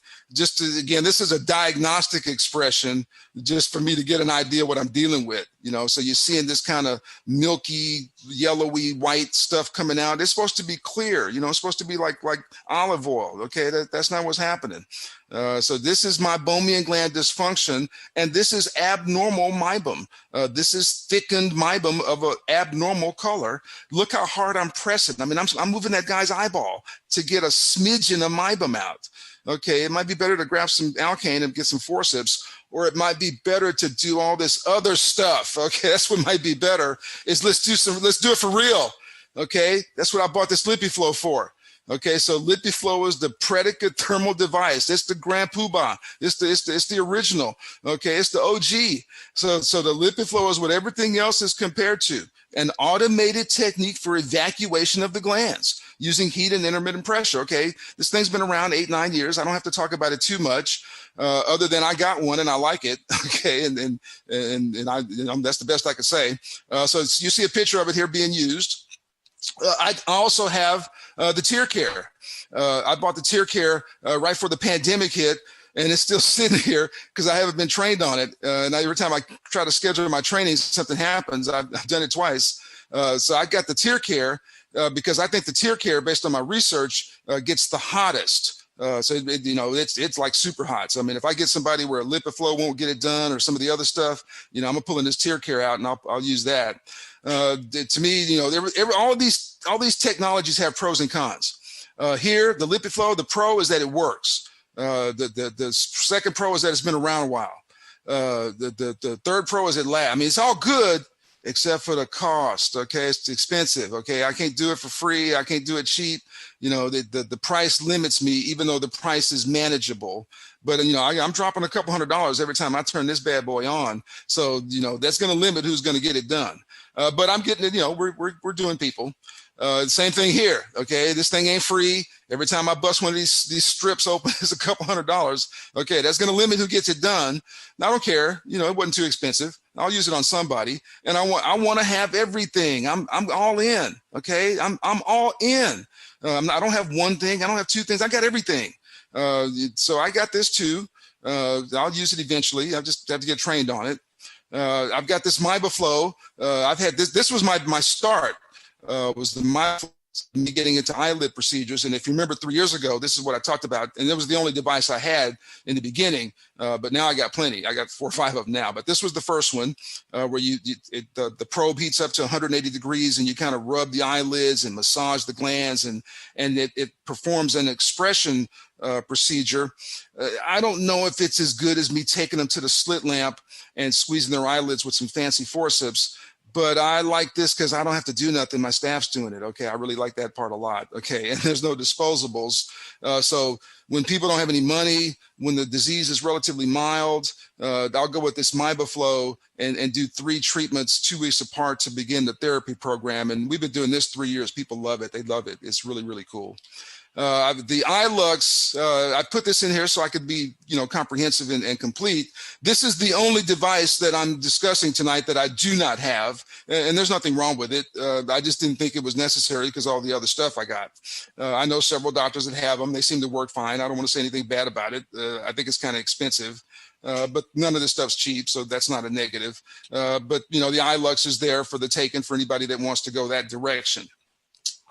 again, this is a diagnostic expression just for me to get an idea what I'm dealing with, so you're seeing this kind of milky, yellowy, white stuff coming out. It's supposed to be clear, it's supposed to be like olive oil. Okay. That's not what's happening. So this is meibomian gland dysfunction, and this is abnormal meibum. This is thickened meibum of an abnormal color. Look how hard I'm pressing. I mean, I'm moving that guy's eyeball to get a smidgen of meibum out. Okay, it might be better to grab some Alkane and get some forceps, or it might be better to do all this other stuff. Okay, that's what might be better. Is let's do it for real. Okay, that's what I bought this LipiFlow for. Okay, so LipiFlow is the predicate thermal device. It's the Grand Poobah. It's the original. Okay, it's the OG. So the LipiFlow is what everything else is compared to. An automated technique for evacuation of the glands using heat and intermittent pressure. Okay, this thing's been around 8-9 years. I don't have to talk about it too much, other than I got one and I like it. Okay, and that's the best I could say. So you see a picture of it here being used. I also have the tear care. I bought the tear care right before the pandemic hit, and it's still sitting here because I haven't been trained on it. And every time I try to schedule my training, something happens. I've done it twice. So I got the tear care because I think the tear care, based on my research, gets the hottest. So it's like super hot. So I mean, if I get somebody where a LipiFlow won't get it done, or some of the other stuff, I'm gonna pull in this tear care out, and I'll use that. To me, all these technologies have pros and cons. Here, the LipiFlow, the pro is that it works. The second pro is that it's been around a while. The third pro is it lasts. I mean, it's all good except for the cost. Okay, it's expensive. Okay, I can't do it for free. I can't do it cheap. The price limits me, even though the price is manageable. But I'm dropping a couple $100s every time I turn this bad boy on. So that's going to limit who's going to get it done. But I'm getting it. We're doing people. Same thing here. Okay, this thing ain't free. Every time I bust one of these strips open, it's a couple $100s. Okay, that's going to limit who gets it done. And I don't care. It wasn't too expensive. I'll use it on somebody, and I want to have everything. I'm all in. Okay, I'm all in. I don't have one thing. I don't have two things. I got everything. So I got this too. I'll use it eventually. I just have to get trained on it. I've got this MeiboFlow. I've had this. This was my start. Was the MeiboFlow, me getting into eyelid procedures. And if you remember 3 years ago, this is what I talked about. And it was the only device I had in the beginning. But now I got plenty. I got 4 or 5 of them now. But this was the first one where the probe heats up to 180 degrees, and you kind of rub the eyelids and massage the glands, and it performs an expression procedure. I don't know if it's as good as me taking them to the slit lamp and squeezing their eyelids with some fancy forceps. But I like this because I don't have to do nothing. My staff's doing it. Okay, I really like that part a lot. Okay, and there's no disposables. So when people don't have any money, when the disease is relatively mild, I'll go with this MeiboFlow and do 3 treatments 2 weeks apart to begin the therapy program. And we've been doing this 3 years. People love it. They love it. It's really, really cool. The iLux, I put this in here so I could be, comprehensive and complete. This is the only device that I'm discussing tonight that I do not have, and there's nothing wrong with it. I just didn't think it was necessary because all the other stuff I got. I know several doctors that have them. They seem to work fine. I don't want to say anything bad about it. I think it's kind of expensive. But none of this stuff's cheap, so that's not a negative. But the iLux is there for the taking for anybody that wants to go that direction.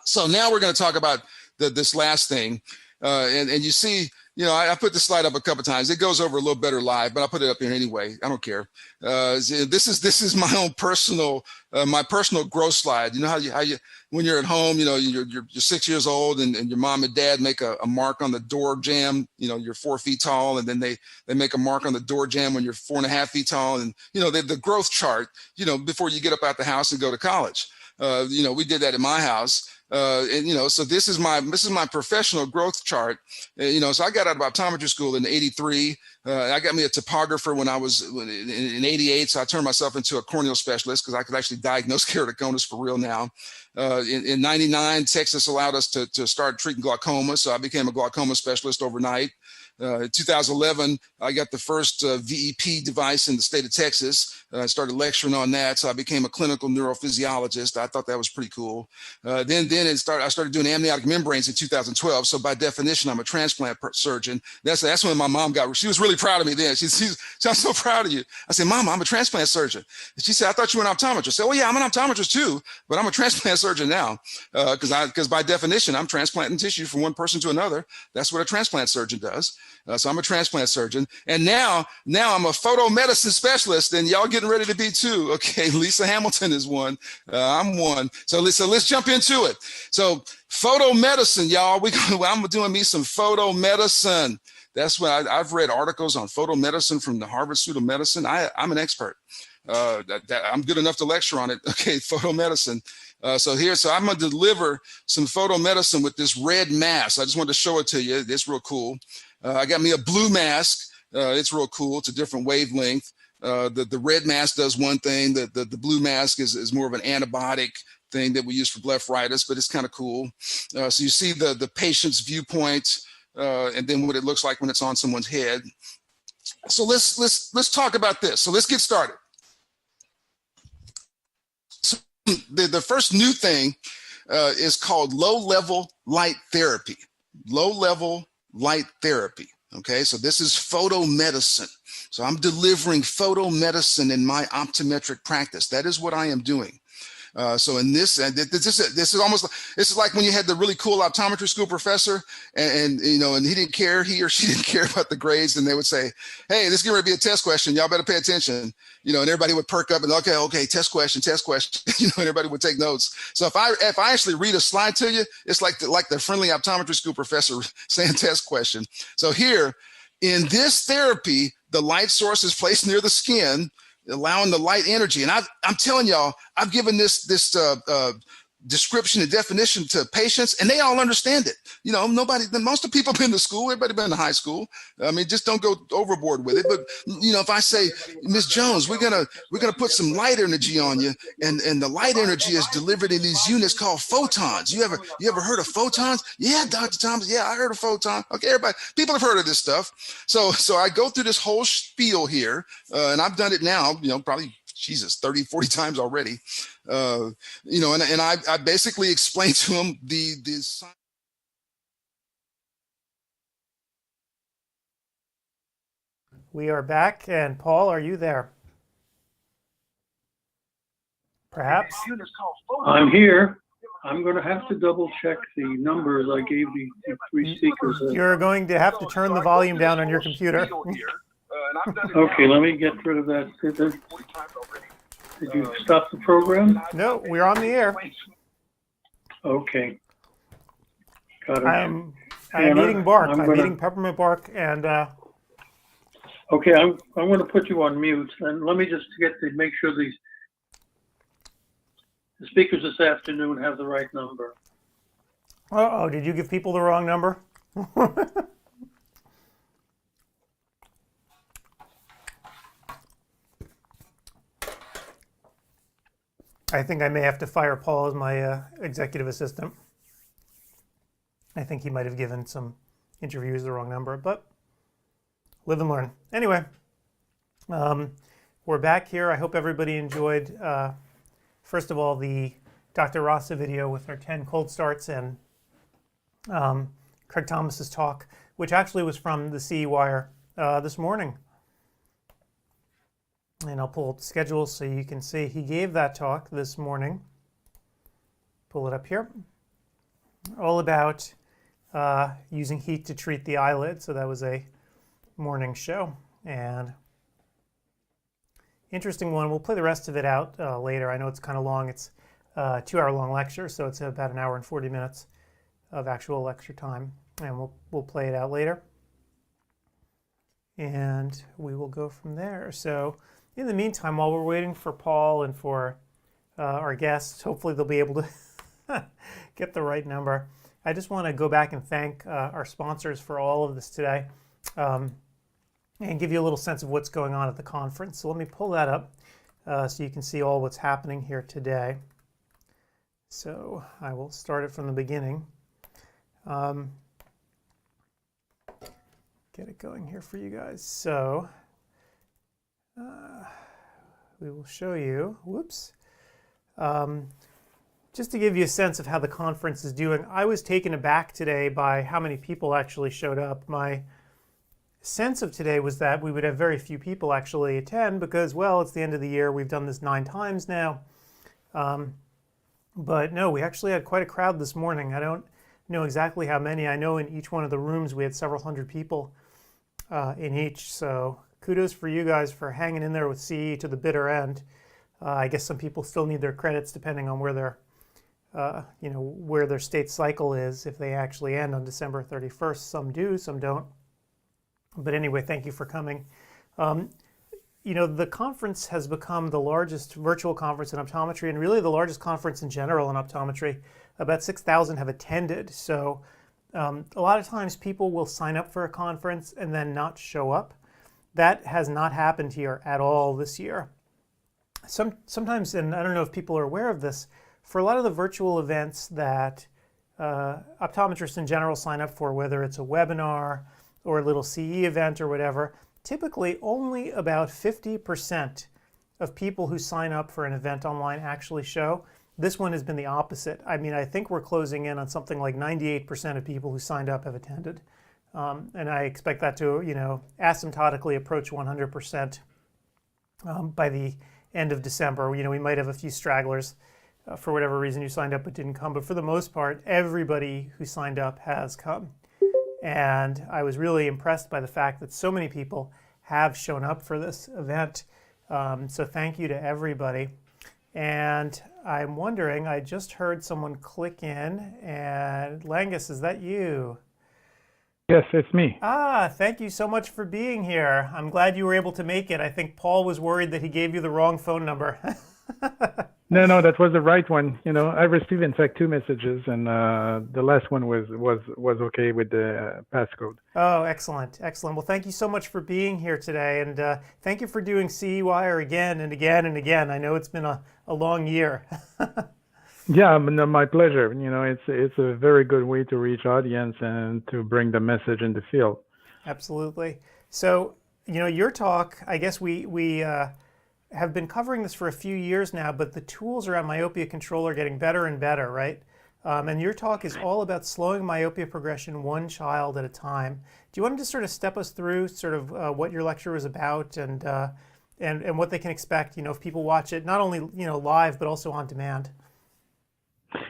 So now we're going to talk about this last thing, and you see I put the slide up a couple times. It goes over a little better live, but I'll put it up here anyway. I don't care. This is my own personal my personal growth slide. You know how you when you're at home, you're 6 years old and your mom and dad make a mark on the door jamb. You're 4 feet tall, and then they make a mark on the door jamb when you're 4.5 feet tall, and the growth chart. Before you get up out the house and go to college. We did that in my house. So this is my professional growth chart. So I got out of optometry school in '83. I got me a topographer when I was in '88. So I turned myself into a corneal specialist because I could actually diagnose keratoconus for real now. In '99, Texas allowed us to start treating glaucoma. So I became a glaucoma specialist overnight. In 2011, I got the first VEP device in the state of Texas. I started lecturing on that, so I became a clinical neurophysiologist. I thought that was pretty cool. Then I started doing amniotic membranes in 2012. So by definition, I'm a transplant surgeon. That's when my mom she was really proud of me then. She said, I'm so proud of you. I said, Mom, I'm a transplant surgeon. And she said, I thought you were an optometrist. I said, oh yeah, I'm an optometrist too, but I'm a transplant surgeon now because by definition, I'm transplanting tissue from one person to another. That's what a transplant surgeon does. So I'm a transplant surgeon, and now I'm a photomedicine specialist, and y'all getting ready to be too. Okay, Lisa Hamilton is one. I'm one. So let's jump into it. So photomedicine, y'all. I'm doing me some photomedicine. That's what I've read articles on photomedicine from the Harvard School of Medicine. I'm an expert. I'm good enough to lecture on it. Okay, photomedicine. So I'm going to deliver some photomedicine with this red mask. I just wanted to show it to you. It's real cool. I got me a blue mask. It's real cool. It's a different wavelength. The red mask does one thing. The blue mask is more of an antibiotic thing that we use for blepharitis, but it's kind of cool. So you see the patient's viewpoint and then what it looks like when it's on someone's head. So let's talk about this. So let's get started. So the first new thing is called low-level light therapy. Low-level light therapy. Okay, so this is photomedicine. So I'm delivering photomedicine in my optometric practice. That is what I am doing. So in this is like when you had the really cool optometry school professor and he or she didn't care about the grades, and they would say, hey, this is going to be a test question. Y'all better pay attention. And everybody would perk up and okay, test question. and everybody would take notes. So if I actually read a slide to you, it's like the friendly optometry school professor saying test question. So here in this therapy, the light source is placed near the skin, allowing the light energy. And I'm telling y'all, I've given this description and definition to patients, and they all understand it. Most of the people have been to school, everybody been to high school. I mean, just don't go overboard with it. But if I say, Ms. Jones, we're gonna put some light energy on you, and the light energy is delivered in these units called photons. You ever heard of photons? Yeah, Dr. Thomas. Yeah, I heard of photon. Okay, people have heard of this stuff. So I go through this whole spiel here, and I've done it now, probably 30, 40 times already. And I basically explained to him the We are back, and Paul, are you there? Perhaps? I'm here. I'm going to have to double check the numbers I gave the 3 speakers. You're going to have to turn the volume down on your computer. Okay, let me get rid of that. Did you stop the program? No, we're on the air. Okay. Got it. I'm eating bark. I'm eating peppermint bark, and okay, I'm going to put you on mute, and let me just make sure the speakers this afternoon have the right number. Uh-oh, did you give people the wrong number? I think I may have to fire Paul as my executive assistant. I think he might have given some interviews the wrong number, but live and learn. Anyway, we're back here. I hope everybody enjoyed, first of all, the Dr. Rasa video with her 10 cold starts and Craig Thomas's talk, which actually was from the CEwire this morning. And I'll pull up the schedule so you can see he gave that talk this morning. Pull it up here. All about using heat to treat the eyelid. So that was a morning show. And interesting one. We'll play the rest of it out later. I know it's kind of long. It's a 2-hour-long lecture, so it's about an hour and 40 minutes of actual lecture time. And we'll play it out later. And we will go from there. So in the meantime, while we're waiting for Paul and for our guests, hopefully they'll be able to get the right number. I just want to go back and thank our sponsors for all of this today and give you a little sense of what's going on at the conference. So let me pull that up so you can see all what's happening here today. So I will start it from the beginning. Get it going here for you guys. So we will show you, whoops. Just to give you a sense of how the conference is doing, I was taken aback today by how many people actually showed up. My sense of today was that we would have very few people actually attend because, well, it's the end of the year. We've done this 9 times now. But no, we actually had quite a crowd this morning. I don't know exactly how many. I know in each one of the rooms we had several hundred people in each. So kudos for you guys for hanging in there with CE to the bitter end. I guess some people still need their credits depending on where their, where their state cycle is. If they actually end on December 31st, some do, some don't. But anyway, thank you for coming. The conference has become the largest virtual conference in optometry and really the largest conference in general in optometry. About 6,000 have attended. So a lot of times people will sign up for a conference and then not show up. That has not happened here at all this year. Sometimes, and I don't know if people are aware of this, for a lot of the virtual events that optometrists in general sign up for, whether it's a webinar or a little CE event or whatever, typically only about 50% of people who sign up for an event online actually show. This one has been the opposite. I mean, I think we're closing in on something like 98% of people who signed up have attended. And I expect that to, asymptotically approach 100% by the end of December. We might have a few stragglers for whatever reason you signed up but didn't come. But for the most part, everybody who signed up has come. And I was really impressed by the fact that so many people have shown up for this event. So thank you to everybody. And I'm wondering, I just heard someone click in, and Langus, is that you? Yes, it's me. Thank you so much for being here. I'm glad you were able to make it. I think Paul was worried that he gave you the wrong phone number. No, that was the right one. I received in fact 2 messages, and the last one was okay with the passcode. Oh, excellent. Well, thank you so much for being here today, and thank you for doing CEwire again and again and again. I know it's been a long year. Yeah, my pleasure. It's a very good way to reach audience and to bring the message in the field. Absolutely. So, your talk, I guess we have been covering this for a few years now, but the tools around myopia control are getting better and better, right? And your talk is all about slowing myopia progression one child at a time. Do you want to just sort of step us through sort of what your lecture was about and what they can expect, if people watch it, not only, live, but also on demand?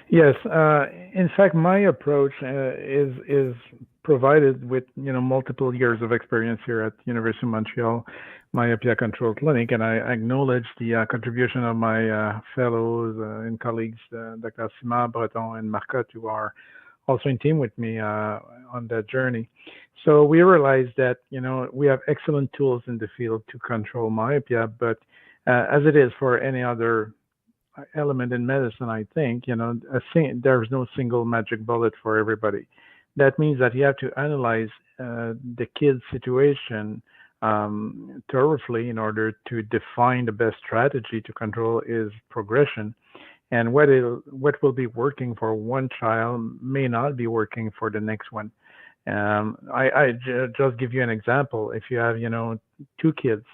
Yes. In fact, my approach is provided with, multiple years of experience here at University of Montreal Myopia Control Clinic, and I acknowledge the contribution of my fellows and colleagues, Dr. Simard, Breton, and Marcotte, who are also in team with me on that journey. So we realized that, we have excellent tools in the field to control myopia, but as it is for any other element in medicine, I think, there's no single magic bullet for everybody. That means that you have to analyze the kid's situation thoroughly in order to define the best strategy to control his progression. And what will be working for one child may not be working for the next one. I just give you an example. If you have, 2 kids,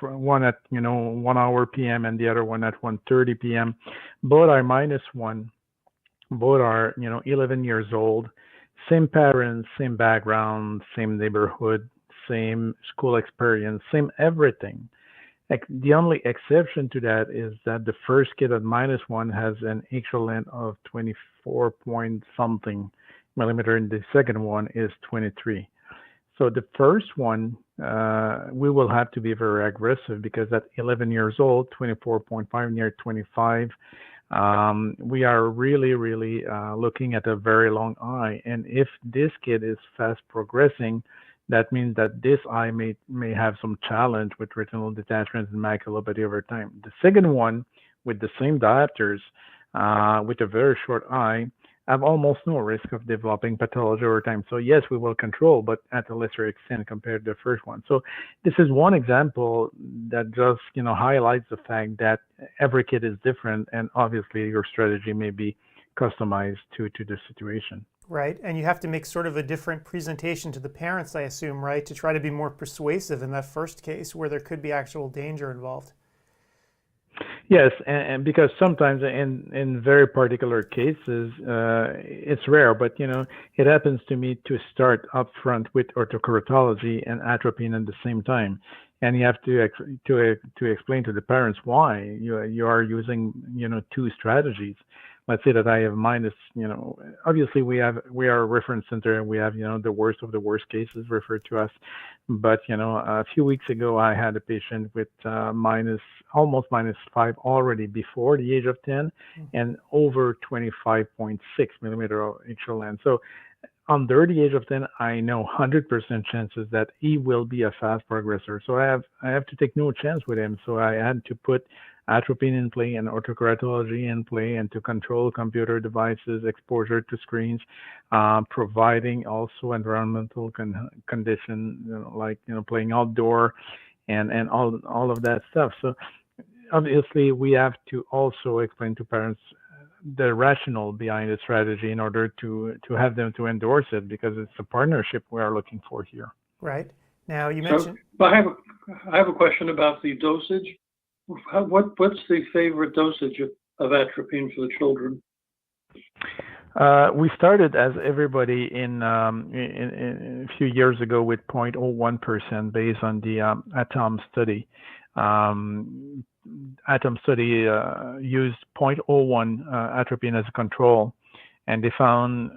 one at 1 hour p.m. and the other one at 1:30 p.m. Both are -1. Both are 11 years old. Same parents, same background, same neighborhood, same school experience, same everything. The only exception to that is that the first kid at -1 has an axial length of 24 point something millimeter, and the second one is 23. So the first one, we will have to be very aggressive because at 11 years old, 24.5 near 25, we are really looking at a very long eye. And if this kid is fast progressing, that means that this eye may have some challenge with retinal detachment and maculopathy over time. The second one, with the same diopters, with a very short eye, have almost no risk of developing pathology over time. So yes, we will control, but at a lesser extent compared to the first one. So this is one example that just highlights the fact that every kid is different, and obviously your strategy may be customized to the situation. Right, and you have to make sort of a different presentation to the parents, I assume, right, to try to be more persuasive in that first case where there could be actual danger involved. Yes, and because sometimes in very particular cases, it's rare, but it happens to me to start up front with orthokeratology and atropine at the same time, and you have to explain to the parents why you are using two strategies. Let's say that I have obviously we are a reference center and we have the worst of the worst cases referred to us, but a few weeks ago I had a patient with almost -5 already before the age of 10 and over 25.6 millimeter axial length. So under the age of 10, I know 100% chances that he will be a fast progressor. So I have to take no chance with him. So I had to put atropine in play and orthokeratology in play, and to control computer devices, exposure to screens, providing also environmental condition, like playing outdoor, and all of that stuff. So obviously we have to also explain to parents the rationale behind the strategy in order to have them to endorse it, because it's a partnership we are looking for here. Right. Now you mentioned. So, I have a question about the dosage. What's the favorite dosage of atropine for the children? We started, as everybody, in a few years ago with 0.01% based on the ATOM study. ATOM study used 0.01 atropine as a control, and they found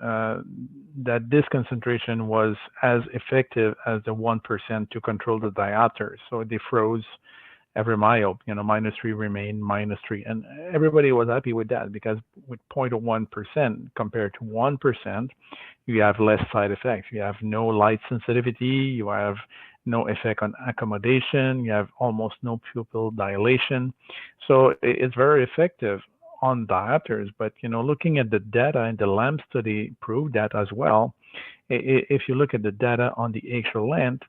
that this concentration was as effective as the 1% to control the diopters. So they froze every myope, -3 remained -3, and everybody was happy with that, because with 0.01% compared to 1%, you have less side effects. You have no light sensitivity, you have no effect on accommodation, you have almost no pupil dilation. So it's very effective on diopters, but looking at the data, and the LAMP study proved that as well. If you look at the data on the axial length,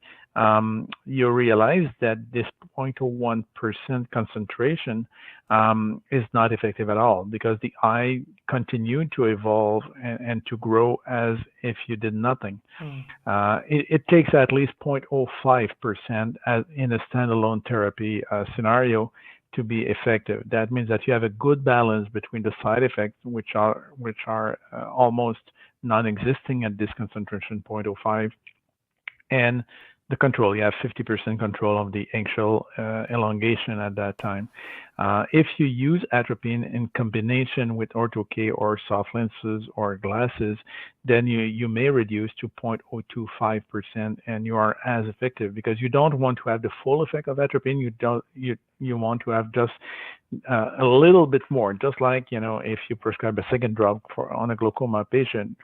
you realize that this 0.01% concentration is not effective at all, because the eye continued to evolve and to grow as if you did nothing. It takes at least 0.05% in a standalone therapy scenario to be effective. That means that you have a good balance between the side effects, which are almost non-existing at this concentration 0.05, and the control. You have 50% control of the axial elongation at that time. If you use atropine in combination with ortho-K or soft lenses or glasses, then you may reduce to 0.025%, and you are as effective, because you don't want to have the full effect of atropine. You want to have just a little bit more, just like if you prescribe a second drug on a glaucoma patient,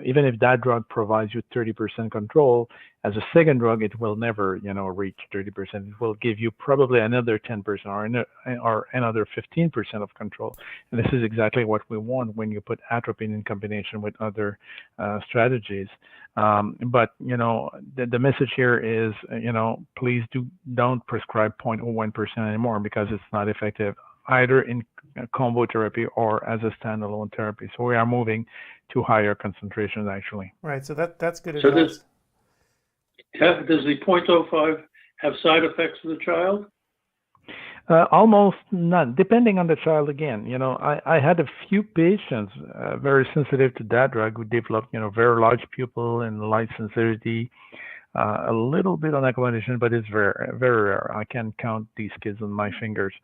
even if that drug provides you 30% control, as a second drug, it will never reach 30%. It will give you probably another 10% or another 15% of control. And this is exactly what we want when you put atropine in combination with other strategies. But the message here is please don't prescribe 0.01% anymore, because it's not effective either in combo therapy or as a standalone therapy. So we are moving to higher concentrations, actually. Right. So that's good advice. Does the 0.05 have side effects for the child? Almost none, depending on the child again. I had a few patients very sensitive to that drug who developed, very large pupil and light sensitivity. a little bit on accommodation, but it's very, very rare. I can count these kids on my fingers.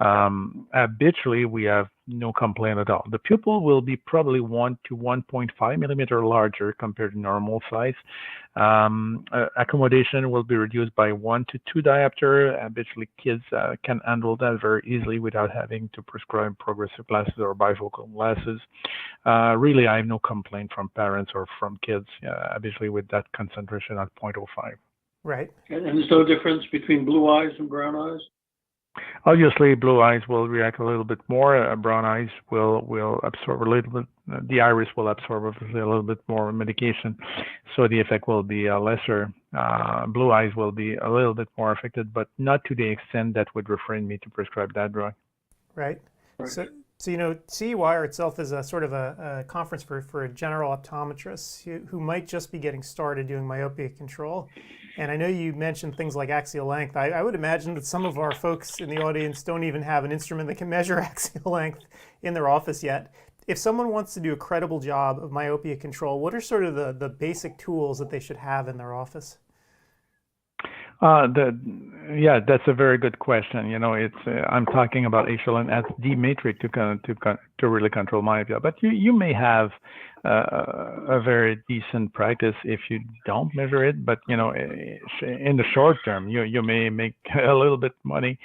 Habitually, we have no complaint at all. The pupil will be probably 1 to 1.5 millimeter larger compared to normal size. Accommodation will be reduced by 1 to 2 diopter. Habitually, kids can handle that very easily without having to prescribe progressive glasses or bifocal glasses. Really, I have no complaint from parents or from kids, habitually with that concentration at 0.05. Right. And there's no difference between blue eyes and brown eyes? Obviously, blue eyes will react a little bit more. Brown eyes will absorb a little bit. The iris will absorb obviously a little bit more medication, so the effect will be lesser. Blue eyes will be a little bit more affected, but not to the extent that would refrain me to prescribe that drug. Right. So CEwire itself is a sort of a conference for general optometrists who might just be getting started doing myopia control. And I know you mentioned things like axial length. I would imagine that some of our folks in the audience don't even have an instrument that can measure axial length in their office yet. If someone wants to do a credible job of myopia control, what are sort of the basic tools that they should have in their office? Yeah, that's a very good question. I'm talking about axial length as the metric to really control myopia. But you may have a very decent practice if you don't measure it. But in the short term, you may make a little bit money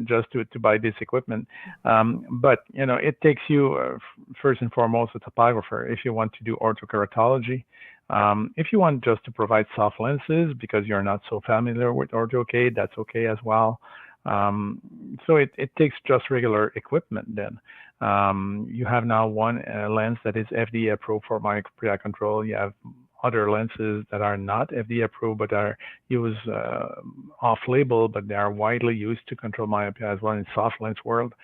just to buy this equipment. But it takes you first and foremost a topographer if you want to do orthokeratology. If you want just to provide soft lenses because you're not so familiar with ortho-K, that's okay as well. So it takes just regular equipment then. You have now one lens that is FDA approved for myopia control. You have other lenses that are not FDA approved but are used off-label, but they are widely used to control myopia as well in soft lens world.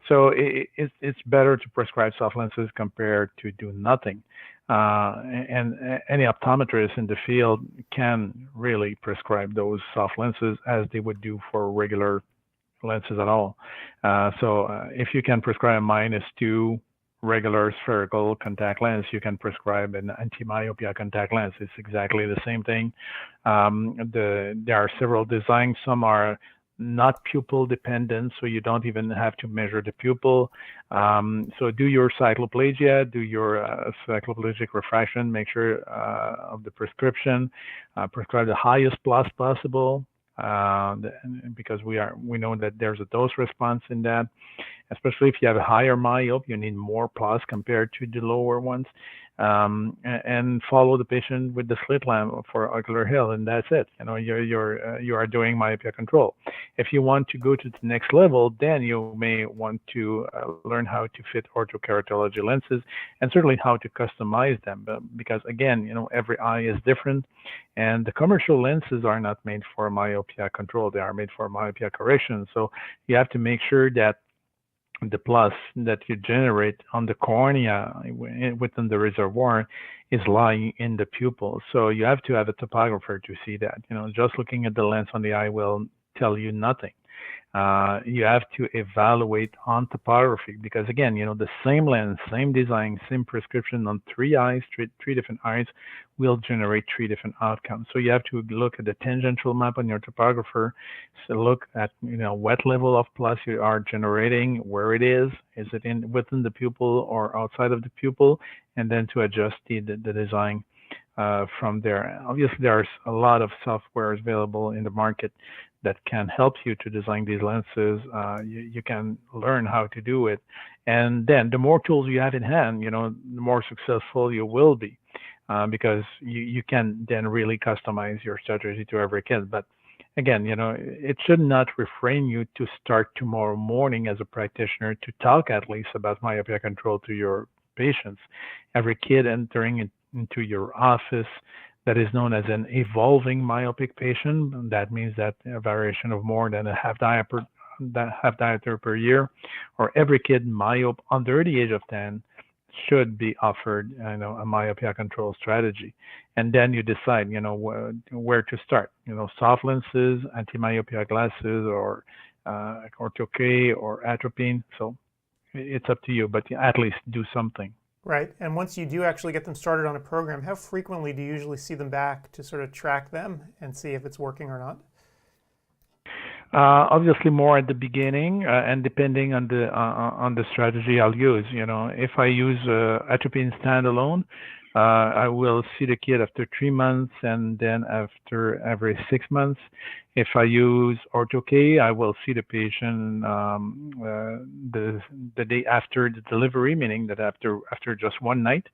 So it's better to prescribe soft lenses compared to do nothing. And any optometrist in the field can really prescribe those soft lenses as they would do for regular lenses at all. So if you can prescribe a -2 regular spherical contact lens, you can prescribe an anti-myopia contact lens. It's exactly the same thing. There are several designs. Some are not pupil dependent, so you don't even have to measure the pupil. So do your cycloplagia, do your cycloplegic refraction, make sure of the prescription, prescribe the highest plus possible, because we know that there's a dose response in that. Especially if you have a higher myop, you need more plus compared to the lower ones. And follow the patient with the slit lamp for ocular health, and that's it. You are doing myopia control. If you want to go to the next level, then you may want to learn how to fit orthokeratology lenses, and certainly how to customize them. Because again, every eye is different, and the commercial lenses are not made for myopia control; they are made for myopia correction. So you have to make sure that the plus that you generate on the cornea within the reservoir is lying in the pupil. So you have to have a topographer to see that. Just looking at the lens on the eye will tell you nothing. You have to evaluate on topography because again, the same lens, same design, same prescription on three eyes, three different eyes will generate three different outcomes. So you have to look at the tangential map on your topographer. So look at what level of plus you are generating, where it is it within the pupil or outside of the pupil, and then to adjust the design from there. Obviously, there's a lot of software available in the market that can help you to design these lenses. You can learn how to do it. And then the more tools you have in hand, the more successful you will be because you can then really customize your strategy to every kid. But again, it should not refrain you to start tomorrow morning as a practitioner to talk at least about myopia control to your patients. Every kid entering into your office that is known as an evolving myopic patient. That means that a variation of more than a half diopter per year, or every kid myope under the age of 10 should be offered a myopia control strategy. And then you decide where to start, soft lenses, anti-myopia glasses, or ortho-K or atropine. So it's up to you, but at least do something. Right. And once you do actually get them started on a program, how frequently do you usually see them back to sort of track them and see if it's working or not? Obviously, more at the beginning, and depending on the strategy I'll use. If I use atropine standalone, I will see the kid after 3 months and then after every 6 months. If I use OrthoK, I will see the patient the day after the delivery, meaning that after just one night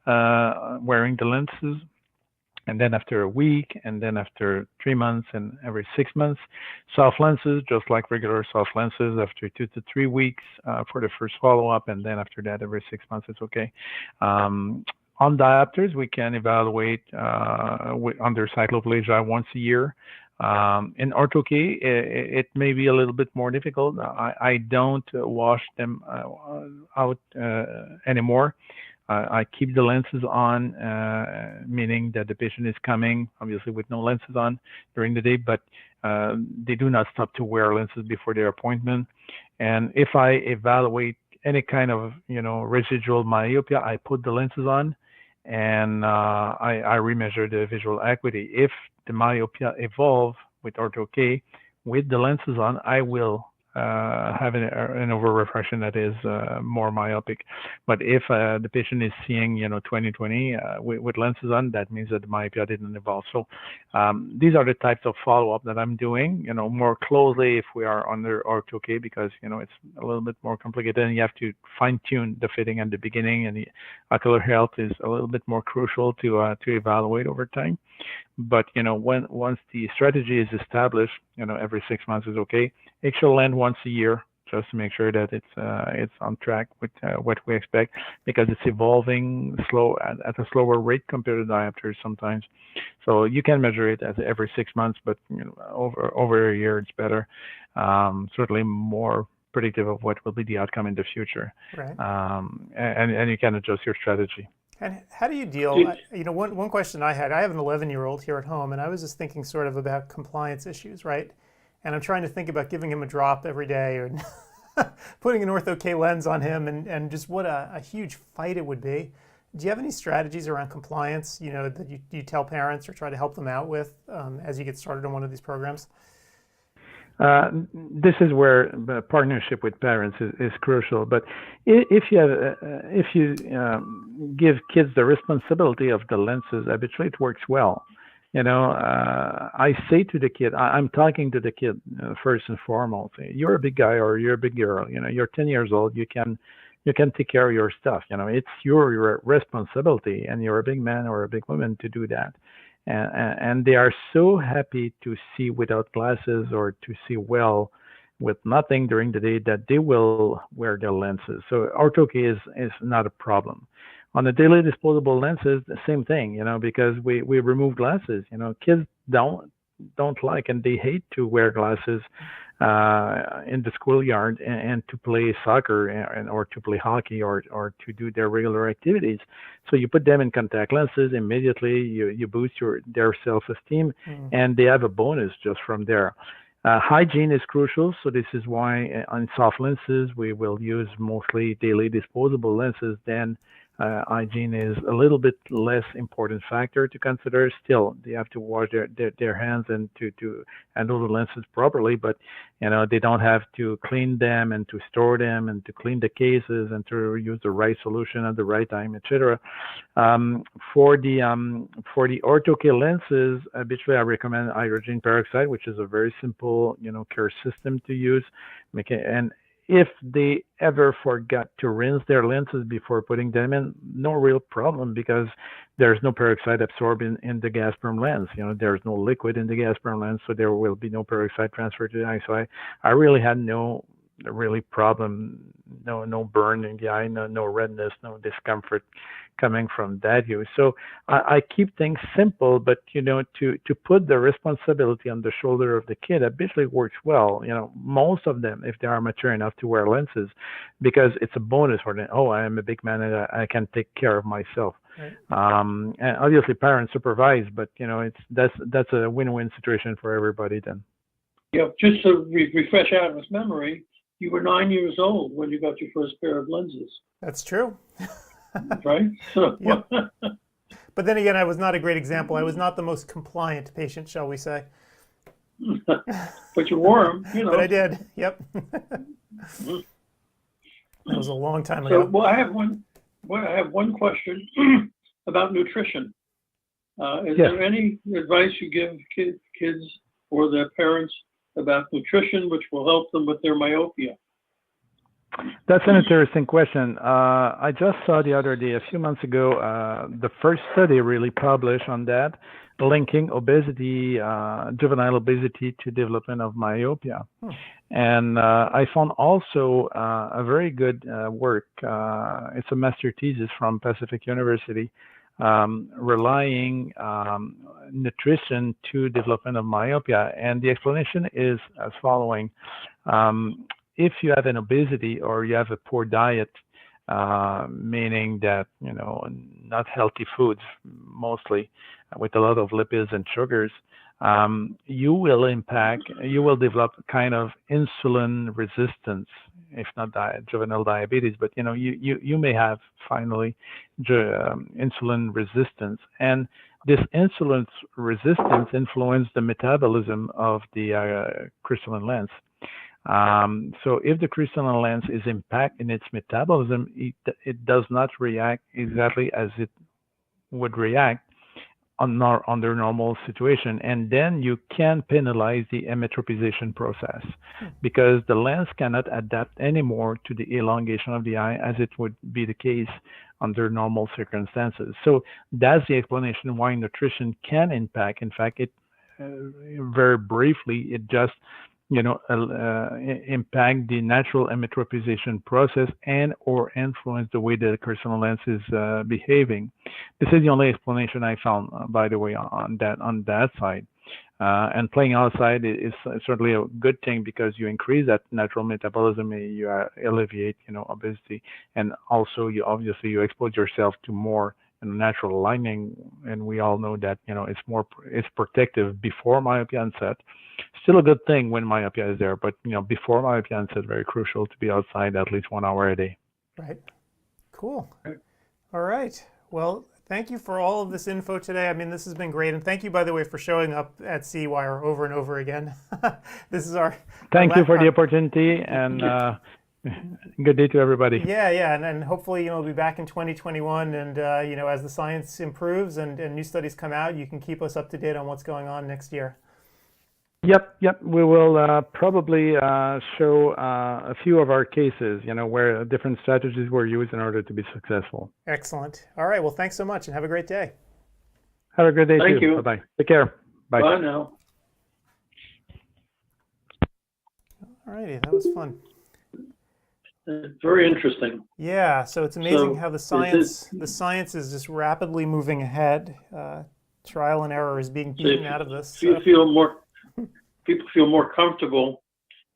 wearing the lenses. And then after a week, and then after 3 months, and every 6 months. Soft lenses, just like regular soft lenses, after 2 to 3 weeks for the first follow-up, and then after that, every 6 months, it's okay. On diopters, we can evaluate under cycloplegia once a year. In OrthoK, it may be a little bit more difficult. I don't wash them out anymore. I keep the lenses on, meaning that the patient is coming, obviously with no lenses on during the day, but they do not stop to wear lenses before their appointment. And if I evaluate any kind of, residual myopia, I put the lenses on, and I remeasure the visual acuity. If the myopia evolve with OrthoK with the lenses on, I will have an over refraction that is more myopic. But if the patient is seeing 20/20 with lenses on, that means that the myopia didn't evolve. So these are the types of follow-up that I'm doing more closely if we are under OrthoK, because it's a little bit more complicated and you have to fine-tune the fitting at the beginning, and the ocular health is a little bit more crucial to evaluate over time. But once the strategy is established, every 6 months is okay. It should land once a year, just to make sure that it's on track with what we expect, because it's evolving at a slower rate compared to diopters sometimes. So you can measure it as every 6 months, but over a year it's better. Certainly more predictive of what will be the outcome in the future. Right. And you can adjust your strategy. And how do you deal, one question I had, I have an 11-year-old here at home, and I was just thinking sort of about compliance issues, right? And I'm trying to think about giving him a drop every day, or putting an OrthoK lens on him, and just what a huge fight it would be. Do you have any strategies around compliance, that you tell parents or try to help them out with as you get started on one of these programs? This is where the partnership with parents is crucial. But if you give kids the responsibility of the lenses, habitually it works well. I say to the kid, I'm talking to the kid first and foremost. You're a big guy or you're a big girl. You're 10 years old. You can take care of your stuff. It's your responsibility, and you're a big man or a big woman to do that. And they are so happy to see without glasses or to see well with nothing during the day that they will wear their lenses. So OrthoK is not a problem. On the daily disposable lenses, the same thing, because we remove glasses. Kids don't like, and they hate to wear glasses in the schoolyard and to play soccer or to play hockey or to do their regular activities. So you put them in contact lenses immediately. You boost their self-esteem, and they have a bonus just from there. Hygiene is crucial, so this is why on soft lenses we will use mostly daily disposable lenses. Then hygiene is a little bit less important factor to consider. Still, they have to wash their hands and to handle the lenses properly, but they don't have to clean them and to store them and to clean the cases and to use the right solution at the right time, etc. For the OrthoK lenses, habitually I recommend hydrogen peroxide, which is a very simple care system to use. And if they ever forgot to rinse their lenses before putting them in, no real problem, because there's no peroxide absorbed in the gas perm lens. There's no liquid in the gas perm lens, so there will be no peroxide transfer to the eye. So I really had no really problem, no burn in the eye, no redness, no discomfort coming from that use. So I keep things simple, but to put the responsibility on the shoulder of the kid habitually works well. Most of them, if they are mature enough to wear lenses, because it's a bonus for them. Oh, I am a big man and I can take care of myself. Right. And obviously parents supervise, but that's a win-win situation for everybody then. Yeah, just to refresh Adam's memory, you were 9 years old when you got your first pair of lenses. That's true. right? So, Yep. But then again, I was not a great example. I was not the most compliant patient, shall we say. but you wore them, you know. But I did. Yep. That was a long time So, ago. well, I have one question about nutrition. Is there any advice you give kids or their parents about nutrition, which will help them with their myopia? That's an interesting question. I just saw the other day, a few months ago, the first study really published on that, linking obesity, juvenile obesity to development of myopia. And I found also a very good work. It's a master thesis from Pacific University, relying nutrition to development of myopia. And the explanation is as following. If you have an obesity or you have a poor diet, meaning that, not healthy foods, mostly with a lot of lipids and sugars, you will develop kind of insulin resistance, if not juvenile diabetes, but you may have finally insulin resistance. And this insulin resistance influences the metabolism of the crystalline lens. So if the crystalline lens is impacted in its metabolism, it does not react exactly as it would react under normal situation. And then you can penalize the emmetropization process because the lens cannot adapt anymore to the elongation of the eye as it would be the case under normal circumstances. So that's the explanation why nutrition can impact. In fact, it very briefly, it just impact the natural emmetropization process and or influence the way the crystalline lens is behaving. This is the only explanation I found, by the way, on that side. And playing outside is certainly a good thing because you increase that natural metabolism, you alleviate, obesity, and also you expose yourself to more natural lighting, and we all know that it's protective before myopia onset. Still a good thing when myopia is there, but before myopia onset, very crucial to be outside at least 1 hour a day. Right. Cool. All right. Well, thank you for all of this info today. I mean, this has been great, and thank you, by the way, for showing up at CEwire over and over again. This is our. Thank you for the opportunity, and good day to everybody. Yeah, and hopefully we'll be back in 2021, and as the science improves and new studies come out, you can keep us up to date on what's going on next year. Yep. We will probably show a few of our cases, where different strategies were used in order to be successful. Excellent. All right. Well, thanks so much, and have a great day. Have a good day too. Thank you. Bye-bye. Take care. Bye. Bye now. All righty. That was fun. Very interesting. Yeah. So it's amazing how the science is just rapidly moving ahead. Trial and error is being beaten out of this. People feel more comfortable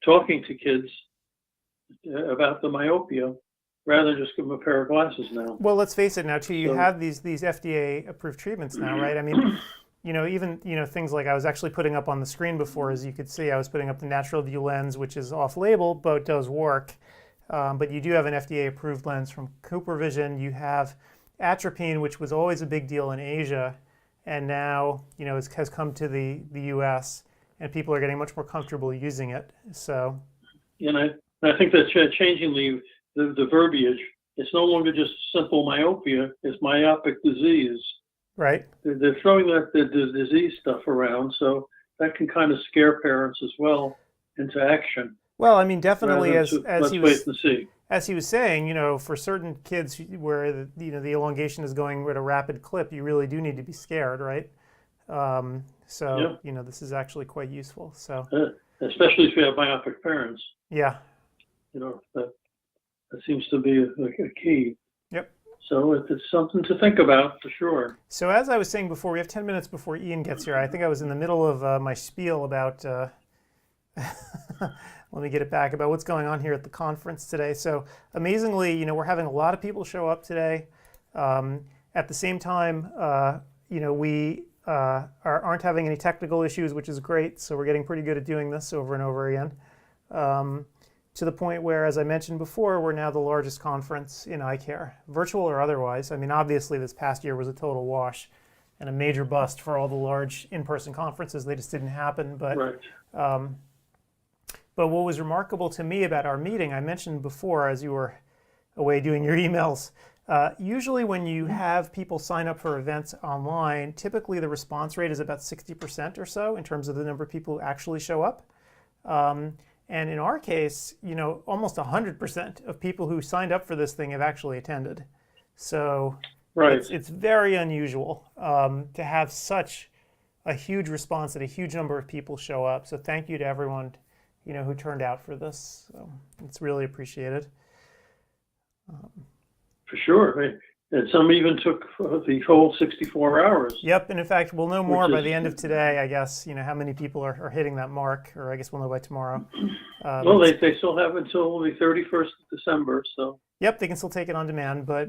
talking to kids about the myopia rather than just give them a pair of glasses now. Well, let's face it now too, you have these FDA approved treatments now, right? I mean, even things like I was actually putting up on the screen before, as you could see, I was putting up the natural view lens, which is off label, but does work. But you do have an FDA approved lens from CooperVision. You have atropine, which was always a big deal in Asia, and now has come to the US. And people are getting much more comfortable using it. So, and I think that's changing the verbiage. It's no longer just simple myopia; it's myopic disease. Right. They're throwing the disease stuff around, so that can kind of scare parents as well into action. Well, I mean, definitely, as he was saying, for certain kids where the elongation is going at a rapid clip, you really do need to be scared, right? So, this is actually quite useful. So, especially if you have myopic parents. Yeah. That seems to be a key. Yep. So it's something to think about for sure. So as I was saying before, we have 10 minutes before Ian gets here. I think I was in the middle of my spiel about, let me get it back, about what's going on here at the conference today. So amazingly, we're having a lot of people show up today. At the same time, we aren't having any technical issues, which is great. So we're getting pretty good at doing this over and over again. to the point where, as I mentioned before, we're now the largest conference in eye care, virtual or otherwise. I mean, obviously this past year was a total wash and a major bust for all the large in-person conferences. They just didn't happen. But, Right. but what was remarkable to me about our meeting, I mentioned before as you were away doing your emails, usually when you have people sign up for events online, typically the response rate is about 60% or so in terms of the number of people who actually show up. And in our case, you know, almost 100% of people who signed up for this thing have actually attended. So Right. it's very unusual to have such a huge response that a huge number of people show up. So thank you to everyone, you know, who turned out for this. So it's really appreciated. For sure. And some even took the whole 64 hours. Yep, and in fact, we'll know more Which by is- the end of today, I guess, you know, how many people are hitting that mark, or I guess we'll know by tomorrow. Well, they still have until the 31st of December, so Yep, they can still take it on demand, but,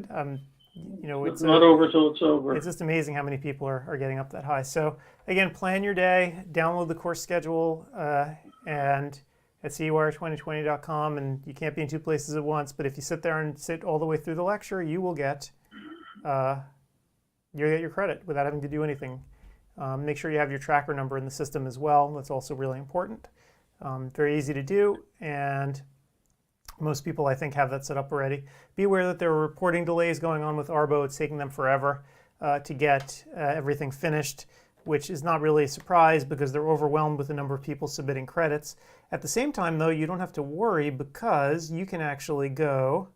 you know, it's not over till it's over. It's just amazing how many people are getting up that high. So again, plan your day, download the course schedule, and at CEwire2020.com, and you can't be in two places at once, but if you sit there and sit all the way through the lecture, you will get your credit without having to do anything. Make sure you have your tracker number in the system as well. That's also really important. Very easy to do, and most people, I think, have that set up already. Be aware that there are reporting delays going on with Arbo. It's taking them forever to get everything finished, which is not really a surprise because they're overwhelmed with the number of people submitting credits. At the same time, though, you don't have to worry because you can actually go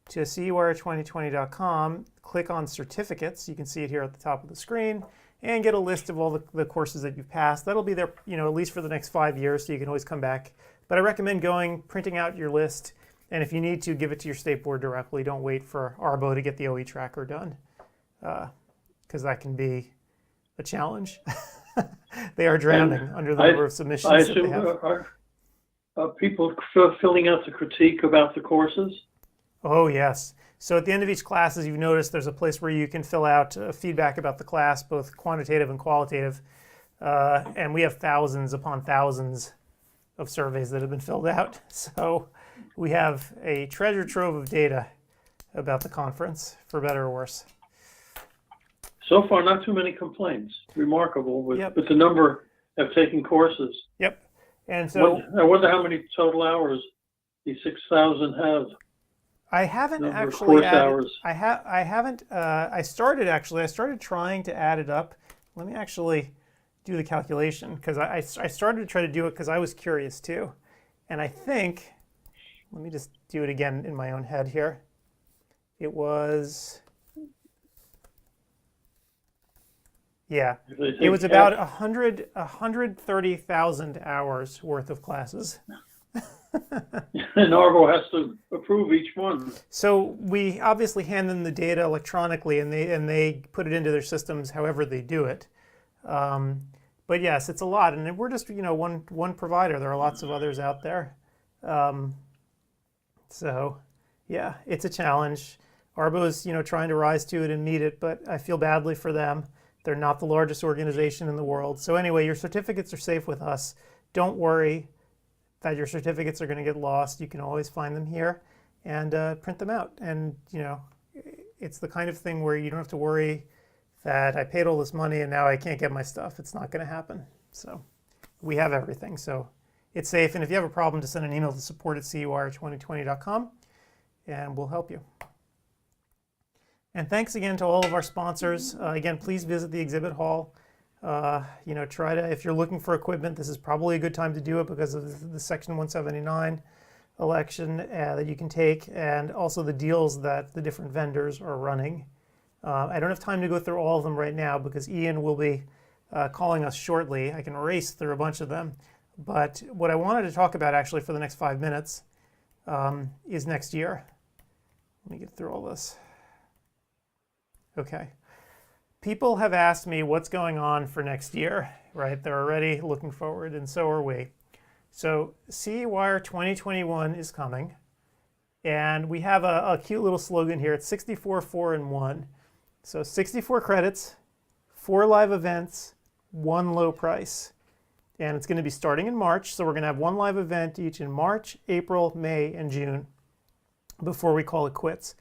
to CEwire2020.com, click on certificates. You can see it here at the top of the screen, and get a list of all the courses that you've passed. That'll be there, you know, at least for the next 5 years, so you can always come back. But I recommend going, printing out your list, and if you need to, give it to your state board directly. Don't wait for Arbo to get the OE tracker done, because that can be a challenge. They are drowning under the number of submissions I that they assume have. are people filling out the critique about the courses? Oh, yes. So at the end of each class, as you've noticed, there's a place where you can fill out feedback about the class, both quantitative and qualitative. And we have thousands upon thousands of surveys that have been filled out. So we have a treasure trove of data about the conference, for better or worse. So far, not too many complaints. Remarkable with, Yep. with the number of taking courses. Yep. And so I wonder how many total hours these 6,000 have. I haven't Number of actually course added, hours. I haven't, I started trying to add it up. Let me actually do the calculation, because I started to try to do it because I was curious too. And I think, let me just do it again in my own head here. It was, yeah, it was about 130,000 hours worth of classes. And Arbo has to approve each one. So we obviously hand them the data electronically, and they put it into their systems however they do it. But yes, it's a lot, and we're just, you know, one provider. There are lots of others out there. So yeah, it's a challenge. Arbo's, you know, trying to rise to it and meet it, but I feel badly for them. They're not the largest organization in the world. So anyway, your certificates are safe with us. Don't worry that your certificates are going to get lost. You can always find them here and print them out. And, you know, it's the kind of thing where you don't have to worry that I paid all this money and now I can't get my stuff. It's not going to happen. So we have everything. So it's safe. And if you have a problem, just send an email to support@CEwire2020.com and we'll help you. And thanks again to all of our sponsors. Again, please visit the exhibit hall. You know, try to, if you're looking for equipment, this is probably a good time to do it because of the Section 179 election that you can take, and also the deals that the different vendors are running. I don't have time to go through all of them right now because Ian will be calling us shortly. I can race through a bunch of them. But what I wanted to talk about actually for the next 5 minutes is next year. Let me get through all this. Okay. People have asked me what's going on for next year, right? They're already looking forward, and so are we. So CEwire 2021 is coming, and we have a cute little slogan here. It's 64, 4, and 1. So 64 credits, 4 live events, 1 low price. and it's going to be starting in March. So we're going to have one live event each in March, April, May, and June before we call it quits.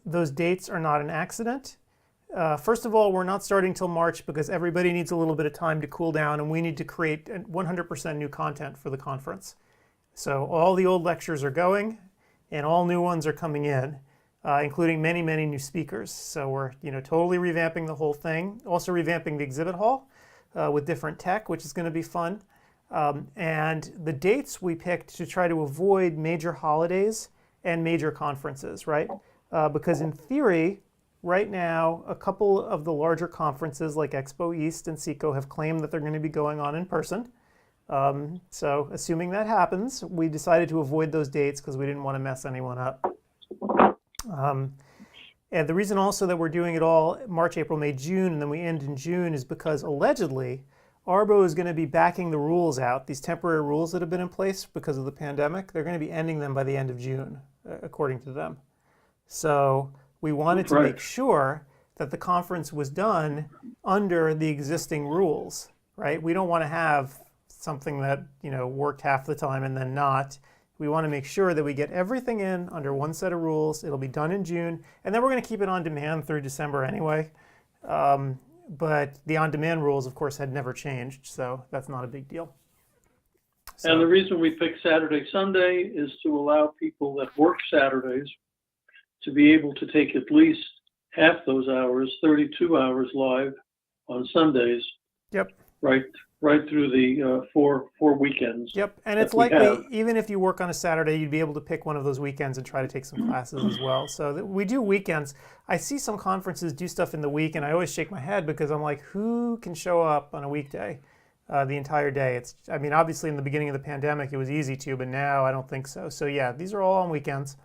Those dates are not an accident. First of all, we're not starting till March because everybody needs a little bit of time to cool down, and we need to create 100% new content for the conference. So all the old lectures are going, and all new ones are coming in, including many, many new speakers. So we're totally revamping the whole thing. Also revamping the exhibit hall with different tech, which is going to be fun. And the dates we picked to try to avoid major holidays and major conferences, right? Because in theory, right now, a couple of the larger conferences like Expo East and CECO have claimed that they're going to be going on in person. So assuming that happens, we decided to avoid those dates because we didn't want to mess anyone up. And the reason also that we're doing it all March, April, May, June, and then we end in June is because allegedly ARBO is going to be backing the rules out, these temporary rules that have been in place because of the pandemic. They're going to be ending them by the end of June, according to them. So we wanted to make sure that the conference was done under the existing rules, right? We don't want to have something that worked half the time and then not. We want to make sure that we get everything in under one set of rules. It'll be done in June, and then we're going to keep it on demand through December anyway. But the on-demand rules, of course, had never changed, so that's not a big deal. So, and the reason we picked Saturday, Sunday is to allow people that work Saturdays to be able to take at least half those hours, 32 hours live on Sundays. Yep. Right through the four weekends. Yep, and it's likely, even if you work on a Saturday, you'd be able to pick one of those weekends and try to take some classes as well. So we do weekends. I see some conferences do stuff in the week, and I always shake my head because I'm like, who can show up on a weekday the entire day? I mean, obviously in the beginning of the pandemic, it was easy to, but now I don't think so. So yeah, these are all on weekends.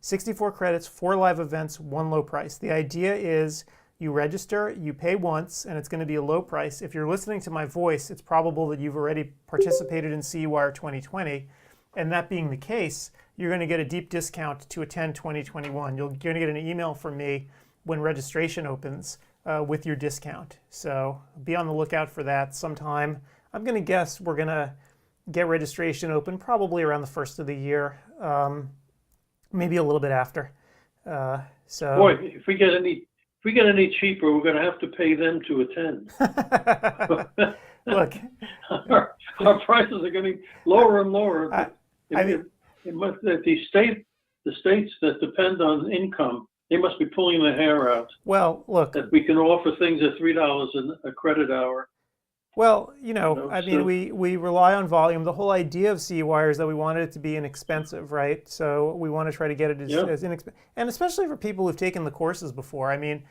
64 credits, 4 live events, 1 low price. The idea is you register, you pay once, and it's going to be a low price. If you're listening to my voice, it's probable that you've already participated in CEwire 2020, and that being the case, you're going to get a deep discount to attend 2021. You're going to get an email from me when registration opens with your discount. So be on the lookout for that sometime. I'm going to guess we're going to get registration open probably around the first of the year, maybe a little bit after. So boy, if we get any cheaper, we're going to have to pay them to attend. Look, our prices are getting lower and lower. The states that depend on income, they must be pulling their hair out. Well, look, that we can offer things at $3 a credit hour. Well, I mean, we rely on volume. The whole idea of CEwire is that we wanted it to be inexpensive, right? So we want to try to get it as inexpensive. And especially for people who've taken the courses before. I mean,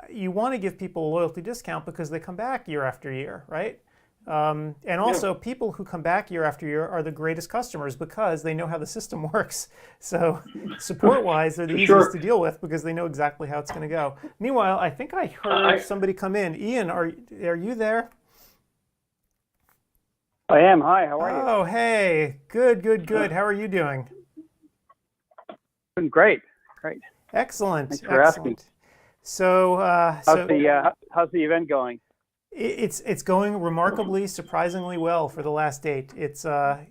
you want to give people a loyalty discount because they come back year after year, right? And also people who come back year after year are the greatest customers because they know how the system works. So support-wise, they're the easiest to deal with because they know exactly how it's going to go. Meanwhile, I think I heard somebody come in. Ian, are you there? I am. Hi, how are you? Oh, hey. Good. How are you doing? Doing great. Excellent. Thanks for asking. So, how's the event going? It's going remarkably, surprisingly well for the last date. It's I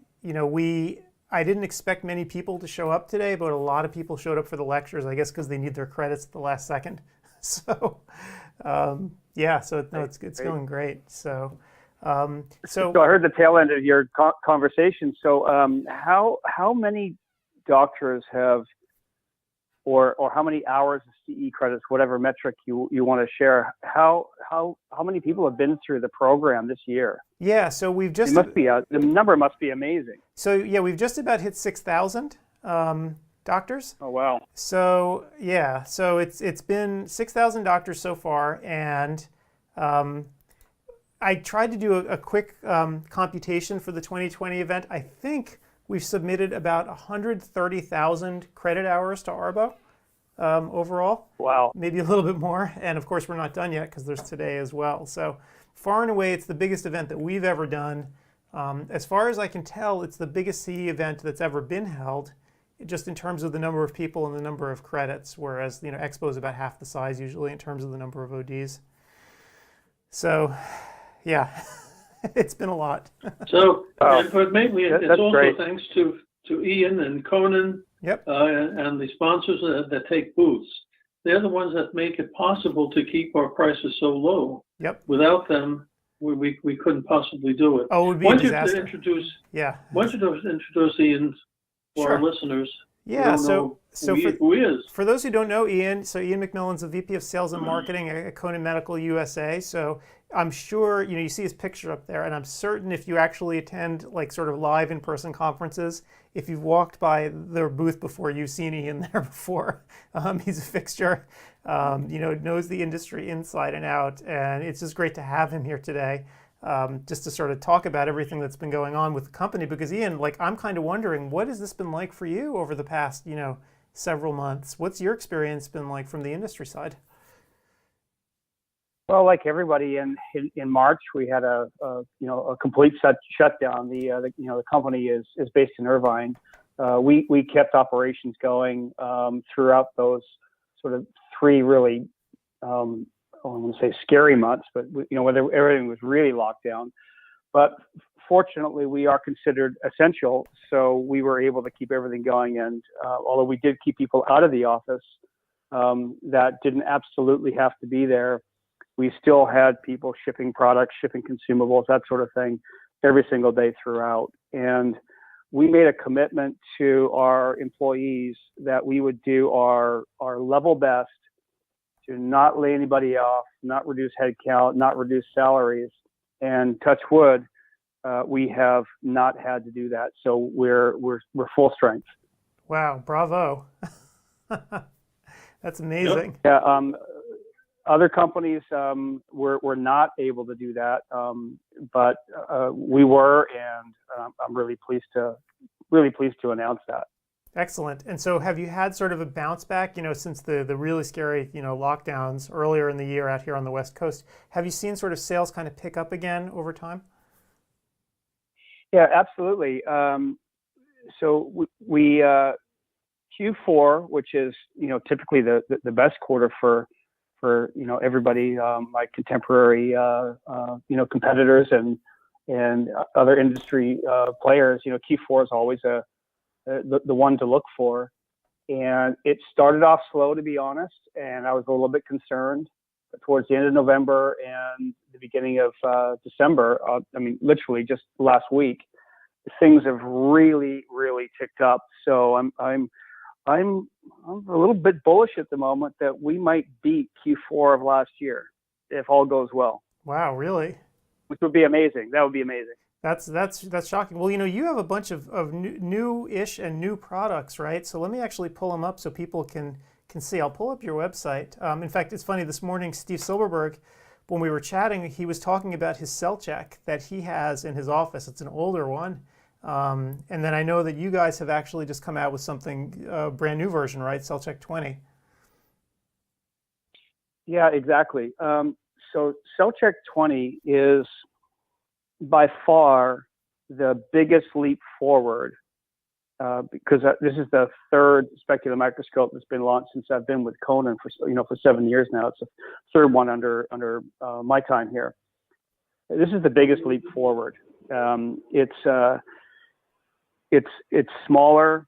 didn't expect many people to show up today, but a lot of people showed up for the lectures, I guess because they need their credits at the last second. So, it's going great. So I heard the tail end of your conversation. So how many doctors have, or how many hours of CE credits, whatever metric you want to share, how many people have been through the program this year? Yeah, so we've just the number must be amazing. So yeah, we've just about hit 6,000 doctors. Oh wow. So yeah, so it's been 6,000 doctors so far, and I tried to do a quick computation for the 2020 event. I think we've submitted about 130,000 credit hours to ARBO overall. Wow. Maybe a little bit more. And of course, we're not done yet because there's today as well. So far and away, it's the biggest event that we've ever done. As far as I can tell, it's the biggest CE event that's ever been held, just in terms of the number of people and the number of credits, whereas Expo is about half the size usually in terms of the number of ODs. So yeah, It's been a lot. So, but mainly it's also great. thanks to Ian and Conan. Yep. And the sponsors that take booths. They're the ones that make it possible to keep our prices so low. Yep. Without them, we couldn't possibly do it. Oh, it would be a disaster. Why don't you introduce Ian for our listeners? Yeah, who is. For those who don't know Ian, so Ian McMillan's the VP of Sales and Marketing at Conan Medical USA. So I'm sure, you see his picture up there, and I'm certain if you actually attend like sort of live in-person conferences, if you've walked by their booth before, you've seen Ian there before. He's a fixture, knows the industry inside and out, and it's just great to have him here today. Just to sort of talk about everything that's been going on with the company, because Ian, I'm kind of wondering, what has this been like for you over the past, several months? What's your experience been like from the industry side? Well, like everybody in March, we had a complete shutdown. The company is based in Irvine. We kept operations going throughout those sort of three really I don't want to say scary months, but when everything was really locked down. But fortunately, we are considered essential, so we were able to keep everything going. And although we did keep people out of the office that didn't absolutely have to be there, we still had people shipping products, shipping consumables, that sort of thing, every single day throughout. And we made a commitment to our employees that we would do our level best to not lay anybody off, not reduce headcount, not reduce salaries, and touch wood, we have not had to do that. So we're full strength. Wow, bravo! That's amazing. Yeah, other companies were not able to do that, but we were, and I'm really pleased to announce that. Excellent. And so have you had sort of a bounce back, since the really scary, lockdowns earlier in the year out here on the West Coast? Have you seen sort of sales kind of pick up again over time? Yeah, absolutely. So we Q4, which is, typically the best quarter for everybody, like contemporary, competitors and other industry players, Q4 is always the one to look for. And it started off slow, to be honest, and I was a little bit concerned. But towards the end of November and the beginning of December, literally just last week, things have really, really ticked up. So I'm a little bit bullish at the moment that we might beat Q4 of last year if all goes well. Wow, really? Which would be amazing. That would be amazing. That's shocking. Well, you have a bunch of new-ish and new products, right? So let me actually pull them up so people can see. I'll pull up your website. In fact, it's funny, this morning, Steve Silberberg, when we were chatting, he was talking about his cell check that he has in his office. It's an older one. And then I know that you guys have actually just come out with something, a brand new version, right? CEwire2020. Yeah, exactly. So CEwire2020 is by far the biggest leap forward because this is the third specular microscope that's been launched since I've been with Conan for 7 years now. It's the third one under my time here. This is the biggest leap forward. It's smaller.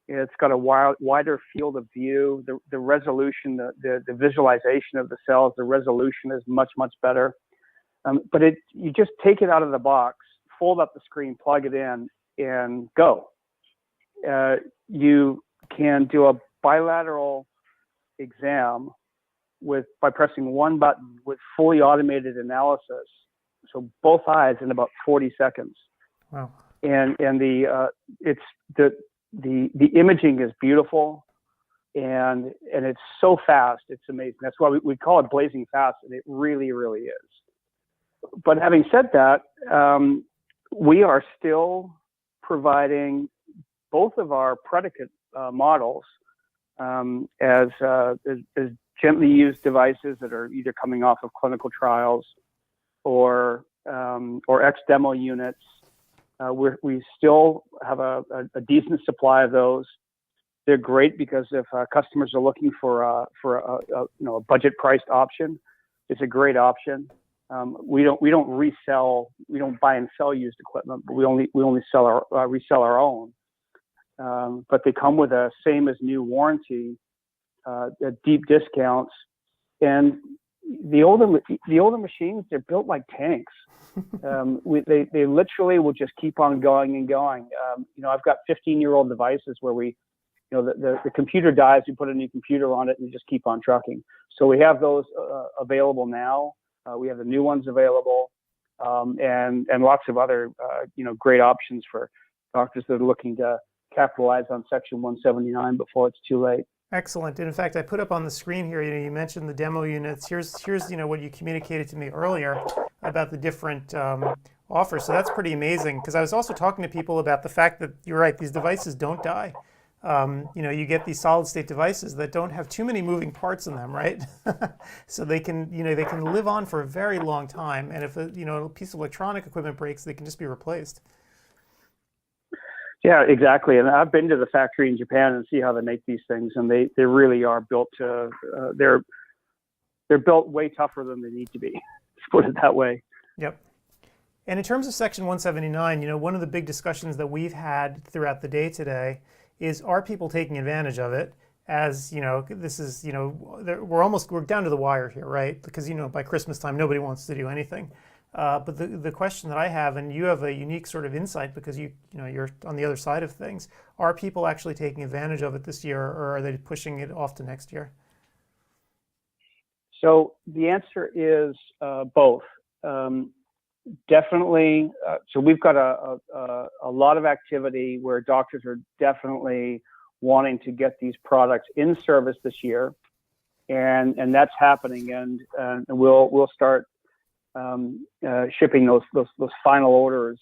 It's got a wider field of view. The resolution, the visualization of the cells, the resolution is much better. But you just take it out of the box, fold up the screen, plug it in, and go. You can do a bilateral exam by pressing one button with fully automated analysis. So both eyes in about 40 seconds. Wow. And the imaging is beautiful, and it's so fast. It's amazing. That's why we call it blazing fast, and it really, really is. But having said that, we are still providing both of our predicate models as gently used devices that are either coming off of clinical trials or ex-demo units. We still have a decent supply of those. They're great because if customers are looking for a budget-priced option, it's a great option. We don't resell, we don't buy and sell used equipment, but we only resell our own. But they come with a same as new warranty, deep discounts, and the older machines, they're built like tanks. They literally will just keep on going and going. I've got 15-year-old devices where the computer dies, we put a new computer on it, and we just keep on trucking. So we have those available now. We have the new ones available, and lots of other great options for doctors that are looking to capitalize on Section 179 before it's too late. Excellent. And in fact, I put up on the screen here, you mentioned the demo units. Here's what you communicated to me earlier about the different offers. So that's pretty amazing, because I was also talking to people about the fact that you're right, these devices don't die. You get these solid state devices that don't have too many moving parts in them, right? So they can live on for a very long time. And if a piece of electronic equipment breaks, they can just be replaced. Yeah, exactly. And I've been to the factory in Japan and see how they make these things, and they really are built to. They're built way tougher than they need to be. Let's put it that way. Yep. And in terms of Section 179, one of the big discussions that we've had throughout the day today is, are people taking advantage of it? As this is we're down to the wire here, right? Because by Christmas time nobody wants to do anything. But the question that I have, and you have a unique sort of insight because you're on the other side of things, are people actually taking advantage of it this year, or are they pushing it off to next year? So the answer is both. Definitely. So we've got a lot of activity where doctors are definitely wanting to get these products in service this year, and that's happening. And we'll start shipping those final orders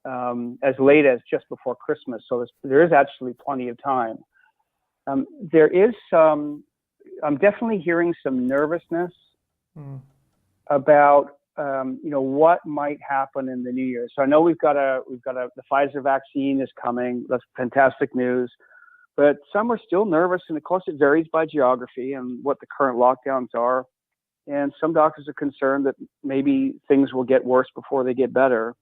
as late as just before Christmas. So there is actually plenty of time. There is I'm definitely hearing some nervousness about what might happen in the new year. So I know we've got the Pfizer vaccine is coming. That's fantastic news. But some are still nervous, and of course it varies by geography and what the current lockdowns are. And some doctors are concerned that maybe things will get worse before they get better.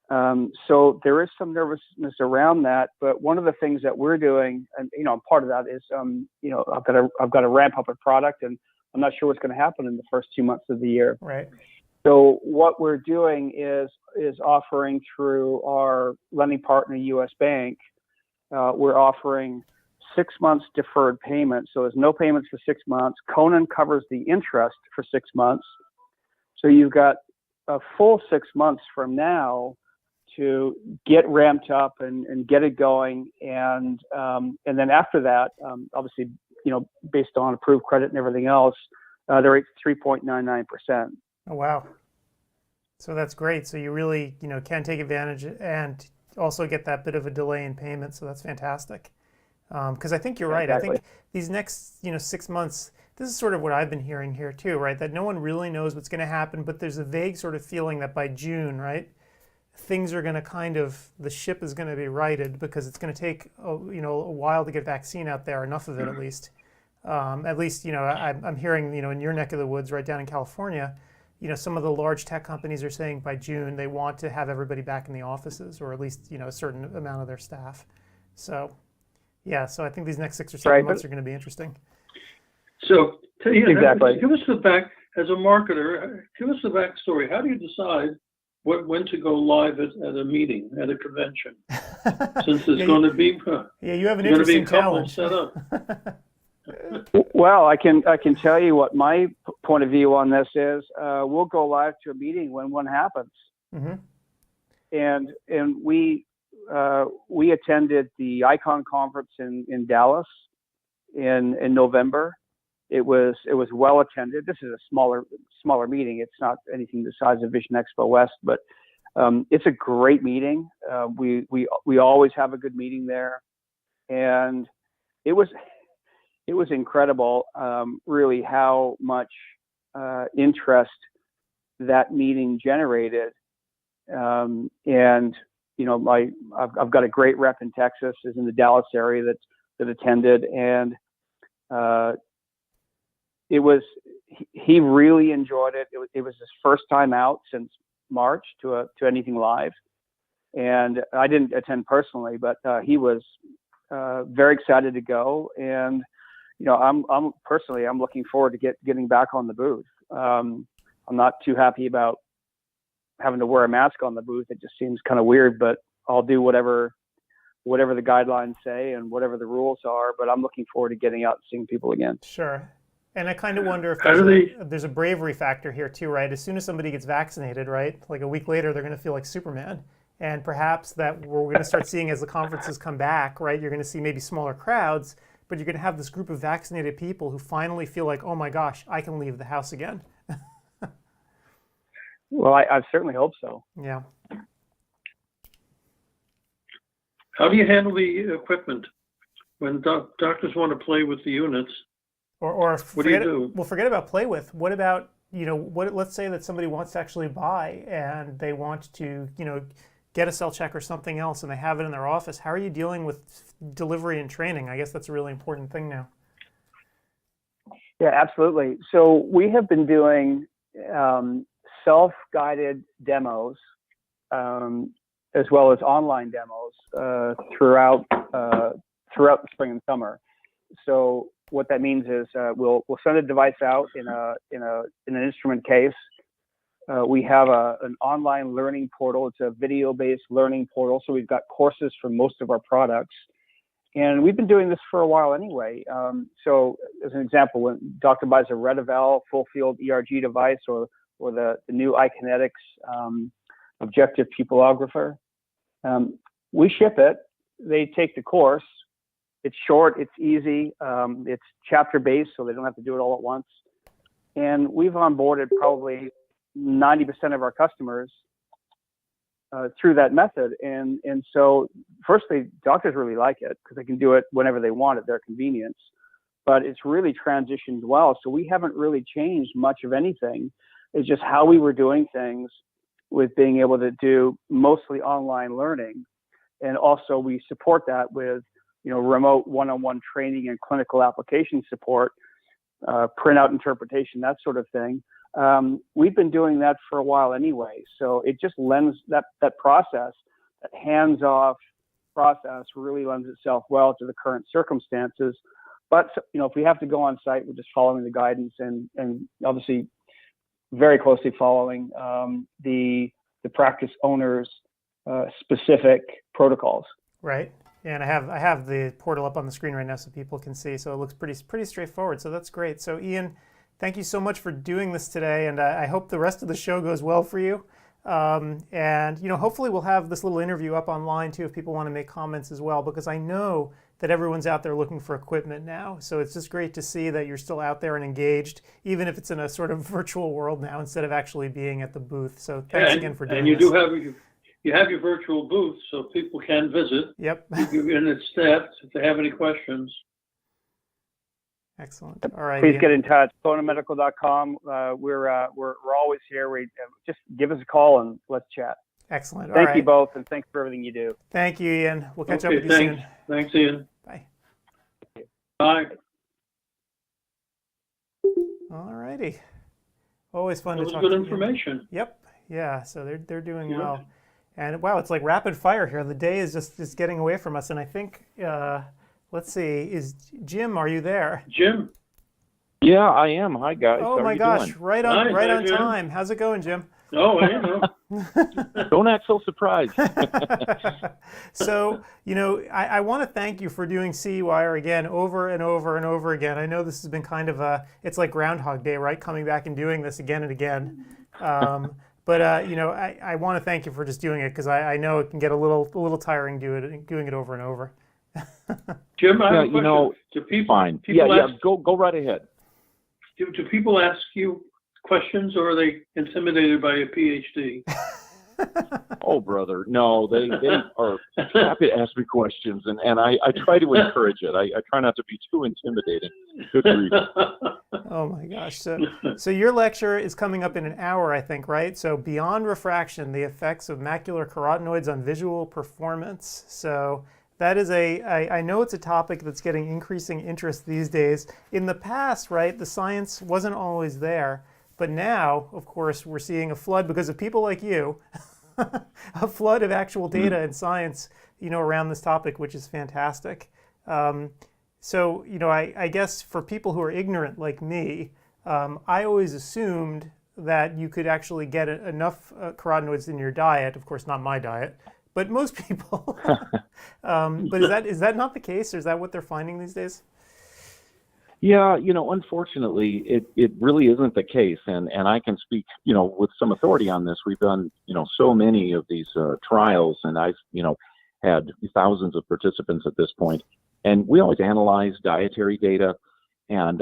So there is some nervousness around that. But one of the things that we're doing, and part of that is, I've got to ramp up a product, and I'm not sure what's going to happen in the first 2 months of the year. Right. So what we're doing is offering through our lending partner, U.S. Bank, we're offering 6 months deferred payment. So there's no payments for 6 months. Conan covers the interest for 6 months. So you've got a full 6 months from now to get ramped up and get it going. And then after that, obviously, based on approved credit and everything else, the rate's 3.99%. Oh, wow. So that's great. So you really, can take advantage and also get that bit of a delay in payment. So that's fantastic. Because I think you're right. Exactly. I think these next, 6 months, this is sort of what I've been hearing here too, right? That no one really knows what's going to happen, but there's a vague sort of feeling that by June, right, things are going to the ship is going to be righted, because it's going to take, a while to get vaccine out there, enough of it at least. I'm hearing, in your neck of the woods, right down in California, some of the large tech companies are saying by June they want to have everybody back in the offices, or at least, a certain amount of their staff. So, yeah, so I think these next 6 or 7 months are going to be interesting. So, exactly. Give us as a marketer, give us the backstory. How do you decide when to go live at a meeting, at a convention? Since there's going to be you have an interesting challenge set up. Well, I can tell you what my point of view on this is. We'll go live to a meeting when one happens, and we attended the ICON conference in Dallas in November. It was well attended. This is a smaller meeting. It's not anything the size of Vision Expo West, but it's a great meeting. We always have a good meeting there, and it was incredible, really, how much interest that meeting generated. And I've got a great rep in Texas, is in the Dallas area that attended, and he really enjoyed it. It was his first time out since March to anything live, and I didn't attend personally, but he was very excited to go. And I'm looking forward to getting back on the booth. I'm not too happy about having to wear a mask on the booth. It just seems kind of weird, but I'll do whatever the guidelines say and whatever the rules are. But I'm looking forward to getting out and seeing people again. Sure. And I kind of wonder if there's a bravery factor here too, right? As soon as somebody gets vaccinated, right, like a week later, they're going to feel like Superman. And perhaps that we're going to start seeing as the conferences come back, right? You're going to see maybe smaller crowds, but you're going to have this group of vaccinated people who finally feel like, oh my gosh, I can leave the house again. Well, I certainly hope so. Yeah. How do you handle the equipment when doctors want to play with the units? Or what do you do? Well, forget about play with. What about, let's say that somebody wants to actually buy and they want to, get a cell check or something else and they have it in their office. How are you dealing with delivery and training? I guess that's a really important thing now. Yeah, absolutely. So we have been doing self-guided demos as well as online demos throughout the spring and summer. So what that means is we'll send a device out in an instrument case. We have an online learning portal. It's a video-based learning portal. So we've got courses for most of our products. And we've been doing this for a while anyway. So as an example, when Dr. buys a Redival full field ERG device or the new iKinetics objective pupillographer, we ship it. They take the course. It's short, it's easy, it's chapter-based, so they don't have to do it all at once. And we've onboarded probably 90% of our customers through that method. And so, firstly, doctors really like it because they can do it whenever they want at their convenience. But it's really transitioned well, so we haven't really changed much of anything. It's just how we were doing things with being able to do mostly online learning. And also, we support that with remote one-on-one training and clinical application support, printout interpretation, that sort of thing. We've been doing that for a while anyway. So it just lends that process, that hands-off process really lends itself well to the current circumstances. But, if we have to go on site, we're just following the guidance and obviously very closely following the practice owner's specific protocols. Right. Yeah, and I have the portal up on the screen right now so people can see. So it looks pretty straightforward. So that's great. So Ian, thank you so much for doing this today, and I hope the rest of the show goes well for you. And hopefully we'll have this little interview up online too if people want to make comments as well, because I know that everyone's out there looking for equipment now. So it's just great to see that you're still out there and engaged, even if it's in a sort of virtual world now instead of actually being at the booth. So thanks again for doing this. And you have your virtual booth, so people can visit. Yep. And it's staffed if they have any questions. Excellent. All right. Please get in touch. KonaMedical.com. We're always here. Just give us a call and let's chat. Excellent. All Thank right. you both, and thanks for everything you do. Thank you, Ian. We'll catch up with you soon. Thanks, Ian. Bye. Bye. All righty. Always fun to talk to you. That was good information. Yep. Yeah. So they're doing well. And wow, it's like rapid fire here. The day is just getting away from us. And I think, let's see, is Jim, are you there? Jim. Yeah, I am. Hi, guys. Oh my gosh, right on time. How's it going, Jim? Oh, I know. Don't act so surprised. So, I want to thank you for doing CEwire again over and over and over again. I know this has been kind of it's like Groundhog Day, right? Coming back and doing this again and again. But I want to thank you for just doing it because I know it can get a little tiring doing it over and over. Jim, I have a question. Do people, fine. People ask, go right ahead. Do people ask you questions, or are they intimidated by a PhD? Oh, brother, no, they are happy to ask me questions, and I try to encourage it. I try not to be too intimidating. Good grief. Oh my gosh. So your lecture is coming up in an hour, I think, right? So Beyond Refraction, the effects of macular carotenoids on visual performance. So That is I know it's a topic that's getting increasing interest these days. In the past, right, the science wasn't always there, but now, of course, we're seeing a flood because of people like you, a flood of actual data and science, around this topic, which is fantastic. So, I guess for people who are ignorant like me, I always assumed that you could actually get enough carotenoids in your diet, of course, not my diet, but most people. But is that not the case? Or is that what they're finding these days? Yeah, unfortunately, it really isn't the case, and I can speak, with some authority on this. We've done, so many of these trials, and I've, had thousands of participants at this point, and we always analyze dietary data, and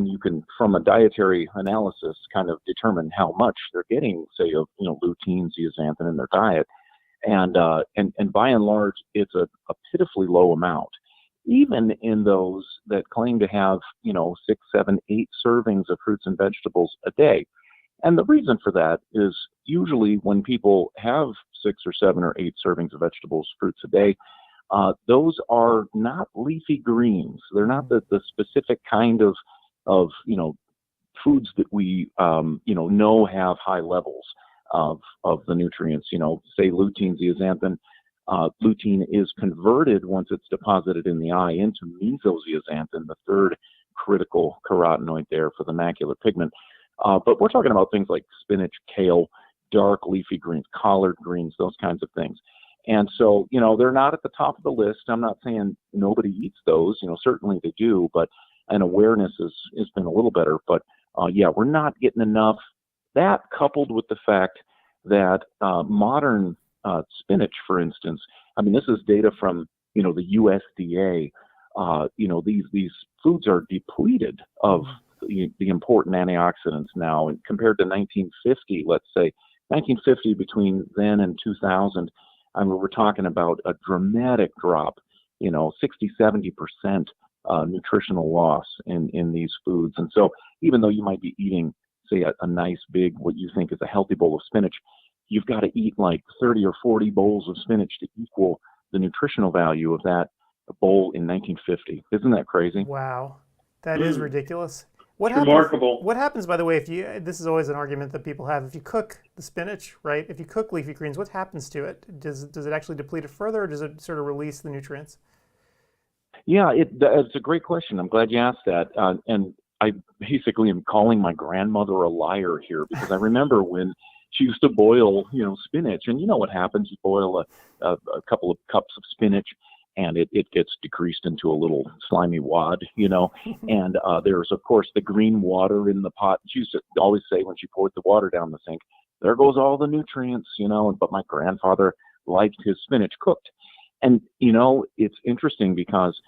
you can, from a dietary analysis, kind of determine how much they're getting, say, of lutein, zeaxanthin in their diet, and by and large, it's a pitifully low amount. Even in those that claim to have, 6, 7, 8 servings of fruits and vegetables a day. And the reason for that is usually when people have 6 or 7 or 8 servings of vegetables, fruits a day, those are not leafy greens. They're not the specific kind of foods that we, know have high levels of the nutrients, say lutein, zeaxanthin. Lutein is converted once it's deposited in the eye into mesozeaxanthin, the third critical carotenoid there for the macular pigment. But we're talking about things like spinach, kale, dark leafy greens, collard greens, those kinds of things. And so, they're not at the top of the list. I'm not saying nobody eats those, certainly they do, but an awareness has been a little better. But yeah, we're not getting enough. That coupled with the fact that modern spinach, for instance, I mean, this is data from, the USDA. These foods are depleted of the important antioxidants now. And compared to 1950, let's say, 1950 between then and 2000, I mean, we're talking about a dramatic drop, 60, 70% nutritional loss in these foods. And so even though you might be eating, say, a nice big, what you think is a healthy bowl of spinach, you've got to eat like 30 or 40 bowls of spinach to equal the nutritional value of that bowl in 1950. Isn't that crazy? Wow, that is ridiculous. Remarkable. What happens, by the way, this is always an argument that people have, if you cook the spinach, right? If you cook leafy greens, what happens to it? Does it actually deplete it further, or does it sort of release the nutrients? Yeah, it's a great question. I'm glad you asked that. And I basically am calling my grandmother a liar here, because I remember when she used to boil, spinach, and you know what happens? You boil a couple of cups of spinach, and it gets decreased into a little slimy wad, and there's, of course, the green water in the pot. She used to always say when she poured the water down the sink, there goes all the nutrients, but my grandfather liked his spinach cooked. And, it's interesting because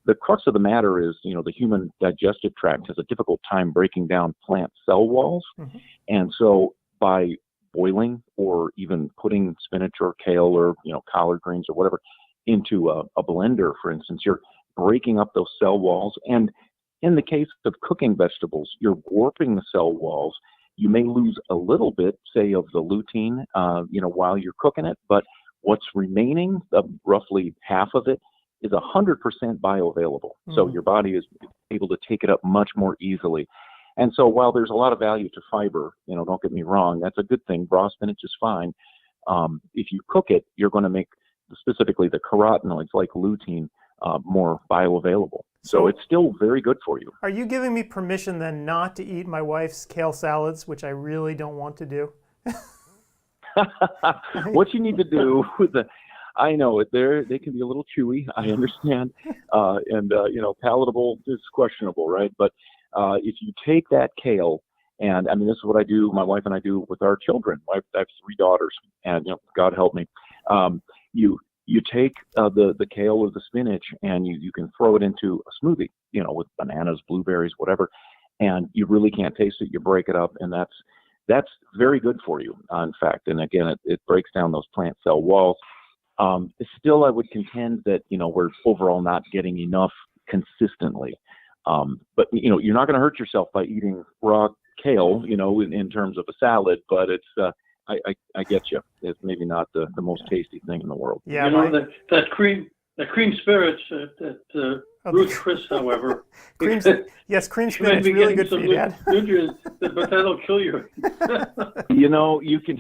the crux of the matter is, the human digestive tract has a difficult time breaking down plant cell walls. Mm-hmm. And so by boiling or even putting spinach or kale or, collard greens or whatever into a blender, for instance, you're breaking up those cell walls. And in the case of cooking vegetables, you're warping the cell walls. You may lose a little bit, say, of the lutein, while you're cooking it, but what's remaining, roughly half of it, is 100% bioavailable. Mm-hmm. So your body is able to take it up much more easily. And so while there's a lot of value to fiber, don't get me wrong, that's a good thing. Raw spinach is fine. If you cook it, you're going to make specifically the carotenoids like lutein more bioavailable. So it's still very good for you. Are you giving me permission then not to eat my wife's kale salads, which I really don't want to do? What you need to do with I know they can be a little chewy. I understand, and palatable is questionable, right? But if you take that kale, and I mean, this is what I do. My wife and I do with our children. I have 3 daughters, and God help me. You take the kale or the spinach, and you can throw it into a smoothie, with bananas, blueberries, whatever, and you really can't taste it. You break it up, and that's very good for you, in fact. And again, it breaks down those plant cell walls. Still, I would contend that, we're overall not getting enough consistently. But, you're not going to hurt yourself by eating raw kale, in terms of a salad, but it's, I get you. It's maybe not the most tasty thing in the world. Yeah, that The cream spirits at Ruth Chris, however. Yes, cream spinach is really good for you, Dad. Nutrients, but that'll kill you. You know, you can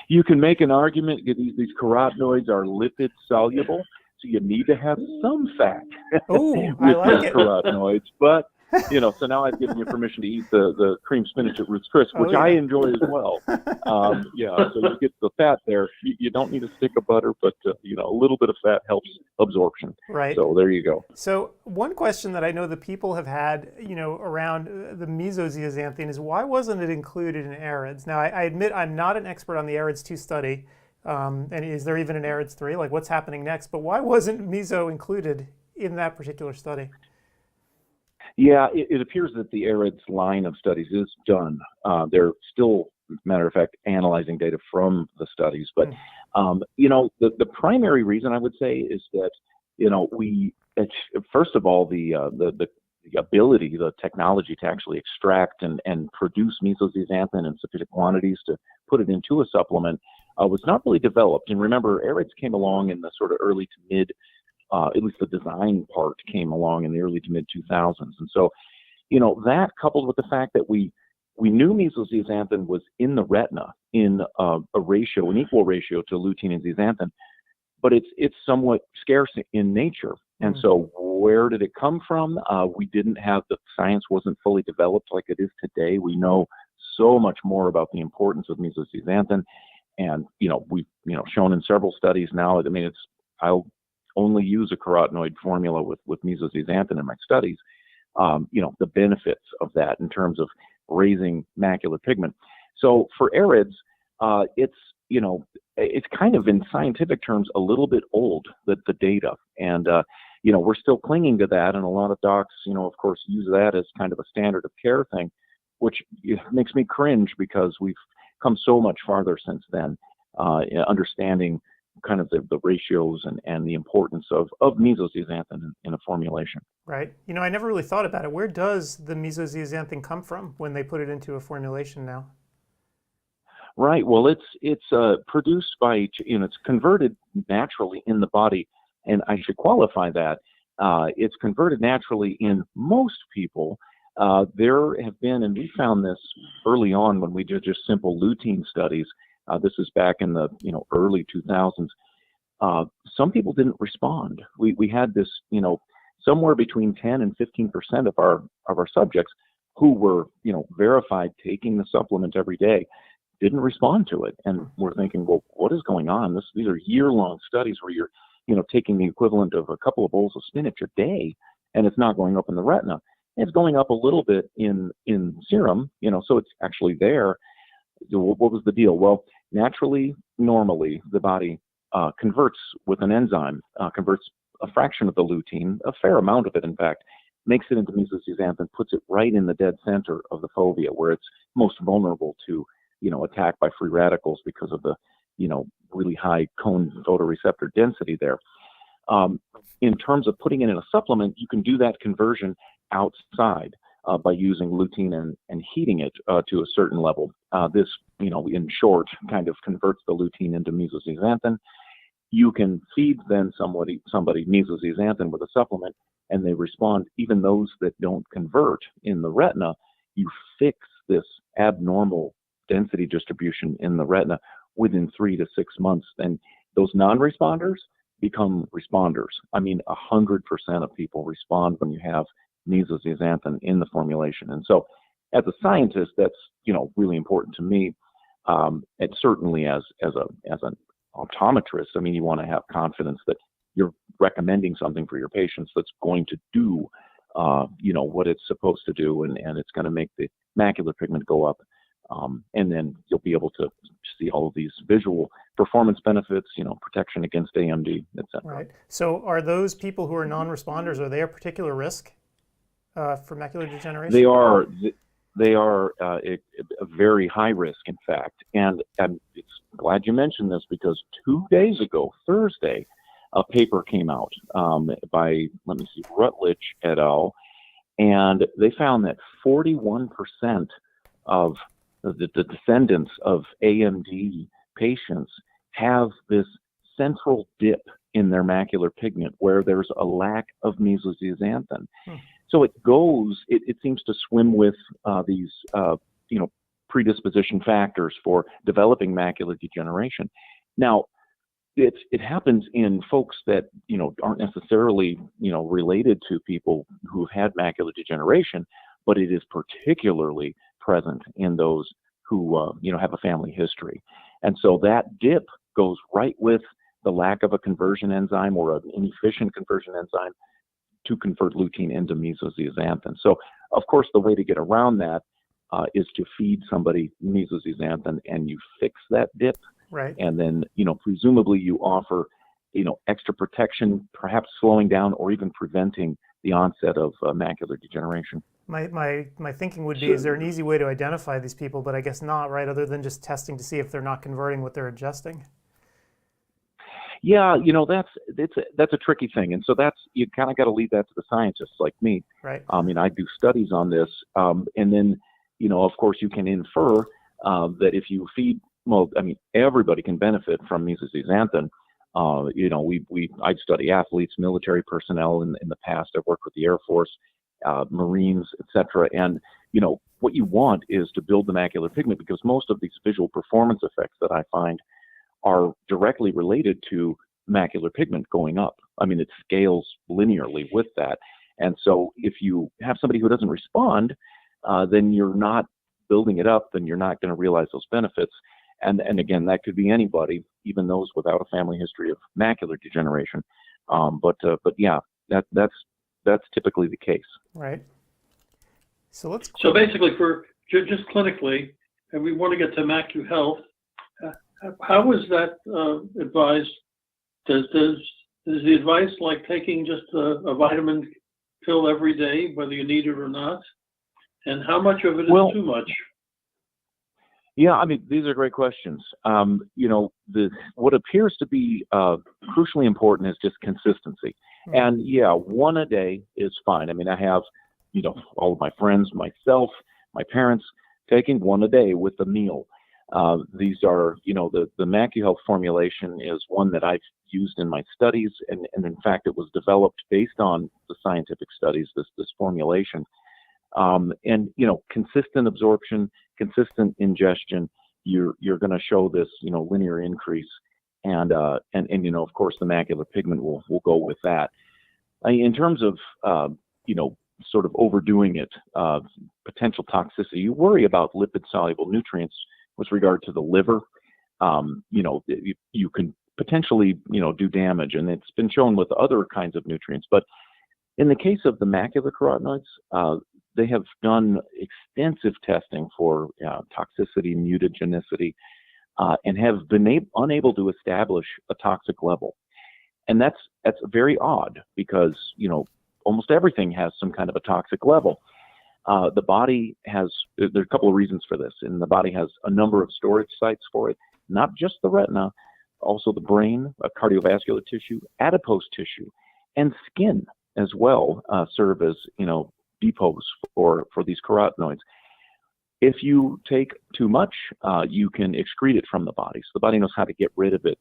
you can make an argument. These carotenoids are lipid soluble, so you need to have some fat with I like these carotenoids. But you know, so now I've given you permission to eat the cream spinach at Ruth's Chris, which I enjoy as well. Yeah, so you get the fat there. You don't need a stick of butter, but you know, a little bit of fat helps absorption. Right. So there you go. So one question that I know the people have had, you know, around the mesozeaxanthine is why wasn't it included in AREDS? Now I admit I'm not an expert on the AREDS 2 study, and is there even an AREDS 3? Like what's happening next? But why wasn't meso included in that particular study? Yeah, it appears that the AREDS line of studies is done. They're still, matter of fact, analyzing data from the studies. But, you know, the primary reason I would say is that, you know, first of all, the ability, the technology to actually extract and produce mesozeaxanthin in sufficient quantities to put it into a supplement was not really developed. And remember, AREDS came along in the sort of early to mid at least the design part came along in the early to mid 2000s. And so, you know, that coupled with the fact that we knew mesozeaxanthin was in the retina in an equal ratio to lutein and zeaxanthin, but it's somewhat scarce in nature. And so where did it come from? We didn't have, the science wasn't fully developed like it is today. We know so much more about the importance of mesozeaxanthin. And, you know, we've, you know, shown in several studies now, I mean, I'll only use a carotenoid formula with mesozeaxanthin in my studies, you know, the benefits of that in terms of raising macular pigment. So for AREDS, it's, you know, it's kind of in scientific terms a little bit old, the data. And, you know, we're still clinging to that. And a lot of docs, you know, of course, use that as kind of a standard of care thing, which makes me cringe because we've come so much farther since then, understanding kind of the ratios and the importance of mesozeaxanthin in a formulation. Right. You know, I never really thought about it. Where does the mesozeaxanthin come from when they put it into a formulation now? Right. Well, it's produced by, you know, it's converted naturally in the body, and I should qualify that. It's converted naturally in most people. There have been, and we found this early on when we did just simple lutein studies. This is back in the, you know, early 2000s. Some people didn't respond. We had this, you know, somewhere between 10 and 15% of our subjects who were, you know, verified taking the supplement every day didn't respond to it. And we're thinking, well, what is going on? These are year-long studies where you're, you know, taking the equivalent of a couple of bowls of spinach a day, and it's not going up in the retina. It's going up a little bit in serum, you know, so it's actually there. What was the deal? Well, naturally, normally, the body converts with an enzyme, converts a fraction of the lutein, a fair amount of it, in fact, makes it into mesozeaxanthin, puts it right in the dead center of the fovea, where it's most vulnerable to, you know, attack by free radicals because of the, you know, really high cone photoreceptor density there. In terms of putting it in a supplement, you can do that conversion outside by using lutein and heating it to a certain level. This, you know, in short, kind of converts the lutein into mesozeaxanthin. You can feed then somebody mesozeaxanthin with a supplement, and they respond. Even those that don't convert in the retina, you fix this abnormal density distribution in the retina within 3 to 6 months. And those non-responders become responders. I mean, 100% of people respond when you have mesozeaxanthin in the formulation. And so as a scientist, that's, you know, really important to me. And certainly as an optometrist, I mean, you want to have confidence that you're recommending something for your patients that's going to do, you know, what it's supposed to do, and it's going to make the macular pigment go up. And then you'll be able to see all of these visual performance benefits, you know, protection against AMD, et cetera. Right. So are those people who are non-responders, are they a particular risk for macular degeneration? They are a very high risk, in fact. And I'm glad you mentioned this, because 2 days ago, Thursday, a paper came out by, Rutledge et al. And they found that 41% of the descendants of AMD patients have this central dip in their macular pigment where there's a lack of mesozeaxanthin. So it seems to swim with these, predisposition factors for developing macular degeneration. Now, it happens in folks that, aren't necessarily, related to people who've had macular degeneration, but it is particularly present in those who, have a family history. And so that dip goes right with the lack of a conversion enzyme or an inefficient conversion enzyme to convert lutein into mesozeaxanthin. So, of course, the way to get around that is to feed somebody mesozeaxanthin, and you fix that dip. Right. And then, presumably you offer, extra protection, perhaps slowing down or even preventing the onset of macular degeneration. My thinking would be, is there an easy way to identify these people? But I guess not, right? Other than just testing to see if they're not converting what they're adjusting. Yeah, that's a tricky thing, and so you kind of got to leave that to the scientists like me. Right. I do studies on this, and then of course you can infer that if you feed, everybody can benefit from mesozeaxanthin. I study athletes, military personnel in the past. I've worked with the Air Force, Marines, etc. And what you want is to build the macular pigment, because most of these visual performance effects that I find are directly related to macular pigment going up. It scales linearly with that. And so if you have somebody who doesn't respond, then you're not building it up, then you're not going to realize those benefits. And again, that could be anybody, even those without a family history of macular degeneration. But yeah, that's typically the case. Right. So basically, for just clinically, and we want to get to Macu Health, how is that advised? Is the advice like taking just a vitamin pill every day, whether you need it or not? And how much of it is too much? Yeah, these are great questions. What appears to be crucially important is just consistency. And yeah, one a day is fine. I have, all of my friends, myself, my parents taking one a day with a meal. These are, the MacuHealth formulation is one that I've used in my studies, and in fact, it was developed based on the scientific studies, this formulation. And consistent absorption, consistent ingestion, you're going to show this, linear increase, and of course the macular pigment will go with that. In terms of sort of overdoing it, potential toxicity, you worry about lipid soluble nutrients with regard to the liver. You can potentially do damage, and it's been shown with other kinds of nutrients. But in the case of the macular carotenoids, they have done extensive testing for toxicity, mutagenicity, and have been unable to establish a toxic level. And that's very odd, because almost everything has some kind of a toxic level. The body there are a couple of reasons for this, and the body has a number of storage sites for it, not just the retina, also the brain, cardiovascular tissue, adipose tissue, and skin as well serve as depots for these carotenoids. If you take too much, you can excrete it from the body. So the body knows how to get rid of it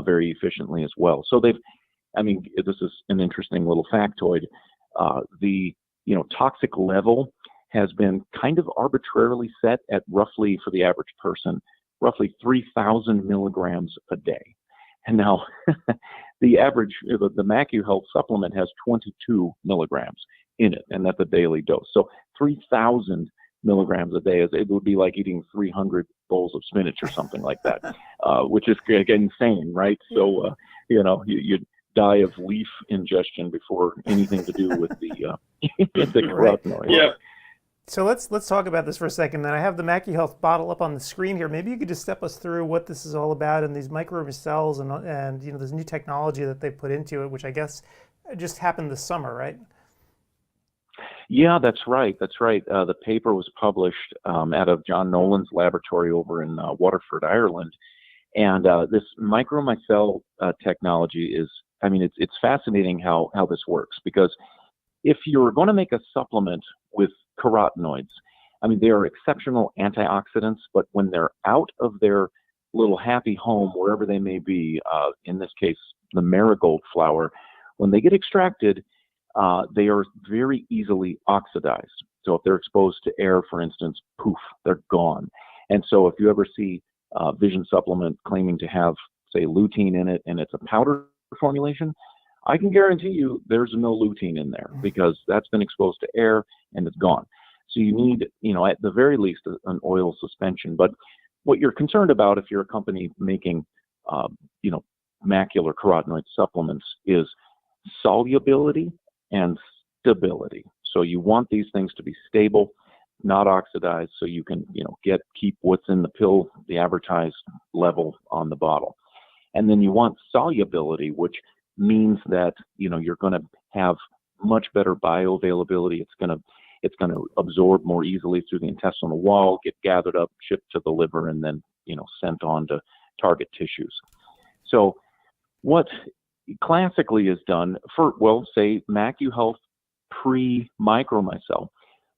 very efficiently as well. So this is an interesting little factoid. The toxic level has been kind of arbitrarily set at roughly, for the average person, roughly 3,000 milligrams a day. And now the average, the MacuHealth supplement has 22 milligrams in it, and that's a daily dose. So 3,000 milligrams a day, it would be like eating 300 bowls of spinach or something like that, which is insane, right? So, you die of leaf ingestion before anything to do with the carotenoids. Yeah. So let's talk about this for a second. Then I have the MacuHealth bottle up on the screen here. Maybe you could just step us through what this is all about, and these microcell and this new technology that they put into it, which I guess just happened this summer, right? Yeah, that's right. The paper was published out of John Nolan's laboratory over in Waterford, Ireland, and this microcell technology is, it's fascinating how this works, because if you're going to make a supplement with carotenoids, they are exceptional antioxidants, but when they're out of their little happy home, wherever they may be, in this case, the marigold flower, when they get extracted, they are very easily oxidized. So if they're exposed to air, for instance, poof, they're gone. And so if you ever see a vision supplement claiming to have, say, lutein in it, and it's a powder formulation, I can guarantee you there's no lutein in there, because that's been exposed to air and it's gone. So you need, at the very least, an oil suspension. But what you're concerned about, if you're a company making, macular carotenoid supplements, is solubility and stability. So you want these things to be stable, not oxidized, so you can, keep what's in the pill, the advertised level on the bottle. And then you want solubility, which means that, you're going to have much better bioavailability. It's going to absorb more easily through the intestinal wall, get gathered up, shipped to the liver, and then, sent on to target tissues. So what classically is done for, say, MacuHealth pre-micromycel,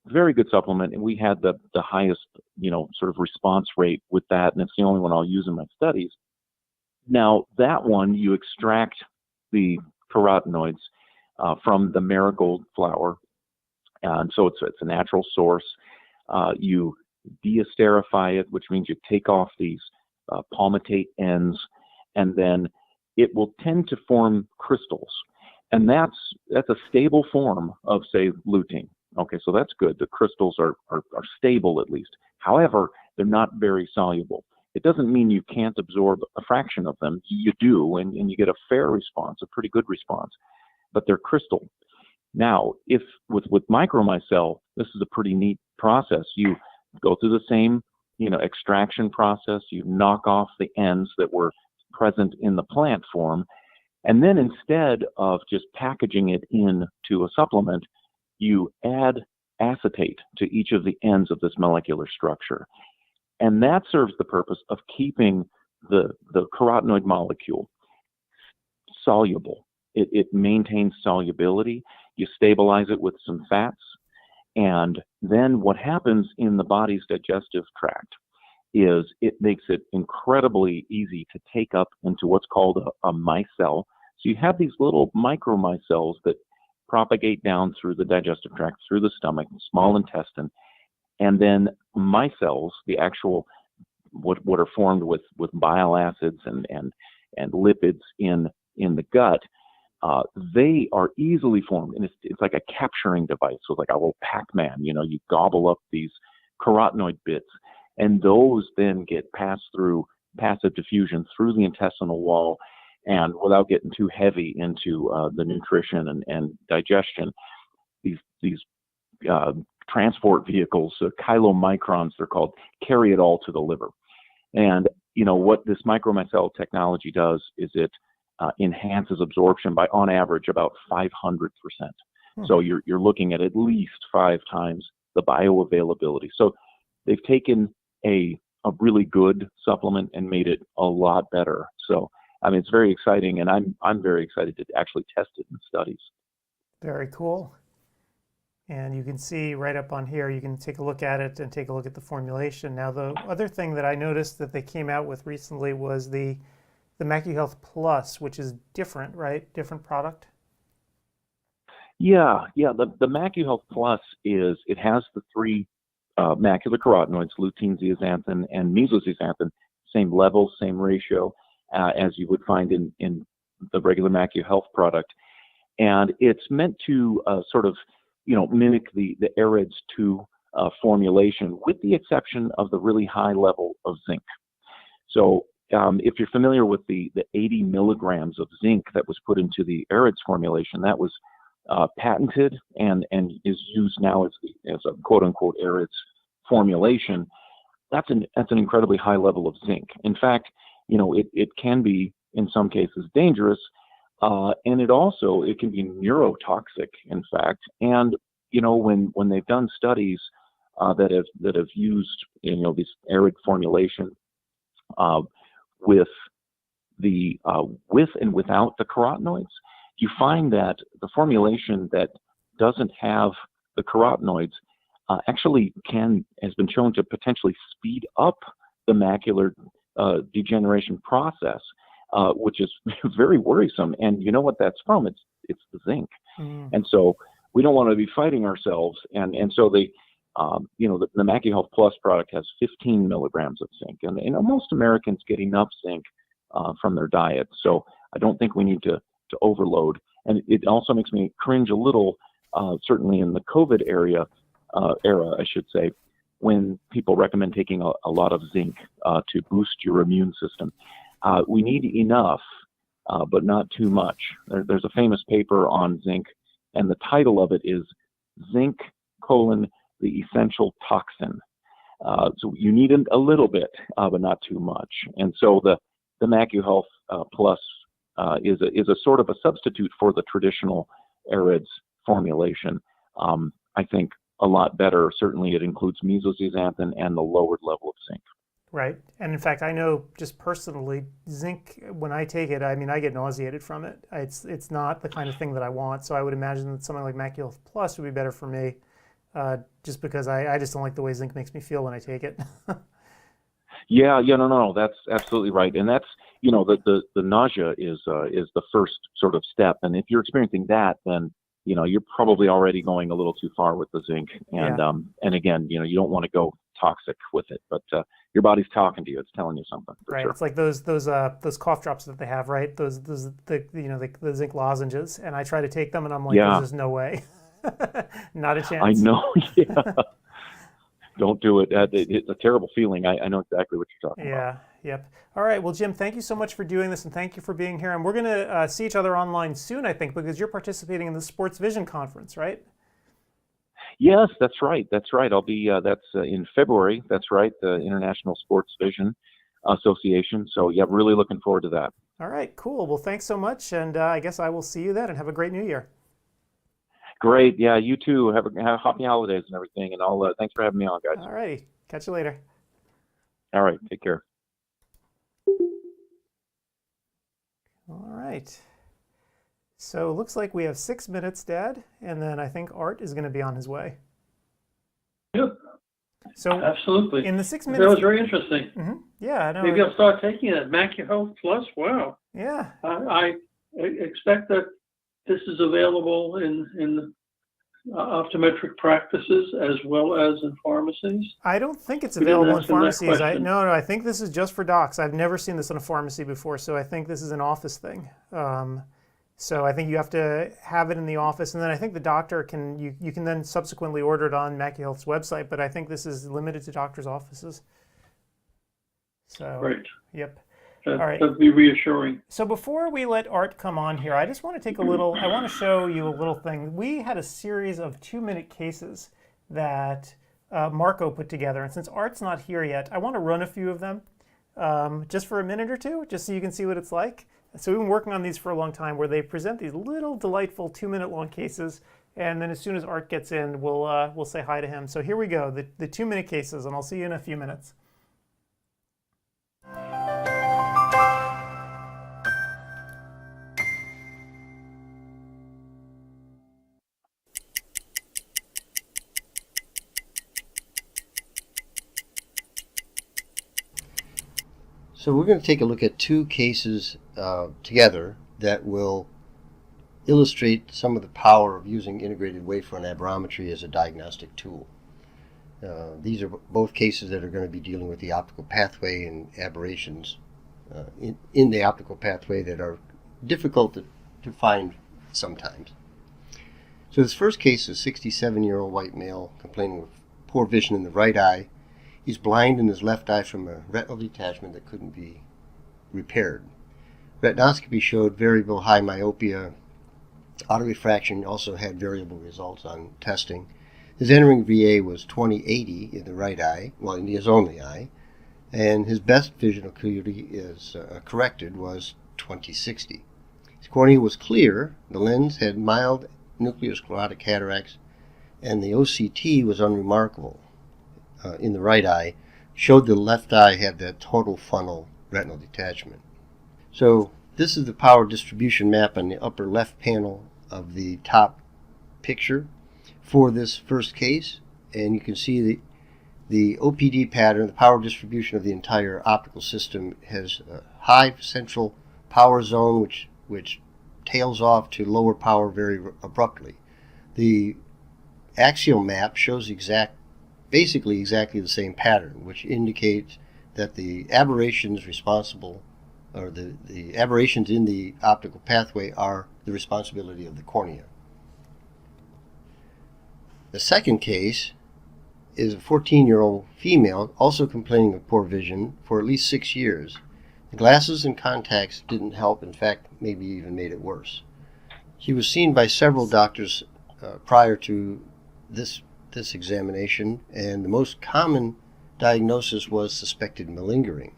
very good supplement, and we had the highest, sort of response rate with that, and it's the only one I'll use in my studies. Now, that one, you extract the carotenoids from the marigold flower, and so it's a natural source. You deasterify it, which means you take off these palmitate ends, and then it will tend to form crystals. And that's a stable form of, say, lutein. Okay, so that's good. The crystals are stable, at least. However, they're not very soluble. It doesn't mean you can't absorb a fraction of them. You do, and you get a fair response, a pretty good response, but they're crystal. Now, if with micromycel, this is a pretty neat process. You go through the same, extraction process. You knock off the ends that were present in the plant form, and then instead of just packaging it into a supplement, you add acetate to each of the ends of this molecular structure. And that serves the purpose of keeping the carotenoid molecule soluble. It maintains solubility. You stabilize it with some fats. And then what happens in the body's digestive tract is it makes it incredibly easy to take up into what's called a micelle. So you have these little micromicelles that propagate down through the digestive tract, through the stomach, small intestine, and then micelles, the actual what are formed with bile acids and lipids in the gut, they are easily formed, and it's like a capturing device. So it's like a little Pac-Man, you gobble up these carotenoid bits, and those then get passed through passive diffusion through the intestinal wall, and without getting too heavy into the nutrition and digestion, these transport vehicles, chylomicrons they're called, carry it all to the liver. And what this micromicelle technology does is it enhances absorption by, on average, about 500%. So you're looking at least 5 times the bioavailability. So they've taken a really good supplement and made it a lot better. So it's very exciting, and I'm very excited to actually test it in studies. Very cool. And you can see right up on here, you can take a look at it and take a look at the formulation. Now, the other thing that I noticed that they came out with recently was the MacuHealth Plus, which is different, right? Different product? Yeah. The MacuHealth Plus it has the 3 macular carotenoids, lutein, zeaxanthin, and mesozeaxanthin, same level, same ratio as you would find in the regular MacuHealth product. And it's meant to sort of, mimic the AREDS 2 formulation, with the exception of the really high level of zinc. So if you're familiar with the 80 milligrams of zinc that was put into the AREDS formulation, that was patented and is used now as a quote-unquote AREDS formulation. That's an incredibly high level of zinc. In fact, it can be, in some cases, dangerous, and it can be neurotoxic, in fact. And when they've done studies that have used this ARED formulation with and without the carotenoids, you find that the formulation that doesn't have the carotenoids actually has been shown to potentially speed up the macular degeneration process, which is very worrisome. And you know what that's from? It's the zinc. And so we don't want to be fighting ourselves. And so the MacuHealth Plus product has 15 milligrams of zinc, and most Americans get enough zinc from their diet. So I don't think we need to overload. And it also makes me cringe a little, certainly in the COVID era, I should say, when people recommend taking a lot of zinc to boost your immune system. We need enough, but not too much. There's a famous paper on zinc, and the title of it is Zinc: the Essential Toxin. So you need a little bit, but not too much. And so the MacuHealth Plus is a sort of a substitute for the traditional AREDS formulation. I think a lot better. Certainly it includes mesozeaxanthin and the lowered level of zinc. Right. And in fact, I know just personally, zinc, when I take it, I mean, I get nauseated from it. It's not the kind of thing that I want. So I would imagine that something like MacuHealth Plus would be better for me, just because I just don't like the way zinc makes me feel when I take it. No, that's absolutely right. And that's, the nausea is the first sort of step. And if you're experiencing that, then, you're probably already going a little too far with the zinc. And, and again, you don't want to go toxic with it, but your body's talking to you. It's telling you something. Right. Sure. It's like those cough drops that they have, right? The zinc lozenges. And I try to take them and I'm like, there's just no way. Not a chance. I know. Yeah. Don't do it. It's a terrible feeling. I know exactly what you're talking about. Yep. All right. Well, Jim, thank you so much for doing this, and thank you for being here. And we're going to see each other online soon, I think, because you're participating in the Sports Vision Conference, right? Yes, that's right. I'll be, that's in February. That's right. The International Sports Vision Association. So, yeah, really looking forward to that. All right. Cool. Well, thanks so much. And I guess I will see you then, and have a great New Year. Great. Yeah, you too. Have happy holidays and everything. And thanks for having me on, guys. All righty. Catch you later. All right. Take care. All right. So it looks like we have 6 minutes, Dad, and then I think Art is going to be on his way. Yep. So absolutely. In the 6 minutes. That was very interesting. Mm-hmm. Yeah, I know. Maybe I'll start taking it. MacuHealth Plus. Wow. Yeah. I expect that this is available in optometric practices as well as in pharmacies. I don't think it's available in pharmacies. No, I think this is just for docs. I've never seen this in a pharmacy before, so I think this is an office thing. So I think you have to have it in the office, and then I think the doctor you can then subsequently order it on MacuHealth's website, but I think this is limited to doctors' offices. So, right. Yep. All right. That'd be reassuring. So before we let Art come on here, I just want to I want to show you a little thing. We had a series of 2-minute cases that Marco put together, and since Art's not here yet, I want to run a few of them just for a minute or two, just so you can see what it's like. So we've been working on these for a long time, where they present these little delightful 2-minute long cases, and then as soon as Art gets in, we'll say hi to him. So here we go, the 2-minute cases, and I'll see you in a few minutes. So we're going to take a look at 2 cases together that will illustrate some of the power of using integrated wavefront aberrometry as a diagnostic tool. These are both cases that are going to be dealing with the optical pathway and aberrations in the optical pathway that are difficult to find sometimes. So this first case is a 67-year-old white male complaining of poor vision in the right eye. He's blind in his left eye from a retinal detachment that couldn't be repaired. Retinoscopy showed variable high myopia. Autorefraction also had variable results on testing. His entering VA was 20/80 in the right eye, well, in his only eye, and his best vision acuity is corrected was 20/60. His cornea was clear, the lens had mild nucleosclerotic cataracts, and the OCT was unremarkable. In the right eye, showed the left eye had that total funnel retinal detachment. So this is the power distribution map on the upper left panel of the top picture for this first case, and you can see the OPD pattern, the power distribution of the entire optical system, has a high central power zone which tails off to lower power very abruptly. The axial map shows basically exactly the same pattern, which indicates that the aberrations responsible, or the aberrations in the optical pathway, are the responsibility of the cornea. The second case is a 14-year-old female also complaining of poor vision for at least 6 years. The glasses and contacts didn't help, in fact, maybe even made it worse. She was seen by several doctors prior to this examination, and the most common diagnosis was suspected malingering,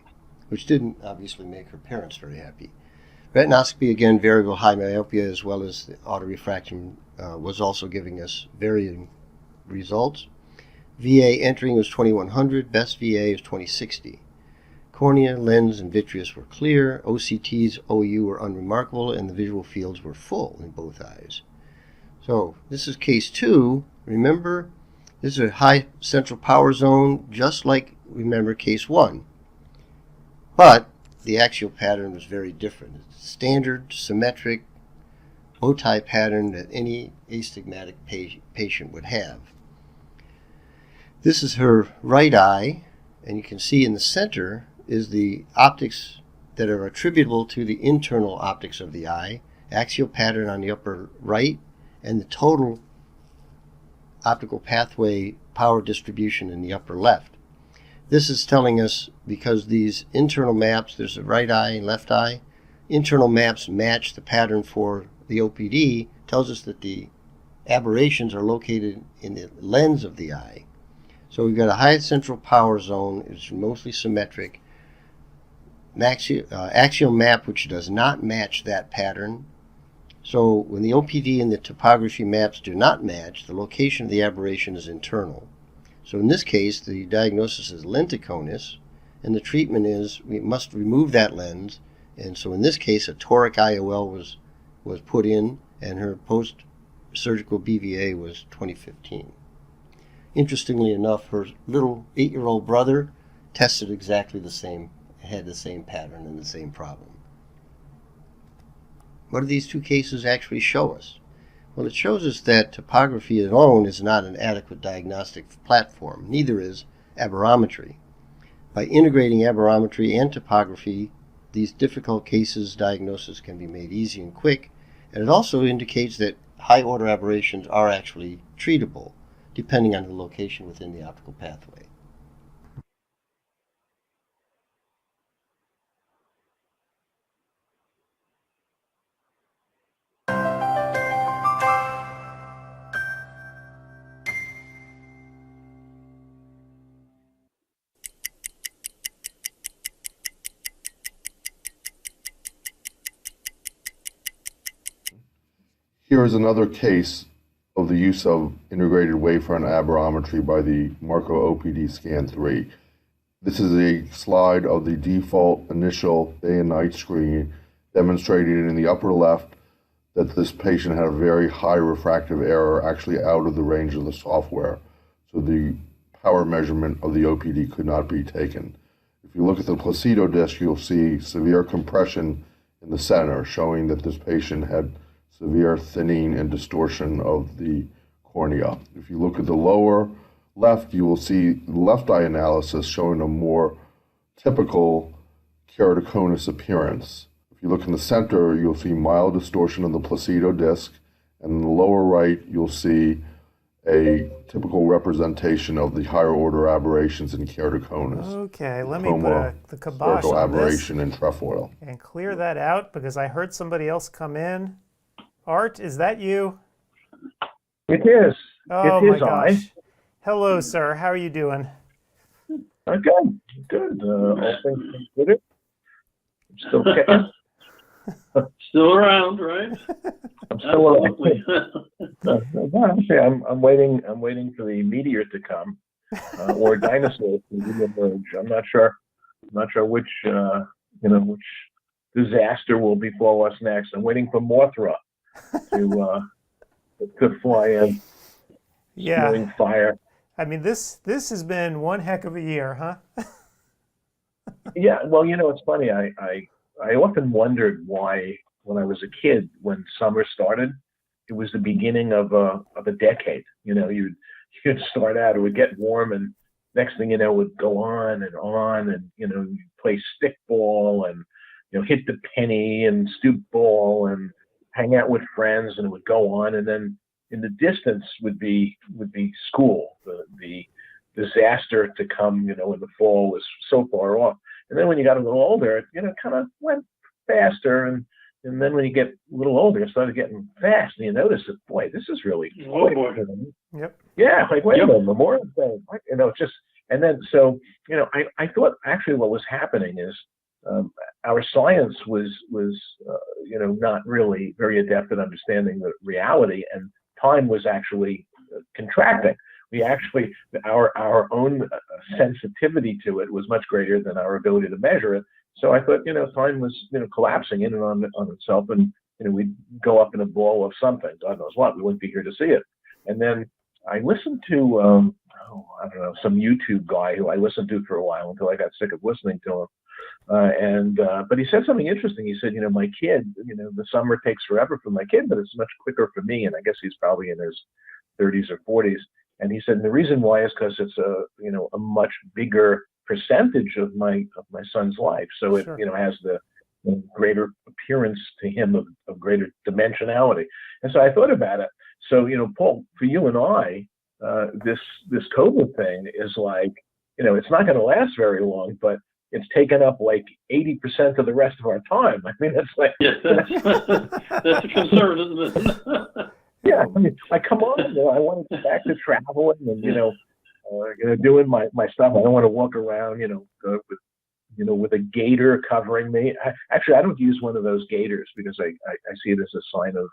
which didn't obviously make her parents very happy. Retinoscopy, again, variable high myopia, as well as the autorefraction, was also giving us varying results. VA entering was 2100, best VA is 2060. Cornea, lens, and vitreous were clear. OCTs, OU were unremarkable, and the visual fields were full in both eyes. So this is case 2. Remember, this is a high central power zone, just like, remember, case 1. But the axial pattern was very different. It's standard, symmetric, bow tie pattern that any astigmatic patient would have. This is her right eye, and you can see in the center is the optics that are attributable to the internal optics of the eye, axial pattern on the upper right, and the total optical pathway power distribution in the upper left. This is telling us, because these internal maps, there's a right eye and left eye, internal maps match the pattern for the OPD, tells us that the aberrations are located in the lens of the eye. So we've got a high central power zone, it's mostly symmetric, axial map which does not match that pattern. So when the OPD and the topography maps do not match, the location of the aberration is internal. So in this case, the diagnosis is lenticonus, and the treatment is we must remove that lens. And so in this case, a toric IOL was put in, and her post-surgical BVA was 2015. Interestingly enough, her little 8-year-old brother tested exactly the same, had the same pattern and the same problem. What do these two cases actually show us? Well, it shows us that topography alone is not an adequate diagnostic platform. Neither is aberrometry. By integrating aberrometry and topography, these difficult cases diagnosis can be made easy and quick, and it also indicates that high-order aberrations are actually treatable, depending on the location within the optical pathway. Here is another case of the use of integrated wavefront aberrometry by the Marco OPD Scan 3. This is a slide of the default initial day and night screen, demonstrating in the upper left that this patient had a very high refractive error, actually out of the range of the software. So the power measurement of the OPD could not be taken. If you look at the placido disc, you'll see severe compression in the center, showing that this patient had severe thinning and distortion of the cornea. If you look at the lower left, you will see the left eye analysis showing a more typical keratoconus appearance. If you look in the center, you'll see mild distortion of the placido disc, and in the lower right, you'll see a typical representation of the higher order aberrations in keratoconus. Okay, let me put the kibosh on aberration this in trefoil. and clear that out, because I heard somebody else come in. Art, is that you? It is. Oh it my is gosh. Hello, sir. How are you doing? Good. Good. All things considered. Still kicking. Still around, right? I'm still around. I'm waiting. I'm waiting for the meteor to come, or dinosaurs to reemerge. I'm not sure. Which which disaster will befall us next. I'm waiting for Mothra to fly in, spewing fire. I mean, this has been one heck of a year, huh? Yeah, well, it's funny. I often wondered why, when I was a kid, when summer started, it was the beginning of a decade. You'd start out, it would get warm, and next thing you know, it would go on, and you'd play stickball and hit the penny and stoop ball and hang out with friends, and it would go on, and then in the distance would be school. The disaster to come, in the fall was so far off. And then when you got a little older, it kind of went faster, and then when you get a little older, it started getting fast, and you notice that, boy, this is really quick. Yep. Yeah, like, wait a minute, Memorial Day, just, and then, so, I thought actually what was happening is our science was not really very adept at understanding the reality, and time was actually contracting. We actually, our own sensitivity to it was much greater than our ability to measure it. So I thought, time was, collapsing in and on itself, and we'd go up in a ball of something, God knows what. We wouldn't be here to see it. And then I listened to, I don't know, some YouTube guy who I listened to for a while until I got sick of listening to him. But he said something interesting. He said, my kid, the summer takes forever for my kid, but it's much quicker for me. And I guess he's probably in his 30s or 40s. And he said, and the reason why is because it's a much bigger percentage of my son's life. So it, has the greater appearance to him of greater dimensionality. And so I thought about it. So, Paul, for you and I, this COVID thing is like, it's not going to last very long, but it's taken up like 80% of the rest of our time. I mean, it's like, that's a concern, isn't it? Yeah, I mean, come on, I want to get back to traveling and, doing my stuff. I don't want to walk around, with a gator covering me. I don't use one of those gaiters because I see it as a sign of,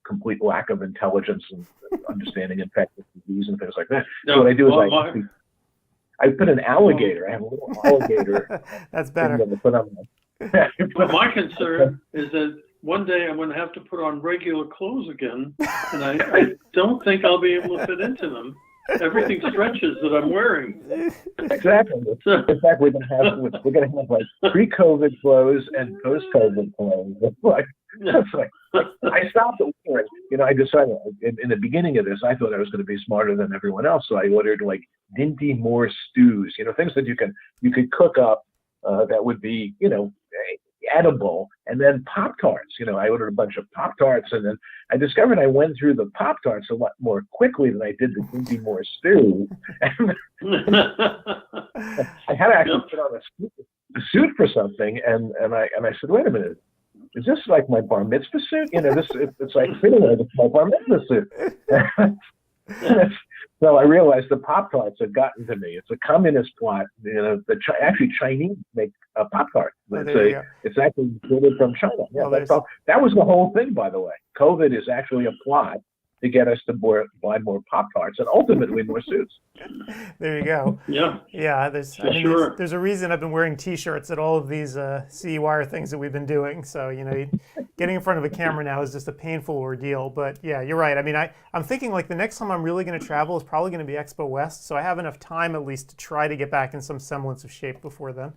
complete lack of intelligence and understanding infectious disease and things like that. So what I do is I put an alligator. I have a little alligator. That's better. But my concern is that one day I'm going to have to put on regular clothes again, and I don't think I'll be able to fit into them. Everything stretches that I'm wearing. Exactly. In fact, we're gonna have like pre-COVID clothes and post-COVID clothes. I stopped at wearing. I decided in the beginning of this, I thought I was going to be smarter than everyone else, so I ordered like Dinty Moore stews. Things that you could cook up that would be edible, and then Pop-Tarts. I ordered a bunch of Pop-Tarts, and then I discovered I went through the Pop-Tarts a lot more quickly than I did the Dinty Moore stew. I had to actually put on a suit for something, and I said, wait a minute, is this like my bar mitzvah suit? It's like fitting like my bar mitzvah suit. So I realized the Pop-Tarts had gotten to me. It's a communist plot. Actually Chinese make a Pop-Tart. It's actually imported from China. Yeah, that was the whole thing, by the way. COVID is actually a plot to get us to buy more Pop-Tarts and ultimately more suits. There you go. Yeah. Yeah. There's a reason I've been wearing T-shirts at all of these CEwire things that we've been doing. So getting in front of a camera now is just a painful ordeal. But yeah, you're right. I mean, I'm thinking like the next time I'm really going to travel is probably going to be Expo West. So I have enough time at least to try to get back in some semblance of shape before then.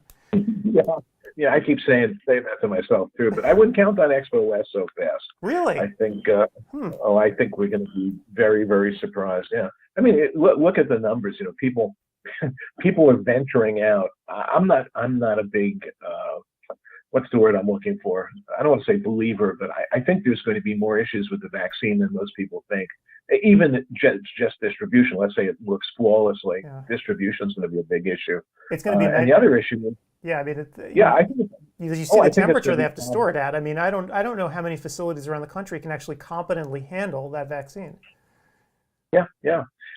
Yeah, I keep saying that to myself too, but I wouldn't count on Expo West so fast. Really? I think, I think we're going to be very, very surprised. Yeah, I mean, look at the numbers. People are venturing out. I'm not a big, what's the word I'm looking for? I don't want to say believer, but I think there's going to be more issues with the vaccine than most people think. Even just distribution. Let's say it works flawlessly. Yeah. Distribution is going to be a big issue. It's going to be. And the other issue is. Yeah, I mean, I think you see the temperature they have to store it at. I mean, I don't know how many facilities around the country can actually competently handle that vaccine. Yeah,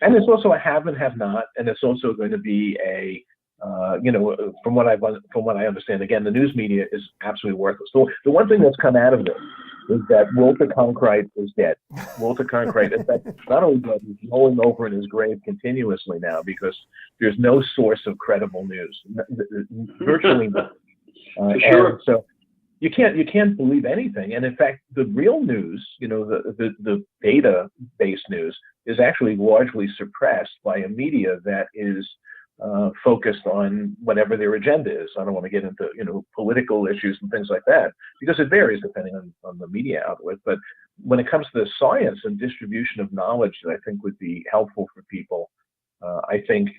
and it's also a have and have not, and it's also going to be a, from what I understand, again, the news media is absolutely worthless. So the one thing that's come out of this is that Walter Cronkite is dead. Walter Cronkite, in fact, not only dead, he's rolling over in his grave continuously now because there's no source of credible news, virtually none. Sure. So you can't believe anything. And in fact, the real news, the data-based news, is actually largely suppressed by a media that is focused on whatever their agenda is. I don't want to get into political issues and things like that, because it varies depending on the media outlet. But when it comes to the science and distribution of knowledge that I think would be helpful for people, I think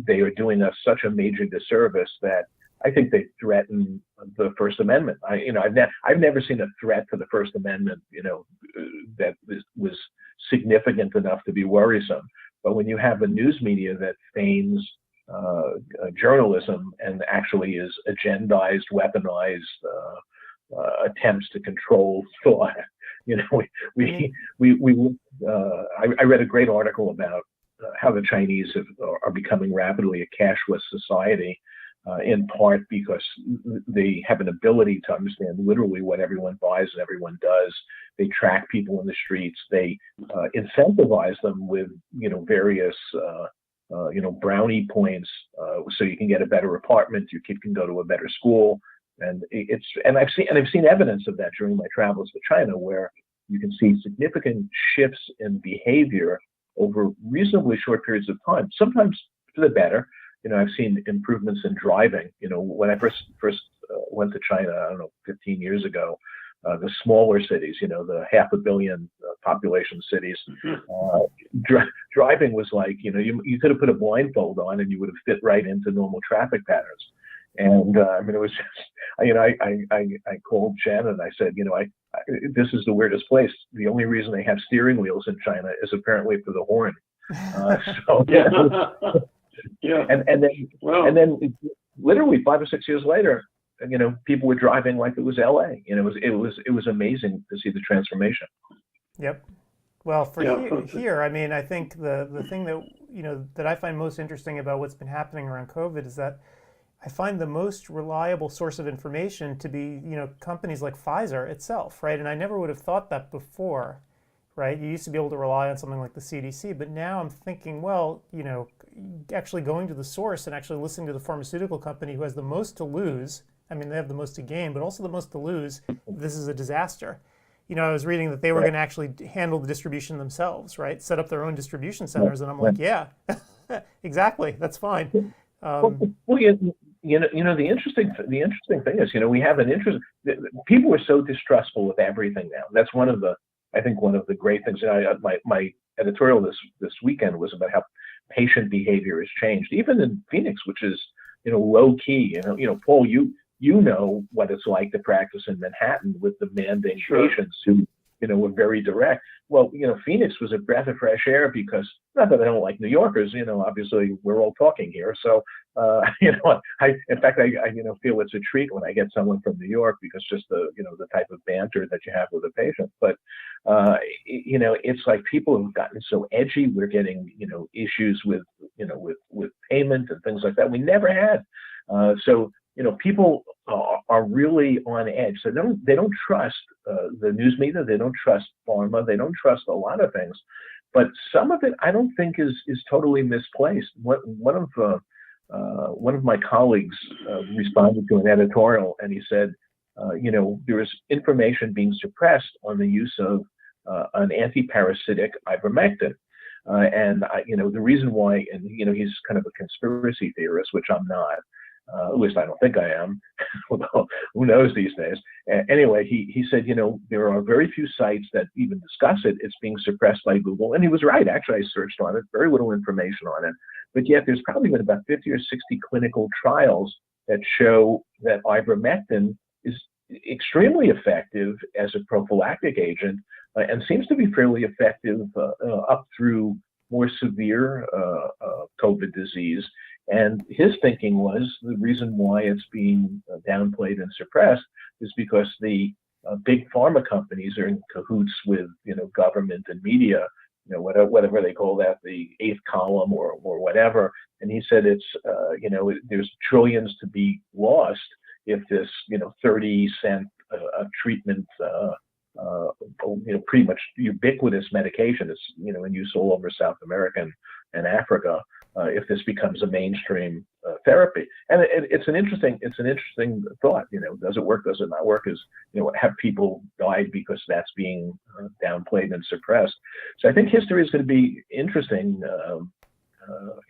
they are doing us such a major disservice that I think they threaten the First Amendment. I've never seen a threat to the First Amendment, that was significant enough to be worrisome. But when you have a news media that feigns journalism and actually is agendized, weaponized attempts to control thought, I read a great article about how the Chinese are becoming rapidly a cashless society. In part because they have an ability to understand literally what everyone buys and everyone does. They track people in the streets. They incentivize them with various brownie points, so you can get a better apartment, your kid can go to a better school, and I've seen evidence of that during my travels to China, where you can see significant shifts in behavior over reasonably short periods of time, sometimes for the better. I've seen improvements in driving. When I first went to China, I don't know, 15 years ago, the smaller cities, the 500 million population cities, driving was like, you could have put a blindfold on and you would have fit right into normal traffic patterns. And it was just, I called Jen and I said, this is the weirdest place. The only reason they have steering wheels in China is apparently for the horn. Yeah. And then literally 5 or 6 years later, people were driving like it was LA. It was amazing to see the transformation. Yep. Well, for here, I think the thing that that I find most interesting about what's been happening around COVID is that I find the most reliable source of information to be companies like Pfizer itself, right? And I never would have thought that before, right? You used to be able to rely on something like the CDC, but now I'm thinking, well, actually going to the source and actually listening to the pharmaceutical company who has the most to lose. They have the most to gain, but also the most to lose. This is a disaster. I was reading that they were going to actually handle the distribution themselves, right? Set up their own distribution centers, and I'm like, yeah, exactly, that's fine. The interesting thing is, we have an interest. People are so distrustful with everything now. That's one of the great things. My editorial this weekend was about how patient behavior has changed, even in Phoenix, which is low key. Paul, you know what it's like to practice in Manhattan with demanding patients who were very direct. Well, Phoenix was a breath of fresh air because, not that I don't like New Yorkers, obviously we're all talking here. So, in fact, I feel it's a treat when I get someone from New York, because just the type of banter that you have with a patient. But, it's like people have gotten so edgy. We're getting, issues with payment and things like that we never had. So people are really on edge. So they don't trust the news media. They don't trust pharma. They don't trust a lot of things. But some of it, I don't think is totally misplaced. One of my colleagues responded to an editorial, and he said, there is information being suppressed on the use of an antiparasitic ivermectin. And the reason why, and he's kind of a conspiracy theorist, which I'm not. At least I don't think I am, although who knows these days. Anyway, he said, there are very few sites that even discuss it. It's being suppressed by Google. And he was right. Actually, I searched on it, very little information on it. But yet there's probably been about 50 or 60 clinical trials that show that ivermectin is extremely effective as a prophylactic agent and seems to be fairly effective up through more severe COVID disease. And his thinking was the reason why it's being downplayed and suppressed is because the big pharma companies are in cahoots with government and media, whatever they call that, the eighth column or whatever. And he said it's there's trillions to be lost if this 30-cent treatment pretty much ubiquitous medication is in use all over South America and Africa. If this becomes a mainstream therapy. And it's an interesting thought. Does it work? Does it not work? Have people died because that's being downplayed and suppressed? So I think history is going to be interesting.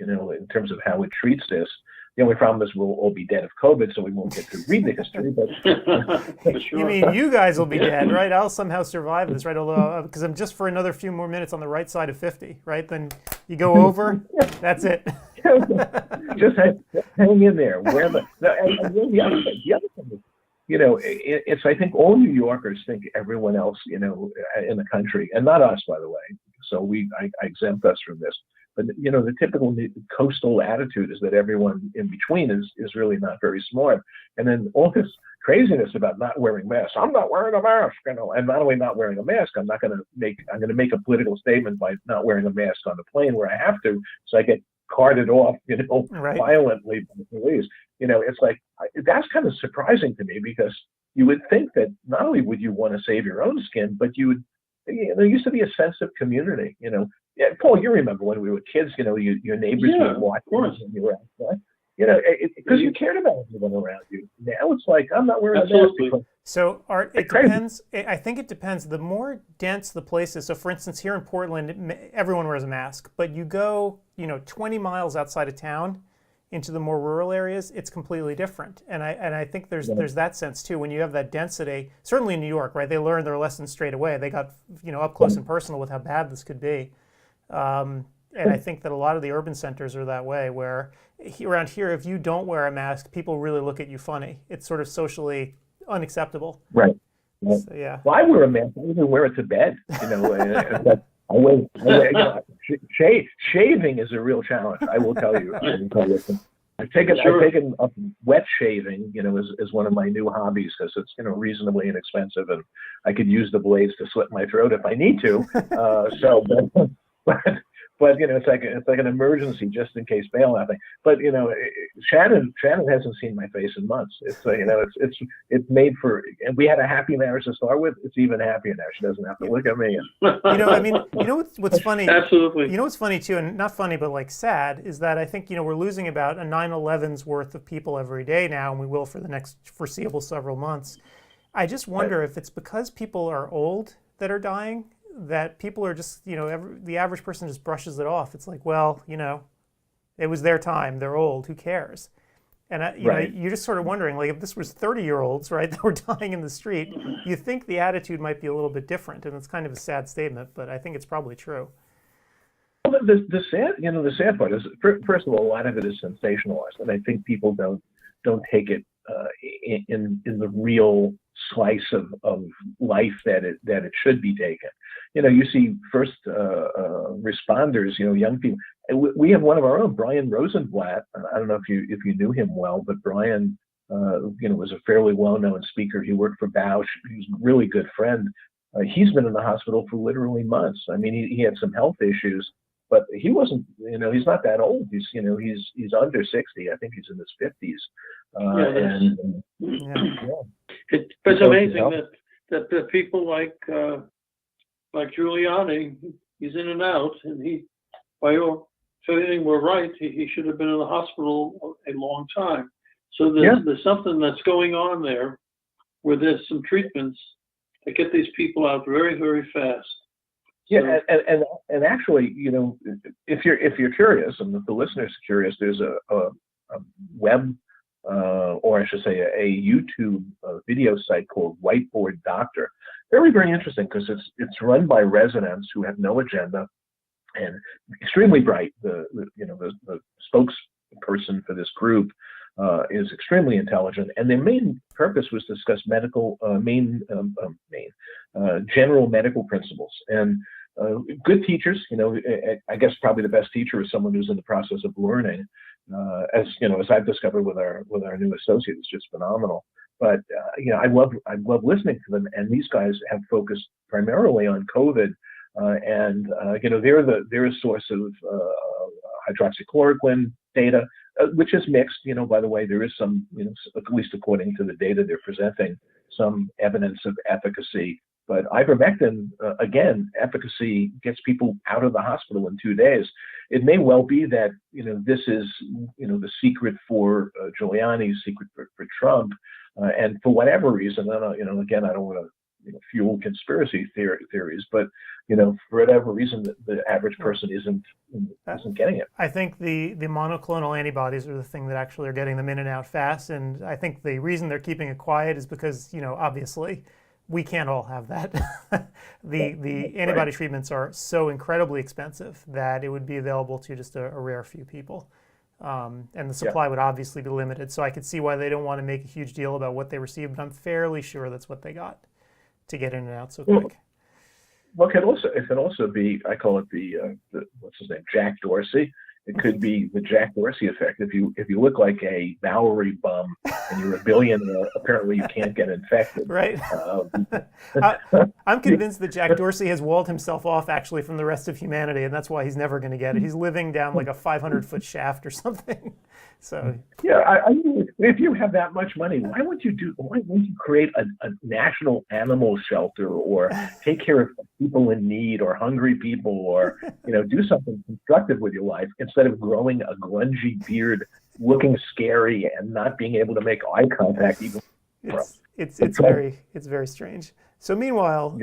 In terms of how it treats this. The only problem is we'll all be dead of COVID, so we won't get to read the history. But sure. You mean you guys will be dead, right? I'll somehow survive this, right? Although, because I'm just for another few more minutes on the right side of 50, right? Then you go over, that's it. Just hang in there. The other thing is, it's I think all New Yorkers think everyone else, in the country, and not us, by the way. So I exempt us from this. But the typical coastal attitude is that everyone in between is really not very smart. And then all this craziness about not wearing masks. I'm not wearing a mask, and not only not wearing a mask, I'm going to make a political statement by not wearing a mask on the plane where I have to, so I get carted off, right. violently by the police. It's like that's kind of surprising to me, because you would think that not only would you want to save your own skin, but you would. There used to be a sense of community, Yeah, Paul, you remember when we were kids, your neighbors would watch and you were outside, because you cared about everyone around you. Now it's like, I'm not wearing a mask. So, Art, it depends. I think it depends. The more dense the place is, so for instance, here in Portland, everyone wears a mask, but you go, 20 miles outside of town into the more rural areas, it's completely different. And I think there's that sense too. When you have that density, certainly in New York, right? They learned their lesson straight away. They got, up close and personal with how bad this could be. And I think that a lot of the urban centers are that way, where around here, if you don't wear a mask, people really look at you funny. It's sort of socially unacceptable. Right. So, yeah. Well, I wear a mask. I even wear it to bed. Shaving is a real challenge. I will tell you. I've taken up wet shaving, as one of my new hobbies, because it's reasonably inexpensive, and I could use the blades to slit my throat if I need to. But it's like an emergency just in case bail happening. But Shannon hasn't seen my face in months. It's made for. And we had a happy marriage to start with. It's even happier now. She doesn't have to look at me. What's funny? Absolutely. What's funny too, and not funny but like sad, is that I think we're losing about a 9/11's worth of people every day now, and we will for the next foreseeable several months. I just wonder if it's because people are old that are dying, that people are just, the average person just brushes it off. It's like, well, it was their time. They're old. Who cares? And you're just sort of wondering, like, if this was 30-year-olds, right, that were dying in the street, you think the attitude might be a little bit different. And it's kind of a sad statement, but I think it's probably true. Well, the sad part is, first of all, a lot of it is sensationalized, and I think people don't take it in the real slice of life that it should be taken. You see first responders, young people. We have one of our own, Brian Rosenblatt. I don't know if you knew him well, but Brian, was a fairly well-known speaker. He worked for Bausch. He was a really good friend. He's been in the hospital for literally months. I mean, he had some health issues, but he wasn't. He's not that old. He's under 60. I think he's in his 50s. It's amazing that the people like Giuliani, he's in and out, and if anything were right, he should have been in the hospital a long time. So there's something that's going on there, where there's some treatments that get these people out very, very fast. Yeah, and actually, if you're curious, and if the listeners are curious, there's a web, or I should say, a YouTube video site called Whiteboard Doctor. Very, very interesting, because it's run by residents who have no agenda, and extremely bright. The spokesperson for this group is extremely intelligent, and their main purpose was to discuss general medical principles. And good teachers, I guess probably the best teacher is someone who's in the process of learning. As I've discovered with our new associate, it's just phenomenal. But I love listening to them, and these guys have focused primarily on COVID, and they're a source of hydroxychloroquine data, which is mixed. By the way, there is some, at least according to the data they're presenting, some evidence of efficacy. But ivermectin, again, efficacy gets people out of the hospital in 2 days. it may well be that, this is, the secret for Giuliani, secret for Trump, and for whatever reason, I don't, again, I don't want to fuel conspiracy theories, but for whatever reason, the average person isn't getting it. I think the monoclonal antibodies are the thing that actually are getting them in and out fast, and I think the reason they're keeping it quiet is because obviously we can't all have that. the antibody treatments are so incredibly expensive that it would be available to just a rare few people. And the supply would obviously be limited. So I could see why they don't want to make a huge deal about what they received, but I'm fairly sure that's what they got to get in and out so quick. Well, it can also be, I call it the what's his name, Jack Dorsey. It could be the Jack Dorsey effect. If you look like a Bowery bum and you're a billionaire, apparently you can't get infected. Right. I'm convinced that Jack Dorsey has walled himself off actually from the rest of humanity, and that's why he's never going to get it. He's living down like a 500-foot shaft or something. So yeah, I mean, if you have that much money, why wouldn't you create a national animal shelter, or take care of people in need or hungry people, or do something constructive with your life instead of growing a grungy beard, looking scary, and not being able to make eye contact even. It's very strange. So meanwhile,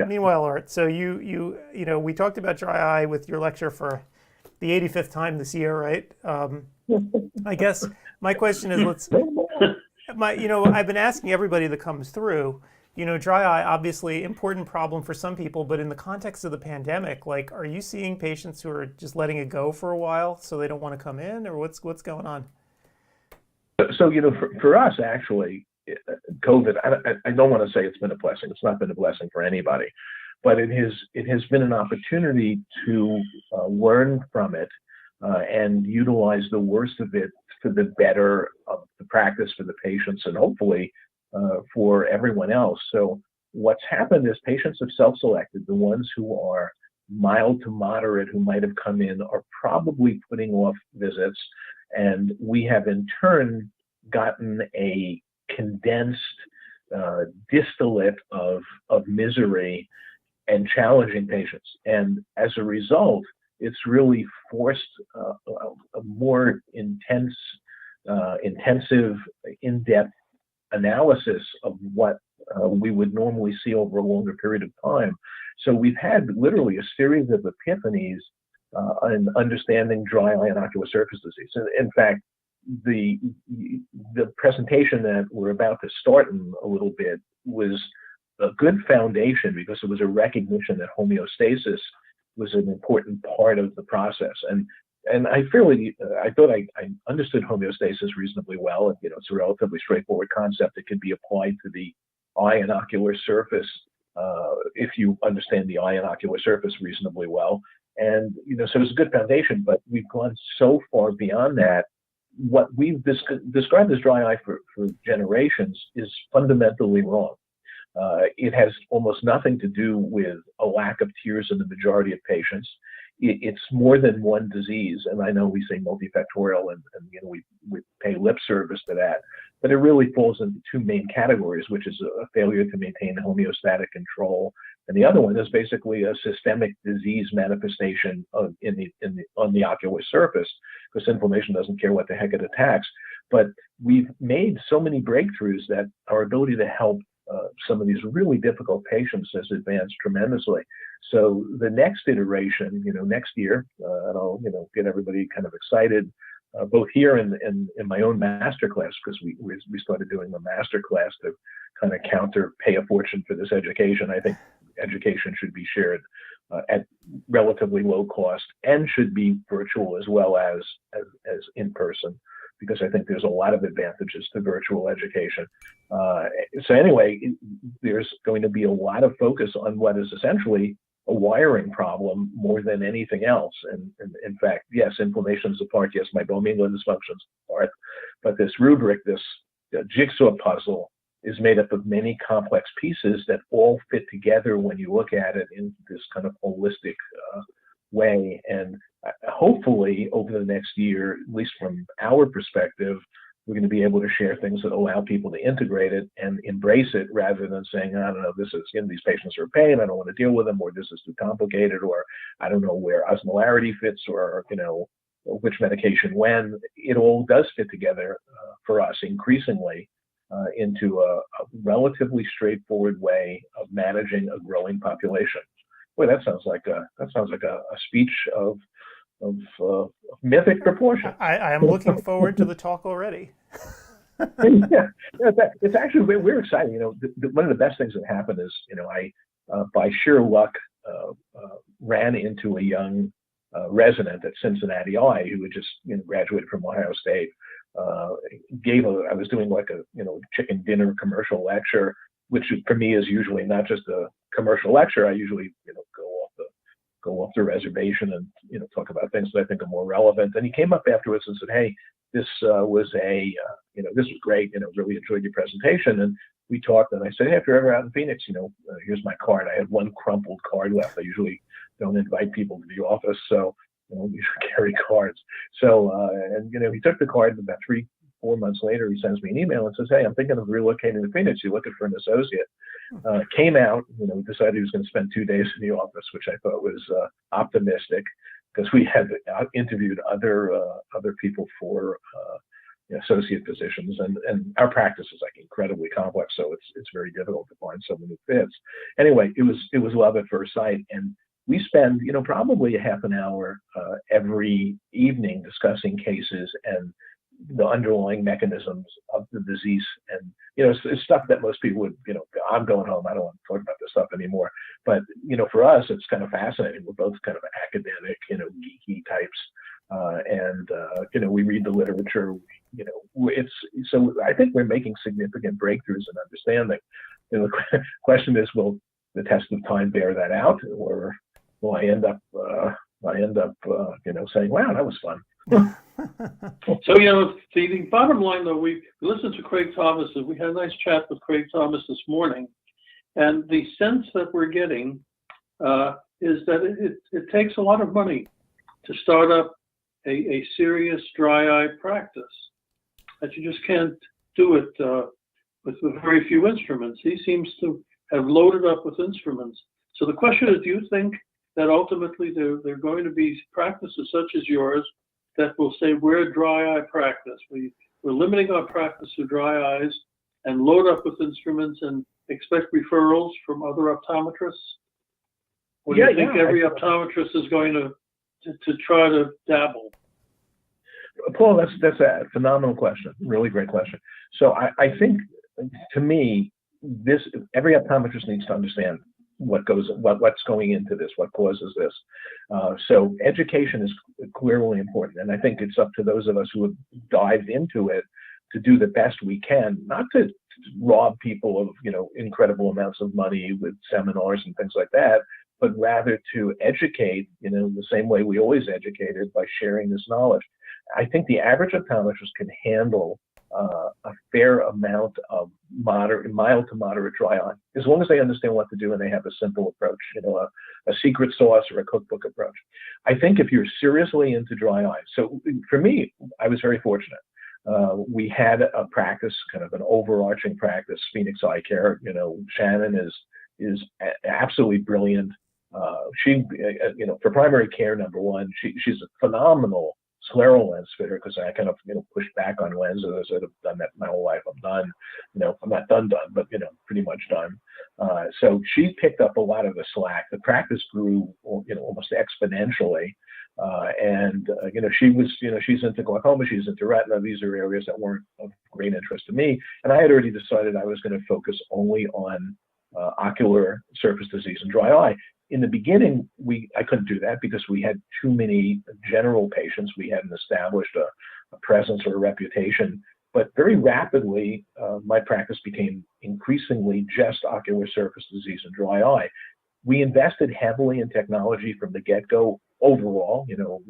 Art, so we talked about dry eye with your lecture for the 85th time this year, right? I guess my question is, I've been asking everybody that comes through, dry eye, obviously important problem for some people, but in the context of the pandemic, like, are you seeing patients who are just letting it go for a while so they don't want to come in, or what's going on? So, for us, actually, COVID, I don't want to say it's been a blessing. It's not been a blessing for anybody, but it has been an opportunity to learn from it and utilize the worst of it for the better of the practice for the patients, and hopefully for everyone else. So what's happened is patients have self-selected. The ones who are mild to moderate, who might have come in, are probably putting off visits, and we have in turn gotten a condensed distillate of misery and challenging patients. And as a result, it's really forced a more intensive, in-depth analysis of what we would normally see over a longer period of time. So we've had literally a series of epiphanies in understanding dry eye and ocular surface disease. And in fact, the presentation that we're about to start in a little bit was a good foundation, because it was a recognition that homeostasis was an important part of the process. And I thought I understood homeostasis reasonably well. It's a relatively straightforward concept that can be applied to the eye and ocular surface if you understand the eye and ocular surface reasonably well. And so it's a good foundation, but we've gone so far beyond that. What we've described as dry eye for generations is fundamentally wrong. It has almost nothing to do with a lack of tears in the majority of patients. It's more than one disease, and I know we say multifactorial, and we pay lip service to that, but it really falls into two main categories, which is a failure to maintain homeostatic control, and the other one is basically a systemic disease manifestation on the ocular surface, because inflammation doesn't care what the heck it attacks. But we've made so many breakthroughs that our ability to help some of these really difficult patients has advanced tremendously. So the next iteration, next year, and I'll, get everybody kind of excited, both here and in my own masterclass, because we started doing the masterclass to kind of pay a fortune for this education. I think education should be shared at relatively low cost, and should be virtual as well as in person, because I think there's a lot of advantages to virtual education. So anyway, there's going to be a lot of focus on what is essentially a wiring problem more than anything else. And in fact, yes, inflammation is a part, yes, meibomian dysfunction is a part, but this rubric, this jigsaw puzzle, is made up of many complex pieces that all fit together when you look at it in this kind of holistic way. And hopefully over the next year, at least from our perspective, we're going to be able to share things that allow people to integrate it and embrace it, rather than saying, I don't know, these patients are in pain, I don't want to deal with them, or this is too complicated, or I don't know where osmolarity fits, or which medication when, it all does fit together for us increasingly into a relatively straightforward way of managing a growing population. Boy, that sounds like a speech of mythic proportions. I am looking forward to the talk already. Yeah, it's actually, we're excited. You know, one of the best things that happened is, you know, I by sheer luck ran into a young resident at Cincinnati I who had just, you know, graduated from Ohio State. I was doing like a, you know, chicken dinner commercial lecture, which for me is usually not just a commercial lecture. I usually, you know, go off the reservation and, you know, talk about things that I think are more relevant. And he came up afterwards and said, "Hey, this was you know, this was great. You know, really enjoyed your presentation." And we talked, and I said, "Hey, if you're ever out in Phoenix, you know, here's my card." I had one crumpled card left. I usually don't invite people to the office, so, you know, we usually carry cards. So, and, you know, he took the card, and about 3-4 months later, he sends me an email and says, "Hey, I'm thinking of relocating to Phoenix. You looking for an associate?" Came out, you know, decided he was going to spend 2 days in the office, which I thought was optimistic, because we had interviewed other people for you know, associate positions, and our practice is like incredibly complex, so it's very difficult to find someone who fits. Anyway, it was love at first sight, and we spend, you know, probably a half an hour every evening discussing cases and the underlying mechanisms of the disease. And, you know, it's stuff that most people would, you know, I'm going home, I don't want to talk about this stuff anymore. But, you know, for us, it's kind of fascinating. We're both kind of academic, you know, geeky types. You know, we read the literature, you know, so I think we're making significant breakthroughs in understanding. You know, the question is, will the test of time bear that out, or will I end up, you know, saying, "Wow, that was fun." So, you know, the bottom line, though, we listened to Craig Thomas, and we had a nice chat with Craig Thomas this morning, and the sense that we're getting is that it takes a lot of money to start up a serious dry eye practice, that you just can't do it with very few instruments. He seems to have loaded up with instruments. So the question is, do you think that ultimately there are going to be practices such as yours that will say, we're dry eye practice, we're limiting our practice to dry eyes, and load up with instruments and expect referrals from other optometrists? Or do you think every optometrist is going to try to dabble? Paul, that's a phenomenal question, really great question. So I think, to me, every optometrist needs to understand what's going into this, what causes this. So education is clearly important, and I think it's up to those of us who have dived into it to do the best we can, not to rob people of, you know, incredible amounts of money with seminars and things like that, but rather to educate, you know, the same way we always educated, by sharing this knowledge. I think the average optometrist can handle a fair amount of mild to moderate dry eye, as long as they understand what to do and they have a simple approach, you know, a secret sauce or a cookbook approach. I think if you're seriously into dry eye, so for me, I was very fortunate. We had a practice, kind of an overarching practice, Phoenix Eye Care. You know, Shannon is absolutely brilliant. She, you know, for primary care, number one, she's a phenomenal scleral lens fitter, because I kind of, you know, push back on lenses. I've done that my whole life. I'm done, you know, I'm not done, but, you know, pretty much done. So she picked up a lot of the slack. The practice grew, you know, almost exponentially. You know, she was, you know, she's into glaucoma, she's into retina. These are areas that weren't of great interest to me. And I had already decided I was going to focus only on ocular surface disease and dry eye. In the beginning, I couldn't do that because we had too many general patients. We hadn't established a presence or a reputation. But very rapidly, my practice became increasingly just ocular surface disease and dry eye. We invested heavily in technology from the get-go overall. You know,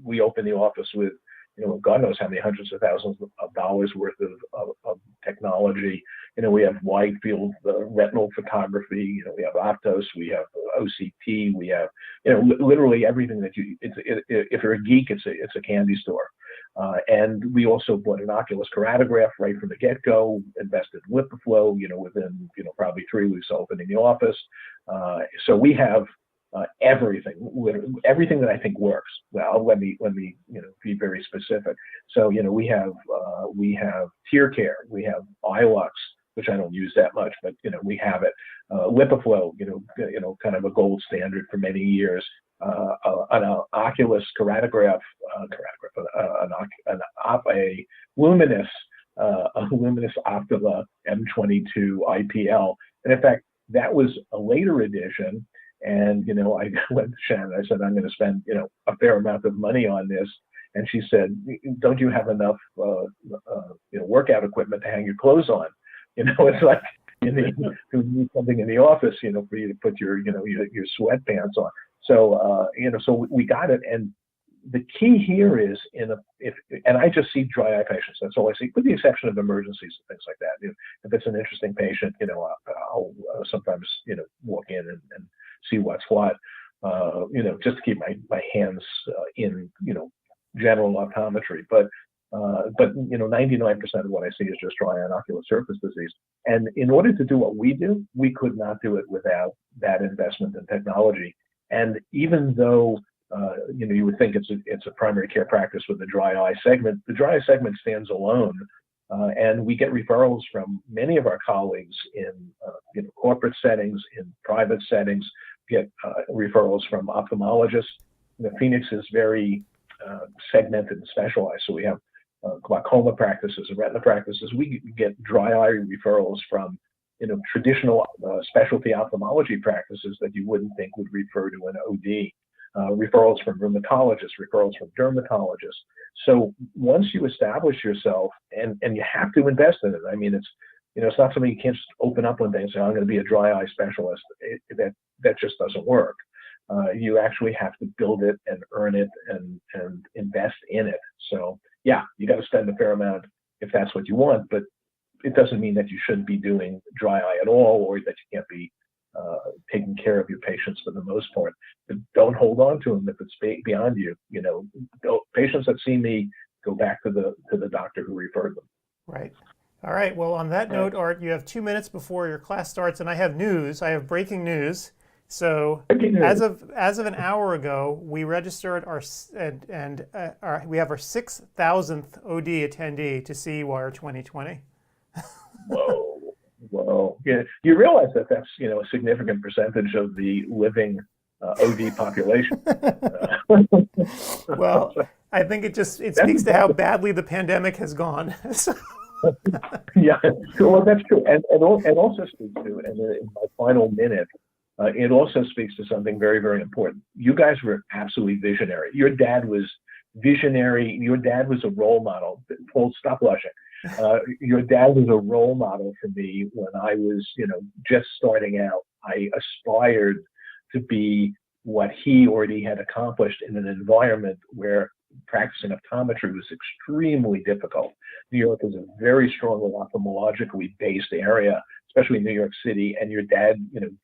we opened the office with, you know, God knows how many hundreds of thousands of dollars worth of technology. You know, we have wide field retinal photography. You know, we have Optos, we have OCT, we have, you know, literally everything that if you're a geek, it's a candy store. And we also bought an Oculus keratograph right from the get-go, invested in LipiFlow, you know, within, you know, probably 3 weeks of opening the office. So we have everything that I think works. Well, let me be very specific. So we have Tear Care, we have iLux, which I don't use that much, but we have it. LipiFlow, kind of a gold standard for many years. An Oculus keratograph, a Luminous Optiva M22 IPL, and in fact that was a later edition. And I went to Shannon. I said, I'm going to spend a fair amount of money on this. And she said, don't you have enough workout equipment to hang your clothes on? It's like you need something in the office, for you to put your your sweatpants on. So so we got it. And the key here is and I just see dry eye patients. That's all I see, with the exception of emergencies and things like that. If it's an interesting patient, I'll sometimes walk in and see what's what, just to keep my hands in general optometry. But 99% of what I see is just dry eye and ocular surface disease. And in order to do what we do, we could not do it without that investment in technology. And even though you would think it's a primary care practice with the dry eye segment, the dry eye segment stands alone. And we get referrals from many of our colleagues in corporate settings, in private settings, get referrals from ophthalmologists. Phoenix is very segmented and specialized. So we have glaucoma practices and retina practices. We get dry eye referrals from traditional specialty ophthalmology practices that you wouldn't think would refer to an OD. Referrals from rheumatologists, referrals from dermatologists. So once you establish yourself, and you have to invest in it. I mean, it's not something you can't just open up one day and say, I'm going to be a dry eye specialist. That just doesn't work. You actually have to build it and earn it and invest in it. So yeah, you got to spend a fair amount if that's what you want, but it doesn't mean that you shouldn't be doing dry eye at all, or that you can't be taking care of your patients for the most part. But don't hold on to them if it's beyond you. Patients that see me go back to the doctor who referred them. Right. All right. Well, on that note, Art, you have 2 minutes before your class starts, and I have news. I have breaking news. So as of an hour ago, we registered we have our 6,000th OD attendee to CEwire2020. Whoa. Yeah. You realize that that's a significant percentage of the living OD population. Well, I think it speaks to how badly the pandemic has gone. Yeah, well, that's true, and also speaks to, and in my final minute, it also speaks to something very, very important. You guys were absolutely visionary. Your dad was visionary. Your dad was a role model. Paul, stop blushing. Your dad was a role model for me when I was, just starting out. I aspired to be what he already had accomplished in an environment where practicing optometry was extremely difficult. New York is a very strongly ophthalmologically based area, especially New York City, and your dad,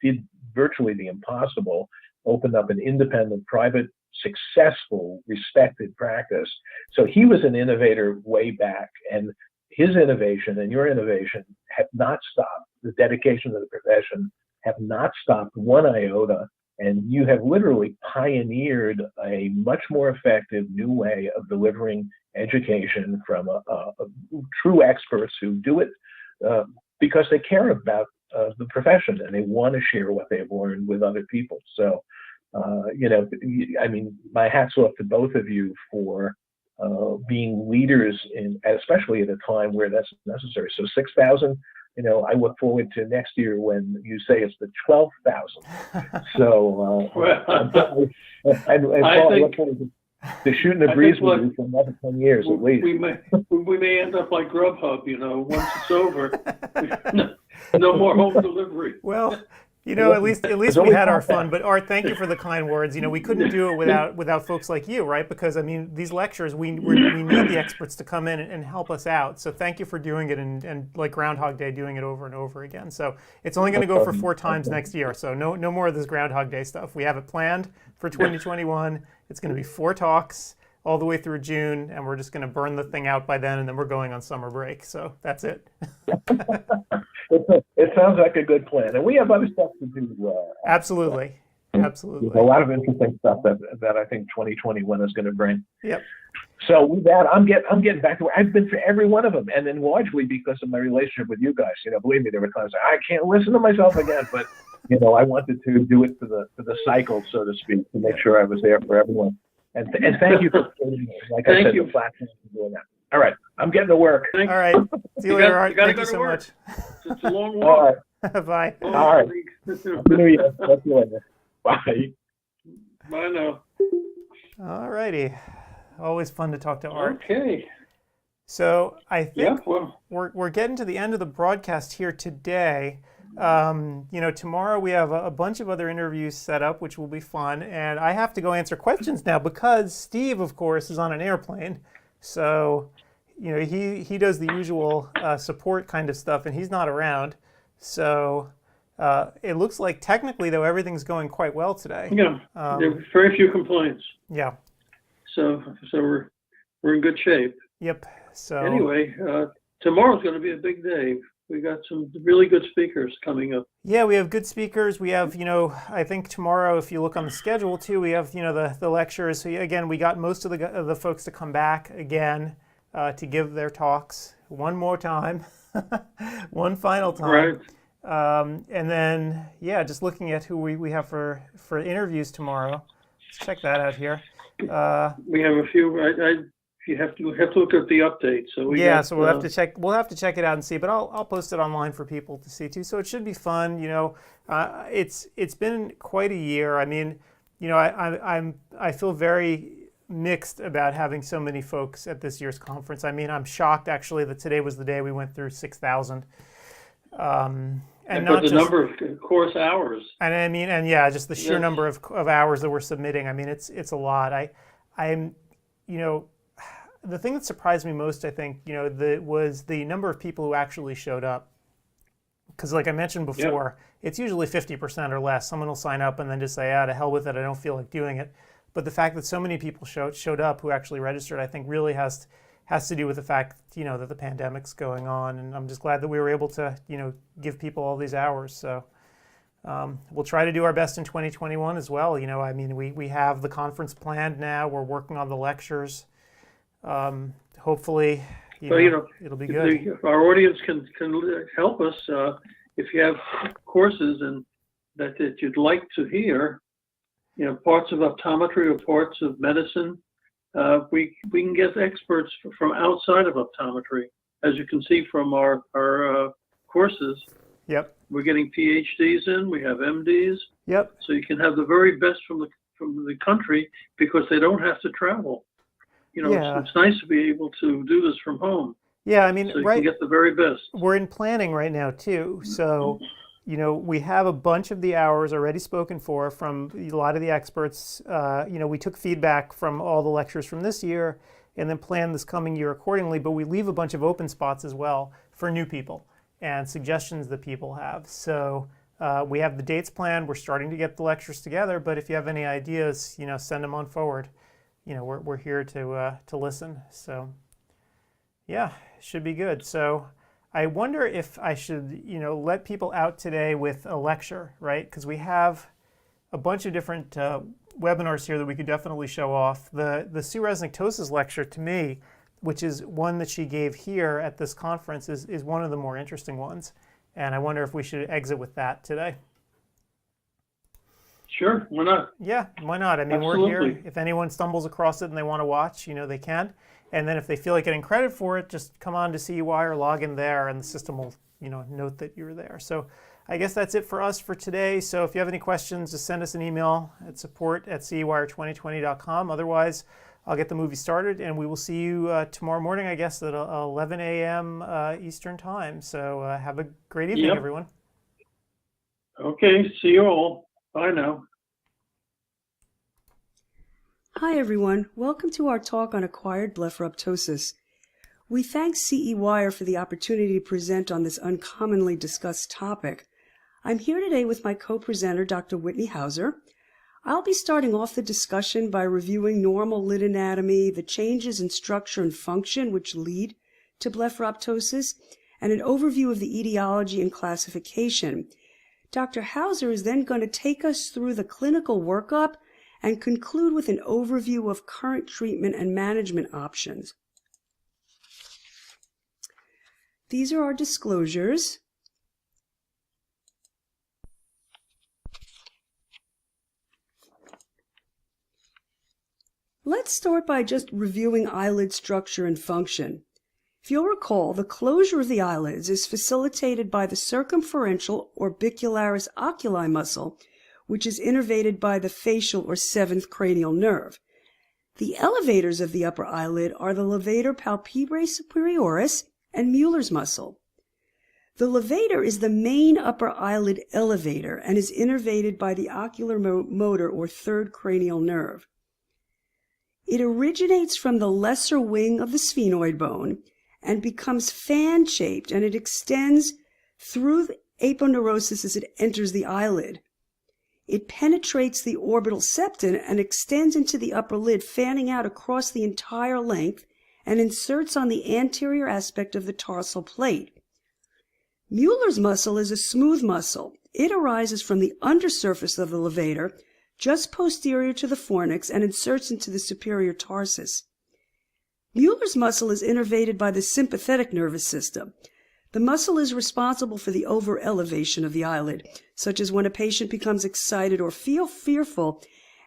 did virtually the impossible, opened up an independent, private, successful, respected practice. So he was an innovator way back, and his innovation and your innovation have not stopped. The dedication to the profession have not stopped one iota, and you have literally pioneered a much more effective new way of delivering education from true experts who do it because they care about the profession and they want to share what they've learned with other people. So, I mean, my hat's off to both of you for being leaders, especially at a time where that's necessary. So 6,000. I look forward to next year when you say it's the 12,000. So, I look forward to shooting a breeze with you for another 10 years at least. We may end up like Grubhub, once it's over. No more home delivery. Well, at least we had our fun. But Art, thank you for the kind words. We couldn't do it without folks like you, right? Because these lectures, we need the experts to come in and help us out. So thank you for doing it and like Groundhog Day, doing it over and over again. So it's only going to go for 4 times next year. So no more of this Groundhog Day stuff. We have it planned for 2021. It's going to be 4 talks all the way through June, and we're just going to burn the thing out by then, and then we're going on summer break. So that's it. It sounds like a good plan, and we have other stuff to do. Absolutely. Absolutely. There's a lot of interesting stuff that I think 2021 is going to bring. Yep. So with that, I'm getting back to where I've been for every one of them, and then largely because of my relationship with you guys. Believe me, there were times I can't listen to myself again, but I wanted to do it for the cycle, so to speak, to make sure I was there for everyone. And thank you for like I said, the platform for doing that. All right, I'm getting to work. All right. See you later, Art. Thank you so much. It's a long walk. Bye. All right. Happy New Year. Talk to you later. Bye. Bye now. All righty. Always fun to talk to Art. Okay. So I think we're getting to the end of the broadcast here today. Tomorrow we have a bunch of other interviews set up, which will be fun. And I have to go answer questions now because Steve, of course, is on an airplane. So, he does the usual support kind of stuff, and he's not around. So it looks like technically, though, everything's going quite well today. Yeah, there are very few complaints. Yeah. So we're in good shape. Yep. So anyway, tomorrow's going to be a big day. We got some really good speakers coming up. Yeah, we have good speakers. We have, I think tomorrow, if you look on the schedule too, we have, the lectures. So again, we got most of the folks to come back again to give their talks one more time, one final time. Right. And then, just looking at who we have for interviews tomorrow. Let's check that out here. We have a few. You have to look at the update. So so we'll have to check. We'll have to check it out and see. But I'll post it online for people to see too. So it should be fun. It's been quite a year. I mean, I feel very mixed about having so many folks at this year's conference. I mean, I'm shocked actually that today was the day we went through 6,000. And not the just, number of course hours. And I mean, just the sheer number of hours that we're submitting. I mean, it's a lot. I'm the thing that surprised me most, I think, was the number of people who actually showed up. Because like I mentioned before, it's usually 50% or less. Someone will sign up and then just say, to hell with it, I don't feel like doing it. But the fact that so many people showed up who actually registered, I think really has to do with the fact, that the pandemic's going on. And I'm just glad that we were able to, give people all these hours. So we'll try to do our best in 2021 as well. We have the conference planned now. We're working on the lectures. Hopefully, it'll be good. If our audience can help us, if you have courses and that you'd like to hear, parts of optometry or parts of medicine, we can get experts from outside of optometry. As you can see from our courses. Yep. We're getting PhDs in. We have MDs. Yep. So you can have the very best from the country because they don't have to travel. It's nice to be able to do this from home. Yeah, I mean, so you can get the very best. We're in planning right now too. So, we have a bunch of the hours already spoken for from a lot of the experts. We took feedback from all the lectures from this year and then planned this coming year accordingly. But we leave a bunch of open spots as well for new people and suggestions that people have. So we have the dates planned. We're starting to get the lectures together. But if you have any ideas, send them on forward. We're here to listen. So, should be good. So, I wonder if I should, let people out today with a lecture, right? Because we have a bunch of different webinars here that we could definitely show off. The CEwire2020 Livestream lecture, to me, which is one that she gave here at this conference, is one of the more interesting ones. And I wonder if we should exit with that today. Sure, why not? Yeah, why not? I mean, Absolutely. We're here. If anyone stumbles across it and they want to watch, they can. And then if they feel like getting credit for it, just come on to CEwire, log in there, and the system will, note that you're there. So I guess that's it for us for today. So if you have any questions, just send us an email at support@CEwire2020.com. Otherwise, I'll get the movie started, and we will see you tomorrow morning, I guess, at 11 a.m. Eastern Time. So have a great evening, everyone. Okay, see you all. Bye now. Hi everyone, welcome to our talk on acquired blepharoptosis. We thank CEwire for the opportunity to present on this uncommonly discussed topic. I'm here today with my co-presenter, Dr. Whitney Hauser. I'll be starting off the discussion by reviewing normal lid anatomy, the changes in structure and function which lead to blepharoptosis, and an overview of the etiology and classification. Dr. Hauser is then going to take us through the clinical workup and conclude with an overview of current treatment and management options. These are our disclosures. Let's start by just reviewing eyelid structure and function. If you'll recall, the closure of the eyelids is facilitated by the circumferential orbicularis oculi muscle, which is innervated by the facial or seventh cranial nerve. The elevators of the upper eyelid are the levator palpebrae superioris and Mueller's muscle. The levator is the main upper eyelid elevator and is innervated by the ocular motor or third cranial nerve. It originates from the lesser wing of the sphenoid bone and becomes fan-shaped, and it extends through the aponeurosis as it enters the eyelid. It penetrates the orbital septum and extends into the upper lid, fanning out across the entire length and inserts on the anterior aspect of the tarsal plate. Mueller's muscle is a smooth muscle. It arises from the undersurface of the levator, just posterior to the fornix, and inserts into the superior tarsus. Mueller's muscle is innervated by the sympathetic nervous system. The muscle is responsible for the over-elevation of the eyelid, such as when a patient becomes excited or feel fearful,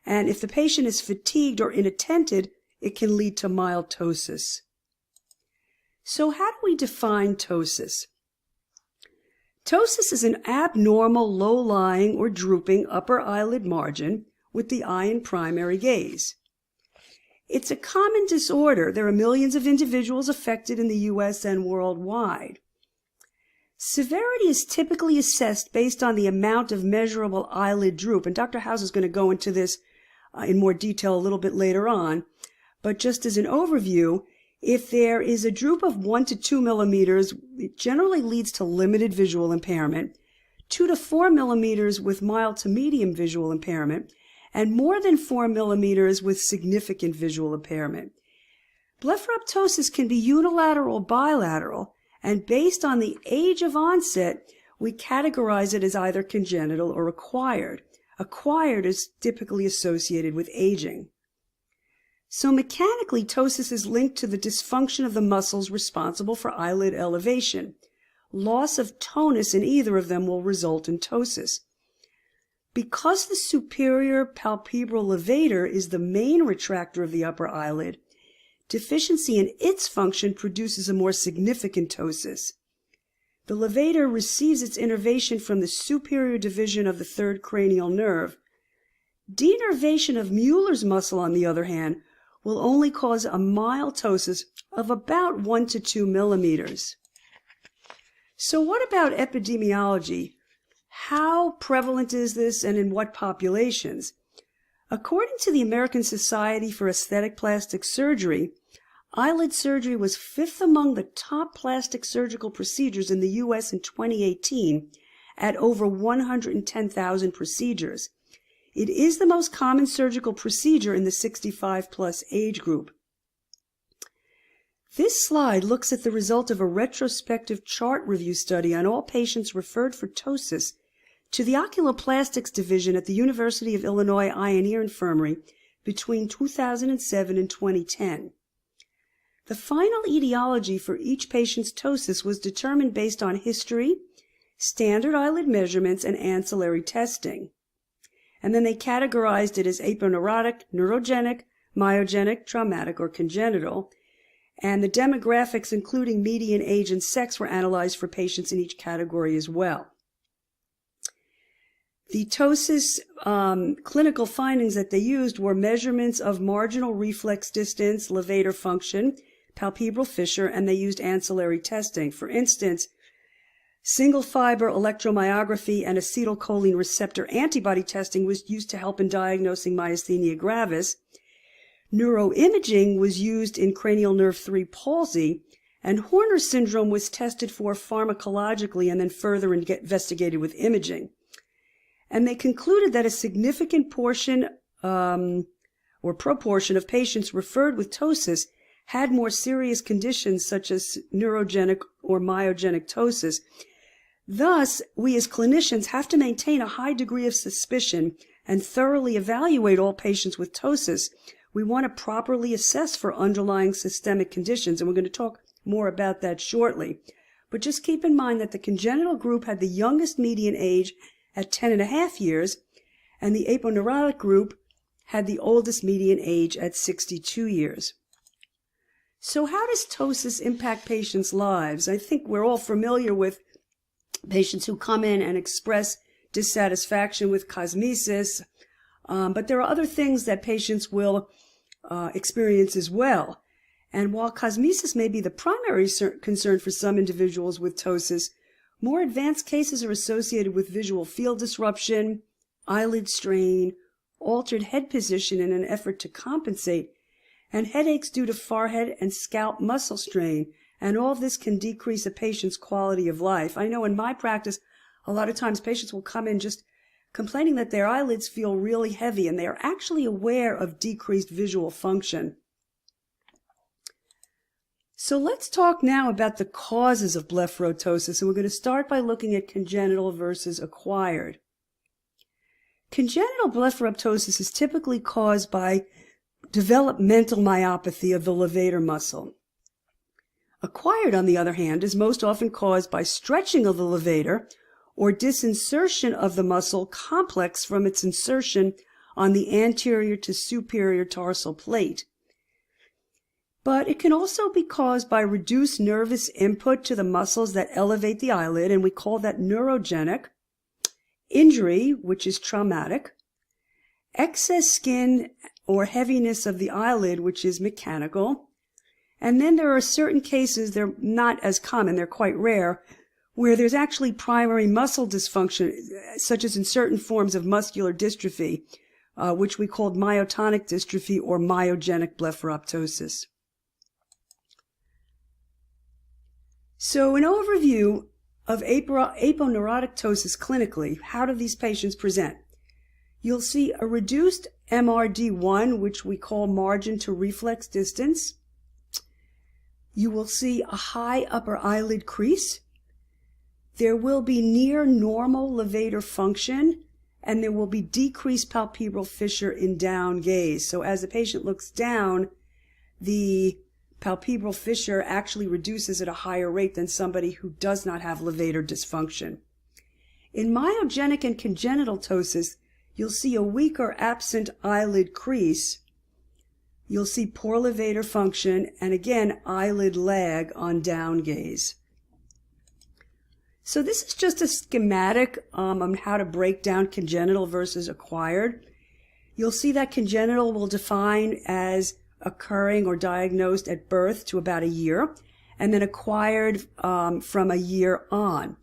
and if the patient is fatigued or inattentive, it can lead to mild ptosis. So how do we define ptosis? Ptosis is an abnormal, low-lying or drooping upper eyelid margin with the eye in primary gaze. It's a common disorder. There are millions of individuals affected in the U.S. and worldwide. Severity is typically assessed based on the amount of measurable eyelid droop, and Dr. House is going to go into this in more detail a little bit later on. But just as an overview, if there is a droop of 1 to 2 millimeters, it generally leads to limited visual impairment, 2 to 4 millimeters with mild to medium visual impairment, and more than 4 millimeters with significant visual impairment. Blepharoptosis can be unilateral or bilateral, and based on the age of onset, we categorize it as either congenital or acquired. Acquired is typically associated with aging. So mechanically, ptosis is linked to the dysfunction of the muscles responsible for eyelid elevation. Loss of tonus in either of them will result in ptosis. Because the superior palpebral levator is the main retractor of the upper eyelid, deficiency in its function produces a more significant ptosis. The levator receives its innervation from the superior division of the third cranial nerve. Denervation of Mueller's muscle, on the other hand, will only cause a mild ptosis of about 1 to 2 millimeters. So what about epidemiology? How prevalent is this, and in what populations? According to the American Society for Aesthetic Plastic Surgery, eyelid surgery was 5th among the top plastic surgical procedures in the U.S. in 2018 at over 110,000 procedures. It is the most common surgical procedure in the 65-plus age group. This slide looks at the result of a retrospective chart review study on all patients referred for ptosis to the Oculoplastics Division at the University of Illinois Eye and Ear Infirmary between 2007 and 2010. The final etiology for each patient's ptosis was determined based on history, standard eyelid measurements, and ancillary testing. And then they categorized it as aponeurotic, neurogenic, myogenic, traumatic, or congenital. And the demographics, including median age and sex, were analyzed for patients in each category as well. The ptosis clinical findings that they used were measurements of marginal reflex distance, levator function, palpebral fissure, and they used ancillary testing. For instance, single fiber electromyography and acetylcholine receptor antibody testing was used to help in diagnosing myasthenia gravis. Neuroimaging was used in cranial nerve 3 palsy, and Horner syndrome was tested for pharmacologically and then further investigated with imaging. And they concluded that a significant portion or proportion of patients referred with ptosis had more serious conditions such as neurogenic or myogenic ptosis. Thus, we as clinicians have to maintain a high degree of suspicion and thoroughly evaluate all patients with ptosis. We want to properly assess for underlying systemic conditions, and we're going to talk more about that shortly. But just keep in mind that the congenital group had the youngest median age at 10.5 years, and the aponeurotic group had the oldest median age at 62 years. So how does ptosis impact patients' lives? I think we're all familiar with patients who come in and express dissatisfaction with cosmesis, but there are other things that patients will experience as well. And while cosmesis may be the primary concern for some individuals with ptosis, more advanced cases are associated with visual field disruption, eyelid strain, altered head position in an effort to compensate, and headaches due to forehead and scalp muscle strain. And all of this can decrease a patient's quality of life. I know in my practice, a lot of times patients will come in just complaining that their eyelids feel really heavy, and they are actually aware of decreased visual function. So let's talk now about the causes of blepharoptosis, and we're going to start by looking at congenital versus acquired. Congenital blepharoptosis is typically caused by developmental myopathy of the levator muscle. Acquired, on the other hand, is most often caused by stretching of the levator or disinsertion of the muscle complex from its insertion on the anterior to superior tarsal plate. But it can also be caused by reduced nervous input to the muscles that elevate the eyelid, and we call that neurogenic, injury, which is traumatic, excess skin or heaviness of the eyelid, which is mechanical, and then there are certain cases, they're not as common, they're quite rare, where there's actually primary muscle dysfunction, such as in certain forms of muscular dystrophy, which we called myotonic dystrophy or myogenic blepharoptosis. So an overview of aponeurotic ptosis clinically. How do these patients present? You'll see a reduced MRD1, which we call margin to reflex distance. You will see a high upper eyelid crease. There will be near normal levator function, and there will be decreased palpebral fissure in down gaze. So as the patient looks down, the palpebral fissure actually reduces at a higher rate than somebody who does not have levator dysfunction. In myogenic and congenital ptosis, you'll see a weak or absent eyelid crease. You'll see poor levator function, and again, eyelid lag on down gaze. So this is just a schematic on how to break down congenital versus acquired. You'll see that congenital will define as occurring or diagnosed at birth to about a year, and then acquired from a year on.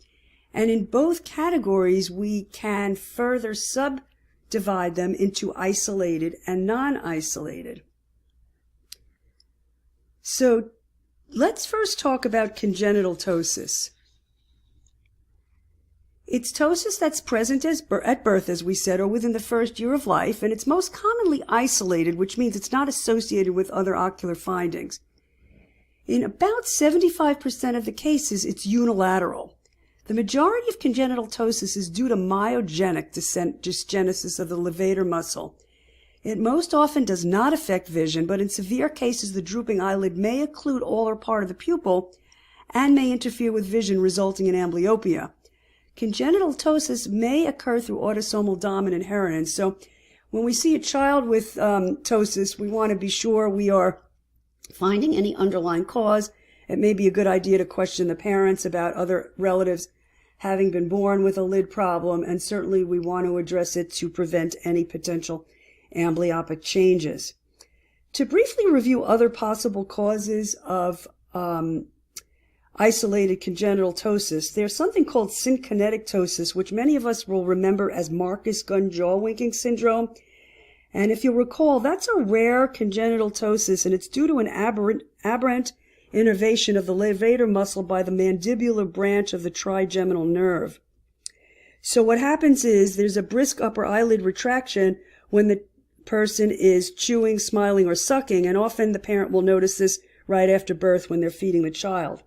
And in both categories, we can further subdivide them into isolated and non-isolated. So let's first talk about congenital ptosis. It's ptosis that's present at birth, as we said, or within the first year of life, and it's most commonly isolated, which means it's not associated with other ocular findings. In about 75% of the cases, it's unilateral. The majority of congenital ptosis is due to myogenic dysgenesis of the levator muscle. It most often does not affect vision, but in severe cases, the drooping eyelid may occlude all or part of the pupil and may interfere with vision, resulting in amblyopia. Congenital ptosis may occur through autosomal dominant inheritance. So when we see a child with ptosis, we want to be sure we are finding any underlying cause. It may be a good idea to question the parents about other relatives having been born with a lid problem, and certainly we want to address it to prevent any potential amblyopic changes. To briefly review other possible causes of isolated congenital ptosis, there's something called synkinetic ptosis, which many of us will remember as Marcus-Gunn jaw winking syndrome. And if you'll recall, that's a rare congenital ptosis, and it's due to an aberrant innervation of the levator muscle by the mandibular branch of the trigeminal nerve. So what happens is there's a brisk upper eyelid retraction when the person is chewing, smiling, or sucking, and often the parent will notice this right after birth when they're feeding the child.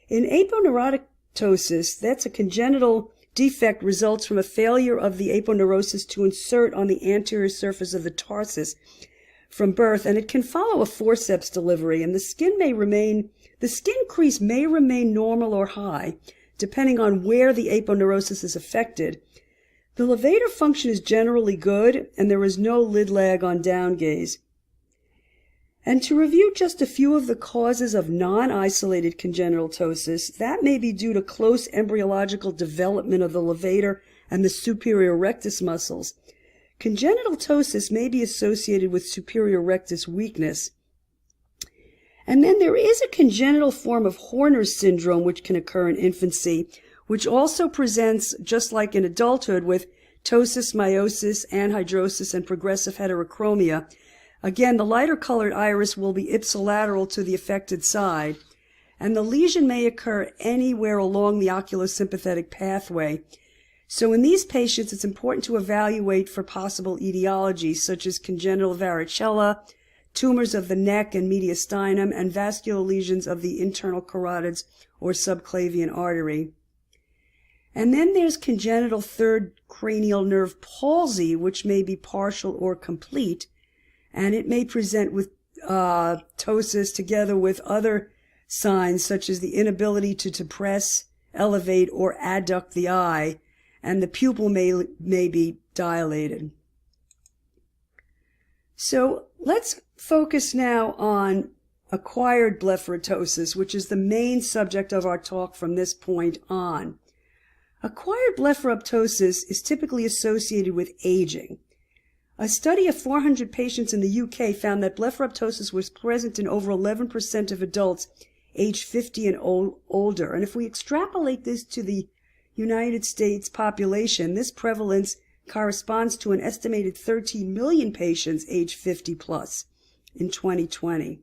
In aponeurotic ptosis, that's a congenital defect, results from a failure of the aponeurosis to insert on the anterior surface of the tarsus from birth, and it can follow a forceps delivery, and the skin crease may remain normal or high, depending on where the aponeurosis is affected. The levator function is generally good, and there is no lid lag on down gaze. And to review just a few of the causes of non-isolated congenital ptosis, that may be due to close embryological development of the levator and the superior rectus muscles. Congenital ptosis may be associated with superior rectus weakness. And then there is a congenital form of Horner's syndrome which can occur in infancy, which also presents, just like in adulthood, with ptosis, meiosis, anhidrosis, and progressive heterochromia. Again, the lighter colored iris will be ipsilateral to the affected side, and the lesion may occur anywhere along the oculosympathetic pathway. So in these patients, it's important to evaluate for possible etiologies such as congenital varicella, tumors of the neck and mediastinum, and vascular lesions of the internal carotids or subclavian artery. And then there's congenital third cranial nerve palsy, which may be partial or complete, and it may present with ptosis together with other signs such as the inability to depress, elevate, or adduct the eye, and the pupil may be dilated. So let's focus now on acquired blepharoptosis, which is the main subject of our talk from this point on. Acquired blepharoptosis is typically associated with aging. A study of 400 patients in the UK found that blepharoptosis was present in over 11% of adults aged 50 and older. And if we extrapolate this to the United States population, this prevalence corresponds to an estimated 13 million patients aged 50 plus in 2020.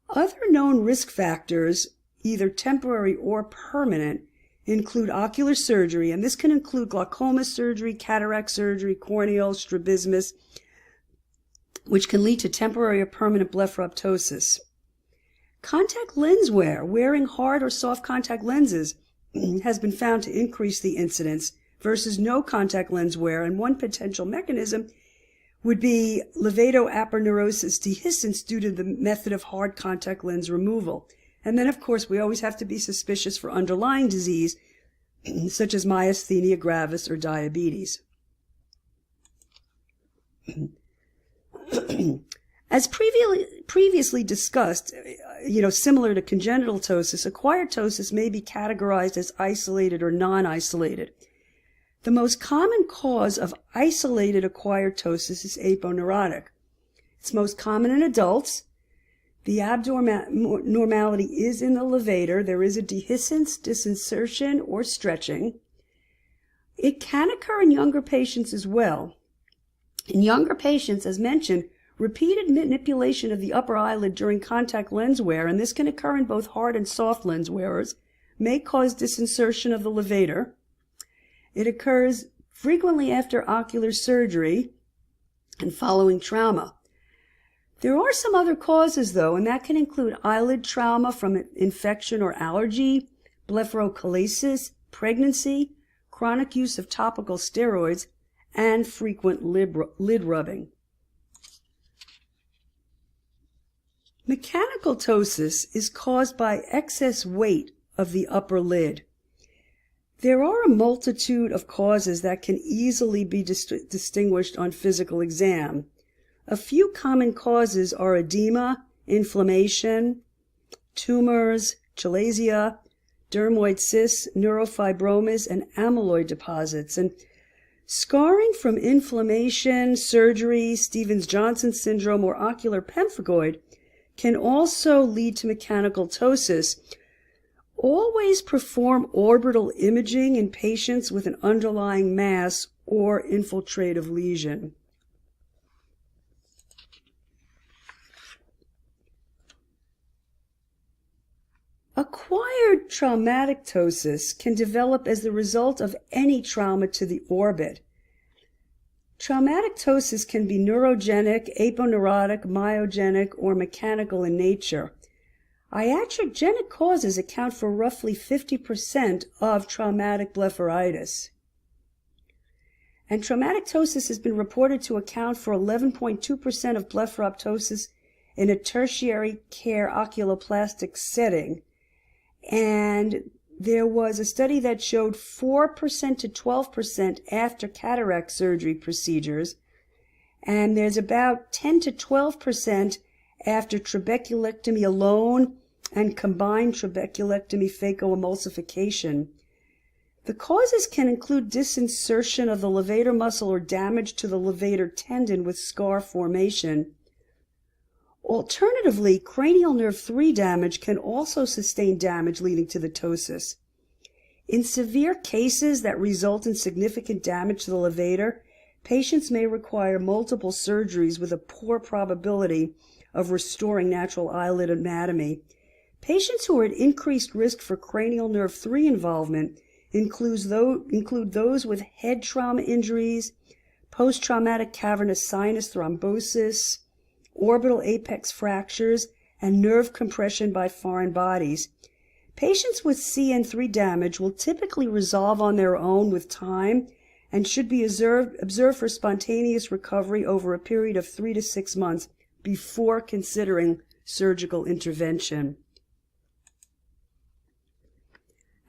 Other known risk factors, either temporary or permanent, include ocular surgery, and this can include glaucoma surgery, cataract surgery, corneal strabismus, which can lead to temporary or permanent blepharoptosis. Contact lens wear, wearing hard or soft contact lenses, has been found to increase the incidence versus no contact lens wear, and one potential mechanism would be levato-aponeurosis dehiscence due to the method of hard contact lens removal. And then, of course, we always have to be suspicious for underlying disease, such as myasthenia gravis or diabetes. As previously discussed, similar to congenital ptosis, acquired ptosis may be categorized as isolated or non-isolated. The most common cause of isolated acquired ptosis is aponeurotic. It's most common in adults. The abnormality is in the levator. There is a dehiscence, disinsertion, or stretching. It can occur in younger patients as well. In younger patients, as mentioned, repeated manipulation of the upper eyelid during contact lens wear, and this can occur in both hard and soft lens wearers, may cause disinsertion of the levator. It occurs frequently after ocular surgery and following trauma. There are some other causes, though, and that can include eyelid trauma from infection or allergy, blepharochalasis, pregnancy, chronic use of topical steroids, and frequent lid rubbing. Mechanical ptosis is caused by excess weight of the upper lid. There are a multitude of causes that can easily be distinguished on physical exam. A few common causes are edema, inflammation, tumors, chalasia, dermoid cysts, neurofibromas, and amyloid deposits. And scarring from inflammation, surgery, Stevens-Johnson syndrome, or ocular pemphigoid can also lead to mechanical ptosis. Always perform orbital imaging in patients with an underlying mass or infiltrative lesion. Acquired traumatic ptosis can develop as the result of any trauma to the orbit. Traumatic ptosis can be neurogenic, aponeurotic, myogenic, or mechanical in nature. Iatrogenic causes account for roughly 50% of traumatic blepharitis. And traumatic ptosis has been reported to account for 11.2% of blepharoptosis in a tertiary care oculoplastic setting. And there was a study that showed 4% to 12% after cataract surgery procedures, and there's about 10 to 12% after trabeculectomy alone and combined trabeculectomy phacoemulsification. The causes can include disinsertion of the levator muscle or damage to the levator tendon with scar formation. Alternatively, cranial nerve 3 damage can also sustain damage leading to the ptosis. In severe cases that result in significant damage to the levator, patients may require multiple surgeries with a poor probability of restoring natural eyelid anatomy. Patients who are at increased risk for cranial nerve 3 involvement include those with head trauma injuries, post-traumatic cavernous sinus thrombosis, orbital apex fractures, and nerve compression by foreign bodies. Patients with CN3 damage will typically resolve on their own with time and should be observed for spontaneous recovery over a period of 3 to 6 months before considering surgical intervention.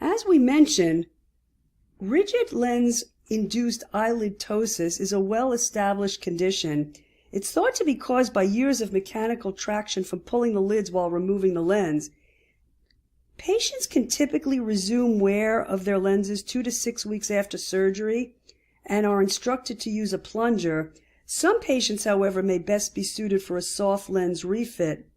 As we mentioned, rigid lens-induced eyelid ptosis is a well-established condition. It's thought to be caused by years of mechanical traction from pulling the lids while removing the lens. Patients can typically resume wear of their lenses 2 to 6 weeks after surgery and are instructed to use a plunger. Some patients, however, may best be suited for a soft lens refit.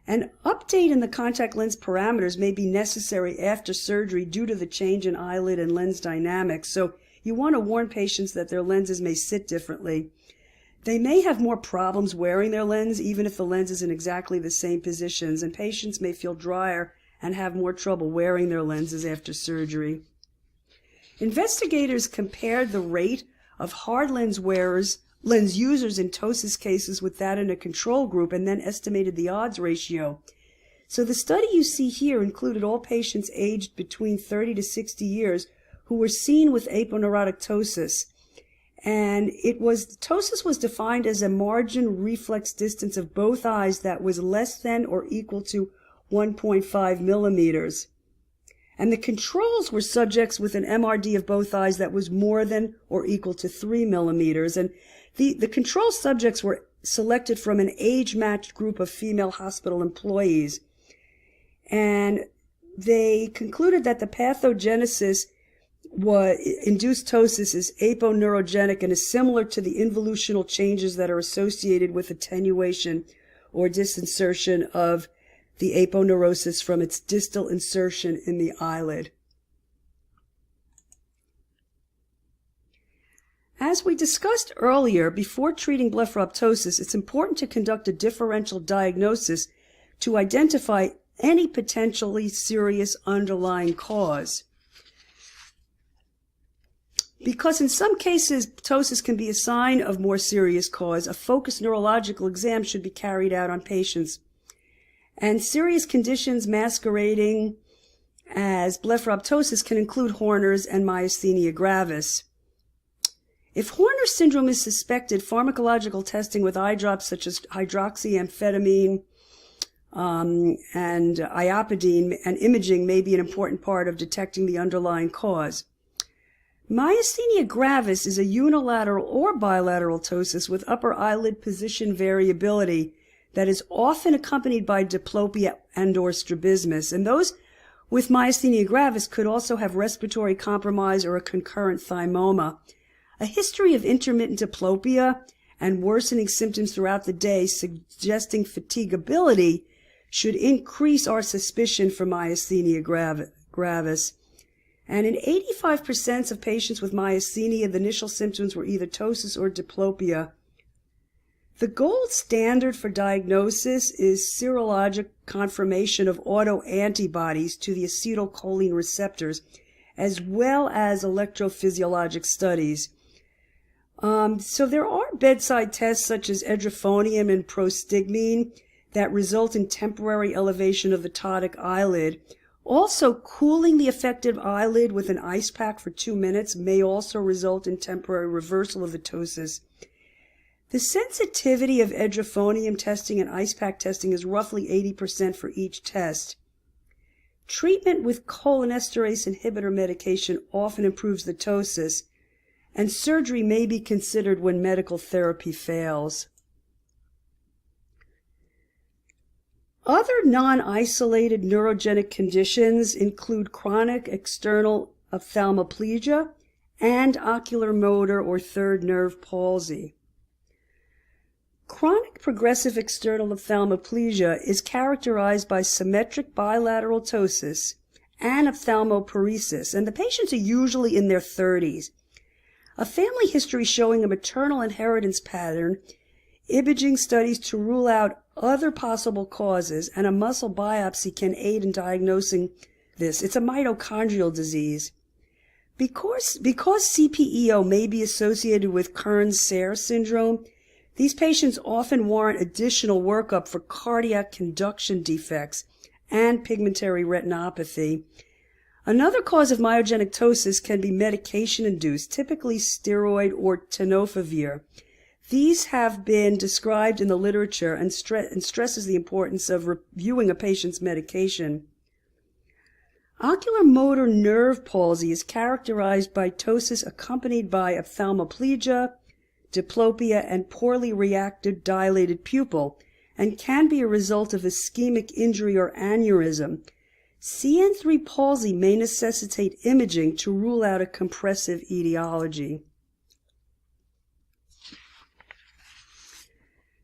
An update in the contact lens parameters may be necessary after surgery due to the change in eyelid and lens dynamics, so you want to warn patients that their lenses may sit differently. They may have more problems wearing their lens even if the lens is in exactly the same positions, and patients may feel drier and have more trouble wearing their lenses after surgery. Investigators compared the rate of hard lens users in ptosis cases with that in a control group and then estimated the odds ratio. So the study you see here included all patients aged between 30 to 60 years who were seen with aponeurotic ptosis. And ptosis was defined as a margin reflex distance of both eyes that was less than or equal to 1.5 millimeters. And the controls were subjects with an MRD of both eyes that was more than or equal to 3 millimeters. And the control subjects were selected from an age-matched group of female hospital employees. And they concluded that the pathogenesis induced ptosis is aponeurogenic and is similar to the involutional changes that are associated with attenuation or disinsertion of the aponeurosis from its distal insertion in the eyelid. As we discussed earlier, before treating blepharoptosis, it's important to conduct a differential diagnosis to identify any potentially serious underlying cause. Because in some cases, ptosis can be a sign of more serious cause, a focused neurological exam should be carried out on patients. And serious conditions masquerading as blepharoptosis can include Horner's and myasthenia gravis. If Horner syndrome is suspected, pharmacological testing with eye drops such as hydroxyamphetamine and iopidine and imaging may be an important part of detecting the underlying cause. Myasthenia gravis is a unilateral or bilateral ptosis with upper eyelid position variability that is often accompanied by diplopia and/or strabismus. And those with myasthenia gravis could also have respiratory compromise or a concurrent thymoma. A history of intermittent diplopia and worsening symptoms throughout the day suggesting fatigability should increase our suspicion for myasthenia gravis. And in 85% of patients with myasthenia, the initial symptoms were either ptosis or diplopia. The gold standard for diagnosis is serologic confirmation of autoantibodies to the acetylcholine receptors, as well as electrophysiologic studies. So there are bedside tests such as edrophonium and prostigmine that result in temporary elevation of the ptotic eyelid. Also, cooling the affected eyelid with an ice pack for 2 minutes may also result in temporary reversal of the ptosis. The sensitivity of edrophonium testing and ice pack testing is roughly 80% for each test. Treatment with cholinesterase inhibitor medication often improves the ptosis, and surgery may be considered when medical therapy fails. Other non-isolated neurogenic conditions include chronic external ophthalmoplegia and ocular motor or third nerve palsy. Chronic progressive external ophthalmoplegia is characterized by symmetric bilateral ptosis and ophthalmoparesis, and the patients are usually in their 30s. A family history showing a maternal inheritance pattern, imaging studies to rule out other possible causes, and a muscle biopsy can aid in diagnosing this. It's a mitochondrial disease. Because CPEO may be associated with Kearns-Sayre syndrome, these patients often warrant additional workup for cardiac conduction defects and pigmentary retinopathy. Another cause of myogenic ptosis can be medication-induced, typically steroid or tenofovir. These have been described in the literature and stresses the importance of reviewing a patient's medication. Ocular motor nerve palsy is characterized by ptosis accompanied by ophthalmoplegia, diplopia, and poorly reactive dilated pupil, and can be a result of ischemic injury or aneurysm. CN3 palsy may necessitate imaging to rule out a compressive etiology.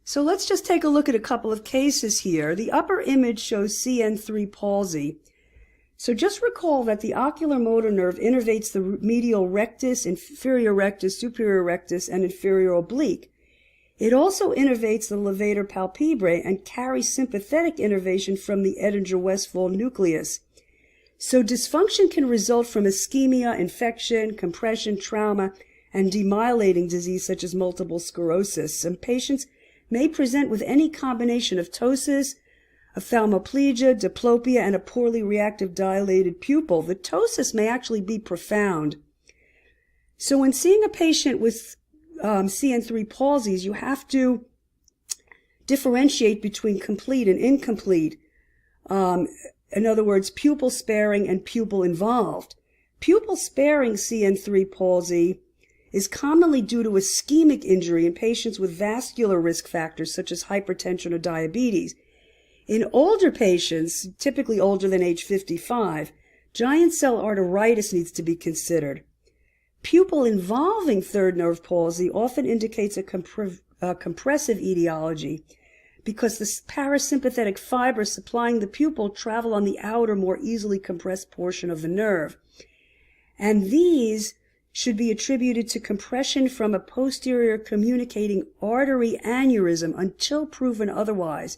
So let's just take a look at a couple of cases here. The upper image shows CN3 palsy. So just recall that the ocular motor nerve innervates the medial rectus, inferior rectus, superior rectus, and inferior oblique. It also innervates the levator palpebrae and carries sympathetic innervation from the Edinger-Westphal nucleus. So dysfunction can result from ischemia, infection, compression, trauma, and demyelinating disease such as multiple sclerosis. Some patients may present with any combination of ptosis, ophthalmoplegia, diplopia, and a poorly reactive dilated pupil. The ptosis may actually be profound. So when seeing a patient with CN3 palsies, you have to differentiate between complete and incomplete. In other words, pupil sparing and pupil involved. Pupil sparing CN3 palsy is commonly due to ischemic injury in patients with vascular risk factors such as hypertension or diabetes. In older patients, typically older than age 55, giant cell arteritis needs to be considered. Pupil involving third nerve palsy often indicates a compressive etiology because the parasympathetic fibers supplying the pupil travel on the outer, more easily compressed portion of the nerve. And these should be attributed to compression from a posterior communicating artery aneurysm until proven otherwise.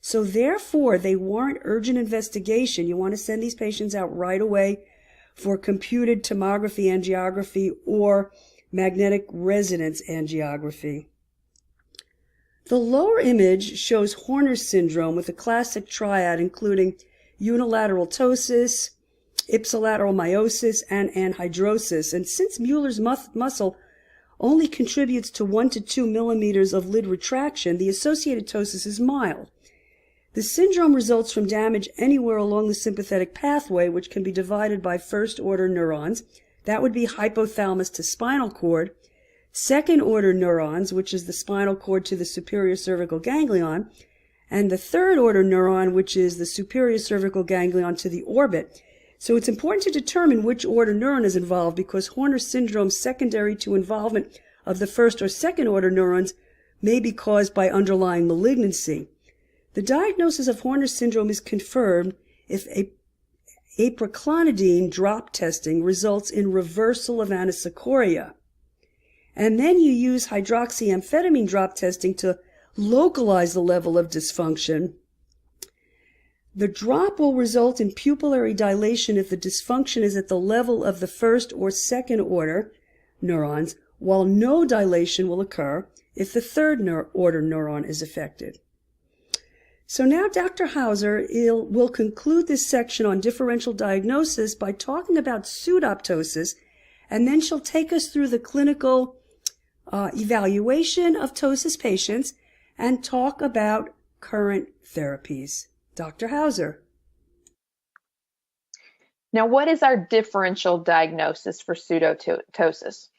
So therefore, they warrant urgent investigation. You want to send these patients out right away for computed tomography angiography or magnetic resonance angiography. The lower image shows Horner's syndrome with a classic triad including unilateral ptosis, ipsilateral meiosis, and anhidrosis. And since Mueller's muscle only contributes to 1 to 2 millimeters of lid retraction, the associated ptosis is mild. The syndrome results from damage anywhere along the sympathetic pathway, which can be divided by first-order neurons. That would be hypothalamus to spinal cord. Second-order neurons, which is the spinal cord to the superior cervical ganglion. And the third-order neuron, which is the superior cervical ganglion to the orbit. So it's important to determine which order neuron is involved because Horner's syndrome secondary to involvement of the first or second-order neurons may be caused by underlying malignancy. The diagnosis of Horner's syndrome is confirmed if aproclonidine drop testing results in reversal of anisocoria. And then you use hydroxyamphetamine drop testing to localize the level of dysfunction. The drop will result in pupillary dilation if the dysfunction is at the level of the first or second order neurons, while no dilation will occur if the third order neuron is affected. So now Dr. Hauser will conclude this section on differential diagnosis by talking about pseudoptosis, and then she'll take us through the clinical evaluation of ptosis patients and talk about current therapies. Dr. Hauser. Now, what is our differential diagnosis for pseudotosis?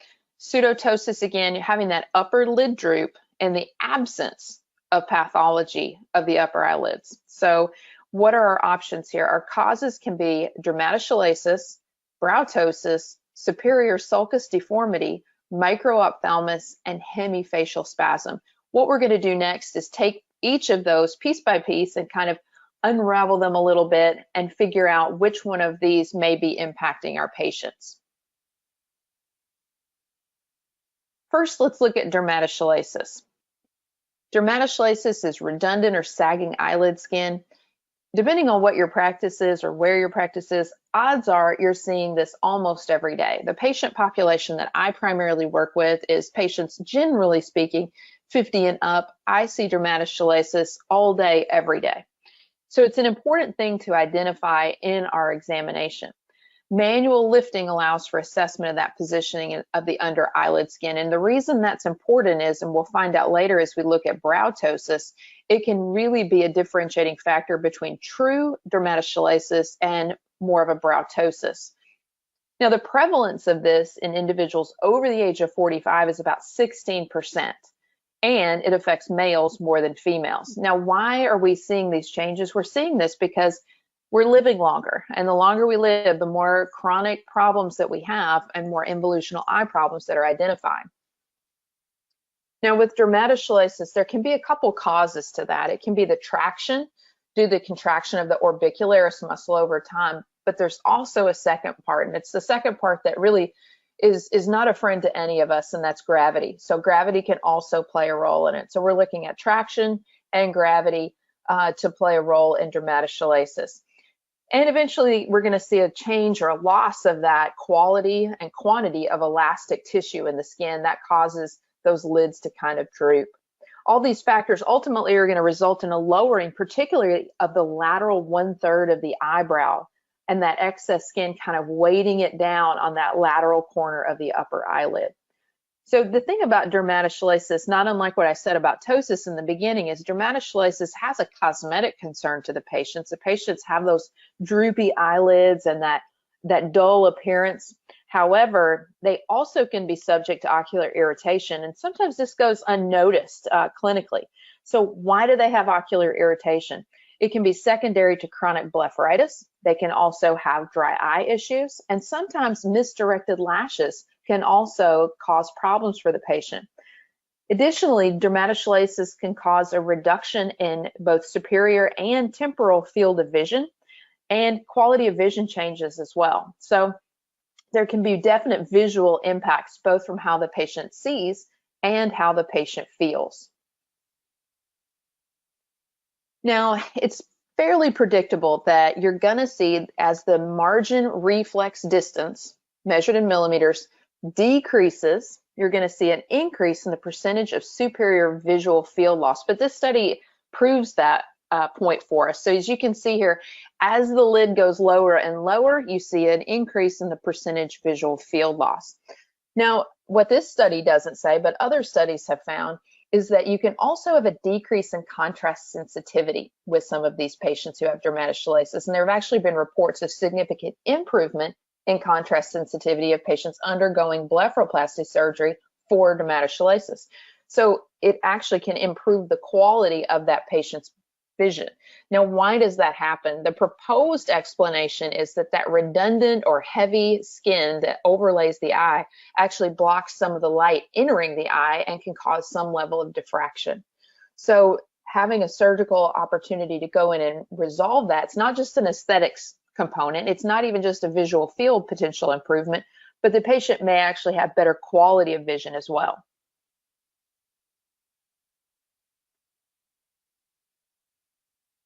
Pseudotosis, again, having that upper lid droop and the absence of pathology of the upper eyelids. So what are our options here? Our causes can be dermatochalasis, brow ptosis, superior sulcus deformity, microphthalmos, and hemifacial spasm. What we're going to do next is take each of those piece by piece and kind of unravel them a little bit and figure out which one of these may be impacting our patients. First, let's look at dermatochalasis. Dermatochalasis is redundant or sagging eyelid skin. Depending on what your practice is or where your practice is, odds are you're seeing this almost every day. The patient population that I primarily work with is patients, generally speaking, 50 and up. I see dermatochalasis all day, every day. So it's an important thing to identify in our examination. Manual lifting allows for assessment of that positioning of the under eyelid skin. And the reason that's important is, and we'll find out later as we look at brow ptosis, it can really be a differentiating factor between true dermatochalasis and more of a brow ptosis. Now, the prevalence of this in individuals over the age of 45 is about 16%, and it affects males more than females. Now, why are we seeing these changes? We're seeing this because we're living longer, and the longer we live, the more chronic problems that we have and more involutional eye problems that are identified. Now, with dermatochalasis, there can be a couple causes to that. It can be the traction due to the contraction of the orbicularis muscle over time, but there's also a second part, and it's the second part that really is not a friend to any of us, and that's gravity. So gravity can also play a role in it. So we're looking at traction and gravity to play a role in dermatochalasis. And eventually, we're going to see a change or a loss of that quality and quantity of elastic tissue in the skin that causes those lids to kind of droop. All these factors ultimately are going to result in a lowering, particularly of the lateral 1/3 of the eyebrow, and that excess skin kind of weighting it down on that lateral corner of the upper eyelid. So the thing about dermatochalasis, not unlike what I said about ptosis in the beginning, is dermatochalasis has a cosmetic concern to the patients. The patients have those droopy eyelids and that dull appearance. However, they also can be subject to ocular irritation, and sometimes this goes unnoticed clinically. So why do they have ocular irritation? It can be secondary to chronic blepharitis. They can also have dry eye issues, and sometimes misdirected lashes can also cause problems for the patient. Additionally, dermatochalasis can cause a reduction in both superior and temporal field of vision, and quality of vision changes as well. So there can be definite visual impacts both from how the patient sees and how the patient feels. Now, it's fairly predictable that you're going to see, as the margin reflex distance measured in millimeters decreases, you're going to see an increase in the percentage of superior visual field loss. But this study proves that point for us. So as you can see here, as the lid goes lower and lower, you see an increase in the percentage visual field loss. Now, what this study doesn't say, but other studies have found, is that you can also have a decrease in contrast sensitivity with some of these patients who have dermatochalasis. And there have actually been reports of significant improvement in contrast sensitivity of patients undergoing blepharoplasty surgery for dermatochalasis. So it actually can improve the quality of that patient's vision. Now, why does that happen? The proposed explanation is that redundant or heavy skin that overlays the eye actually blocks some of the light entering the eye and can cause some level of diffraction. So having a surgical opportunity to go in and resolve that, it's not just an aesthetics component, it's not even just a visual field potential improvement, but the patient may actually have better quality of vision as well.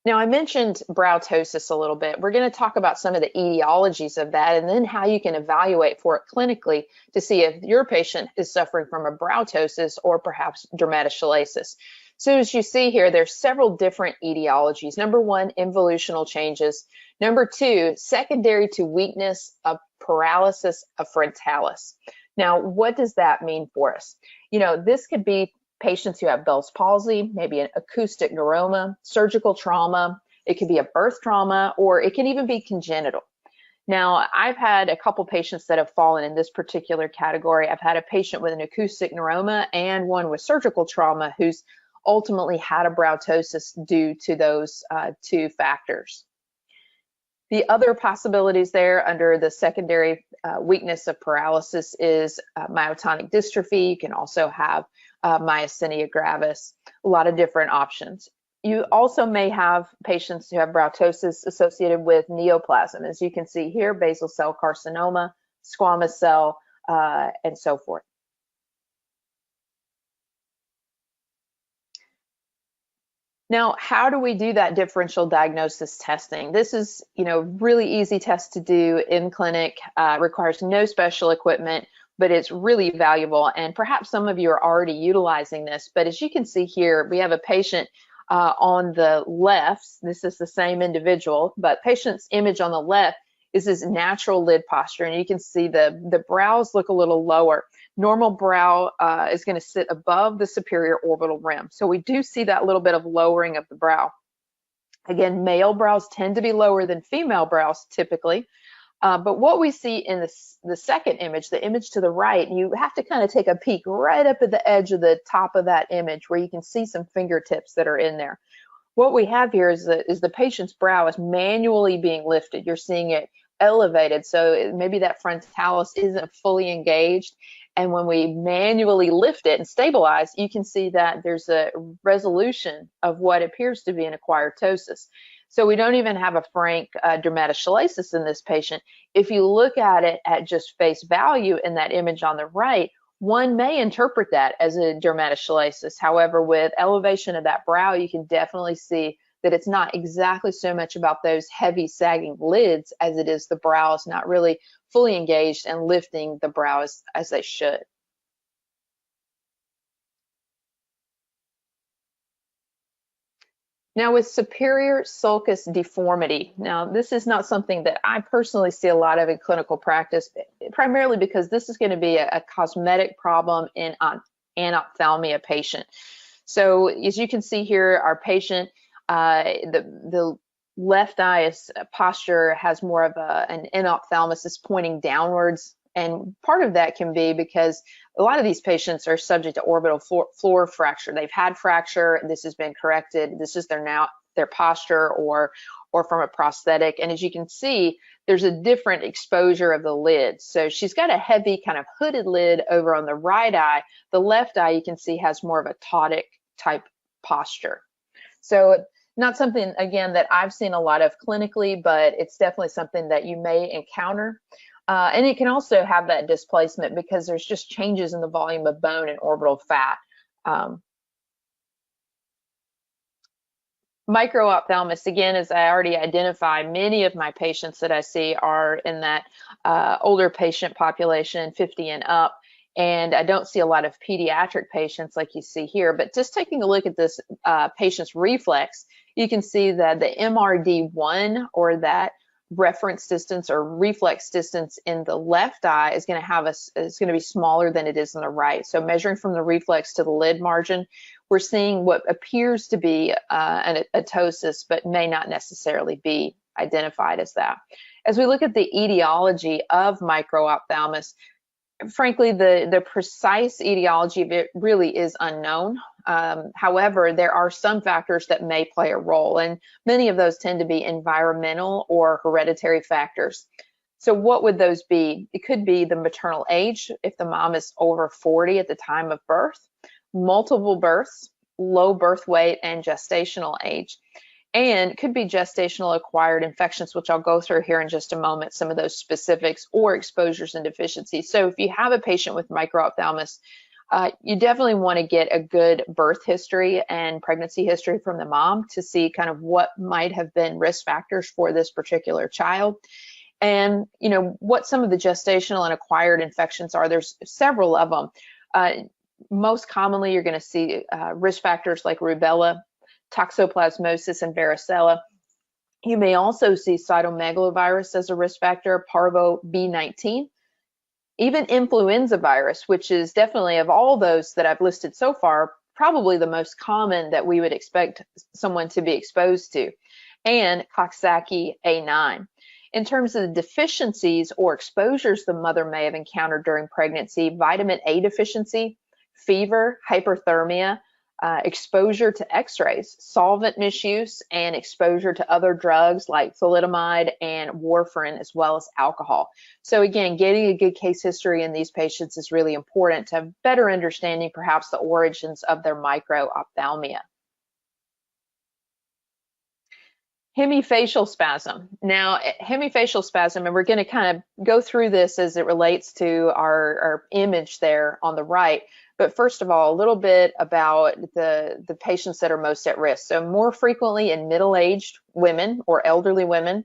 Now, I mentioned brow ptosis a little bit. We're going to talk about some of the etiologies of that and then how you can evaluate for it clinically to see if your patient is suffering from a brow ptosis or perhaps dermatochalasis. So as you see here, there's several different etiologies. Number one, involutional changes. Number two, secondary to weakness of paralysis of frontalis. Now, what does that mean for us? You know, this could be patients who have Bell's palsy, maybe an acoustic neuroma, surgical trauma. It could be a birth trauma, or it can even be congenital. Now, I've had a couple patients that have fallen in this particular category. I've had a patient with an acoustic neuroma and one with surgical trauma who's ultimately had a brow ptosis due to those two factors. The other possibilities there under the secondary weakness of paralysis is myotonic dystrophy. You can also have myasthenia gravis, a lot of different options. You also may have patients who have brow ptosis associated with neoplasm, as you can see here, basal cell carcinoma, squamous cell, and so forth. Now, how do we do that differential diagnosis testing? This is, really easy test to do in clinic, requires no special equipment, but it's really valuable. And perhaps some of you are already utilizing this, but as you can see here, we have a patient on the left. This is the same individual, but patient's image on the left is his natural lid posture. And you can see the brows look a little lower. Normal brow is going to sit above the superior orbital rim. So we do see that little bit of lowering of the brow. Again, male brows tend to be lower than female brows typically. But what we see in the second image, the image to the right, you have to kind of take a peek right up at the edge of the top of that image where you can see some fingertips that are in there. What we have here is the patient's brow is manually being lifted. You're seeing it elevated, so maybe that frontalis isn't fully engaged. And when we manually lift it and stabilize, you can see that there's a resolution of what appears to be an acquired ptosis. So we don't even have a frank dermatochalasis in this patient. If you look at it at just face value in that image on the right, one may interpret that as a dermatochalasis. However, with elevation of that brow, you can definitely see that it's not exactly so much about those heavy sagging lids as it is the brow is not really fully engaged and lifting the brows as they should. Now with superior sulcus deformity, now this is not something that I personally see a lot of in clinical practice, primarily because this is going to be a cosmetic problem in an ophthalmia patient. So as you can see here, our patient, the left eye posture has more of an enophthalmosis pointing downwards. And part of that can be because a lot of these patients are subject to orbital floor fracture. They've had fracture, this has been corrected. This is their posture or from a prosthetic. And as you can see, there's a different exposure of the lid. So she's got a heavy kind of hooded lid over on the right eye. The left eye, you can see, has more of a ptotic type posture. So not something, again, that I've seen a lot of clinically, but it's definitely something that you may encounter. And it can also have that displacement because there's just changes in the volume of bone and orbital fat. Micro-ophthalmos, again, as I already identified, many of my patients that I see are in that older patient population, 50 and up. And I don't see a lot of pediatric patients like you see here, but just taking a look at this patient's reflex, you can see that the MRD1, or that reference distance or reflex distance in the left eye, is going to be smaller than it is in the right. So measuring from the reflex to the lid margin, we're seeing what appears to be a ptosis, but may not necessarily be identified as that. As we look at the etiology of micro-ophthalmos, frankly, the precise etiology of it really is unknown. However, there are some factors that may play a role, and many of those tend to be environmental or hereditary factors. So what would those be? It could be the maternal age, if the mom is over 40 at the time of birth, multiple births, low birth weight, and gestational age. And it could be gestational acquired infections, which I'll go through here in just a moment, some of those specifics, or exposures and deficiencies. So if you have a patient with micro-ophthalmos, You definitely want to get a good birth history and pregnancy history from the mom to see kind of what might have been risk factors for this particular child. And, you know, what some of the gestational and acquired infections are. There's several of them. Most commonly, you're going to see risk factors like rubella, toxoplasmosis, and varicella. You may also see cytomegalovirus as a risk factor, parvo B19, even influenza virus, which is definitely, of all those that I've listed so far, probably the most common that we would expect someone to be exposed to, and Coxsackie A9. In terms of the deficiencies or exposures the mother may have encountered during pregnancy, vitamin A deficiency, fever, hyperthermia, exposure to x-rays, solvent misuse, and exposure to other drugs like thalidomide and warfarin, as well as alcohol. So again, getting a good case history in these patients is really important to have better understanding perhaps the origins of their microophthalmia. Hemifacial spasm. Now, hemifacial spasm, and we're going to kind of go through this as it relates to our image there on the right. But first of all, a little bit about the patients that are most at risk. So more frequently in middle-aged women or elderly women,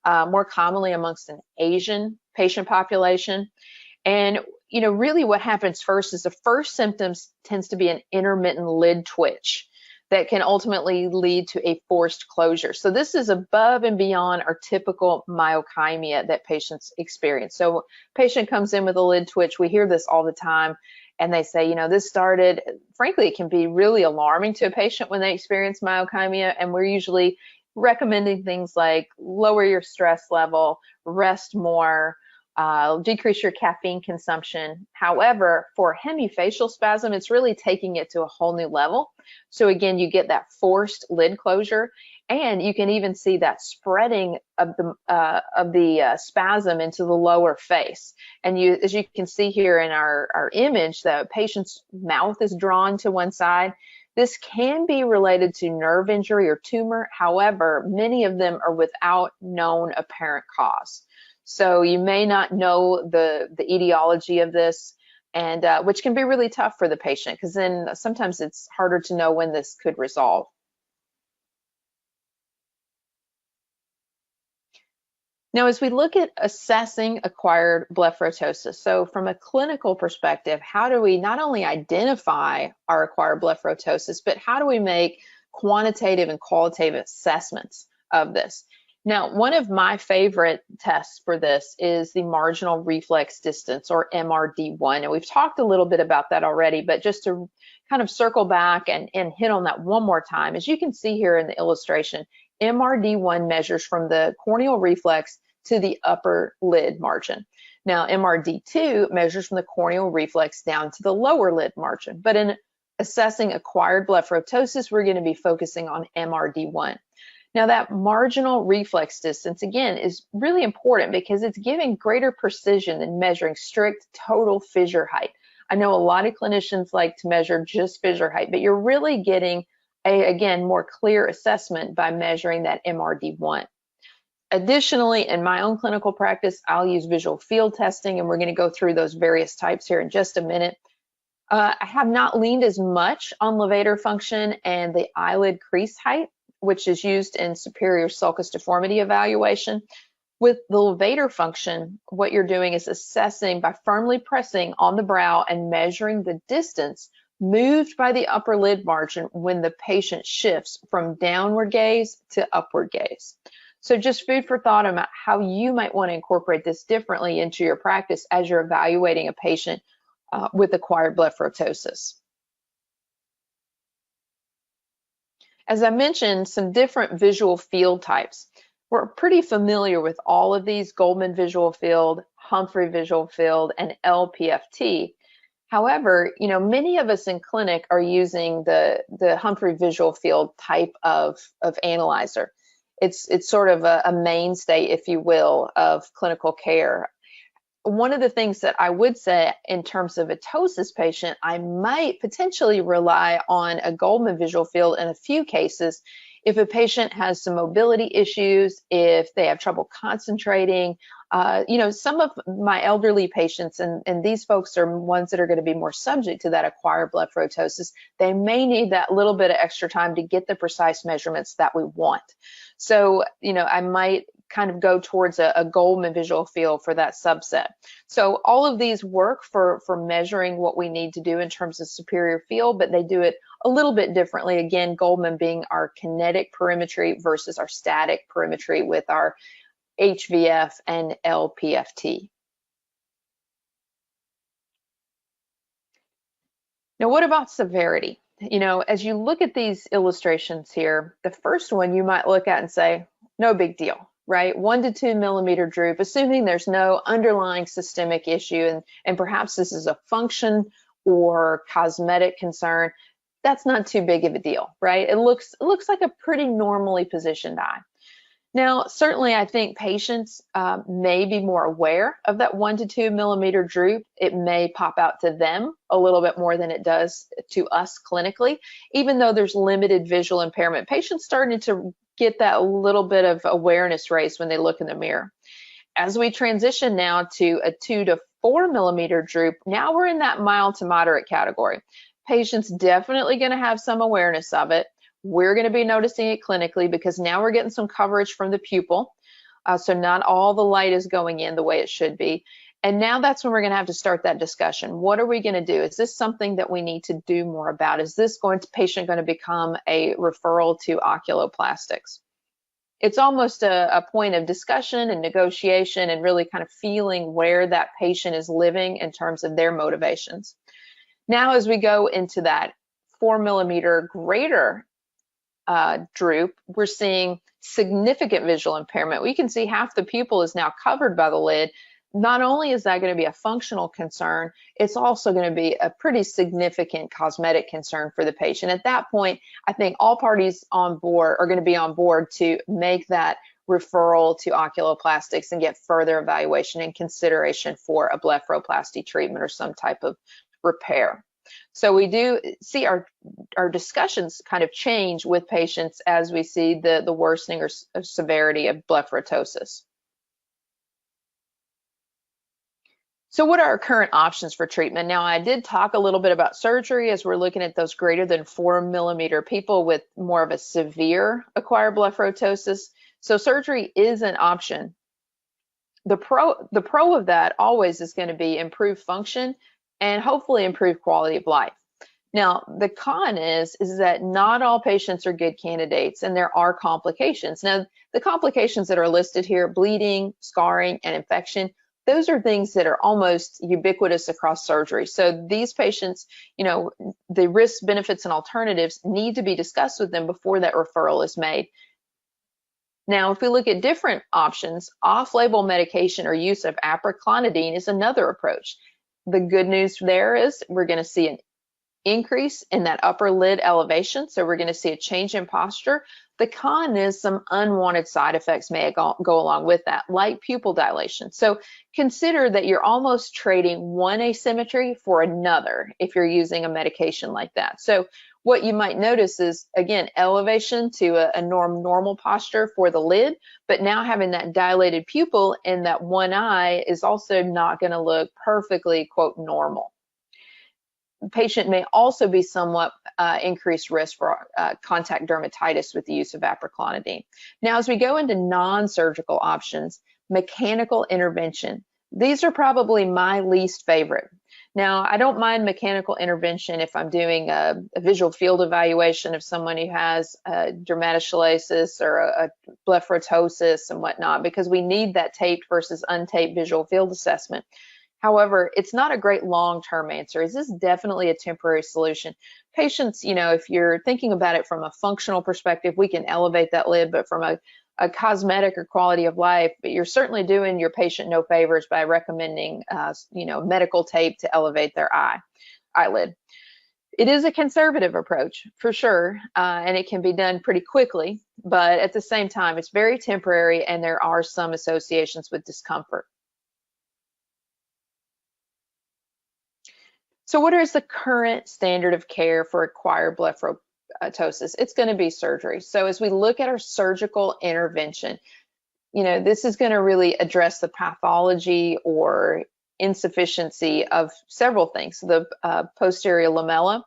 more commonly amongst an Asian patient population. And, you know, really what happens first is the first symptoms tends to be an intermittent lid twitch that can ultimately lead to a forced closure. So this is above and beyond our typical myokymia that patients experience. So patient comes in with a lid twitch. We hear this all the time. And they say, you know, this started, frankly, it can be really alarming to a patient when they experience myokymia. And we're usually recommending things like lower your stress level, rest more, decrease your caffeine consumption. However, for hemifacial spasm, it's really taking it to a whole new level. So again, you get that forced lid closure, and you can even see that spreading of the spasm into the lower face. And as you can see here in our image, the patient's mouth is drawn to one side. This can be related to nerve injury or tumor. However, many of them are without known apparent cause. So you may not know the etiology of this, and which can be really tough for the patient, because then sometimes it's harder to know when this could resolve. Now, as we look at assessing acquired blepharotosis, so from a clinical perspective, how do we not only identify our acquired blepharotosis, but how do we make quantitative and qualitative assessments of this? Now, one of my favorite tests for this is the marginal reflex distance, or MRD1. And we've talked a little bit about that already, but just to kind of circle back and hit on that one more time, as you can see here in the illustration, MRD1 measures from the corneal reflex to the upper lid margin. Now, MRD2 measures from the corneal reflex down to the lower lid margin. But in assessing acquired blepharotosis, we're going to be focusing on MRD1. Now, that marginal reflex distance, again, is really important because it's giving greater precision than measuring strict total fissure height. I know a lot of clinicians like to measure just fissure height, but you're really getting again, more clear assessment by measuring that MRD1. Additionally, in my own clinical practice, I'll use visual field testing, and we're going to go through those various types here in just a minute. I have not leaned as much on levator function and the eyelid crease height, which is used in superior sulcus deformity evaluation. With the levator function, what you're doing is assessing by firmly pressing on the brow and measuring the distance moved by the upper lid margin when the patient shifts from downward gaze to upward gaze. So just food for thought about how you might want to incorporate this differently into your practice as you're evaluating a patient with acquired blepharotosis. As I mentioned, some different visual field types. We're pretty familiar with all of these: Goldman visual field, Humphrey visual field, and LPFT. However, you know, many of us in clinic are using the Humphrey visual field type of analyzer. It's sort of a mainstay, if you will, of clinical care. One of the things that I would say in terms of a ptosis patient, I might potentially rely on a Goldman visual field in a few cases. If a patient has some mobility issues, if they have trouble concentrating, Some of my elderly patients, and these folks are ones that are going to be more subject to that acquired blepharoptosis, they may need that little bit of extra time to get the precise measurements that we want. So, I might kind of go towards a Goldman visual field for that subset. So all of these work for measuring what we need to do in terms of superior field, but they do it a little bit differently. Again, Goldman being our kinetic perimetry versus our static perimetry with our HVF and LPFT. Now, what about severity? As you look at these illustrations here, the first one you might look at and say, no big deal, right? 1 to 2 millimeter droop, assuming there's no underlying systemic issue, and perhaps this is a function or cosmetic concern. That's not too big of a deal, right? It looks like a pretty normally positioned eye. Now, certainly I think patients may be more aware of that 1 to 2 millimeter droop. It may pop out to them a little bit more than it does to us clinically, even though there's limited visual impairment. Patients starting to get that little bit of awareness raised when they look in the mirror. As we transition now to a 2 to 4 millimeter droop, now we're in that mild to moderate category. Patients definitely going to have some awareness of it. We're going to be noticing it clinically because now we're getting some coverage from the pupil. So not all the light is going in the way it should be. And now that's when we're going to have to start that discussion. What are we going to do? Is this something that we need to do more about? Is this patient going to become a referral to oculoplastics? It's almost a point of discussion and negotiation and really kind of feeling where that patient is living in terms of their motivations. Now, as we go into that 4 millimeter greater droop, we're seeing significant visual impairment. We can see half the pupil is now covered by the lid. Not only is that going to be a functional concern, it's also going to be a pretty significant cosmetic concern for the patient. At that point, I think all parties on board are going to be on board to make that referral to oculoplastics and get further evaluation and consideration for a blepharoplasty treatment or some type of repair. So we do see our discussions kind of change with patients as we see the worsening or severity of blepharoptosis. So what are our current options for treatment? Now, I did talk a little bit about surgery as we're looking at those greater than 4 millimeter people with more of a severe acquired blepharoptosis. So surgery is an option. The pro of that always is going to be improved function and hopefully improve quality of life. Now, the con is that not all patients are good candidates and there are complications. Now, the complications that are listed here, bleeding, scarring, and infection, those are things that are almost ubiquitous across surgery. So these patients, the risks, benefits, and alternatives need to be discussed with them before that referral is made. Now, if we look at different options, off-label medication or use of apriclonidine is another approach. The good news there is we're going to see an increase in that upper lid elevation, so we're going to see a change in posture. The con is some unwanted side effects may go along with that, like pupil dilation. So consider that you're almost trading one asymmetry for another if you're using a medication like that. So what you might notice is, again, elevation to a normal posture for the lid, but now having that dilated pupil in that one eye is also not going to look perfectly, quote, normal. The patient may also be somewhat increased risk for contact dermatitis with the use of apriclonidine. Now, as we go into non-surgical options, mechanical intervention. These are probably my least favorite. Now, I don't mind mechanical intervention if I'm doing a visual field evaluation of someone who has dermatochalasis or a blepharoptosis and whatnot, because we need that taped versus untaped visual field assessment. However, it's not a great long-term answer. Is this definitely a temporary solution? Patients, if you're thinking about it from a functional perspective, we can elevate that lid, but from a cosmetic or quality of life, but you're certainly doing your patient no favors by recommending, medical tape to elevate their eyelid. It is a conservative approach for sure, and it can be done pretty quickly, but at the same time, it's very temporary and there are some associations with discomfort. So what is the current standard of care for acquired blepharoptosis? It's going to be surgery. So as we look at our surgical intervention, this is going to really address the pathology or insufficiency of several things, the posterior lamella,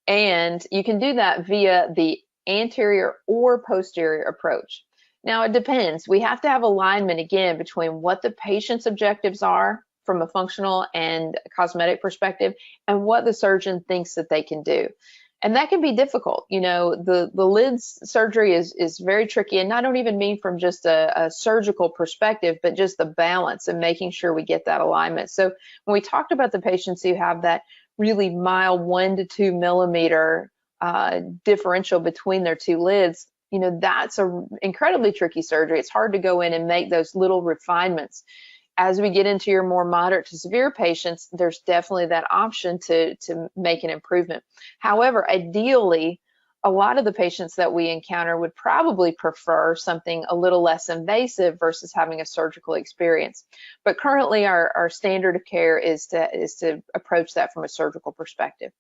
and you can do that via the anterior or posterior approach. Now, it depends. We have to have alignment, again, between what the patient's objectives are from a functional and cosmetic perspective and what the surgeon thinks that they can do. And that can be difficult. The lids surgery is very tricky. And I don't even mean from just a surgical perspective, but just the balance and making sure we get that alignment. So when we talked about the patients who have that really mild 1 to 2 millimeter differential between their two lids, that's an incredibly tricky surgery. It's hard to go in and make those little refinements. As we get into your more moderate to severe patients, there's definitely that option to make an improvement. However, ideally, a lot of the patients that we encounter would probably prefer something a little less invasive versus having a surgical experience. But currently, our standard of care is to approach that from a surgical perspective.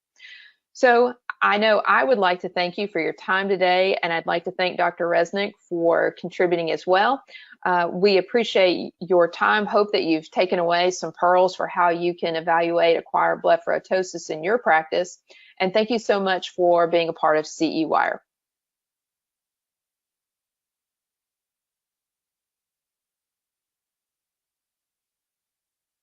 So I know I would like to thank you for your time today, and I'd like to thank Dr. Resnick for contributing as well. We appreciate your time. Hope that you've taken away some pearls for how you can evaluate acquired blepharotosis in your practice. And thank you so much for being a part of CEwire.